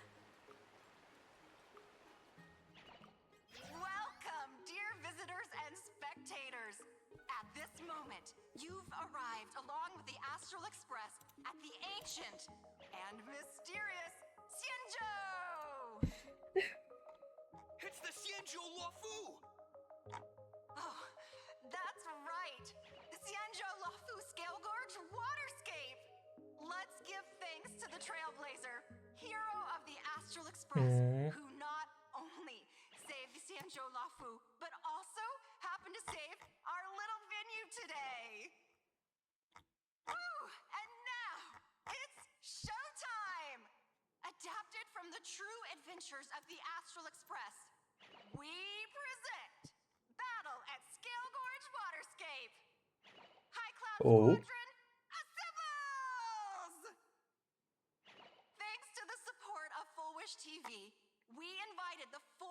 Welcome, dear visitors and spectators. At this moment, you've arrived along with the Astral Express at the ancient and mysterious Xianzhou. the Trailblazer, hero of the Astral Express, who not only saved the Sanjo Lafu, but also happened to save our little venue today. Woo! And now, it's showtime! Adapted from the true adventures of the Astral Express, we present Battle at Scale Gorge Waterscape. High Cloud Squadron, assembles! Thanks to the support of Full Wish TV, we invited the 4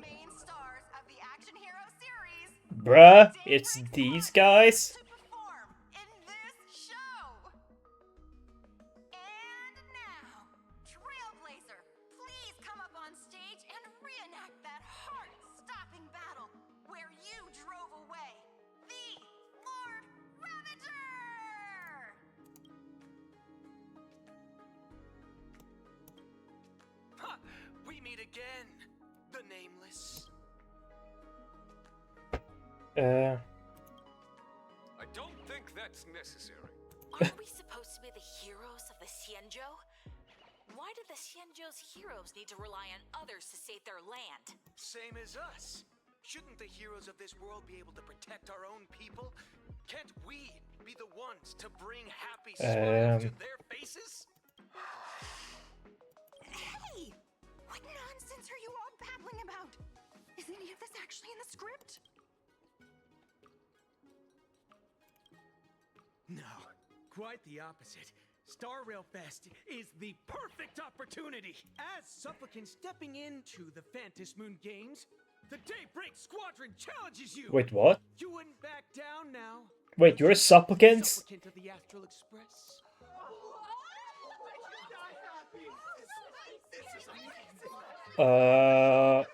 main stars of the Action Hero series, Bruh, it's these guys? to perform in this show. And now, Trailblazer, please come up on stage and reenact that heart-stopping battle where you drove away the Lord Ravager! Ha! We meet again, the Nameless. I don't think that's necessary. Aren't we supposed to be the heroes of the Xianzhou? Why do the Xianzhou's heroes need to rely on others to save their land? Same as us. Shouldn't the heroes of this world be able to protect our own people? Can't we be the ones to bring happy smiles to their faces? Hey! What nonsense are you all babbling about? Is any of this actually in the script? No, quite the opposite. Star Rail Fest is the perfect opportunity. As supplicants stepping into the Phantom Moon Games, the Daybreak Squadron challenges you. Wait, what? You wouldn't back down now. Wait, you're a supplicant? Supplicant of the Astral Express. What?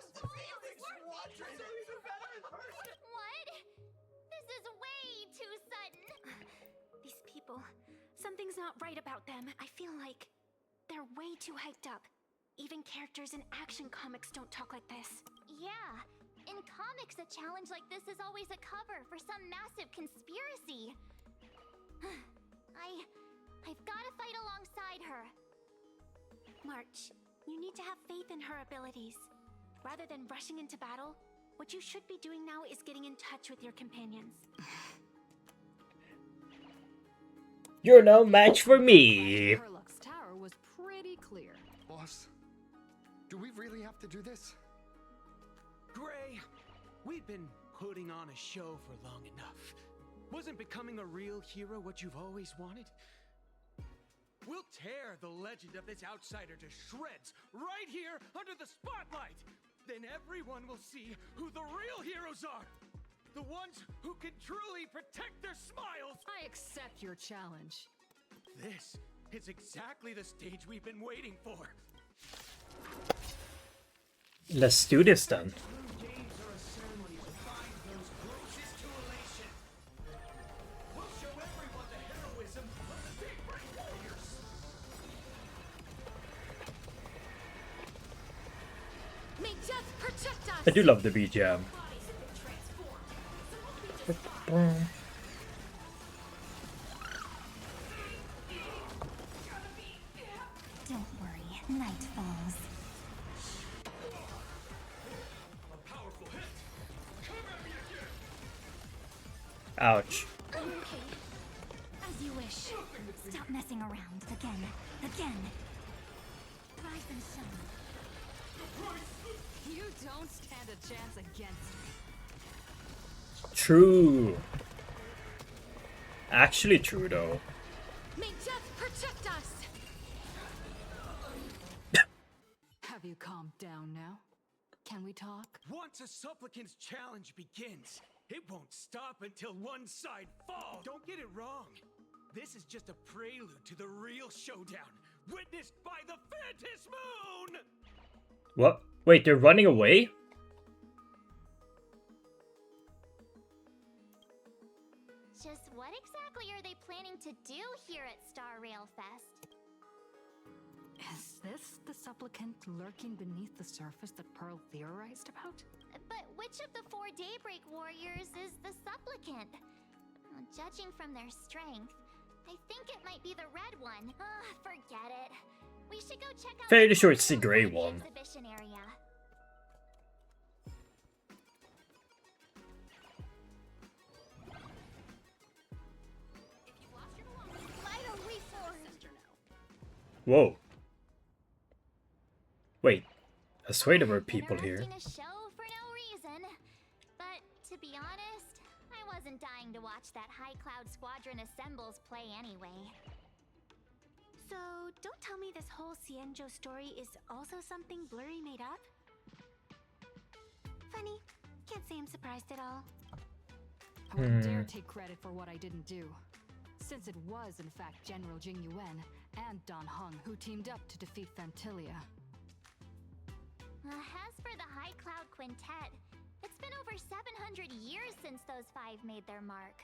This is way too sudden. These people, something's not right about them. I feel like they're way too hyped up. Even characters in action comics don't talk like this. Yeah, in comics a challenge like this is always a cover for some massive conspiracy. I've gotta fight alongside her. March, you need to have faith in her abilities. Rather than rushing into battle, what you should be doing now is getting in touch with your companions. You're no match for me. Herluck's tower was pretty clear. Boss, do we really have to do this? Gray, we've been putting on a show for long enough. Wasn't becoming a real hero what you've always wanted? We'll tear the legend of this outsider to shreds right here under the spotlight. Then everyone will see who the real heroes are. The ones who can truly protect their smiles. I accept your challenge. This is exactly the stage we've been waiting for. Let's do this then. Games are a ceremony to find those closest to elation. We'll show everyone the heroism of the Daybreak Warriors. May death protect us! I do love the BGM. Don't worry, night falls. Ouch. Okay. As you wish. Stop messing around. Again. Rise and shine. You don't stand a chance against me. True. Actually true though. May death protect us! Have you calmed down now? Can we talk? Once a supplicant's challenge begins, it won't stop until one side falls. Don't get it wrong. This is just a prelude to the real showdown, witnessed by the Phantom Moon! What? Wait, they're running away? Just what exactly are they planning to do here at Star Rail Fest? Is this the supplicant lurking beneath the surface that Pearl theorized about? But which of the 4 Daybreak Warriors is the supplicant? Judging from their strength, I think it might be the red one. Forget it. We should go check out Fairly sure it's the grey one. exhibition area. Whoa. Wait, I swear there were people here. Interrupting a show for no reason. But to be honest, I wasn't dying to watch that High Cloud Squadron assembles play anyway. So, don't tell me this whole Cienjo story is also something Blurry made up? Funny. Can't say I'm surprised at all. I wouldn't dare take credit for what I didn't do, since it was in fact General Jing Yuan and Dan Heng who teamed up to defeat Fantilia. As for the High Cloud Quintet, it's been over 700 years since those five made their mark.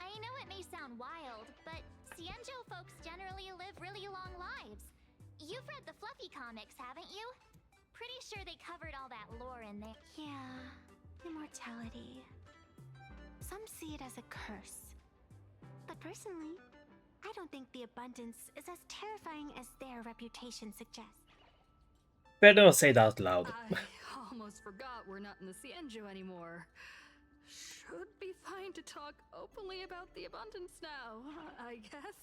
I know it may sound wild, but Cienjo folks generally live really long lives. You've read the Fluffy comics, haven't you? Pretty sure they covered all that lore in there. Yeah, immortality. Some see it as a curse. But personally, I don't think the abundance is as terrifying as their reputation suggests. Better not say that out loud. I almost forgot we're not in the Cienjo anymore. Should be fine to talk openly about the abundance now, I guess.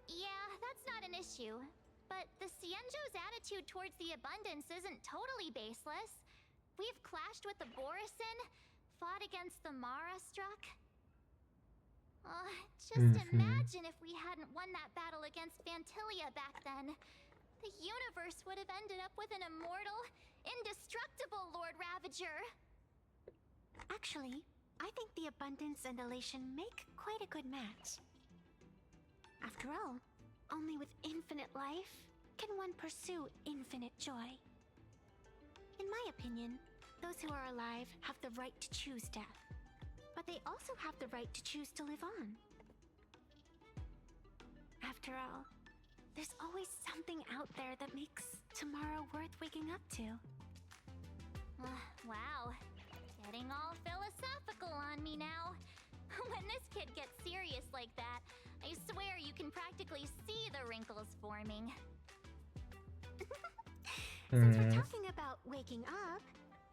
Yeah, that's not an issue. But the Cienjo's attitude towards the abundance isn't totally baseless. We've clashed with the Borisin, fought against the Mara struck. Just imagine if we hadn't won that battle against Fantilia back then. The universe would have ended up with an immortal, indestructible Lord Ravager. Actually, I think the abundance and elation make quite a good match. After all, only with infinite life can one pursue infinite joy. In my opinion, those who are alive have the right to choose death, but they also have the right to choose to live on. After all, there's always something out there that makes tomorrow worth waking up to. Wow. Getting all philosophical on me now. When this kid gets serious like that, I swear you can practically see the wrinkles forming. Since we're talking about waking up,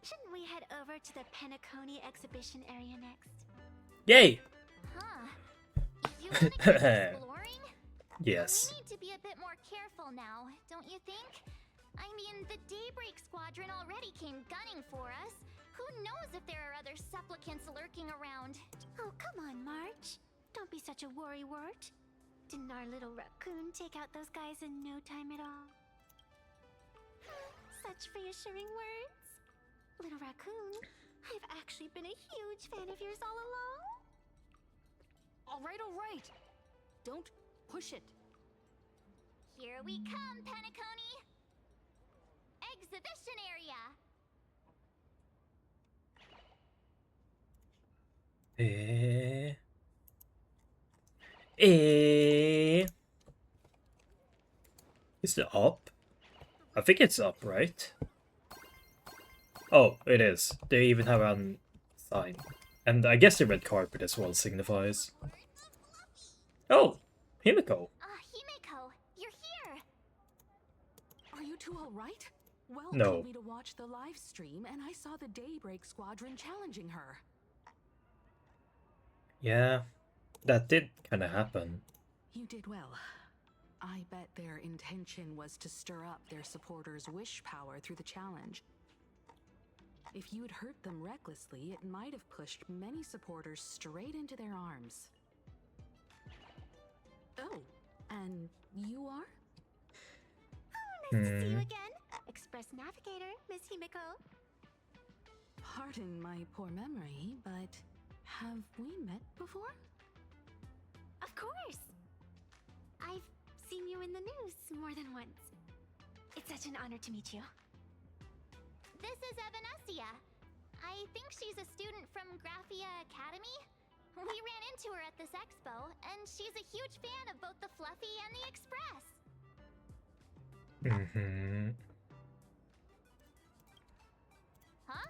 shouldn't we head over to the Planarcadia exhibition area next? Yay! Huh. You wanna keep exploring? Yes. We need to be a bit more careful now, don't you think? I mean, the Daybreak Squadron already came gunning for us. Who knows if there are other supplicants lurking around? Oh, come on, March. Don't be such a worrywart. Didn't our little raccoon take out those guys in no time at all? Such reassuring words. Little raccoon, I've actually been a huge fan of yours all along. All right. Don't push it. Here we come, Penacony! Exhibition area! Is it up? I think it's up, right? Oh, it is. They even have a sign. And I guess the red carpet as well signifies. Oh, Himiko. Himiko, you're here! Are you two all right? Well, No. told me to watch the live stream, and I saw the Daybreak Squadron challenging her. Yeah, that did kind of happen. You did well. I bet their intention was to stir up their supporters' wish power through the challenge. If you had hurt them recklessly, it might have pushed many supporters straight into their arms. Oh, and you are? Oh, nice to see you again. Express Navigator, Miss Himiko. Pardon my poor memory, but have we met before? Of course. I've seen you in the news more than once. It's such an honor to meet you. This is Evanescia. I think she's a student from Graphia Academy. We ran into her at this expo, and she's a huge fan of both the Fluffy and the Express. Huh?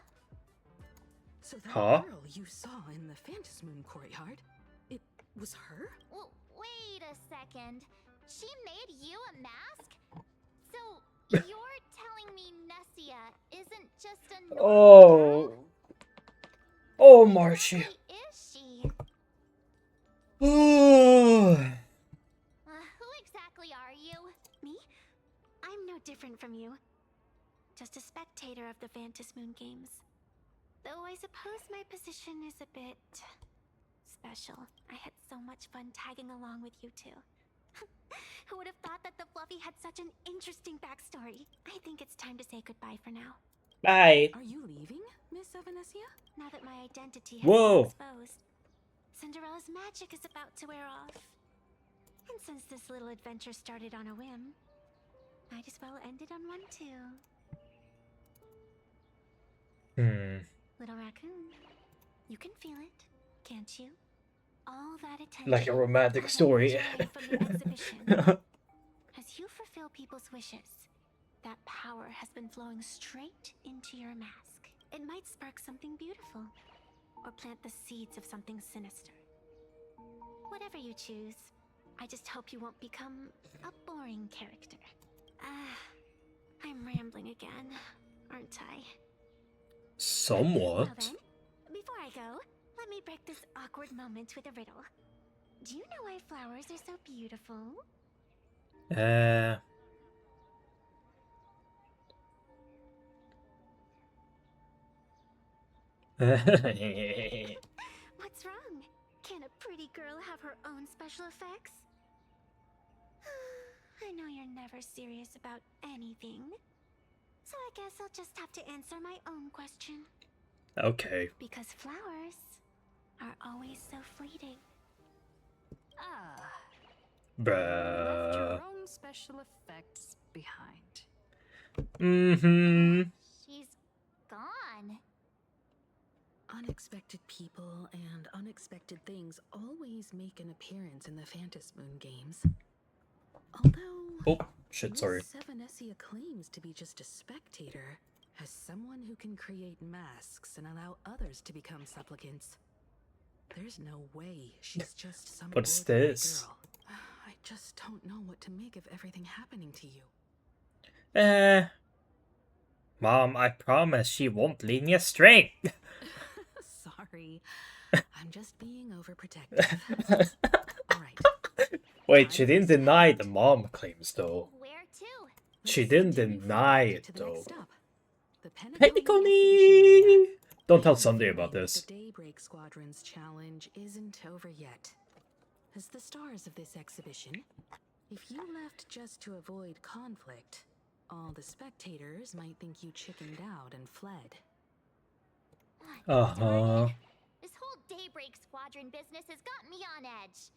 So that Huh? girl you saw in the Phantasmoon courtyard, it was her? Wait a second. She made you a mask? So, you're telling me Nessia isn't just a normal girl? Oh, Marshy. Is she? Oh. Who exactly are you? Me? I'm no different from you. Just a spectator of the Fantas Moon Games. Though I suppose my position is a bit special. I had so much fun tagging along with you two. Who would have thought that the Fluffy had such an interesting backstory? I think it's time to say goodbye for now. Bye. Are you leaving, Miss Evanesia? Now that my identity has Whoa. been exposed, Cinderella's magic is about to wear off. And since this little adventure started on a whim, might as well end it on one too. Little raccoon, you can feel it, can't you? All that attention, Like a romantic story. from the exhibition. As you fulfill people's wishes, that power has been flowing straight into your mask. It might spark something beautiful, or plant the seeds of something sinister. Whatever you choose, I just hope you won't become a boring character. I'm rambling again, aren't I? Somewhat. Well then, before I go, let me break this awkward moment with a riddle. Do you know why flowers are so beautiful? What's wrong? Can a pretty girl have her own special effects? I know you're never serious about anything. So I guess I'll just have to answer my own question. Okay. Because flowers are always so fleeting. Left Bruh. your own special effects behind. She's gone. Unexpected people and unexpected things always make an appearance in the Fantas Moon Games. Although, oh shit, sorry. Miss Evanesia claims to be just a spectator, as someone who can create masks and allow others to become supplicants. There's no way she's just some What's ordinary this? girl. I just don't know what to make of everything happening to you. Mom, I promise she won't lead me astray. Sorry, I'm just being overprotective. Alright. Wait, she didn't deny the mom claims though. Where to? She didn't deny it To the though. next stop. The Penticoni! Don't tell Sunday about this. The Daybreak Squadron's challenge isn't over yet. As the stars of this exhibition, if you left just to avoid conflict, all the spectators might think you chickened out and fled. This whole Daybreak Squadron business has got me on edge.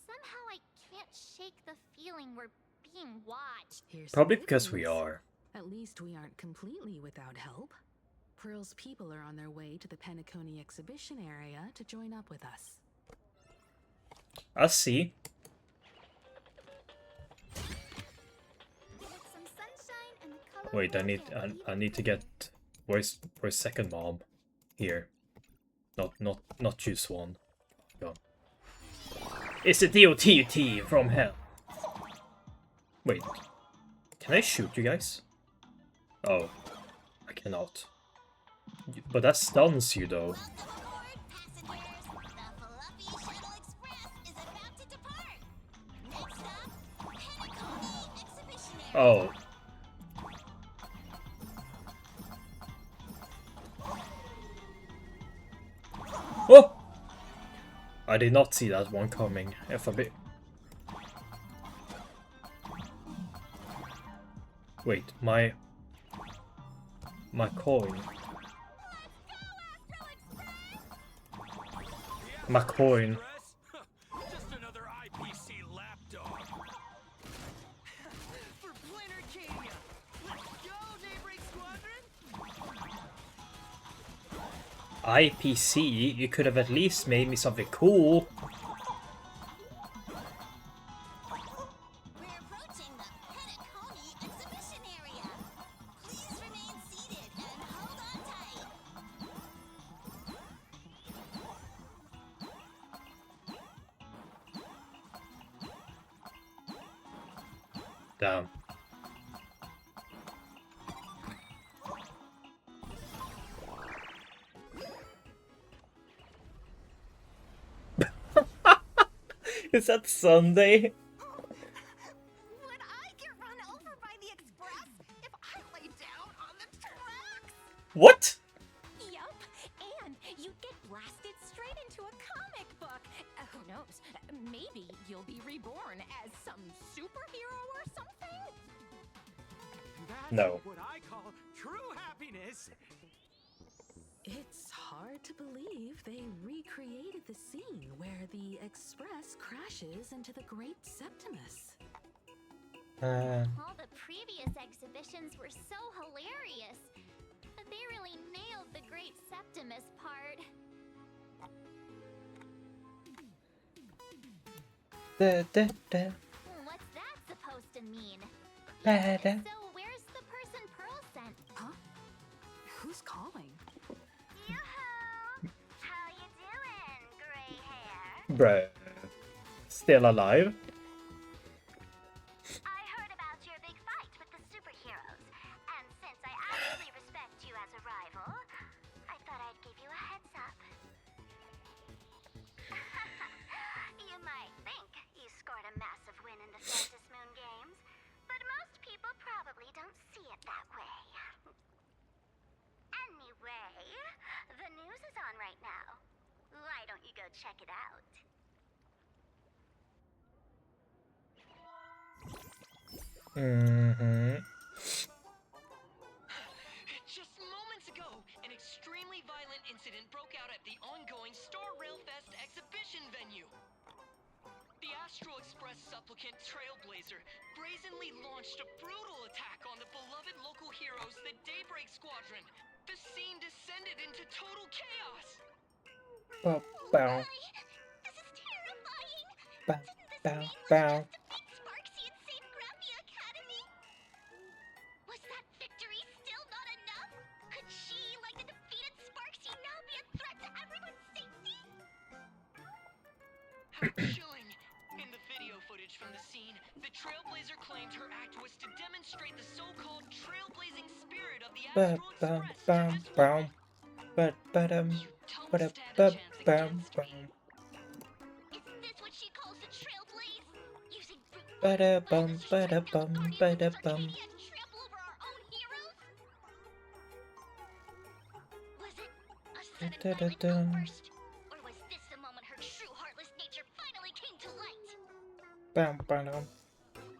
Somehow I can't shake the feeling we're being watched. Probably because we are. At least we aren't completely without help. Pearl's people are on their way to the Penticoni exhibition area to join up with us. I see. Wait, I need to get where's second mom? Here. Not you, Swan. Go. It's the DOTT from hell. Wait. Can I shoot you guys? Oh. I cannot. But that stuns you though. Oh. Oh! I did not see that one coming. If a bit. Wait, my coin. My coin. Just another IPC lapdog. For Planarcadia. Let's go, Daybreak Squadron. IPC, you could have at least made me something cool. We're approaching the Penticoni exhibition area. Please remain seated and hold on tight. Damn. Is that Sunday? Would I get run over by the express if I lay down on the tracks? What? Yup, and you'd get blasted straight into a comic book. Who knows? Maybe you'll be reborn as some superhero or something? That's No. what I call true happiness. It's hard to believe they recreated the scene where the Express crashes into the Great Septimus. All the previous exhibitions were so hilarious. They really nailed the Great Septimus part. What's that supposed to mean? Yeah, so where's the person Pearl sent? Huh? Who's calling? Yoo-hoo! How you doing, gray hair? Bruh. Still alive? I heard about your big fight with the superheroes, and since I actually respect you as a rival, I thought I'd give you a heads up. You might think you scored a massive win in the Fantasy Moon games, but most people probably don't see it that way. Anyway, the news is on right now. Why don't you go check it out? Just moments ago, an extremely violent incident broke out at the ongoing Star Railfest exhibition venue. The Astral Express supplicant Trailblazer brazenly launched a brutal attack on the beloved local heroes, the Daybreak Squadron. The scene descended into total chaos. Bow, bow. This is terrifying! Bow, Didn't this bow, nameless bow. just defeat Sparksy and save Graphia Academy? Was that victory still not enough? Could she, like the defeated Sparksy, now be a threat to everyone's safety? How chilling! In the video footage from the scene, the Trailblazer claimed her act was to demonstrate the so-called trailblazing spirit of the Bow, Astral bow, Express to bow, this bow. world. Ba-da-ba-dum. Don't stand a chance against me. Is this what she calls a trailblaze? Using brute force Ba-da-bum, violence to strike down ba-da-bum, the Guardians of ba-da-bum. Arcadia and trample over our own heroes? Was it a sudden violent Da-da-da-da. outburst? Or was this the moment her true heartless nature finally came to light? Bam, ba-dum.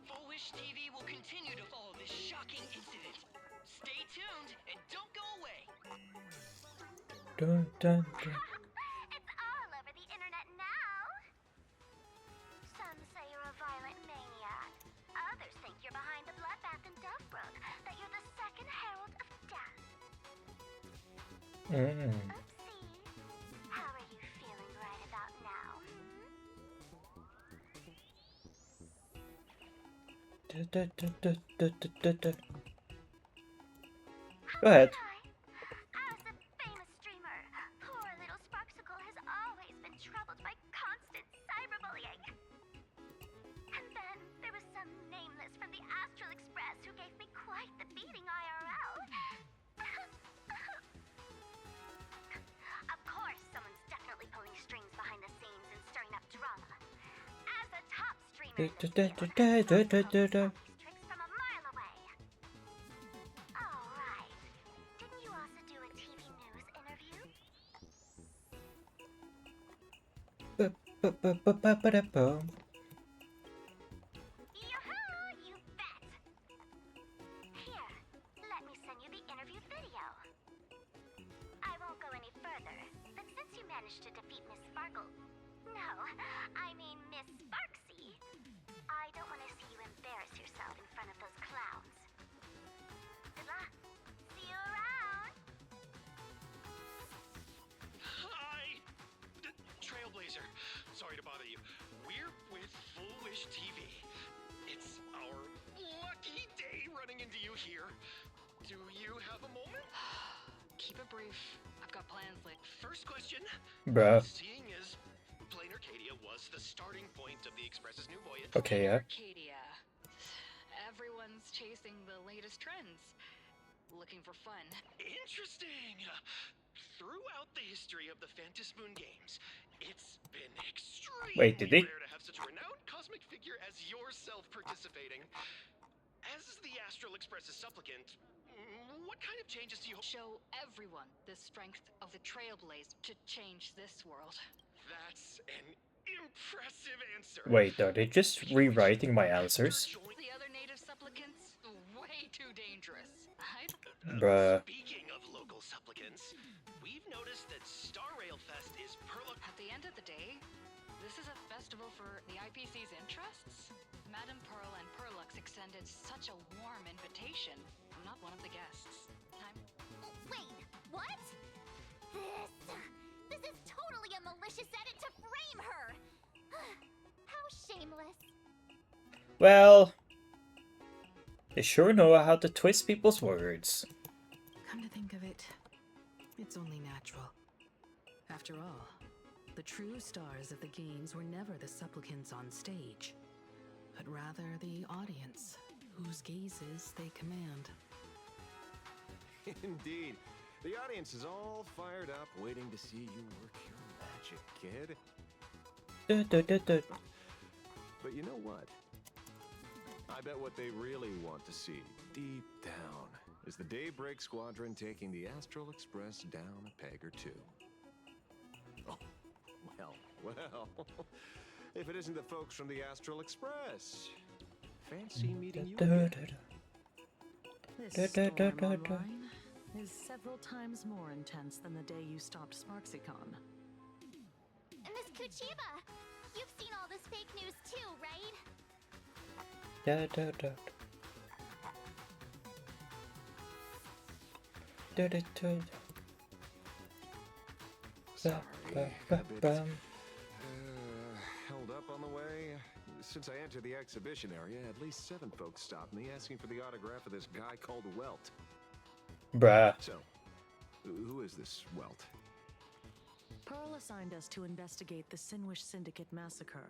Full Wish TV will continue to follow this shocking incident. Stay tuned and don't go away. Dun, dun, dun. It's all over the internet now. Some say you're a violent maniac. Others think you're behind the bloodbath and death growth, that you're the second herald of death. Oopsie. How are you feeling right about now? Da-da-da-da-da-da-da. Go ahead. As a famous streamer, poor little Sparksicle has always been troubled by constant cyberbullying. And then there was some nameless from the Astral Express who gave me quite the beating IRL. Of course, someone's definitely pulling strings behind the scenes and stirring up drama. As a top streamer in the field, Da-da-da-da-da-da-da-da. these tricks from a mile away. Oh, right. Didn't you also do a TV news interview? Ba-ba-ba-ba-ba-da-bum. Yoo-hoo, you bet! Here, let me send you the interview video. I won't go any further, but since you managed to defeat Miss Sparkle... No, I mean Miss Sparksy, I don't want to see you embarrass yourself in front of those clowns. Good luck. See you around! Hi! Trailblazer, sorry to bother you. We're with Full Wish TV. It's our lucky day running into you here. Do you have a moment? Keep it brief. I've got plans later. First question. Bruh. Seeing as Planarcadia was the starting point of the Express's new voyage. Okay, yeah. Arcadia. everyone's chasing the latest trends. Looking for fun. Interesting! Throughout the history of the Moon games, it's been Wait, extremely did they? rare to have such a renowned cosmic figure as yourself participating. As the Astral Express's supplicant, what kind of changes do you show everyone the strength of the Trailblaze to change this world? That's an impressive answer. Wait, are they just rewriting my answers? The other native supplicants, way too dangerous. Bruh. Speaking of local supplicants, we've noticed that Star Rail Fest is At the end of the day, this is a festival for the IPC's interests. Madame Pearl and Perlux extended such a warm invitation. I'm not one of the guests. Wait, what? This is totally a malicious edit to frame her! How shameless. Well, they sure know how to twist people's words. Come to think of it, it's only natural. After all, the true stars of the games were never the supplicants on stage, but rather the audience, whose gazes they command. Indeed. The audience is all fired up, waiting to see you work your magic, kid. But you know what? I bet what they really want to see, deep down, is the Daybreak Squadron taking the Astral Express down a peg or two. Oh, well. If it isn't the folks from the Astral Express. Fancy meeting you again. This storm online is several times more intense than the day you stopped SparksyCon. Miss Kuchiba, you've seen all this fake news too, right? Sorry, held up on the way. Since I entered the exhibition area, at least 7 folks stopped me asking for the autograph of this guy called Welt. Bruh. So, who is this Welt? Pearl assigned us to investigate the Sinwish Syndicate massacre.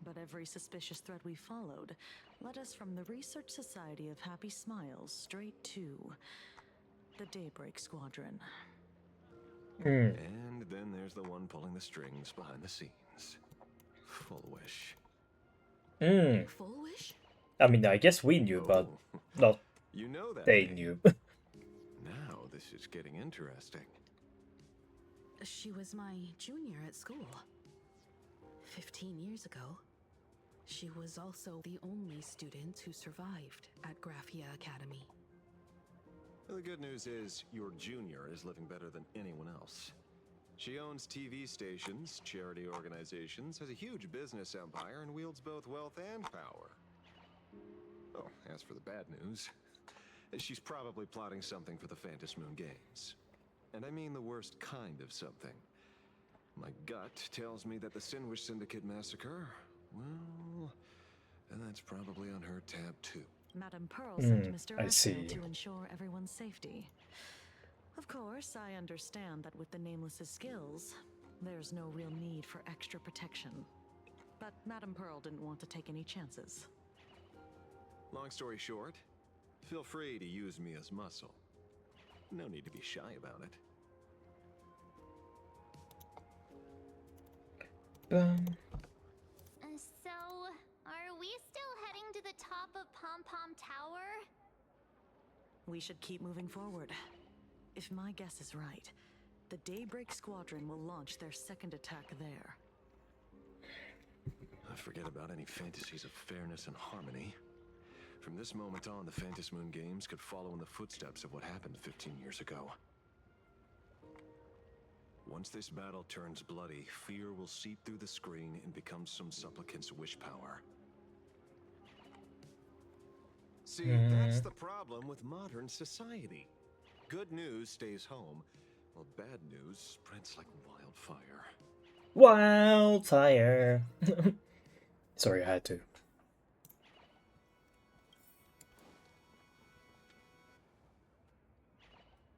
But every suspicious thread we followed led us from the Research Society of Happy Smiles straight to the Daybreak Squadron. And then there's the one pulling the strings behind the scenes. Foolish. Foolish? I mean, I guess we knew, but not you know that they knew. Now this is getting interesting. She was my junior at school. 15 years ago. She was also the only student who survived at Graphia Academy. The good news is, your junior is living better than anyone else. She owns TV stations, charity organizations, has a huge business empire, and wields both wealth and power. Oh, as for the bad news, she's probably plotting something for the Moon games. And I mean the worst kind of something. My gut tells me that the Sinwish Syndicate massacre, well, and that's probably on her tab too. Madame Pearl sent Mr. I see. Asher to ensure everyone's safety. Of course, I understand that with the Nameless's skills, there's no real need for extra protection. But Madame Pearl didn't want to take any chances. Long story short, feel free to use me as muscle. No need to be shy about it. So, are we still heading to the top of Pom Pom Tower? We should keep moving forward. If my guess is right, the Daybreak Squadron will launch their second attack there. I forget about any fantasies of fairness and harmony. From this moment on, the Moon games could follow in the footsteps of what happened 15 years ago. Once this battle turns bloody, fear will seep through the screen and become some supplicant's wish power. See, that's the problem with modern society. Good news stays home, while bad news spreads like wildfire. Wildfire. Sorry, I had to.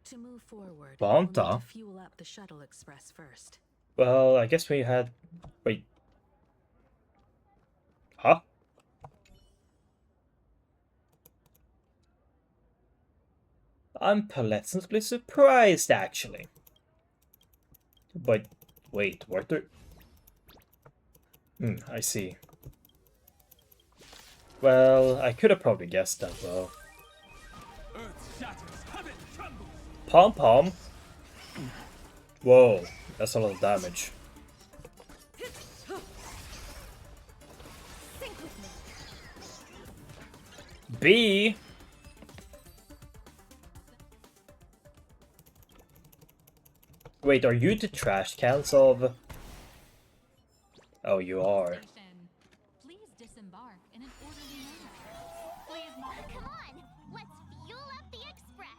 To move forward, Vanta? we'll need to fuel up the Shuttle Express first. Well, I guess we had... Wait. Huh? I'm pleasantly surprised, actually. But wait, what the... I see. Well, I could have probably guessed that, though. Pom-pom? Whoa, that's a lot of damage. B? Wait, are you the trash cans of... Oh, you are. Please disembark in an orderly manner. Please, come on, let's fuel up the express.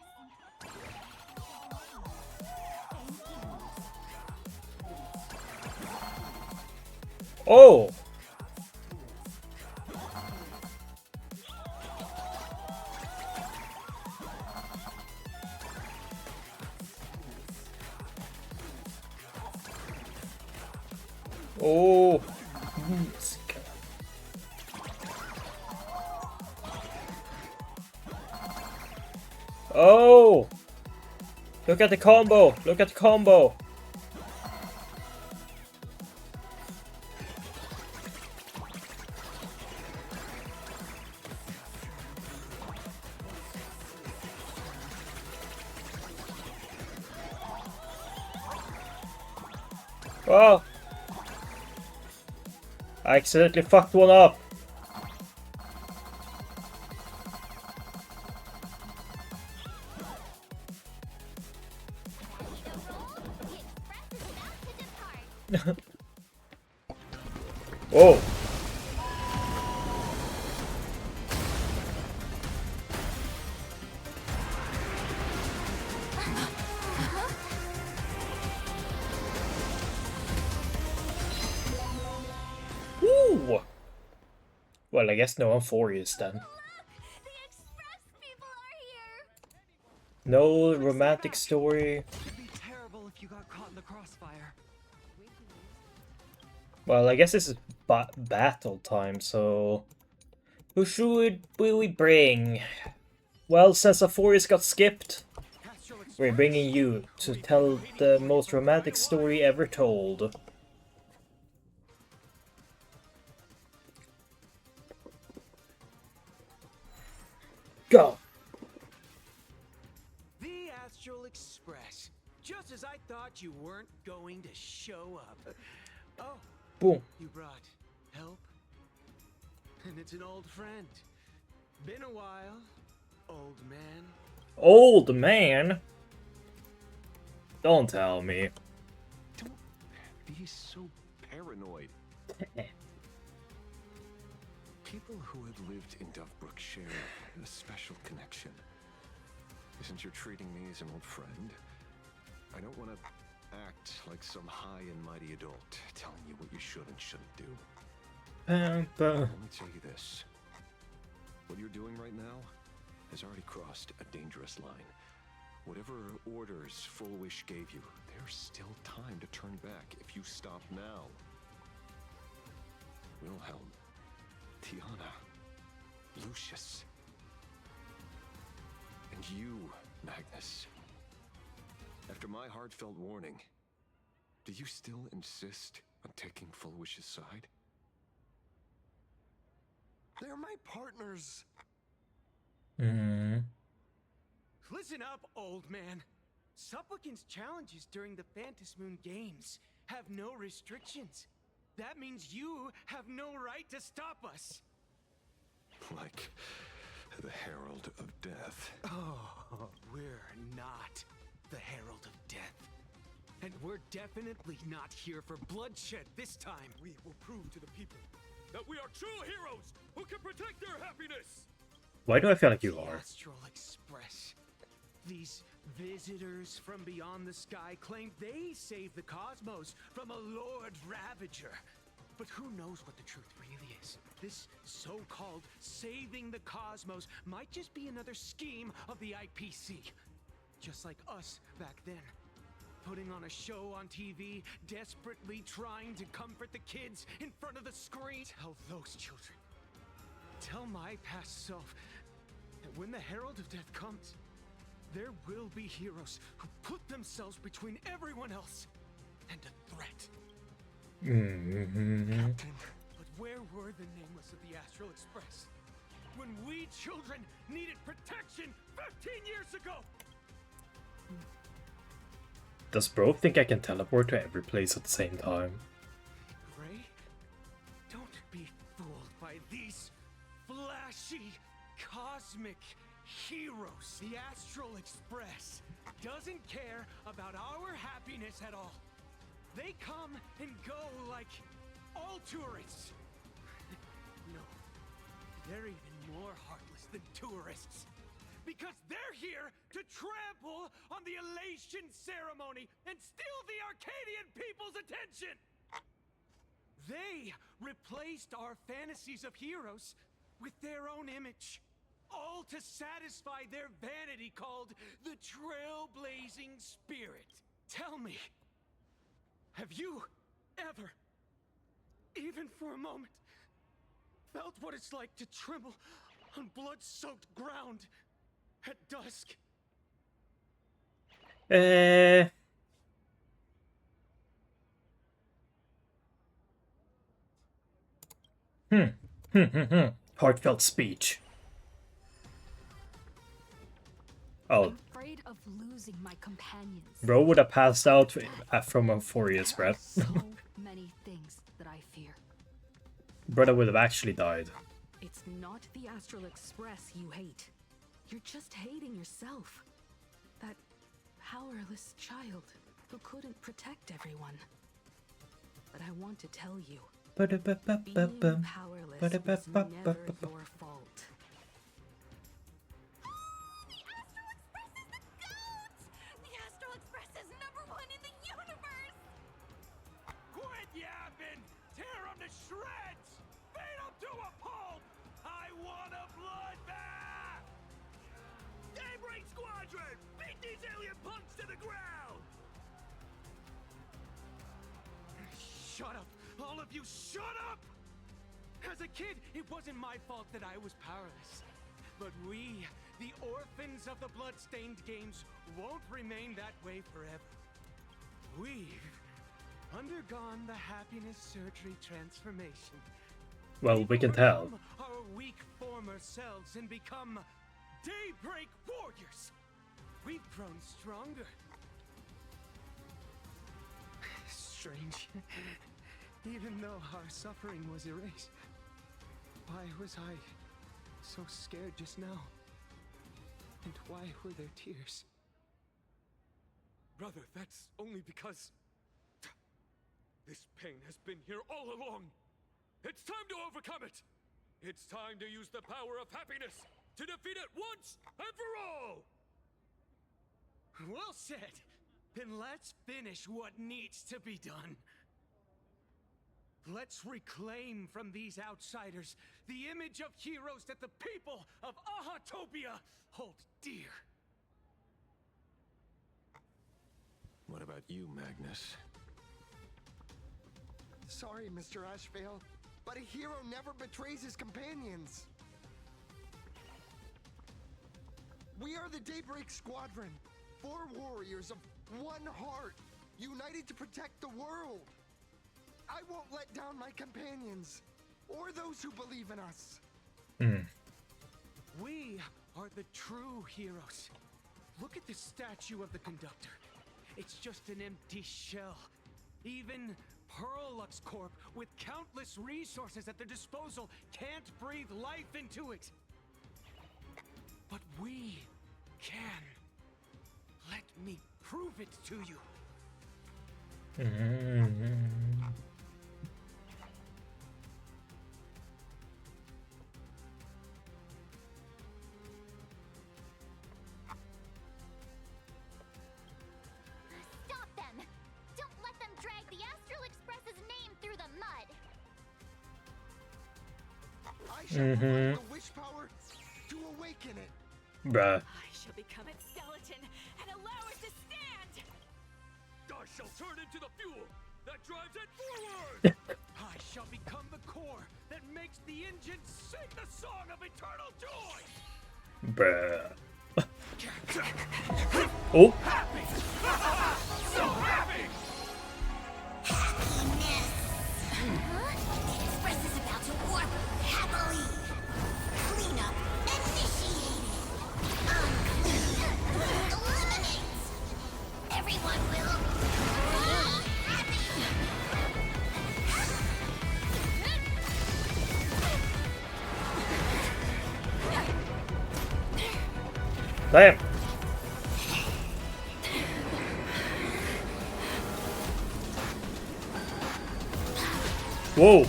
Oh! Oh! Oh! Look at the combo! Look at the combo! Oh! I accidentally fucked one up! Whoa! Woo! Well, I guess no one for you then. No romantic story. It'd be terrible if you got caught in the crossfire. Well, I guess this is battle time, so... Who should we bring? Well, since Aphorius got skipped, we're bringing you to tell the most romantic story ever told. Go! The Astral Express. Just as I thought you weren't going to show up. Oh. Boom. You brought help? And it's an old friend. Been a while, old man. Old man? Don't tell me. Don't be so paranoid. People who have lived in Dovebrook share a special connection. Since you're treating me as an old friend, I don't want to act like some high and mighty adult telling you what you should and shouldn't do. Let me tell you this. What you're doing right now has already crossed a dangerous line. Whatever orders Full Wish gave you, there's still time to turn back if you stop now. Wilhelm, Tiana, Lucius, and you, Magnus. After my heartfelt warning, do you still insist on taking Full Wish's side? They're my partners. Listen up, old man. Supplicants' challenges during the Phantasmoon Games have no restrictions. That means you have no right to stop us. Like the Herald of Death. Oh, we're not the Herald of Death. And we're definitely not here for bloodshed this time. We will prove to the people that we are true heroes who can protect their happiness. Why do I feel like you are? Astral Express. These visitors from beyond the sky claim they saved the cosmos from a Lord Ravager. But who knows what the truth really is? This so-called saving the cosmos might just be another scheme of the IPC. Just like us back then. Putting on a show on TV, desperately trying to comfort the kids in front of the screen. Tell those children. Tell my past self that when the Herald of Death comes, There will be heroes who put themselves between everyone else and a threat. Captain, but where were the nameless of the Astral Express when we children needed protection 15 years ago? Does bro think I can teleport to every place at the same time? Gray, don't be fooled by these flashy, cosmic heroes. The Astral Express doesn't care about our happiness at all. They come and go like all tourists. No, they're even more heartless than tourists. Because they're here to trample on the elation ceremony and steal the Arcadian people's attention! They replaced our fantasies of heroes with their own image, all to satisfy their vanity called the trailblazing spirit. Tell me, have you ever, even for a moment, felt what it's like to tremble on blood-soaked ground at dusk? Heartfelt speech. Oh. I'm afraid of losing my companions. Bro would have passed out from euphoria's breath. So many things that I fear. Brother would have actually died. It's not the Astral Express you hate. You're just hating yourself. That powerless child who couldn't protect everyone. But I want to tell you, being powerless was never your fault. The Astral Express is #1 in the universe! Quit yapping! Tear them to shreds! Beat them to a pulp! I want a bloodbath! Daybreak Squadron! Beat these alien punks to the ground! Shut up! All of you, shut up! As a kid, it wasn't my fault that I was powerless. But we, the orphans of the blood-stained games, won't remain that way forever. We've undergone the happiness surgery transformation. Well, we can tell. Our weak former selves and become daybreak warriors. We've grown stronger. Strange. Even though our suffering was erased, why was I so scared just now? And why were there tears? Brother, that's only because this pain has been here all along. It's time to overcome it. It's time to use the power of happiness to defeat it once and for all. Well said. Then let's finish what needs to be done. Let's reclaim from these outsiders the image of heroes that the people of Ahatopia hold dear. What about you, Magnus? Sorry, Mr. Ashvale, but a hero never betrays his companions. We are the Daybreak Squadron, 4 warriors of one heart, united to protect the world. I won't let down my companions, or those who believe in us. We are the true heroes. Look at the statue of the conductor. It's just an empty shell. Even Perlux Corp, with countless resources at their disposal, can't breathe life into it. But we can. Let me prove it to you. Stop them! Don't let them drag the Astral Express's name through the mud! I shall provide the wish power to awaken it. Bruh. I shall become its skeleton and allow it to stand! I shall turn into the fuel that drives it forward! I shall become the core that makes the engine sing the song of eternal joy! Bruh. Oh. Express is about to warp happily. Cleanup initiated. Eliminates. Everyone will be happy. Damn. Whoa.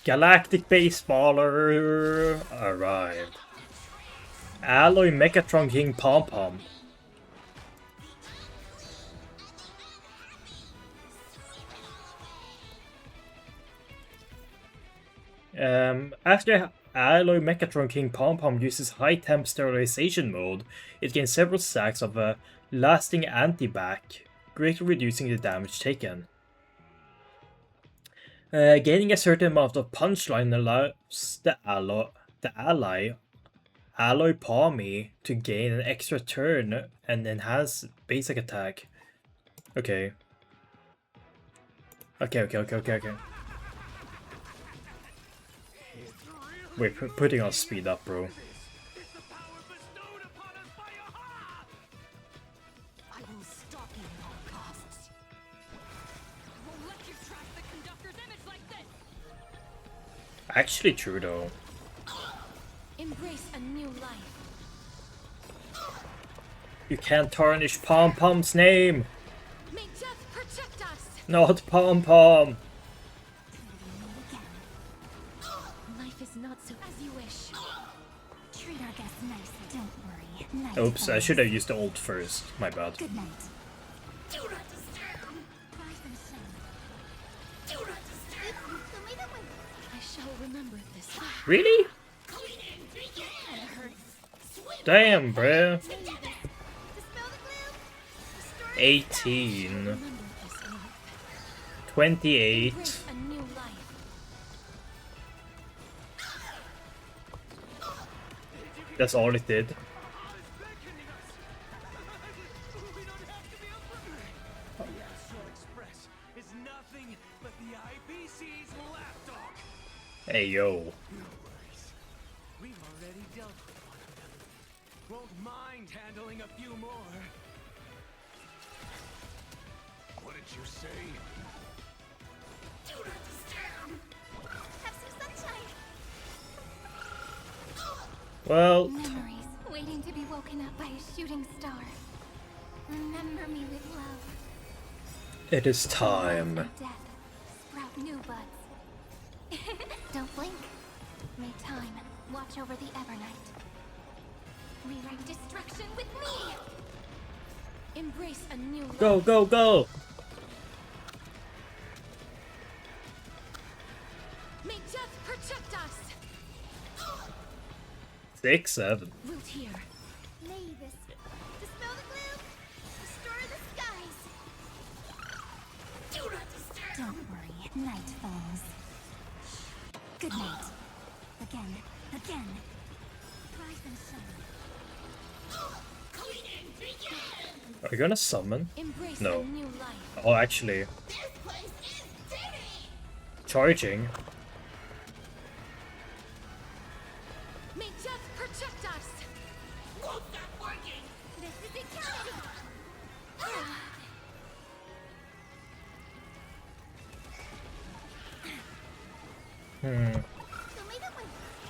Galactic Baseballer arrived. Alloy Megatron King Pom Pom. After Alloy Megatron King Pom Pom uses high temp sterilization mode, it gains several stacks of a lasting anti-back, greatly reducing the damage taken. Gaining a certain amount of punchline allows the ally Alloy Palmy to gain an extra turn and enhance basic attack. Okay. Okay. Wait, putting on speed up, bro. I will stop you at all costs. I won't let you trash the conductor's image like this. Actually true though. Embrace a new life. You can't tarnish Pom Pom's name. May death protect us. Not Pom Pom. Life is not so as you wish. Treat our guests nicely, don't worry. Night Oops, I falls. should have used the ult first. My bad. Good night. Do not disturb. Rise and shine. Do not disturb. I shall remember this. Really? Damn, bruh. 18. 28. Embrace a new life. That's all it did. The Astral Express is nothing but the IPC's lapdog. Hey, yo. No worries. We've already dealt with one of them. Won't mind handling a few more. What did you say? Do not disturb. Have some sunshine. Well, Memories waiting to be woken up by a shooting star. Remember me with love. it is time. From death, sprout new buds. Don't blink. May time watch over the Evernight. Rewrite destruction with me. Embrace a new life. Go, go, go! May death protect us. 6, 7. Root here. May this dispel the gloom, restore the skies. Do not disturb. Don't worry, night falls. Good night. Again. Rise and shine. Are you gonna summon? Embrace No. a new life. Oh, actually. Charging. May death protect us. Won't stop working. This is eternity.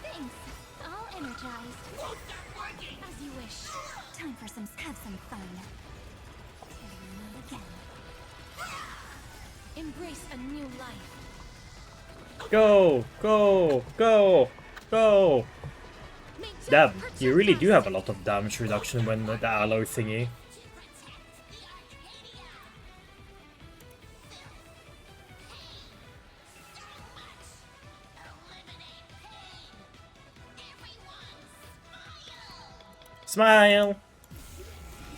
Thanks. All energized. Won't stop working. As you wish. Time for have some fun. Again. Embrace a new life. Go, go, go, go! Damn, you really do have a lot of damage reduction when the alloy thingy. Smile!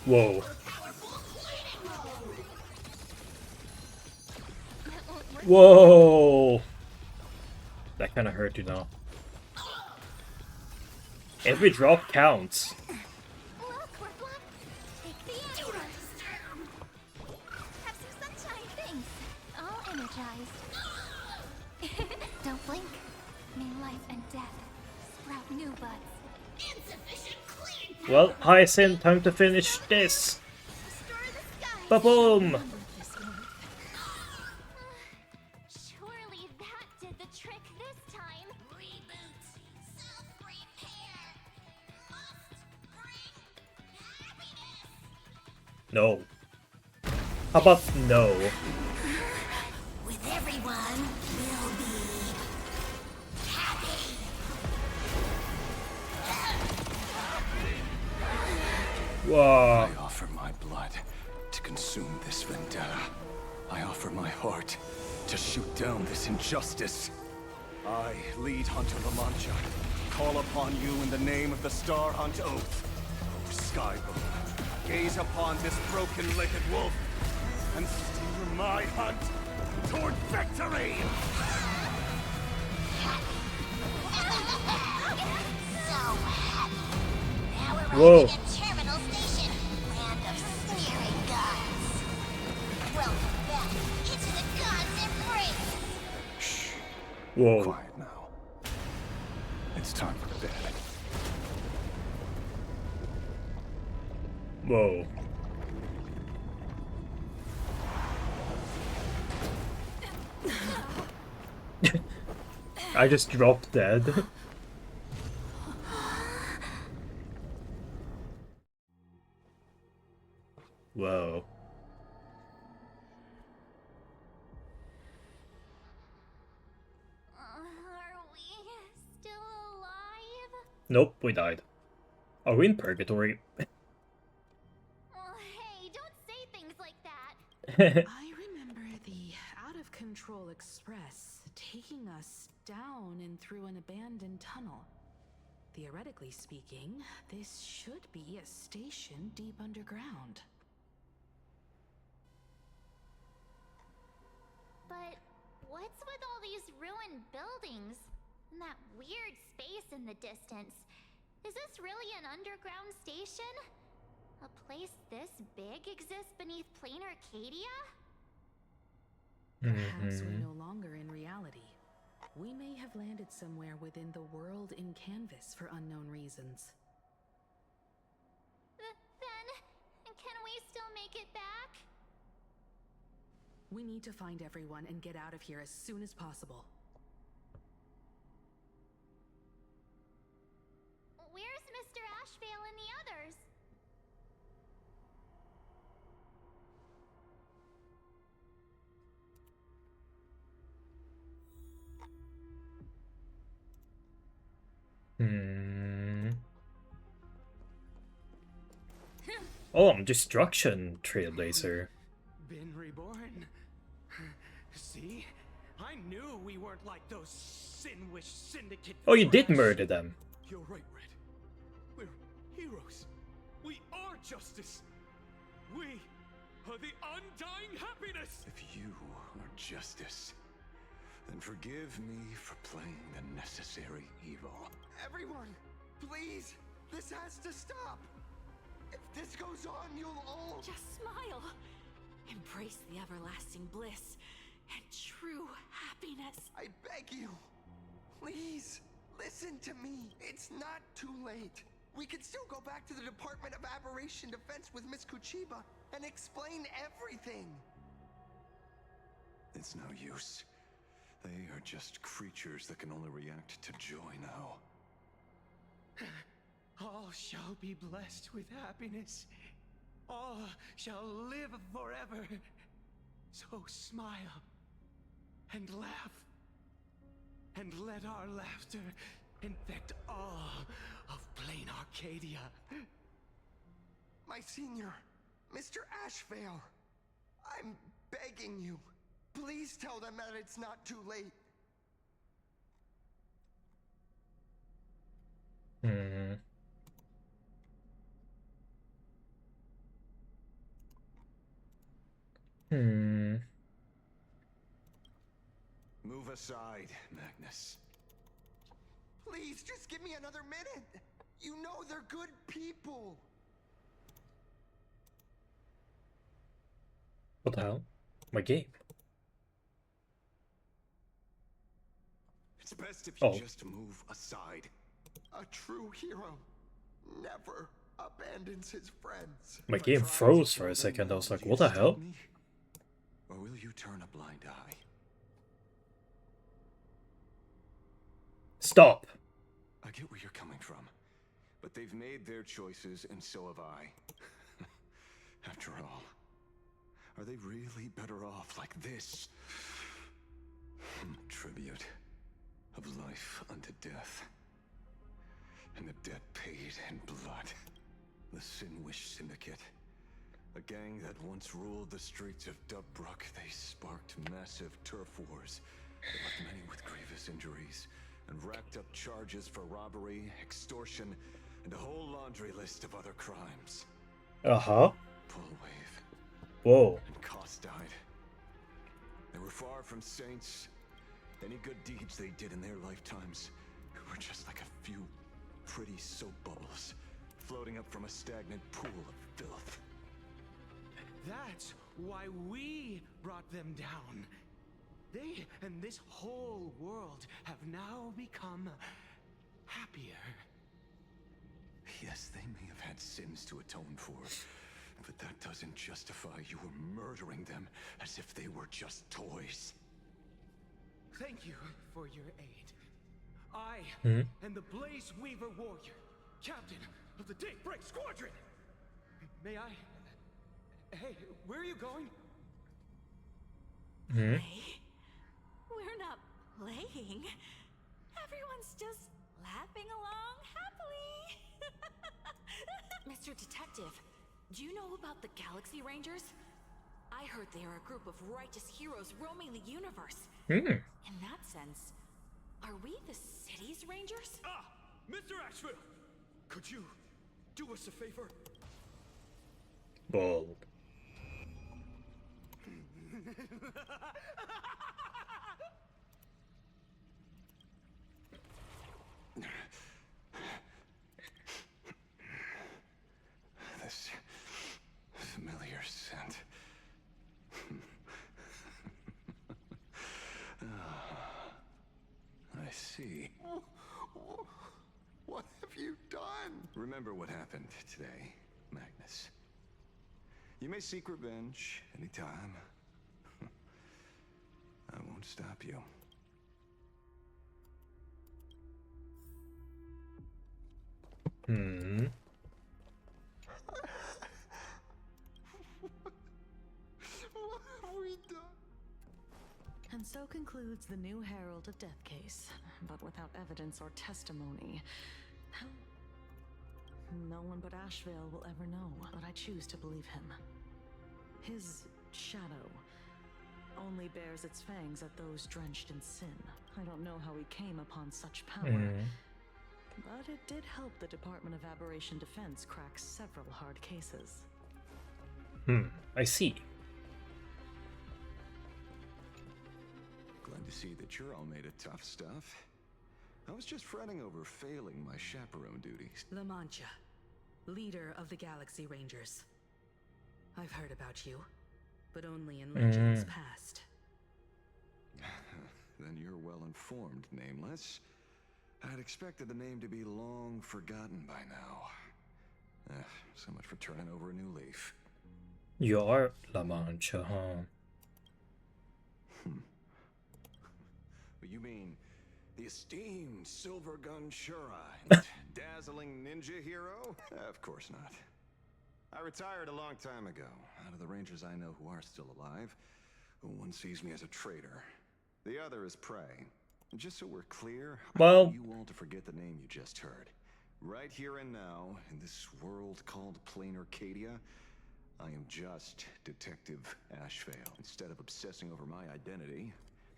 Whoa. Whoa! That kinda hurt, you know. Every drop counts. Look, we're blocked. Take the answer. Have some sunshine. Thanks. All energized. Don't blink. May life and death sprout new buds. Insufficient clean. Well, Hyacinth, time to finish this. Ba-boom! Surely that did the trick this time. Reboot. Self-repair. Must bring happiness. No. How about no? With everyone, we'll be happy. Whoa. I offer my blood to consume this vendetta. I offer my heart to shoot down this injustice. I, lead Hunter La Mancha, call upon you in the name of the Star Hunt Oath. O Skybone, gaze upon this broken-legged wolf and steer my hunt toward victory! So happy. Now we're Whoa. arriving at Terminal Station, land of sneering gods. Welcome back into the gods' embrace. Whoa. Quiet now. It's time for bed. Whoa. I just dropped dead. Whoa. Are we still alive? Nope, we died. Are we in purgatory? Oh, hey, don't say things like that. I remember the out-of-control express taking us down and through an abandoned tunnel. Theoretically speaking, this should be a station deep underground. But what's with all these ruined buildings? And that weird space in the distance? Is this really an underground station? A place this big exists beneath Planarcadia? Perhaps we're no longer in reality. We may have landed somewhere within the world in canvas for unknown reasons. Then, can we still make it back? We need to find everyone and get out of here as soon as possible. Where's Mr. Ashvale and the others? Oh, I'm Destruction Trailblazer. Been reborn. See? I knew we weren't like those Sinwish Syndicate. Oh, you did murder them. You're right, Red. We're heroes. We are justice. We are the undying happiness. If you are justice, then forgive me for playing the necessary evil. Everyone, please, this has to stop. If this goes on, you'll all... Just smile. Embrace the everlasting bliss and true happiness. I beg you, please, listen to me. It's not too late. We can still go back to the Department of Aberration Defense with Miss Kuchiba and explain everything. It's no use. They are just creatures that can only react to joy now. All shall be blessed with happiness. All shall live forever. So smile and laugh. And let our laughter infect all of Planarcadia. My senior, Mr. Ashvale, I'm begging you. Please tell them that it's not too late. Move aside, Magnus. Please, just give me another minute. You know they're good people. What the hell? My game. It's best if you Oh. just move aside. A true hero never abandons his friends. My If I game try to froze kill for a them second. I now, was will like, you what the stop hell? me? Or will you turn a blind eye? Stop! I get where you're coming from, but they've made their choices and so have I. After all, are they really better off like this? Tribute of life unto death. And the debt paid in blood. The Sinwish Syndicate. A gang that once ruled the streets of Dubbrook. They sparked massive turf wars that left many with grievous injuries and racked up charges for robbery, extortion, and a whole laundry list of other crimes. Uh-huh. Pullwave. Whoa. And Koss died. They were far from saints. Any good deeds they did in their lifetimes were just like a few pretty soap bubbles floating up from a stagnant pool of filth. That's why we brought them down. They and this whole world have now become happier. Yes, they may have had sins to atone for, but that doesn't justify you murdering them as if they were just toys. Thank you for your aid. I am the Blaze Weaver Warrior, captain of the Daybreak Squadron. May I? Hey, where are you going? We're not playing. Everyone's just laughing along happily. Mr. Detective, do you know about the Galaxy Rangers? I heard they are a group of righteous heroes roaming the universe. In that sense, are we the city's rangers? Ah! Mr. Asheville! Could you do us a favor? Bold. This familiar scent. I see. What have you done? Remember what happened today, Magnus. You may seek revenge anytime. I won't stop you. What have we done? And so concludes the new Herald of Death case, but without evidence or testimony. How? No one but Asheville will ever know, but I choose to believe him. His shadow only bears its fangs at those drenched in sin. I don't know how he came upon such power, but it did help the Department of Aberration Defense crack several hard cases. I see. Glad to see that you're all made of tough stuff. I was just fretting over failing my chaperone duties. La Mancha, leader of the Galaxy Rangers. I've heard about you, but only in legends past. Then you're well informed, Nameless. I'd expected the name to be long forgotten by now. So much for turning over a new leaf. You are La Mancha, huh? You mean the esteemed Silver Gun Shura, dazzling ninja hero? Of course not. I retired a long time ago. Out of the Rangers I know who are still alive, one sees me as a traitor. The other is prey. And just so we're clear, I want you all to forget the name you just heard. Right here and now, in this world called Planarcadia, I am just Detective Ashevale. Instead of obsessing over my identity,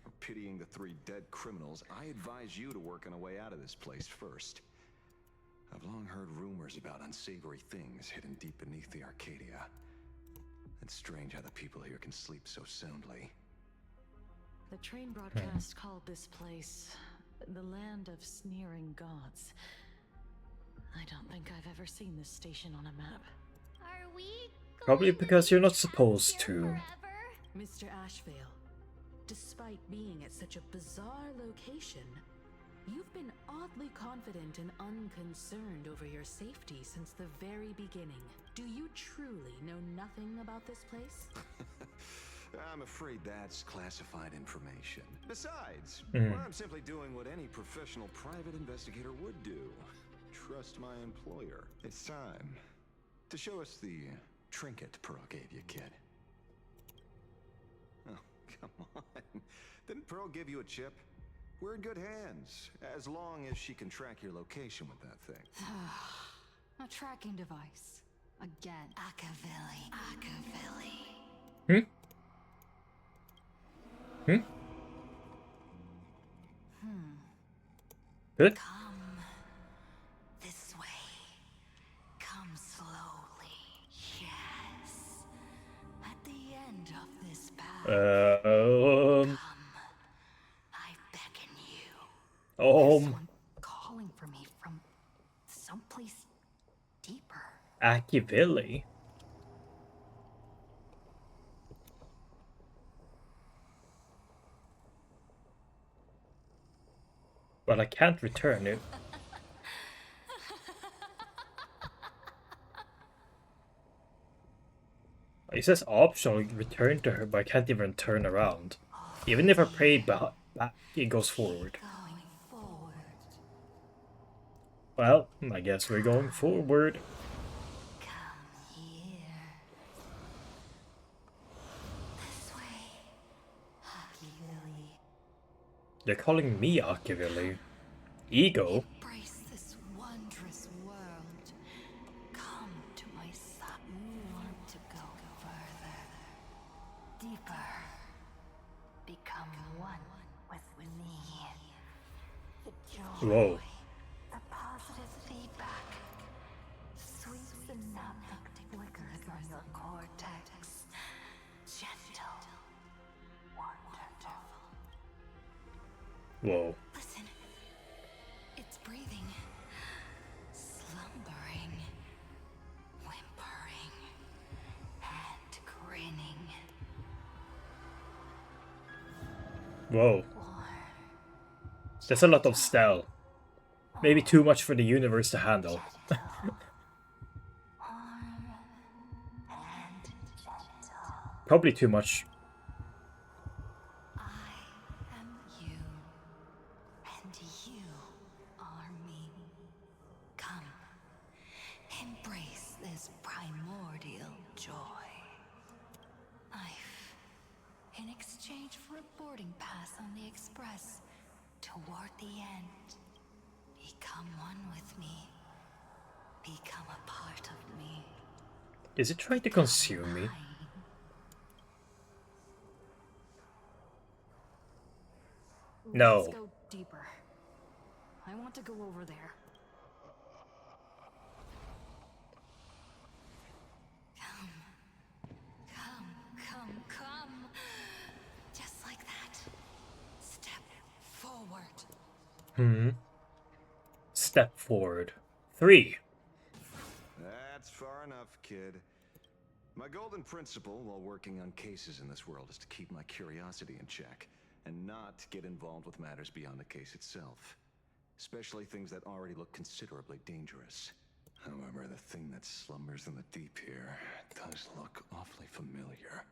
or pitying the 3 dead criminals, I advise you to work on a way out of this place first. I've long heard rumors about unsavory things hidden deep beneath the Arcadia. It's strange how the people here can sleep so soundly. The train broadcast called this place the land of sneering gods. I don't think I've ever seen this station on a map. Are we Probably because you're not supposed to. Mr. Ashvale, despite being at such a bizarre location, you've been oddly confident and unconcerned over your safety since the very beginning. Do you truly know nothing about this place? I'm afraid that's classified information. Besides, I'm simply doing what any professional private investigator would do. Trust my employer. It's time to show us the trinket Pearl gave you, kid. Oh, come on. Didn't Pearl give you a chip? We're in good hands, as long as she can track your location with that thing. A tracking device. Again. Akavilli. Akavilli. Good. Come this way. Come slowly. Yes. At the end of this path. Come. I beckon you. Someone calling for me from someplace deeper. Akivilli. But I can't return it. It says optional return to her, but I can't even turn around. Even if I pray back, it goes forward. Well, I guess we're going forward. They're calling me Akivilli. Ego? Embrace this wondrous world. Come to my side. You want to go further, deeper. Become one with me. The joy, Whoa. the positive feedback, sweeps the naphtalic flicker from your cortex. Gentle, wonderful. Whoa. Listen, it's breathing, slumbering, whimpering, and grinning. Whoa. That's a lot of style. Maybe too much for the universe to handle. Probably too much. And you are me. Come, embrace this primordial joy. Life, in exchange for a boarding pass on the express toward the end. Become one with me. Become a part of me. Is it trying to consume me? No. Let's go deeper. I want to go over there. Come. Just like that. Step forward. Step forward. 3. That's far enough, kid. My golden principle while working on cases in this world is to keep my curiosity in check and not get involved with matters beyond the case itself. Especially things that already look considerably dangerous. However, the thing that slumbers in the deep here does look awfully familiar.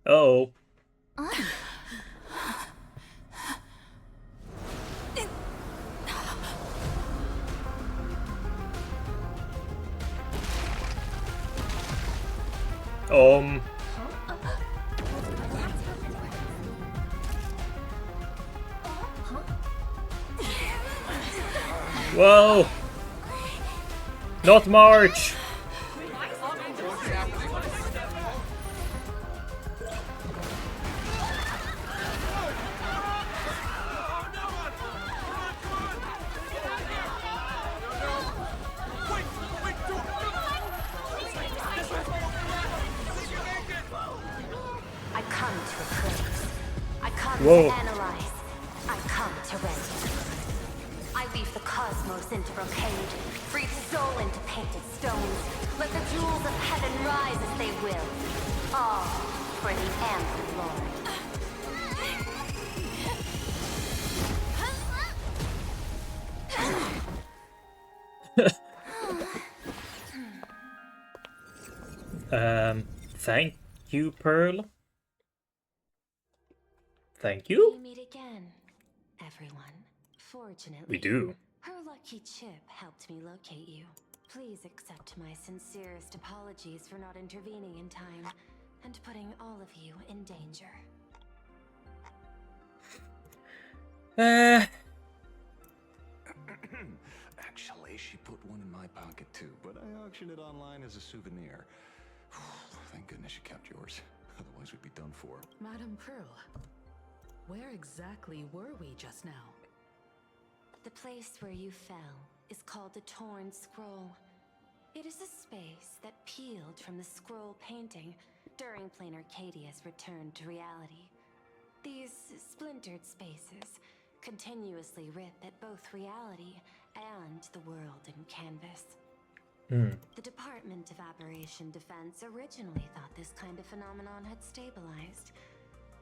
Oh. Whoa! Not March! I come to appraise. I come Whoa. to analyze. I come to render. I weave the cosmos into brocade, breathe soul into painted stones. Let the jewels of heaven rise as they will. All for the Amber Lord. Thank you, Pearl. Thank you. We meet again, everyone. Fortunately, We do. her lucky chip helped me locate you. Please accept my sincerest apologies for not intervening in time and putting all of you in danger. Actually, she put one in my pocket too, but I auctioned it online as a souvenir. Thank goodness you kept yours. Otherwise, we'd be done for. Madame Pearl, where exactly were we just now? The place where you fell is called the Torn Scroll. It is a space that peeled from the scroll painting during Planarcadia's return to reality. These splintered spaces continuously rip at both reality and the world in canvas. The Department of Aberration Defense originally thought this kind of phenomenon had stabilized,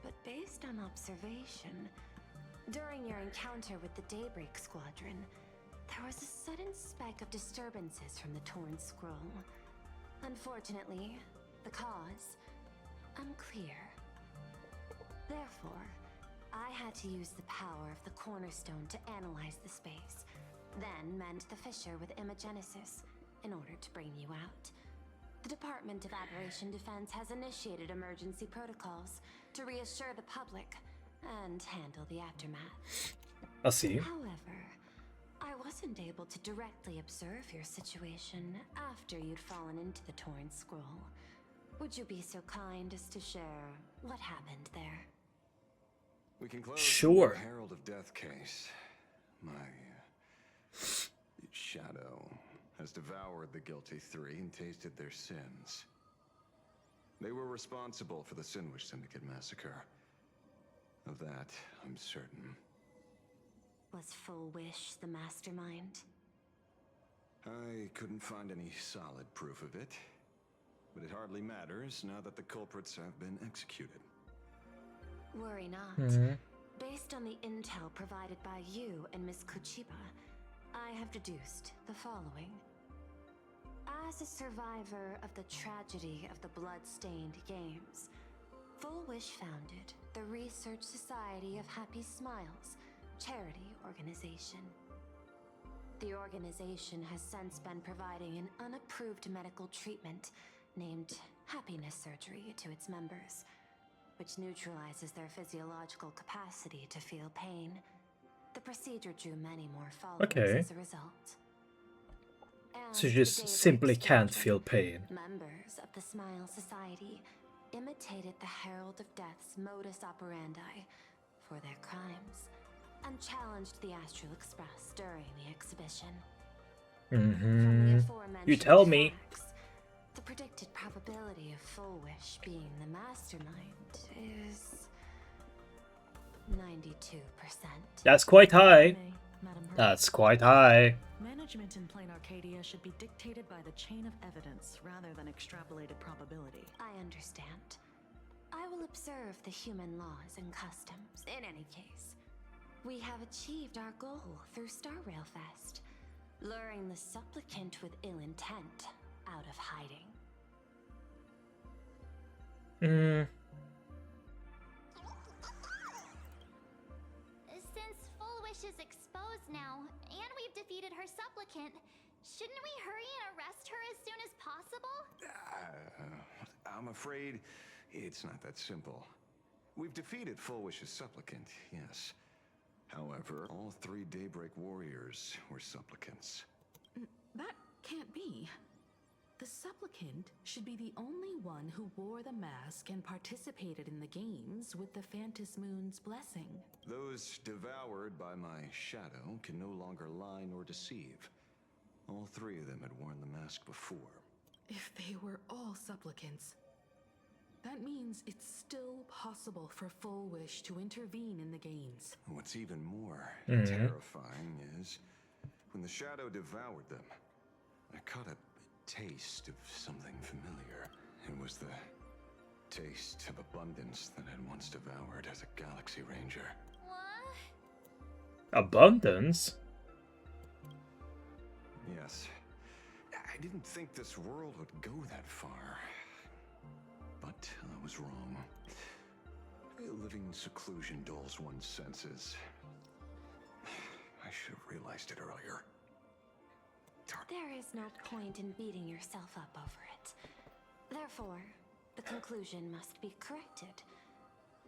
but based on observation, during your encounter with the Daybreak Squadron, there was a sudden spike of disturbances from the Torn Scroll. Unfortunately, the cause, unclear. Therefore, I had to use the power of the Cornerstone to analyze the space, then mend the fissure with Imagenesis in order to bring you out. The Department of Aberration Defense has initiated emergency protocols to reassure the public and handle the aftermath. I see. However, I wasn't able to directly observe your situation after you'd fallen into the Torn Scroll. Would you be so kind as to share what happened there? We can close Sure. the Herald of Death case. My shadow has devoured the guilty three and tasted their sins. They were responsible for the Sinwish Syndicate massacre. Of that, I'm certain. Was Full Wish the mastermind? I couldn't find any solid proof of it, but it hardly matters now that the culprits have been executed. Worry not. Based on the intel provided by you and Miss Kuchiba, I have deduced the following. As a survivor of the tragedy of the Blood-Stained Games, Full Wish founded the Research Society of Happy Smiles, charity organization. The organization has since been providing an unapproved medical treatment named happiness surgery to its members, which neutralizes their physiological capacity to feel pain. The procedure drew many more followers as a result. So you just simply can't feel pain. Members of the Smile Society imitated the Herald of Death's modus operandi for their crimes and challenged the Astral Express during the exhibition. From the aforementioned You tell me. facts, the predicted probability of Full Wish being the mastermind is 92%. That's quite high. That's quite high. Management in Planarcadia should be dictated by the chain of evidence rather than extrapolated probability. I understand. I will observe the human laws and customs. In any case, we have achieved our goal through Star Railfest, luring the supplicant with ill intent out of hiding. Since Full Wish is exposed now, and we've defeated her supplicant, shouldn't we hurry and arrest her as soon as possible? I'm afraid it's not that simple. We've defeated Full Wish's supplicant, yes. However, all three Daybreak warriors were supplicants. That can't be. The supplicant should be the only one who wore the mask and participated in the games with the Phantas Moon's blessing. Those devoured by my shadow can no longer lie nor deceive. All three of them had worn the mask before. If they were all supplicants, then That means it's still possible for Full Wish to intervene in the games. What's even more Mhm. terrifying is when the shadow devoured them, I caught a taste of something familiar. It was the taste of abundance that I'd once devoured as a Galaxy Ranger. What? Abundance? Yes. I didn't think this world would go that far. But I was wrong. Living in seclusion dulls one's senses. I should have realized it earlier. There is no point in beating yourself up over it. Therefore, the conclusion must be corrected.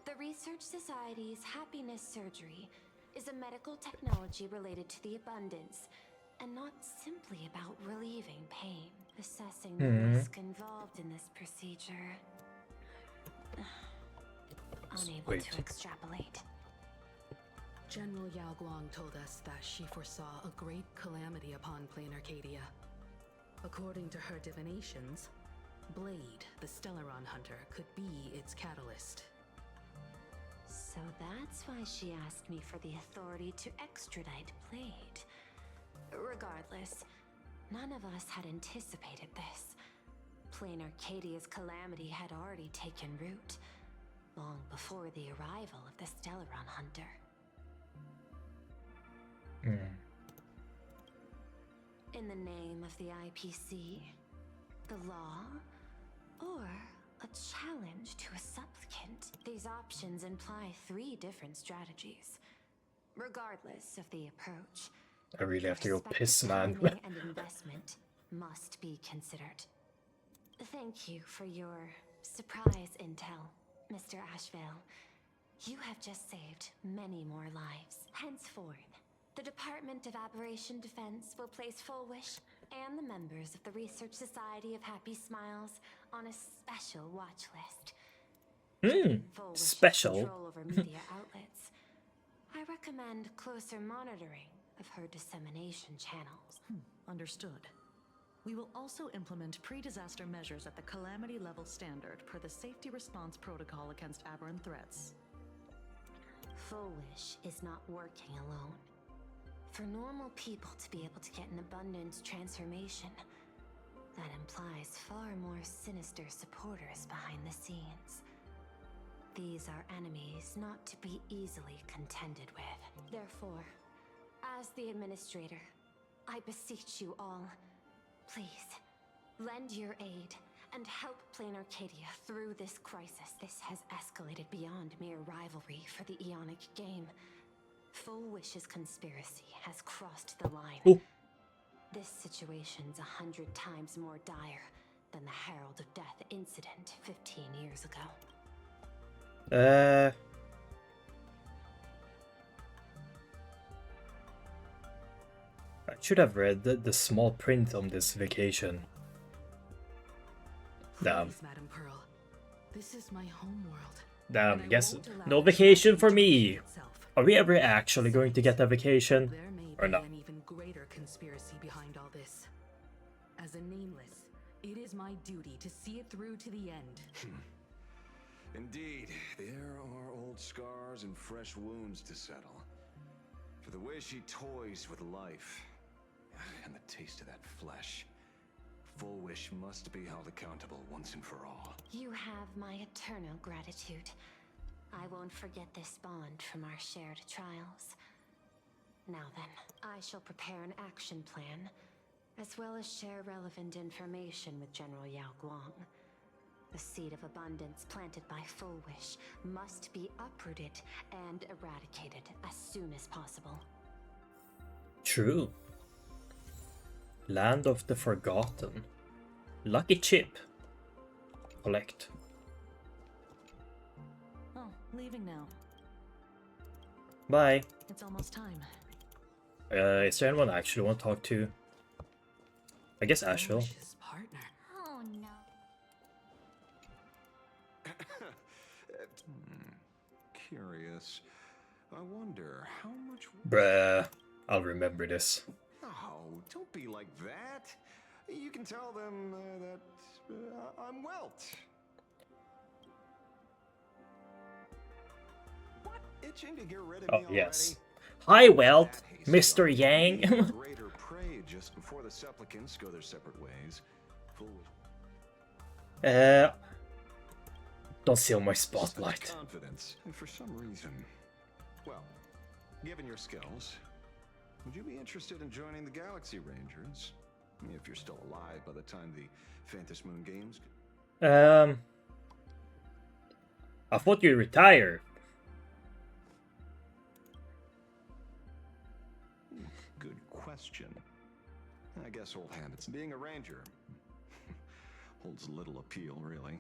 The Research Society's happiness surgery is a medical technology related to the abundance, and not simply about relieving pain. Assessing the risk involved in this procedure. Unable to extrapolate. General Yao Guang told us that she foresaw a great calamity upon Planarcadia. According to her divinations, Blade, the Stellaron hunter, could be its catalyst. So that's why she asked me for the authority to extradite Blade. Regardless, none of us had anticipated this. Planarcadia's calamity had already taken root, long before the arrival of the Stellaron hunter. In the name of the IPC, the law, or a challenge to a supplicant, these options imply 3 different strategies. Regardless of the approach, I really have to go piss, man. timing and investment must be considered. Thank you for your surprise intel, Mr. Ashvale. You have just saved many more lives. Henceforth, the Department of Aberration Defense will place Full Wish and the members of the Research Society of Happy Smiles on a special watch list. Full Wish's Special. control over media outlets. I recommend closer monitoring of her dissemination channels. Understood. We will also implement pre-disaster measures at the calamity level standard per the safety response protocol against aberrant threats. Full Wish is not working alone. For normal people to be able to get an abundance transformation, that implies far more sinister supporters behind the scenes. These are enemies not to be easily contended with. Therefore, as the administrator, I beseech you all, please, lend your aid and help Planarcadia through this crisis. This has escalated beyond mere rivalry for the Ionic game. Full Wish's conspiracy has crossed the line. Ooh. This situation's 100 times more dire than the Herald of Death incident 15 years ago. I should have read the small print on this vacation. Damn. Please, Madam Pearl. This is my homeworld. Damn, guess no vacation for me. Are we ever actually going to get a vacation? There may Or be no? an even greater conspiracy behind all this. As a nameless, it is my duty to see it through to the end. Indeed, there are old scars and fresh wounds to settle. For the way she toys with life, and the taste of that flesh, Full Wish must be held accountable once and for all. You have my eternal gratitude. I won't forget this bond from our shared trials. Now then, I shall prepare an action plan, as well as share relevant information with General Yao Guang. The seed of abundance planted by Full Wish must be uprooted and eradicated as soon as possible. True. Land of the Forgotten. Lucky chip. Collect. Oh, leaving now. Bye. It's almost time. Is there anyone I actually want to talk to? I guess Asheville. Partner. Oh no. Curious. I wonder how much... Bruh. I'll remember this. Oh, don't be like that. You can tell them that I'm Welt. itching to get rid of Oh, me yes. Hi, well, Mr. Yang. greater prey just before the supplicants go their separate ways. Don't steal my spotlight. Confidence, and for some reason. Well, given your skills, would you be interested in joining the Galaxy Rangers? If you're still alive by the time the Phantom Moon Games. I thought you retired. Good question. I guess old habits. Being a ranger holds little appeal, really.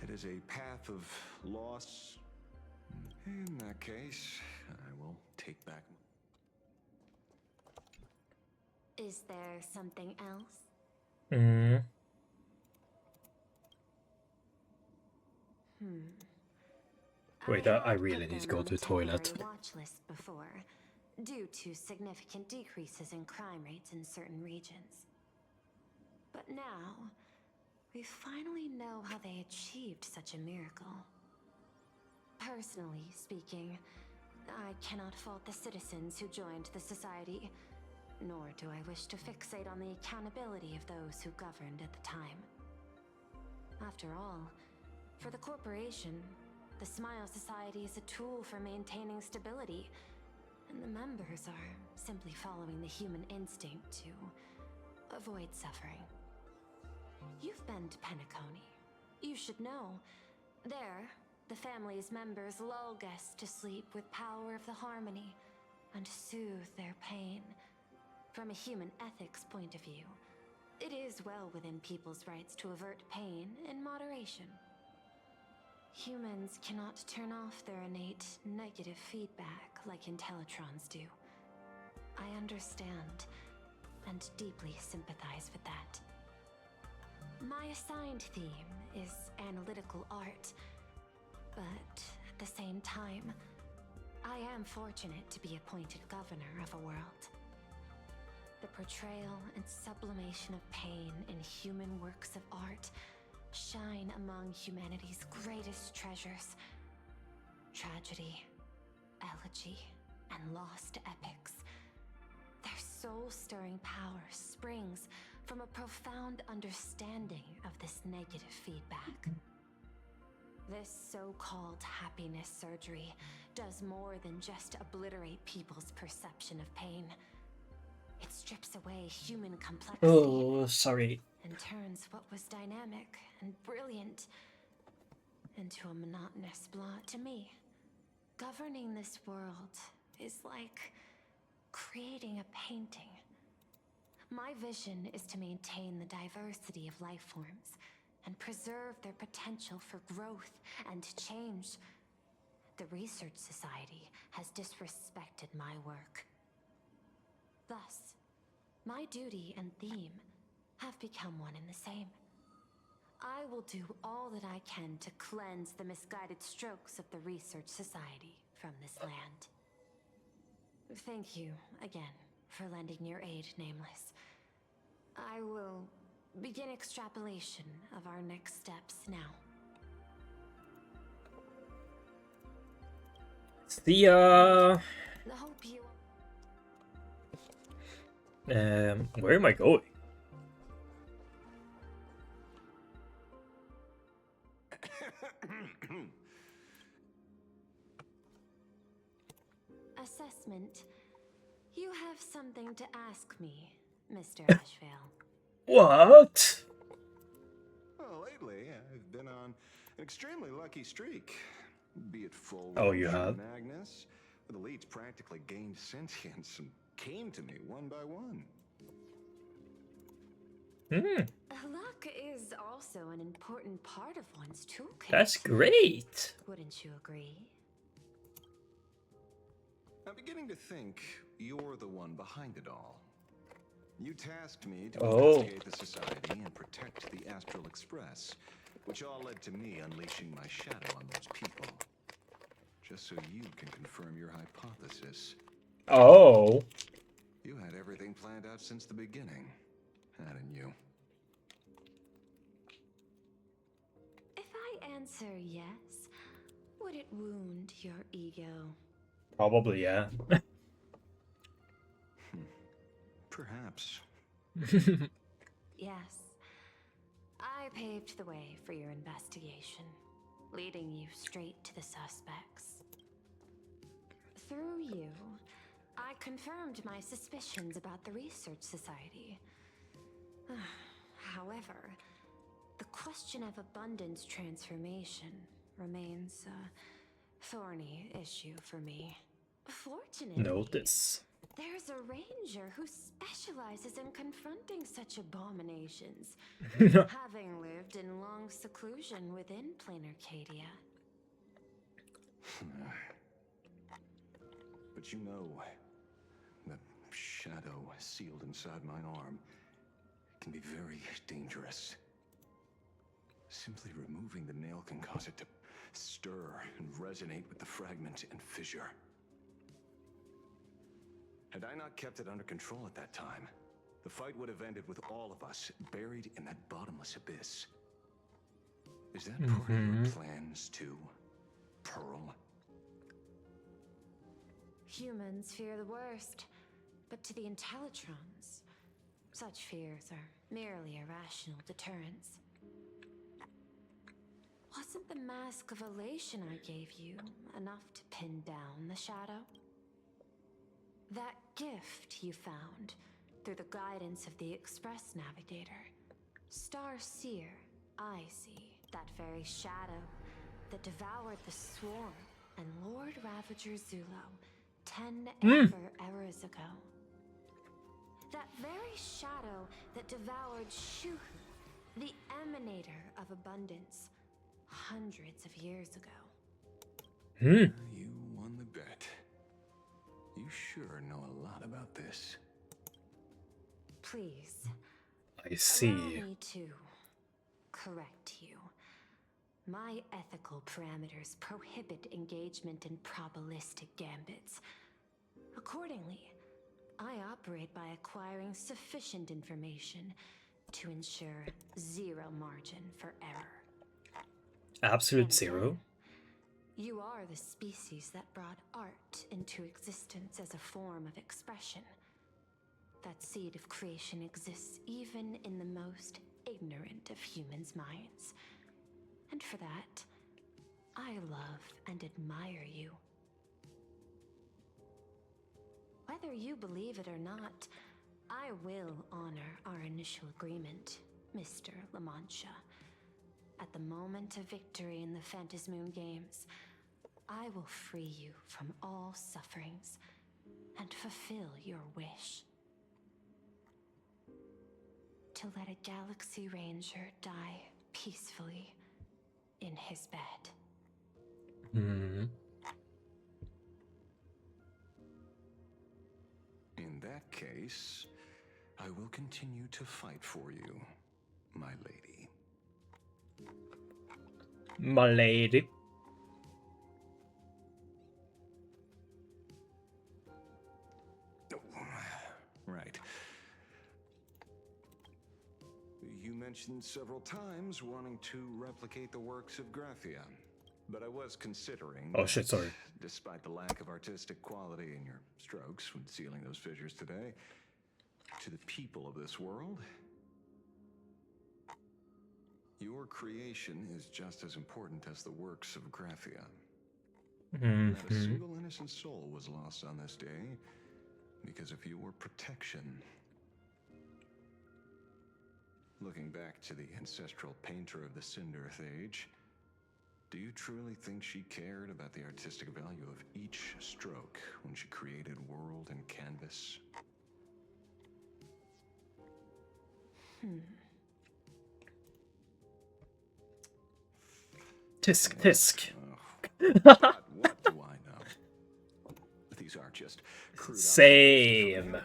It is a path of loss. In that case, I will take back. Is there something else? Hmm. Wait, I really need to go to the toilet. Watch list before, due to significant decreases in crime rates in certain regions. But now, we finally know how they achieved such a miracle. Personally speaking, I cannot fault the citizens who joined the society, nor do I wish to fixate on the accountability of those who governed at the time. After all, for the corporation, the Smile Society is a tool for maintaining stability, and the members are simply following the human instinct to avoid suffering. You've been to Penacony. You should know. There, the family's members lull guests to sleep with power of the harmony and soothe their pain. From a human ethics point of view, it is well within people's rights to avert pain in moderation. Humans cannot turn off their innate negative feedback like Intellitrons do. I understand and deeply sympathize with that. My assigned theme is analytical art, but at the same time, I am fortunate to be appointed governor of a world. The portrayal and sublimation of pain in human works of art shine among humanity's greatest treasures. Tragedy, elegy, and lost epics. Their soul-stirring power springs from a profound understanding of this negative feedback. This so-called happiness surgery does more than just obliterate people's perception of pain. It strips away human complexity. Oh, sorry. And turns what was dynamic and brilliant into a monotonous blot. To me, governing this world is like creating a painting. My vision is to maintain the diversity of life forms and preserve their potential for growth and change. The Research Society has disrespected my work. Thus, my duty and theme have become one and the same. I will do all that I can to cleanse the misguided strokes of the Research Society from this land. Thank you again for lending your aid, Nameless. I will begin extrapolation of our next steps now. See ya! Where am I going? Assessment. You have something to ask me, Mr. Ashvale. What? Well, lately, I've been on an extremely lucky streak. Be it full Oh, you have? Magnus, the elites practically gained sentience and came to me one by one. Luck is also an important part of one's toolkit. That's great. Wouldn't you agree? I'm beginning to think you're the one behind it all. You tasked me to investigate the society and protect the Astral Express, which all led to me unleashing my shadow on those people. Just so you can confirm your hypothesis. Oh. You had everything planned out since the beginning, hadn't you? If I answer yes, Would it wound your ego? Probably, yeah. Perhaps. Yes. I paved the way for your investigation, leading you straight to the suspects. Through you, I confirmed my suspicions about the Research Society. However, the question of abundance transformation remains a thorny issue for me. Fortunately, Notice. there's a ranger who specializes in confronting such abominations, having lived in long seclusion within Planarcadia. But you know, that shadow sealed inside my arm can be very dangerous. Simply removing the nail can cause it to stir and resonate with the fragment and fissure. Had I not kept it under control at that time, the fight would have ended with all of us buried in that bottomless abyss. Is that part of your plans too, Pearl? Humans fear the worst, but to the Intellitrons, such fears are merely irrational deterrents. Wasn't the mask of elation I gave you enough to pin down the shadow? That gift you found through the guidance of the Express Navigator, Star Seer, I see that very shadow that devoured the Swarm and Lord Ravager Zulo 10 eras ago. That very shadow that devoured Shuhu, the emanator of abundance, hundreds of years ago. You won the bet. You sure know a lot about this. Please. I see. Allow me to correct you. My ethical parameters prohibit engagement in probabilistic gambits. Accordingly, I operate by acquiring sufficient information to ensure zero margin for error. Absolute zero? You are the species that brought art into existence as a form of expression. That seed of creation exists even in the most ignorant of humans' minds. And for that, I love and admire you. Whether you believe it or not, I will honor our initial agreement, Mr. La Mancha. At the moment of victory in the Phantasmoon Games, I will free you from all sufferings and fulfill your wish. To let a Galaxy Ranger die peacefully in his bed. In that case, I will continue to fight for you, my lady. My lady. Right. You mentioned several times wanting to replicate the works of Graphia, but I was considering... Oh shit, sorry. Despite the lack of artistic quality in your strokes when sealing those fissures today, to the people of this world, your creation is just as important as the works of Graphia. Not a single innocent soul was lost on this day because of your protection. Looking back to the ancestral painter of the Cinderth Age, do you truly think she cared about the artistic value of each stroke when she created world and canvas? Tisk tisk. What do I know? These are just crude Same.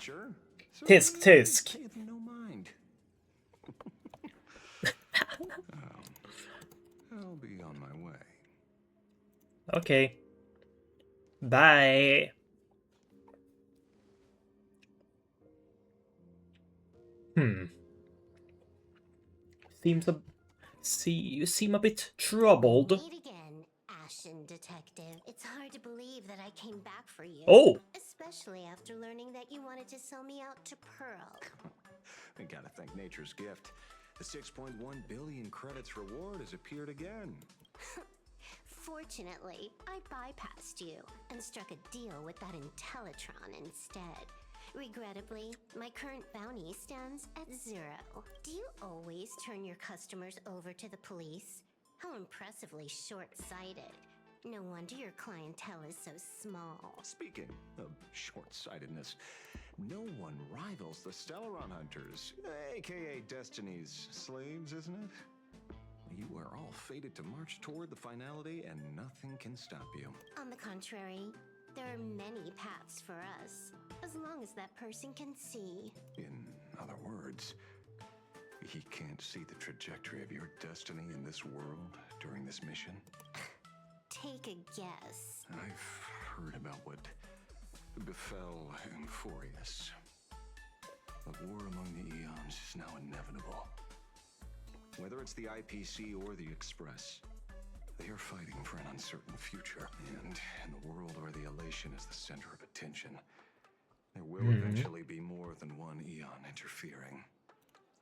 Tisk tisk. Pay them no mind. I'll be on my way. Okay. Bye. You seem a bit troubled. Meet again fashion detective. It's hard to believe that I came back for you. Oh! Especially after learning that you wanted to sell me out to Pearl. I gotta thank nature's gift. The 6.1 billion credits reward has appeared again. Fortunately, I bypassed you and struck a deal with that Intellitron instead. Regrettably, my current bounty stands at 0. Do you always turn your customers over to the police? How impressively short-sighted. No wonder your clientele is so small. Speaking of short-sightedness, no one rivals the Stellaron Hunters, aka Destiny's slaves, isn't it? You are all fated to march toward the finality, and nothing can stop you. On the contrary, there are many paths for us, as long as that person can see. In other words, he can't see the trajectory of your destiny in this world during this mission? Take a guess. I've heard about what befell Euphorius. A war among the eons is now inevitable. Whether it's the IPC or the Express, they are fighting for an uncertain future. And in the world where the elation is the center of attention, there will eventually be more than one eon interfering.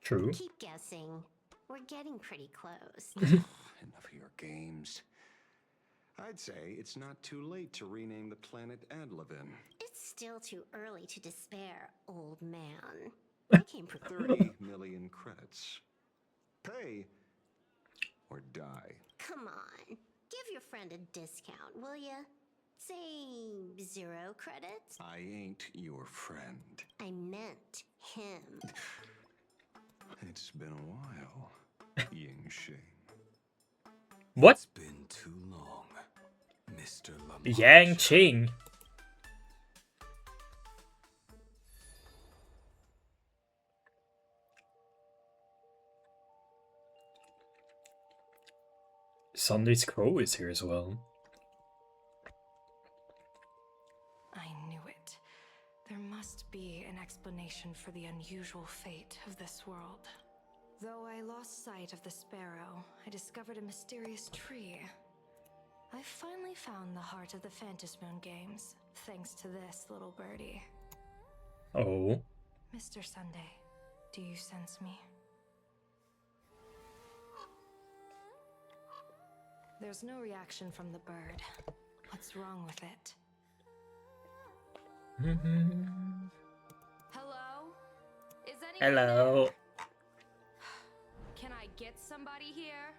True. Keep guessing. We're getting pretty close. Enough of your games. I'd say it's not too late to rename the planet Adlevin. It's still too early to despair, old man. I came 30 million credits. Pay or die. Come on. Give your friend a discount, will ya? Say 0 credits? I ain't your friend. I meant him. It's been a while, Ying Shing. What? It's been too long, Mr. Lamar. Yang Ching. Sunday's Crow is here as well. I knew it. There must be an explanation for the unusual fate of this world. Though I lost sight of the sparrow, I discovered a mysterious tree. I finally found the heart of the Phantasmoon games, thanks to this little birdie. Oh. Mr. Sunday, do you sense me? There's no reaction from the bird. What's wrong with it? Hello? Is anyone Hello. there? Can I get somebody here?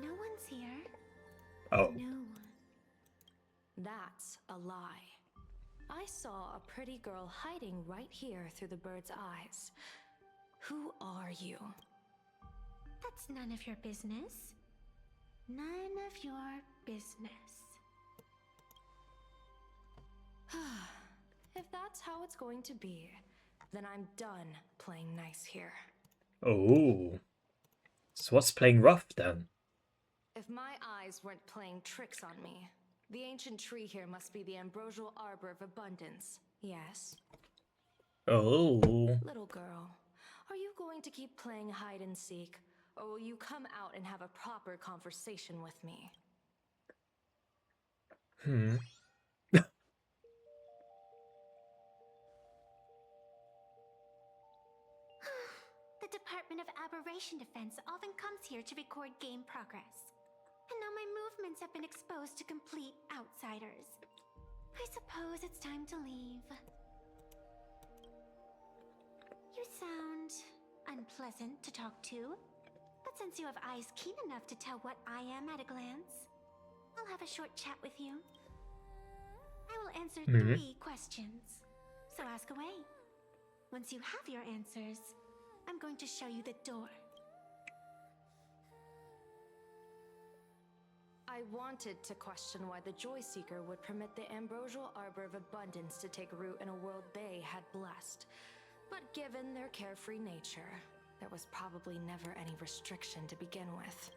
No one's here. Oh. No one. That's a lie. I saw a pretty girl hiding right here through the bird's eyes. Who are you? That's none of your business. None of your business. If that's how it's going to be, then I'm done playing nice here. Oh. So what's playing rough then? If my eyes weren't playing tricks on me, the ancient tree here must be the ambrosial arbor of abundance. Yes? Oh. Little girl, are you going to keep playing hide and seek, or will you come out and have a proper conversation with me? The Department of Aberration Defense often comes here to record game progress. And now my movements have been exposed to complete outsiders. I suppose it's time to leave. You sound unpleasant to talk to, but since you have eyes keen enough to tell what I am at a glance, I'll have a short chat with you. I will answer 3 questions, so ask away. Once you have your answers, I'm going to show you the door. I wanted to question why the Joy Seeker would permit the ambrosial arbor of abundance to take root in a world they had blessed. But given their carefree nature, there was probably never any restriction to begin with.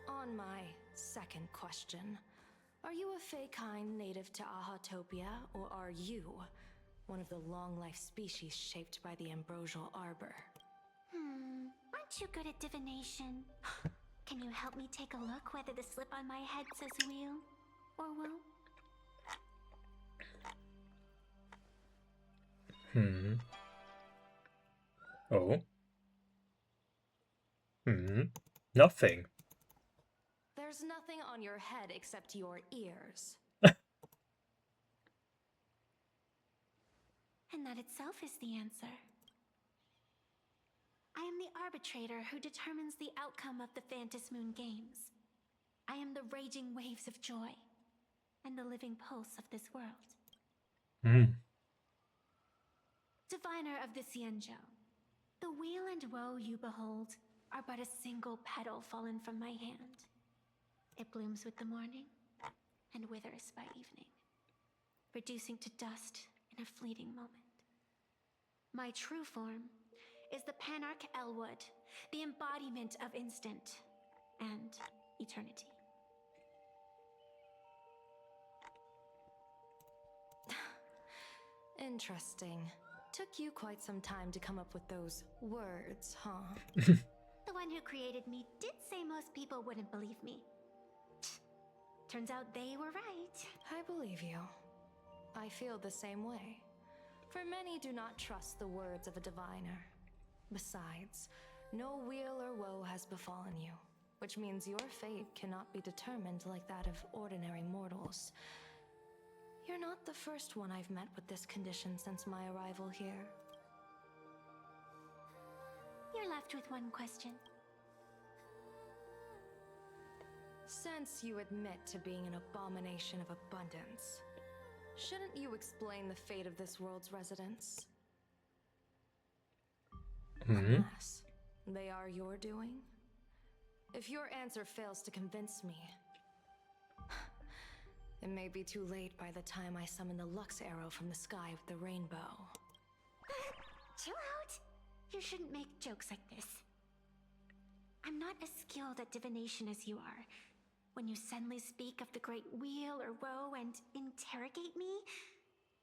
On my second question, are you a Fey-kind native to Ahatopia, or are you one of the long-life species shaped by the ambrosial arbor? Aren't you good at divination? Can you help me take a look whether the slip on my head says wheel or woe? Oh. Nothing. There's nothing on your head except your ears. And that itself is the answer. I am the arbitrator who determines the outcome of the Phantasmoon Games. I am the raging waves of joy and the living pulse of this world. Diviner of the Xianzhou, the weal and woe you behold are but a single petal fallen from my hand. It blooms with the morning and withers by evening, reducing to dust in a fleeting moment. My true form is the Planarc Elwood, the embodiment of instant and eternity. Interesting. Took you quite some time to come up with those words, huh? The one who created me did say most people wouldn't believe me. Turns out they were right. I believe you. I feel the same way. For many do not trust the words of a diviner. Besides, no weal or woe has befallen you, which means your fate cannot be determined like that of ordinary mortals. You're not the first one I've met with this condition since my arrival here. You're left with one question. Since you admit to being an abomination of abundance, shouldn't you explain the fate of this world's residents? Unless they are your doing? If your answer fails to convince me, it may be too late by the time I summon the Lux Arrow from the sky with the rainbow. Chill out! You shouldn't make jokes like this. I'm not as skilled at divination as you are. When you suddenly speak of the great wheel or woe and interrogate me,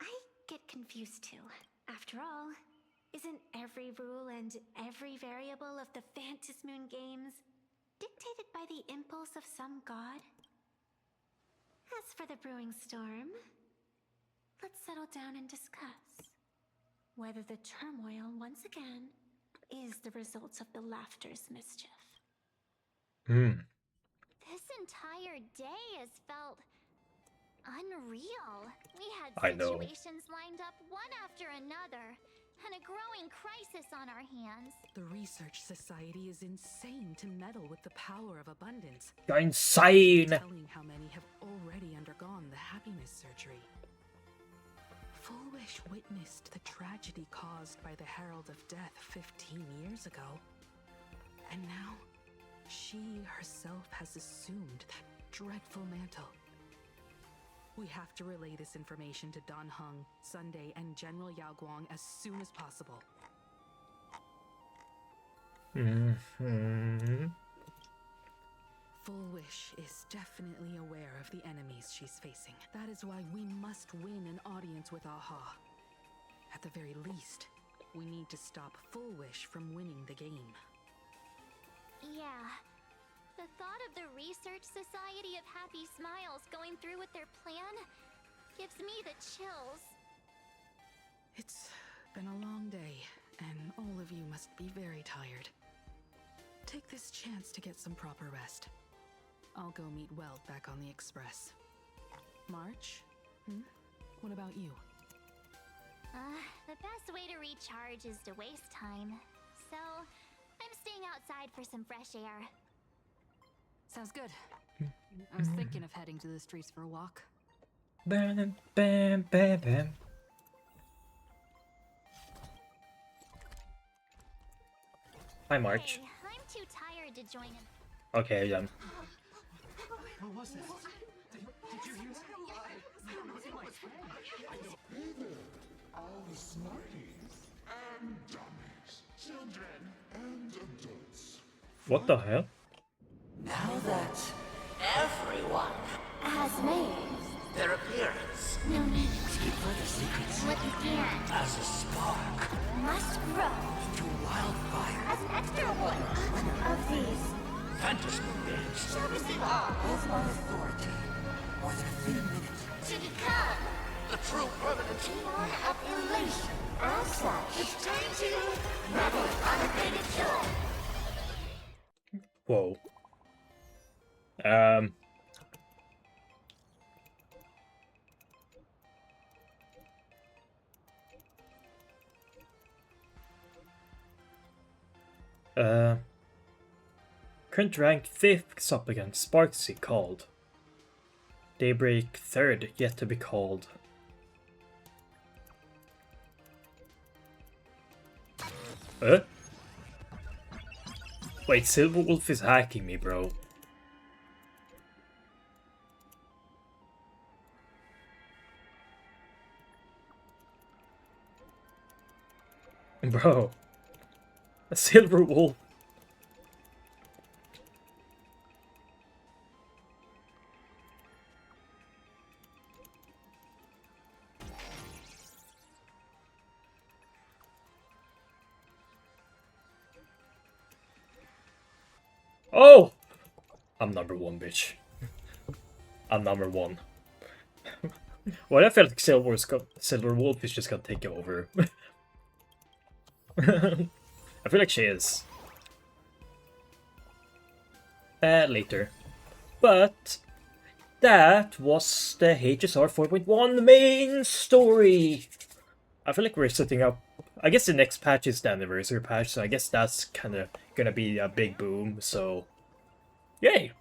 I get confused too. After all, isn't every rule and every variable of the Phantasmoon Games dictated by the impulse of some god? As for the brewing storm, let's settle down and discuss whether the turmoil once again is the result of the laughter's mischief. This entire day has felt unreal. We had I know. situations lined up one after another, and a growing crisis on our hands. The Research Society is insane to meddle with the power of abundance. You're insane! Telling how many have already undergone the happiness surgery. Foolish witnessed the tragedy caused by the Herald of Death 15 years ago. And now, she herself has assumed that dreadful mantle. We have to relay this information to Dan Heng, Sunday, and General Yao Guang as soon as possible. Full Wish is definitely aware of the enemies she's facing. That is why we must win an audience with Aha. At the very least, we need to stop Full Wish from winning the game. Yeah. The thought of the Research Society of Happy Smiles going through with their plan gives me the chills. It's been a long day, and all of you must be very tired. Take this chance to get some proper rest. I'll go meet Weld back on the Express. March? What about you? The best way to recharge is to waste time. So, I'm staying outside for some fresh air. Sounds good. I was thinking of heading to the streets for a walk. Bam, bam, bam, bam. Hi, March. Hey, I'm too tired to join in. Okay, done. What was that? Did you hear that? Hey there, all the smarties and dummies, children and adults. What the hell? Now that everyone has made their appearance, no need to keep further secrets what began as a spark must grow into wildfire. as an extra one of these Fantasy Games, servicing all of my authority. More than a few minutes to become the true permanent Lord of Elation. As such, it's time to revel in unlimited joy. Whoa. Current rank 5th up against Sparksy called. Daybreak 3rd yet to be called. Wait, Silverwolf is hacking me, bro. Bro. A Silverwolf. Oh! I'm number 1, bitch. I'm number 1. Well, I felt like Silverwolf is just gonna take over. I feel like she is. Later. But that was the HSR 4.1 main story. I feel like we're setting up. I guess the next patch is the anniversary patch, so I guess that's kind of gonna be a big boom. So, yay!